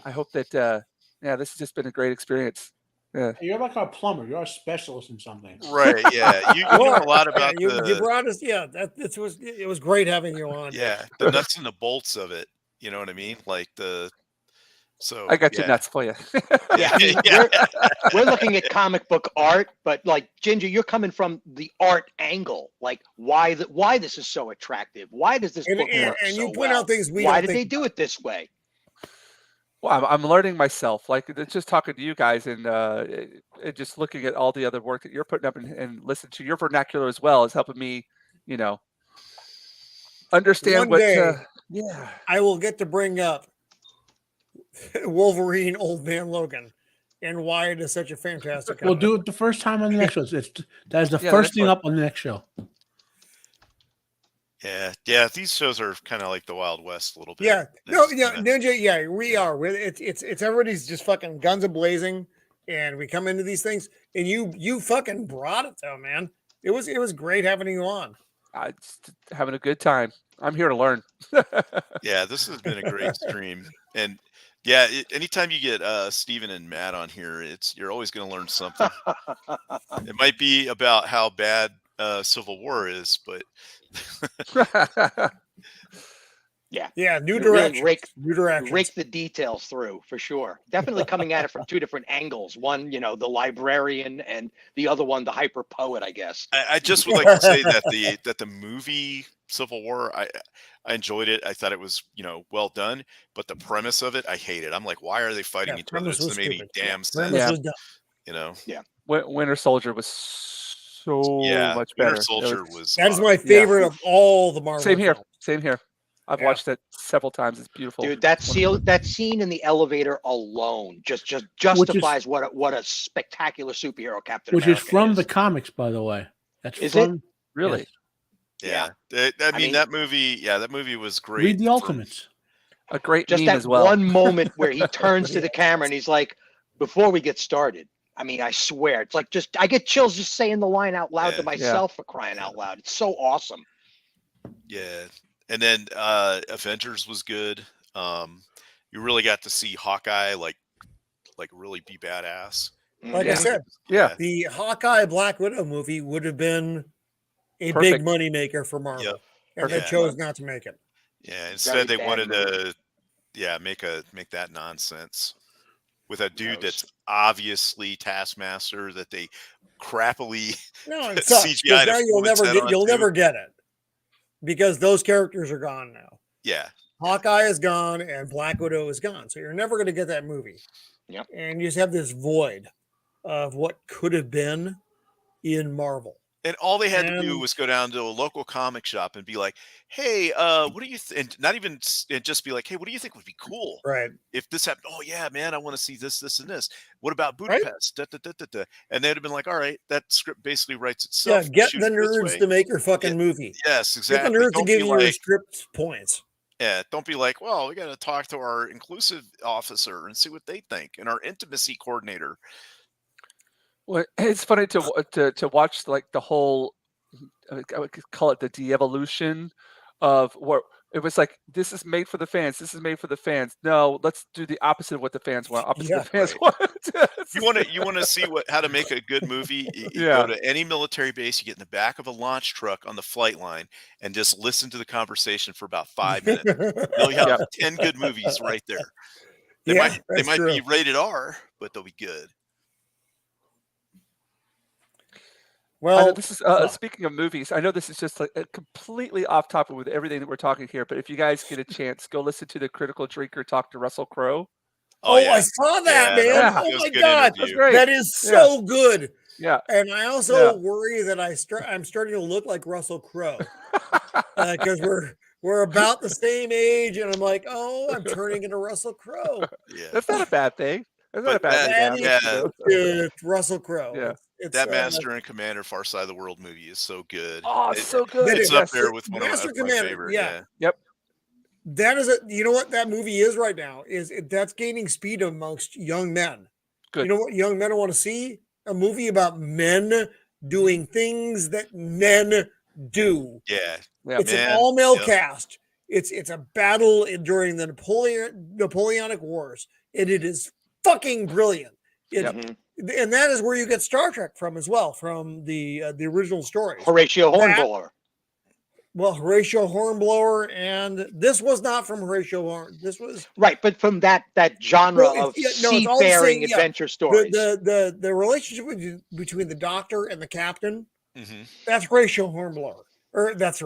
E: I hope that this has just been a great experience. Yeah.
C: You're like a plumber. You're a specialist in something.
B: Right. Yeah. You know a lot about
A: you brought us. Yeah. It was great having you on.
B: Yeah. The nuts and the bolts of it. You know what I mean? Like so
E: I got your nuts for you.
D: Yeah. We're looking at comic book art, but like Jinja, you're coming from the art angle. Like why this is so attractive? Why does this book work
A: and
D: so
A: you point out things
D: why did they do it this way?
E: Well, I'm learning myself. Like it's just talking to you guys and just looking at all the other work that you're putting up and listen to your vernacular as well is helping me, understand
A: One day, I will get to bring up Wolverine Old Man Logan and why it is such a fantastic
C: We'll do it the first time on the next show. That is the first thing up on the next show.
B: Yeah. These shows are kind of like the Wild West a little bit.
A: Yeah. Ninja. Yeah, we are. It's everybody's just fucking guns a blazing, and we come into these things, and you fucking brought it though, man. It was great having you on.
E: Just having a good time. I'm here to learn.
B: Yeah, this has been a great stream, and yeah, anytime you get Stephen and Matt on here, you're always going to learn something. It might be about how bad Civil War is, but
A: yeah, new direction.
D: Really rake the details through for sure. Definitely coming at it from two different angles. One, the librarian, and the other one, the hyper poet, I guess.
B: I just would like to say that the movie Civil War, I enjoyed it. I thought it was well done, but the premise of it, I hated. I'm like, why are they fighting each other? It doesn't make any damn sense.
D: Yeah.
E: Winter Soldier was so much better.
B: Winter Soldier was.
A: That is my favorite of all the Marvel.
E: Same here. I've watched it several times. It's beautiful.
D: Dude, that scene in the elevator alone just justifies what a spectacular superhero Captain America
C: is from the comics, by the way. That's
D: is
C: from
D: it?
E: Really?
B: Yeah. I mean, that movie was great.
C: Read the Ultimates.
E: A great
D: just
E: meme
D: that
E: as well.
D: one moment where he turns to the camera and he's like, before we get started, I mean, I swear, it's like I get chills just saying the line out loud to myself for crying out loud. It's so awesome.
B: Yeah. And then Avengers was good. You really got to see Hawkeye like really be badass.
A: Like I said, the Hawkeye Black Widow movie would have been a big money maker for Marvel, and they chose not to make it.
B: Yeah, instead they wanted to, make that nonsense with a dude that's obviously Taskmaster that they crappily CGI.
A: Now you'll never get it because those characters are gone now.
B: Yeah,
A: Hawkeye is gone and Black Widow is gone, so you're never going to get that movie.
D: Yep.
A: And you just have this void of what could have been in Marvel.
B: And all they had to do was go down to a local comic shop and be like, "Hey, what do you?" And not even and just be like, "Hey, what do you think would be cool?
A: Right?
B: If this happened? Oh yeah, man, I want to see this, this, and this. What about Budapest?
A: Right?
B: And they'd have been like, "All right, that script basically writes itself."
A: Yeah, get the nerds to make your fucking movie.
B: Yes, exactly.
A: Get the nerds to give you your script points.
B: Yeah, don't be like, well, we got to talk to our inclusive officer and see what they think, and our intimacy coordinator.
E: Well, it's funny to watch like the whole, I would call it the de-evolution of what it was like. This is made for the fans. This is made for the fans. No, let's do the opposite of what the fans want. Opposite of the fans want.
B: You want to see how to make a good movie? You go to any military base. You get in the back of a launch truck on the flight line and just listen to the conversation for about 5 minutes. You'll have 10 good movies right there. They might be rated R, but they'll be good.
E: Well, this is speaking of movies. I know this is just like completely off topic with everything that we're talking here, but if you guys get a chance, go listen to the Critical Drinker talk to Russell Crowe.
A: I saw that, man! Oh my god, that is so good.
E: Yeah,
A: and I also worry that I'm starting to look like Russell Crowe because we're about the same age, and I'm like, oh, I'm turning into Russell Crowe.
B: Yeah,
E: that's not a bad thing. That's not a bad thing.
A: It's Russell Crowe.
E: Yeah.
B: That Master and Commander Far Side of the World movie is so good.
E: Oh, it's so good.
B: It's up there with one of my favorite.
A: Yeah.
E: Yep.
A: That is you know what that movie is right now? That's gaining speed amongst young men.
E: Good.
A: You know what young men want to see? A movie about men doing things that men do.
B: Yeah.
A: It's an all-male cast. It's a battle during the Napoleonic Wars, and it is fucking brilliant. And that is where you get Star Trek from as well, from the original stories.
D: Horatio Hornblower.
A: Horatio Hornblower, and this was not from Horatio Horn. This was
D: but from that genre of seafaring adventure stories.
A: The relationship between the Doctor and the Captain. Mm-hmm. That's Horatio Hornblower, That's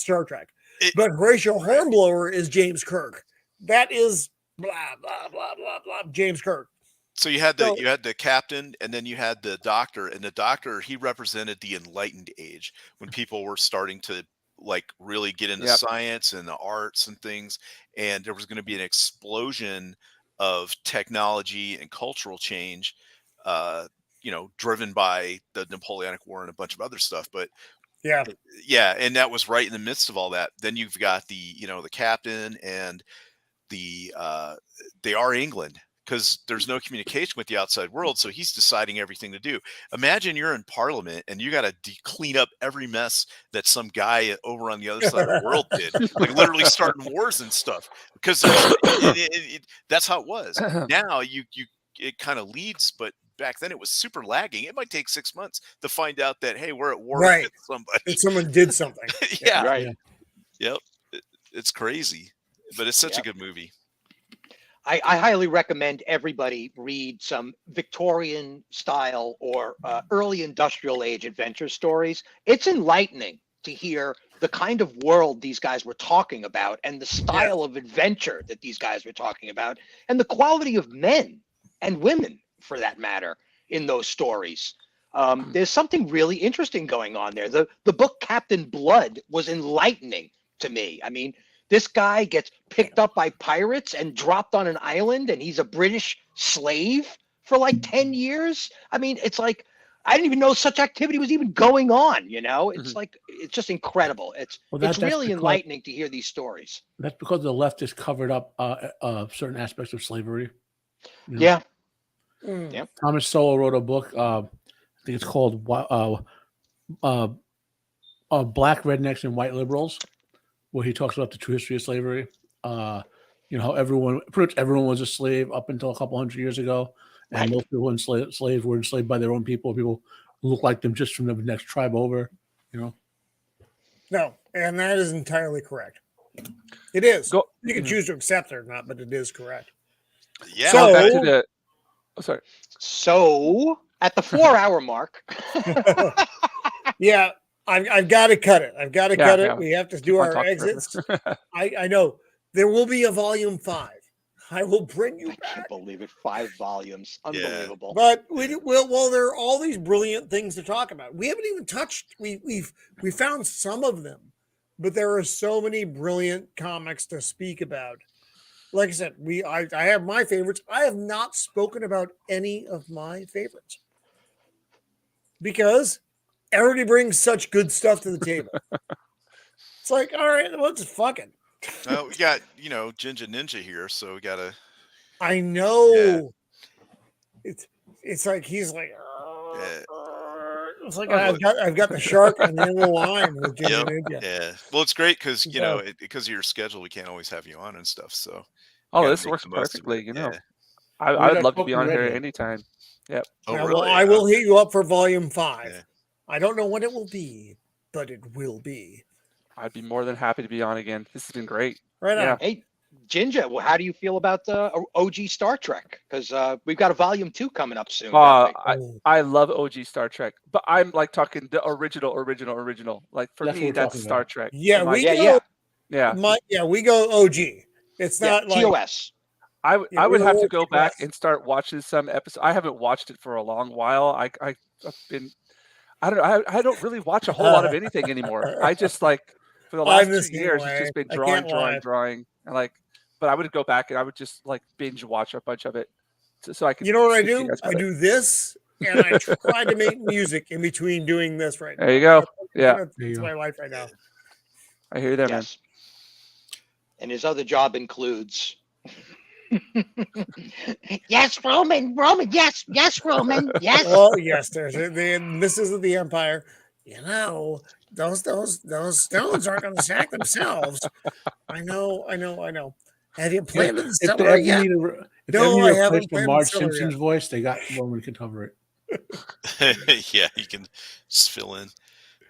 A: Star Trek. But Horatio Hornblower is James Kirk. That is blah blah blah blah blah. James Kirk.
B: So you had the Captain, and then you had the Doctor, and the Doctor, he represented the Enlightened Age when people were starting to like really get into science and the arts and things, and there was going to be an explosion of technology and cultural change, driven by the Napoleonic War and a bunch of other stuff. But and that was right in the midst of all that. Then you've got the Captain and they are England, because there's no communication with the outside world, so he's deciding everything to do. Imagine you're in Parliament and you got to clean up every mess that some guy over on the other side of the world did, like literally starting wars and stuff. Because that's how it was. Now it kind of leads, but back then it was super lagging. It might take 6 months to find out that hey, we're at war with somebody.
A: And someone did something.
B: Yep. It's crazy, but it's such a good movie.
D: I highly recommend everybody read some Victorian style or early industrial age adventure stories. It's enlightening to hear the kind of world these guys were talking about and the style of adventure that these guys were talking about and the quality of men and women, for that matter, in those stories. There's something really interesting going on there. The book Captain Blood was enlightening to me. I mean, This guy gets picked up by pirates and dropped on an island, and he's a British slave for like 10 years. I mean, it's like, I didn't even know such activity was even going on. It's like, it's just incredible. It's really enlightening to hear these stories.
C: That's because the left has covered up certain aspects of slavery.
D: Yeah.
C: Thomas Sowell wrote a book. I think it's called Black Rednecks and White Liberals, where he talks about the true history of slavery. How pretty much everyone was a slave up until a couple hundred years ago, and most people slaves were enslaved by their own people who look like them just from the next tribe over.
A: No, and that is entirely correct. It is. You can choose to accept it or not, but it is correct.
B: Yeah.
A: So
E: back to the. Oh, sorry.
D: So at the 4-hour mark.
A: Yeah. I've got to cut it. Cut it. We have to do our exits. I know there will be a volume 5. I will bring you back.
D: I can't believe it. 5 volumes. Unbelievable.
A: Yeah. But there are all these brilliant things to talk about. We haven't even touched. We found some of them, but there are so many brilliant comics to speak about. Like I said, I have my favorites. I have not spoken about any of my favorites because everybody brings such good stuff to the table. It's like, all right, let's fucking.
B: We got, Jinja Ninja here, so we gotta.
A: I know. Yeah. It's like he's like. It's like I've got the shark on the end of the line with Jinja Ninja.
B: Yeah. Well, it's great because because of your schedule, we can't always have you on and stuff. So.
E: This works perfectly. I would love to be on here anytime. Yep.
B: Oh,
A: really?
B: Well,
A: I will hit you up for volume 5. Yeah. I don't know when it will be, but it will be.
E: I'd be more than happy to be on again. This has been great.
A: Right on.
D: Hey, Jinja, well, how do you feel about OG Star Trek? Because we've got a volume 2 coming up soon.
E: I love OG Star Trek, but I'm like talking the original. Like for me, that's Star Trek.
A: Yeah, we go OG. It's not like
D: TOS.
E: I would have to go back and start watching some episodes. I haven't watched it for a long while. I don't really watch a whole lot of anything anymore. I just like for the last 2 years it's just been drawing, and but I would go back and I would just like binge watch a bunch of it so I can.
A: You know what I do? I do this, and I try to make music in between doing this right now.
E: There you go.
A: It's my life right now.
E: I hear that, man.
D: And his other job includes. Yes, Roman, yes, Roman, yes.
A: Well, yes, there's the Misses of the Empire. Those stones aren't going to stack themselves. I know. Have you planted the celery yet?
C: No, I haven't planted Marge Simpson's voice. They got Roman can cover
B: it. Yeah, you can just fill in.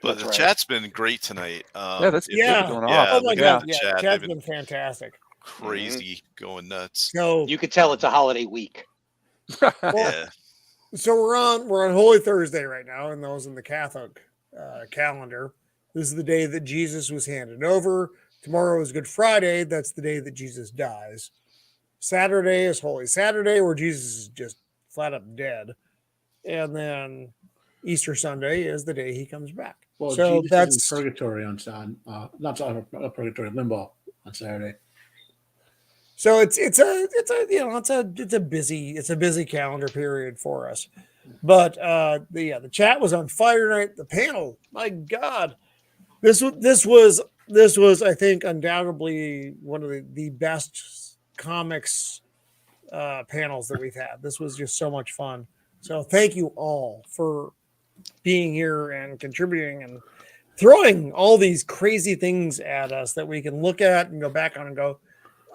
B: But the chat's been great tonight.
E: That's going on.
A: Oh my god, chat's been fantastic.
B: Crazy, going nuts.
A: So
D: you could tell it's a holiday week.
A: So we're on Holy Thursday right now, and those in the Catholic calendar. This is the day that Jesus was handed over. Tomorrow is Good Friday. That's the day that Jesus dies. Saturday is Holy Saturday, where Jesus is just flat up dead, and then Easter Sunday is the day he comes back.
C: Well, so Jesus that's in purgatory on not purgatory, limbo on Saturday.
A: So it's a busy calendar period for us, but the chat was on fire tonight. The panel, my God, this was I think undoubtedly one of the best comics panels that we've had. This was just so much fun. So thank you all for being here and contributing and throwing all these crazy things at us that we can look at and go back on and go,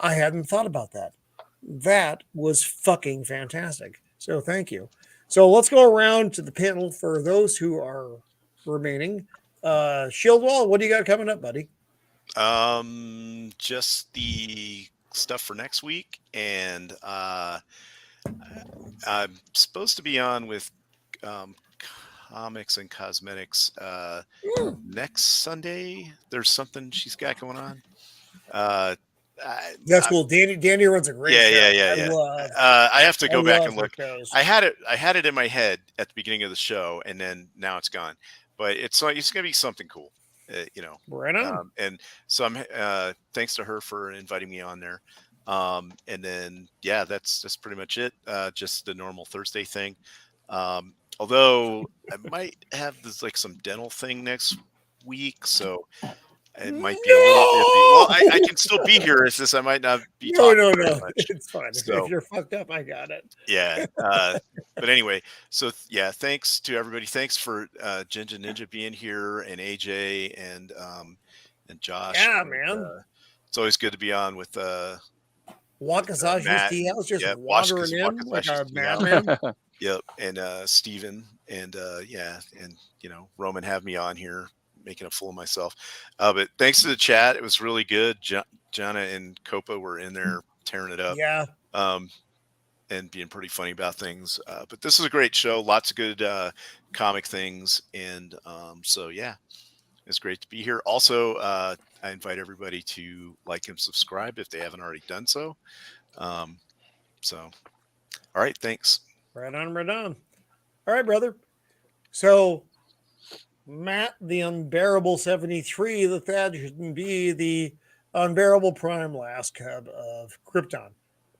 A: I hadn't thought about that. That was fucking fantastic. So thank you. So let's go around to the panel for those who are remaining. Shieldwall, what do you got coming up, buddy?
B: Just the stuff for next week, and I'm supposed to be on with comics and cosmetics next Sunday. There's something she's got going on.
A: That's cool. Danny runs a great show.
B: Yeah. I have to go back and look. I had it in my head at the beginning of the show, and then now it's gone. But it's gonna be something cool.
A: Right on.
B: And so I'm thanks to her for inviting me on there. And then that's pretty much it. Just the normal Thursday thing. Although I might have this like some dental thing next week, so it might be a little iffy. Well, I can still be here. It's just I might not be talking very much.
A: It's fine.
B: So,
A: if you're fucked up, I got it.
B: Yeah. But anyway, so thanks to everybody. Thanks for Jinja Ninja being here, and AJ and Josh.
A: Yeah,
B: and,
A: man.
B: It's always good to be on with
A: Wakasashi's Tea House just wandering in like a madman.
B: Yep. And Steven and and Roman have me on here making a fool of myself. But thanks to the chat. It was really good. Jana and Copa were in there tearing it up.
A: Yeah.
B: And being pretty funny about things. But this is a great show. Lots of good comic things. And so, yeah, it's great to be here. Also, I invite everybody to like and subscribe if they haven't already done so. All right. Thanks.
A: Right on, right on. All right, brother. So, Matt, the Unbearable 73, that should be the Unbearable Prime Last Cub of Krypton.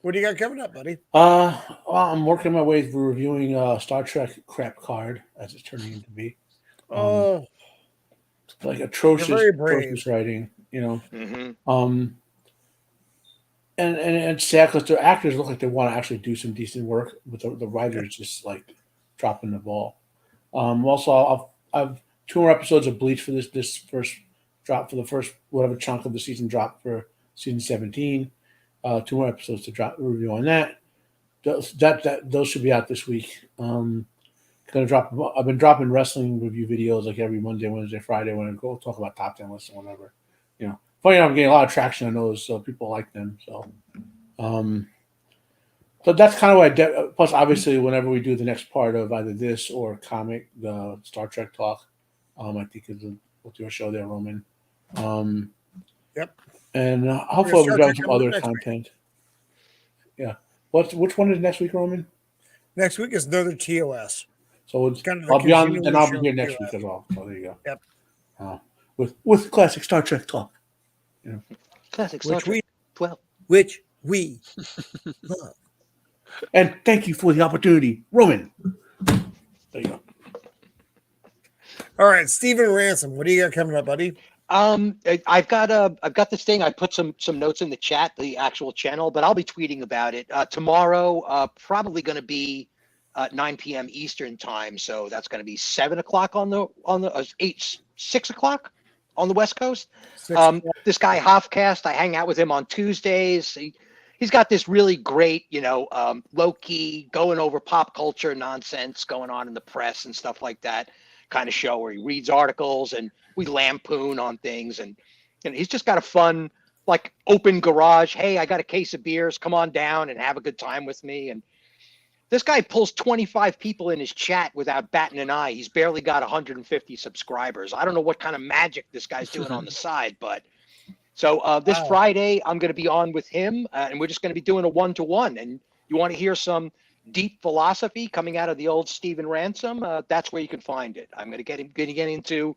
A: What do you got coming up, buddy?
C: Well, I'm working my way through reviewing Star Trek crap card, as it's turning into be. Like atrocious writing,
D: Mm-hmm.
C: And it's sad because the actors look like they want to actually do some decent work, but the writers just like dropping the ball. Also, I've 2 more episodes of Bleach for this first drop for the first whatever chunk of the season drop for season 17. 2 more episodes to drop review on that. Those should be out this week. Gonna drop. I've been dropping wrestling review videos like every Monday, Wednesday, Friday when I go talk about top 10 lists or whatever. Funny enough, I'm getting a lot of traction on those, so people like them. So, so that's kind of what plus, obviously, whenever we do the next part of either this or comic, the Star Trek talk, I think we'll do a show there, Roman.
A: Yep.
C: And hopefully we've done some other content. Week. Yeah. Which one is next week, Roman?
A: Next week is another TOS.
C: So it's kind of I'll be here next week as well. So there you go. Yep. With classic Star Trek talk.
D: Classic Star Trek 12.
A: Which we love.
C: And thank you for the opportunity, Roman. There you go.
A: All right, StephenRansom, what do you got coming up, buddy?
D: I've got this thing. I put some notes in the chat, the actual channel, but I'll be tweeting about it tomorrow. Probably going to be 9 p.m. Eastern time, so that's going to be 7 o'clock on the 6 o'clock on the West Coast. This guy Hofcast, I hang out with him on Tuesdays. He's got this really great, low key, going over pop culture nonsense going on in the press and stuff like that kind of show where he reads articles and we lampoon on things, and he's just got a fun, like, open garage. Hey, I got a case of beers. Come on down and have a good time with me. And this guy pulls 25 people in his chat without batting an eye. He's barely got 150 subscribers. I don't know what kind of magic this guy's doing on the side, but so this Friday I'm going to be on with him, and we're just going to be doing a 1-to-1. And you want to hear some deep philosophy coming out of the old StephenRansom? That's where you can find it. I'm going to get into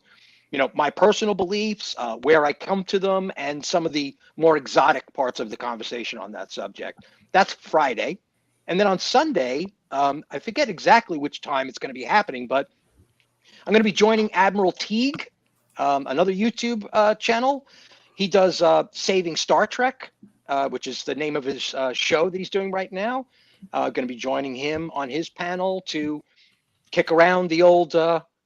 D: my personal beliefs, where I come to them, and some of the more exotic parts of the conversation on that subject. That's Friday. And then on Sunday, I forget exactly which time it's going to be happening, but I'm going to be joining Admiral Teague, another YouTube channel. He does Saving Star Trek, which is the name of his show that he's doing right now. Going to be joining him on his panel to kick around the old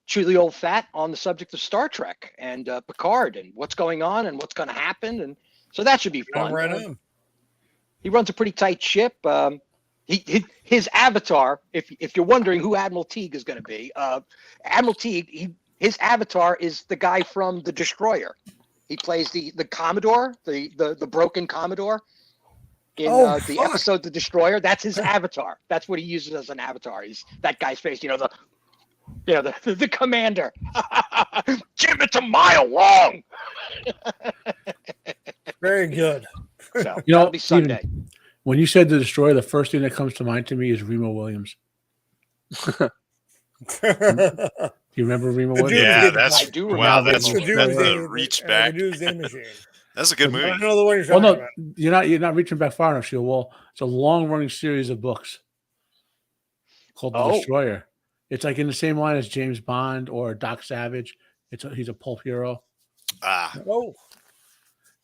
D: chew the old fat on the subject of Star Trek and Picard and what's going on and what's going to happen. And so that should be fun.
A: Right on.
D: He runs a pretty tight ship. His avatar, if you're wondering who Admiral Teague is going to be, Admiral Teague, his avatar is the guy from the Destroyer. He plays the Commodore, the broken Commodore in the episode The Destroyer. That's his avatar. That's what he uses as an avatar. He's that guy's face. The commander. Jim, it's a mile long.
A: Very good.
D: So that'll be Sunday.
C: Steven, when you said The Destroyer, the first thing that comes to mind to me is Remo Williams. Do you remember Remo?
B: Yeah, that's
D: I do
B: wow.
D: remember.
B: That's
A: Doomsday,
B: the reach back.
A: The Doomsday Machine.
B: That's a good movie.
A: I don't know the one you're talking about.
C: You're not reaching back far enough, Shieldwall. It's a long-running series of books called The Destroyer. It's like in the same line as James Bond or Doc Savage. He's a pulp hero.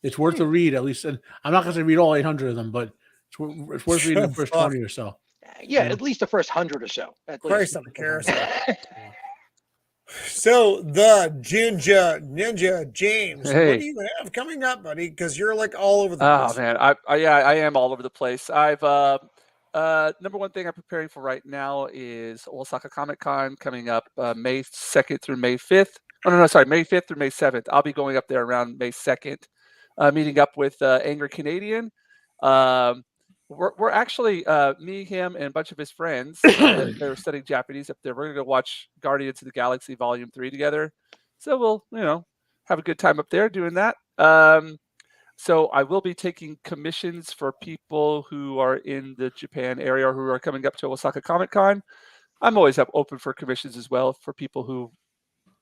C: It's worth a read, at least. And I'm not going to read all 800 of them, but it's worth reading the first 20 or so.
D: Yeah, at least the first 100 or so.
A: Christ on the carousel. So the Jinja Ninja James, what do you have coming up, buddy? Because you're like all over the place.
E: Oh man, I am all over the place. I've number one thing I'm preparing for right now is Osaka Comic Con coming up May 2nd through May 5th. Oh no, sorry, May 5th through May 7th. I'll be going up there around May 2nd, meeting up with Angry Canadian. We're actually me, him, and a bunch of his friends. They're studying Japanese up there. We're gonna go watch Guardians of the Galaxy Volume 3 together. So we'll have a good time up there doing that. So I will be taking commissions for people who are in the Japan area or who are coming up to Osaka Comic Con. I'm always open for commissions as well for people who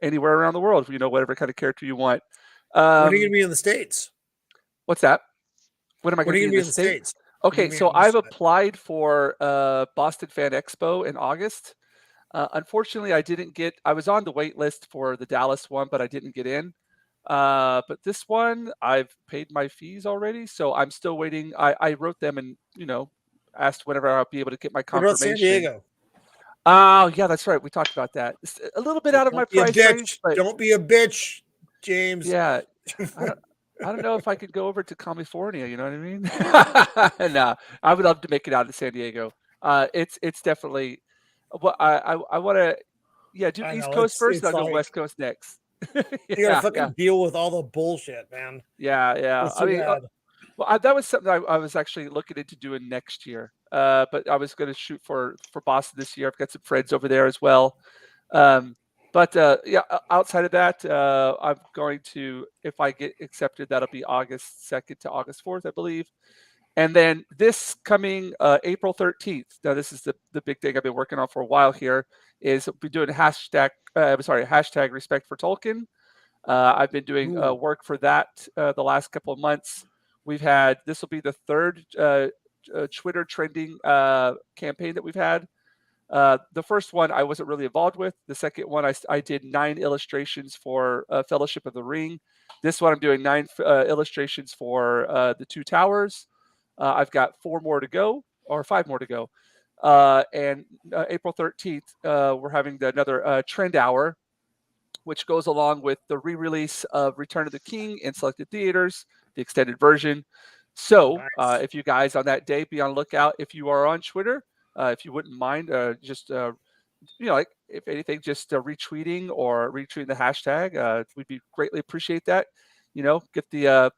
E: anywhere around the world. Whatever kind of character you want.
A: When are you gonna be in the States?
E: What's that? When am I going to be in the States? Okay, so I've applied for Boston Fan Expo in August. Unfortunately, I was on the wait list for the Dallas one, but I didn't get in. But this one, I've paid my fees already, so I'm still waiting. I wrote them and, asked whenever I'll be able to get my confirmation.
A: What about San Diego?
E: Oh, yeah, that's right. We talked about that. It's a little bit out of my price range. But
A: don't be a bitch, James.
E: Yeah. I don't know if I could go over to California. You know what I mean? No, I would love to make it out to San Diego. It's definitely what I want to. Yeah, do East Coast first, and I'll go West Coast next.
A: You gotta fucking deal with all the bullshit, man.
E: Yeah. I mean, that was something I was actually looking into doing next year. But I was going to shoot for Boston this year. I've got some friends over there as well. But outside of that, I'm going to, if I get accepted, that'll be August 2nd to August 4th, I believe. And then this coming April 13th, now this is the big thing I've been working on for a while here, is we'll be doing hashtag respect for Tolkien. I've been doing work for that the last couple of months. This will be the third Twitter trending campaign that we've had. The first one I wasn't really involved with. The second one I did 9 illustrations for Fellowship of the Ring. This one I'm doing 9 illustrations for the Two Towers. I've got 5 more to go. And April 13th, we're having another Trend Hour, which goes along with the re-release of Return of the King in selected theaters, the extended version. So if you guys on that day, be on the lookout. If you are on Twitter, if you wouldn't mind, like if anything, just retweeting the hashtag, we'd be greatly appreciate that. Get the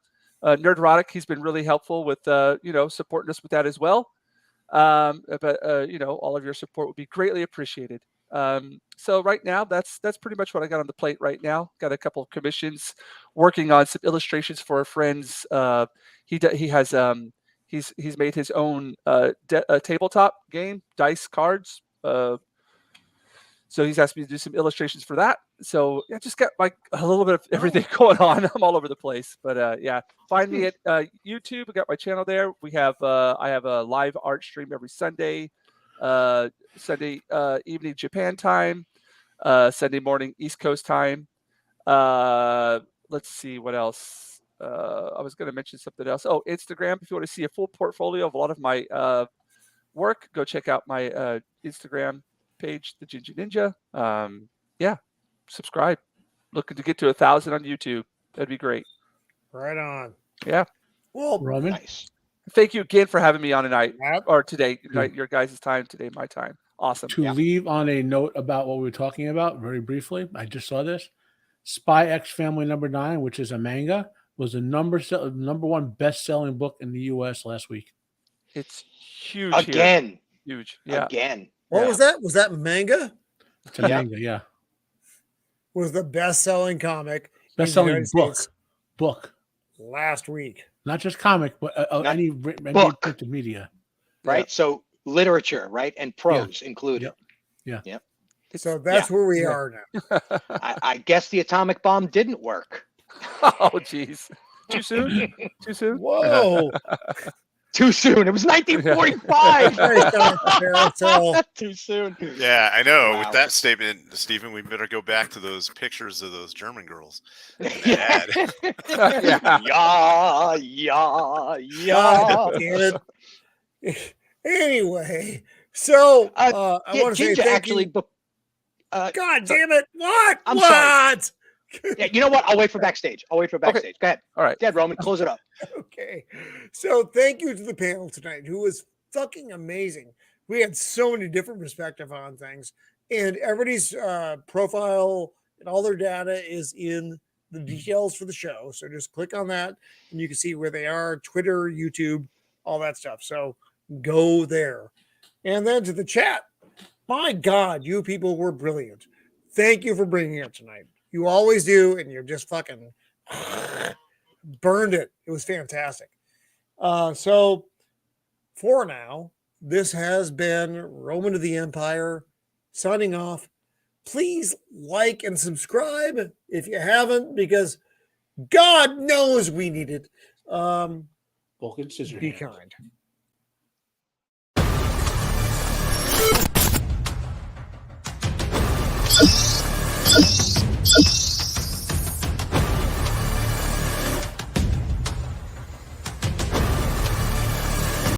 E: Nerdrotic. He's been really helpful with supporting us with that as well. But all of your support would be greatly appreciated. So right now, that's pretty much what I got on the plate right now. Got a couple of commissions, working on some illustrations for our friends. He's made his own tabletop game, dice cards. So he's asked me to do some illustrations for that. So I just got like a little bit of everything going on. I'm all over the place, but find me at YouTube. I got my channel there. I have a live art stream every Sunday, Sunday evening Japan time, Sunday morning East Coast time. Let's see what else. I was going to mention something else. Oh, Instagram. If you want to see a full portfolio of a lot of my work, go check out my Instagram page, the Jinja Ninja. Subscribe. Looking to get to 1,000 on YouTube. That'd be great.
A: Right on.
E: Yeah.
A: Well,
C: Roman,
D: nice.
E: Thank you again for having me on tonight or today. Your guys' time today, my time. Awesome.
C: To leave on a note about what we were talking about very briefly, I just saw this. Spy X Family number 9, which is a manga, was the number 1 best-selling book in the U.S. last week.
E: It's huge.
D: Again.
E: Here. Huge. Yeah.
D: Again.
A: What was that? Was that manga?
C: It's a manga, yeah.
A: Was the best-selling comic.
C: Best-selling book.
A: Last week.
C: Not just comic, but any printed media.
D: Right? Yeah. So literature, right? And prose included.
C: Yeah.
D: Yep.
A: So that's where we are now.
D: I guess the atomic bomb didn't work.
E: Oh, geez. Too soon? Too soon?
A: Whoa.
D: Too soon. It was 1945. Too soon.
B: Yeah, I know.
D: Wow.
B: With that statement, Stephen, we better go back to those pictures of those German girls.
D: Yeah.
A: God damn it. Anyway, so I want to say thank you. God damn it! What?
D: I'm
A: what?
D: Sorry. Yeah, you know what? I'll wait for backstage. Okay. Go ahead.
E: All right.
D: Go ahead, Roman. Close it up.
A: Okay. So thank you to the panel tonight, who was fucking amazing. We had so many different perspectives on things, and everybody's profile and all their data is in the details for the show. So just click on that, and you can see where they are: Twitter, YouTube, all that stuff. So go there. And then to the chat. My God, you people were brilliant. Thank you for bringing it tonight. You always do, and you're just fucking burned it. It was fantastic. So for now, this has been Roman of the Empire signing off. Please like and subscribe if you haven't, because God knows we need it.
C: Vulcan, scissor
A: Be
C: hand.
A: kind.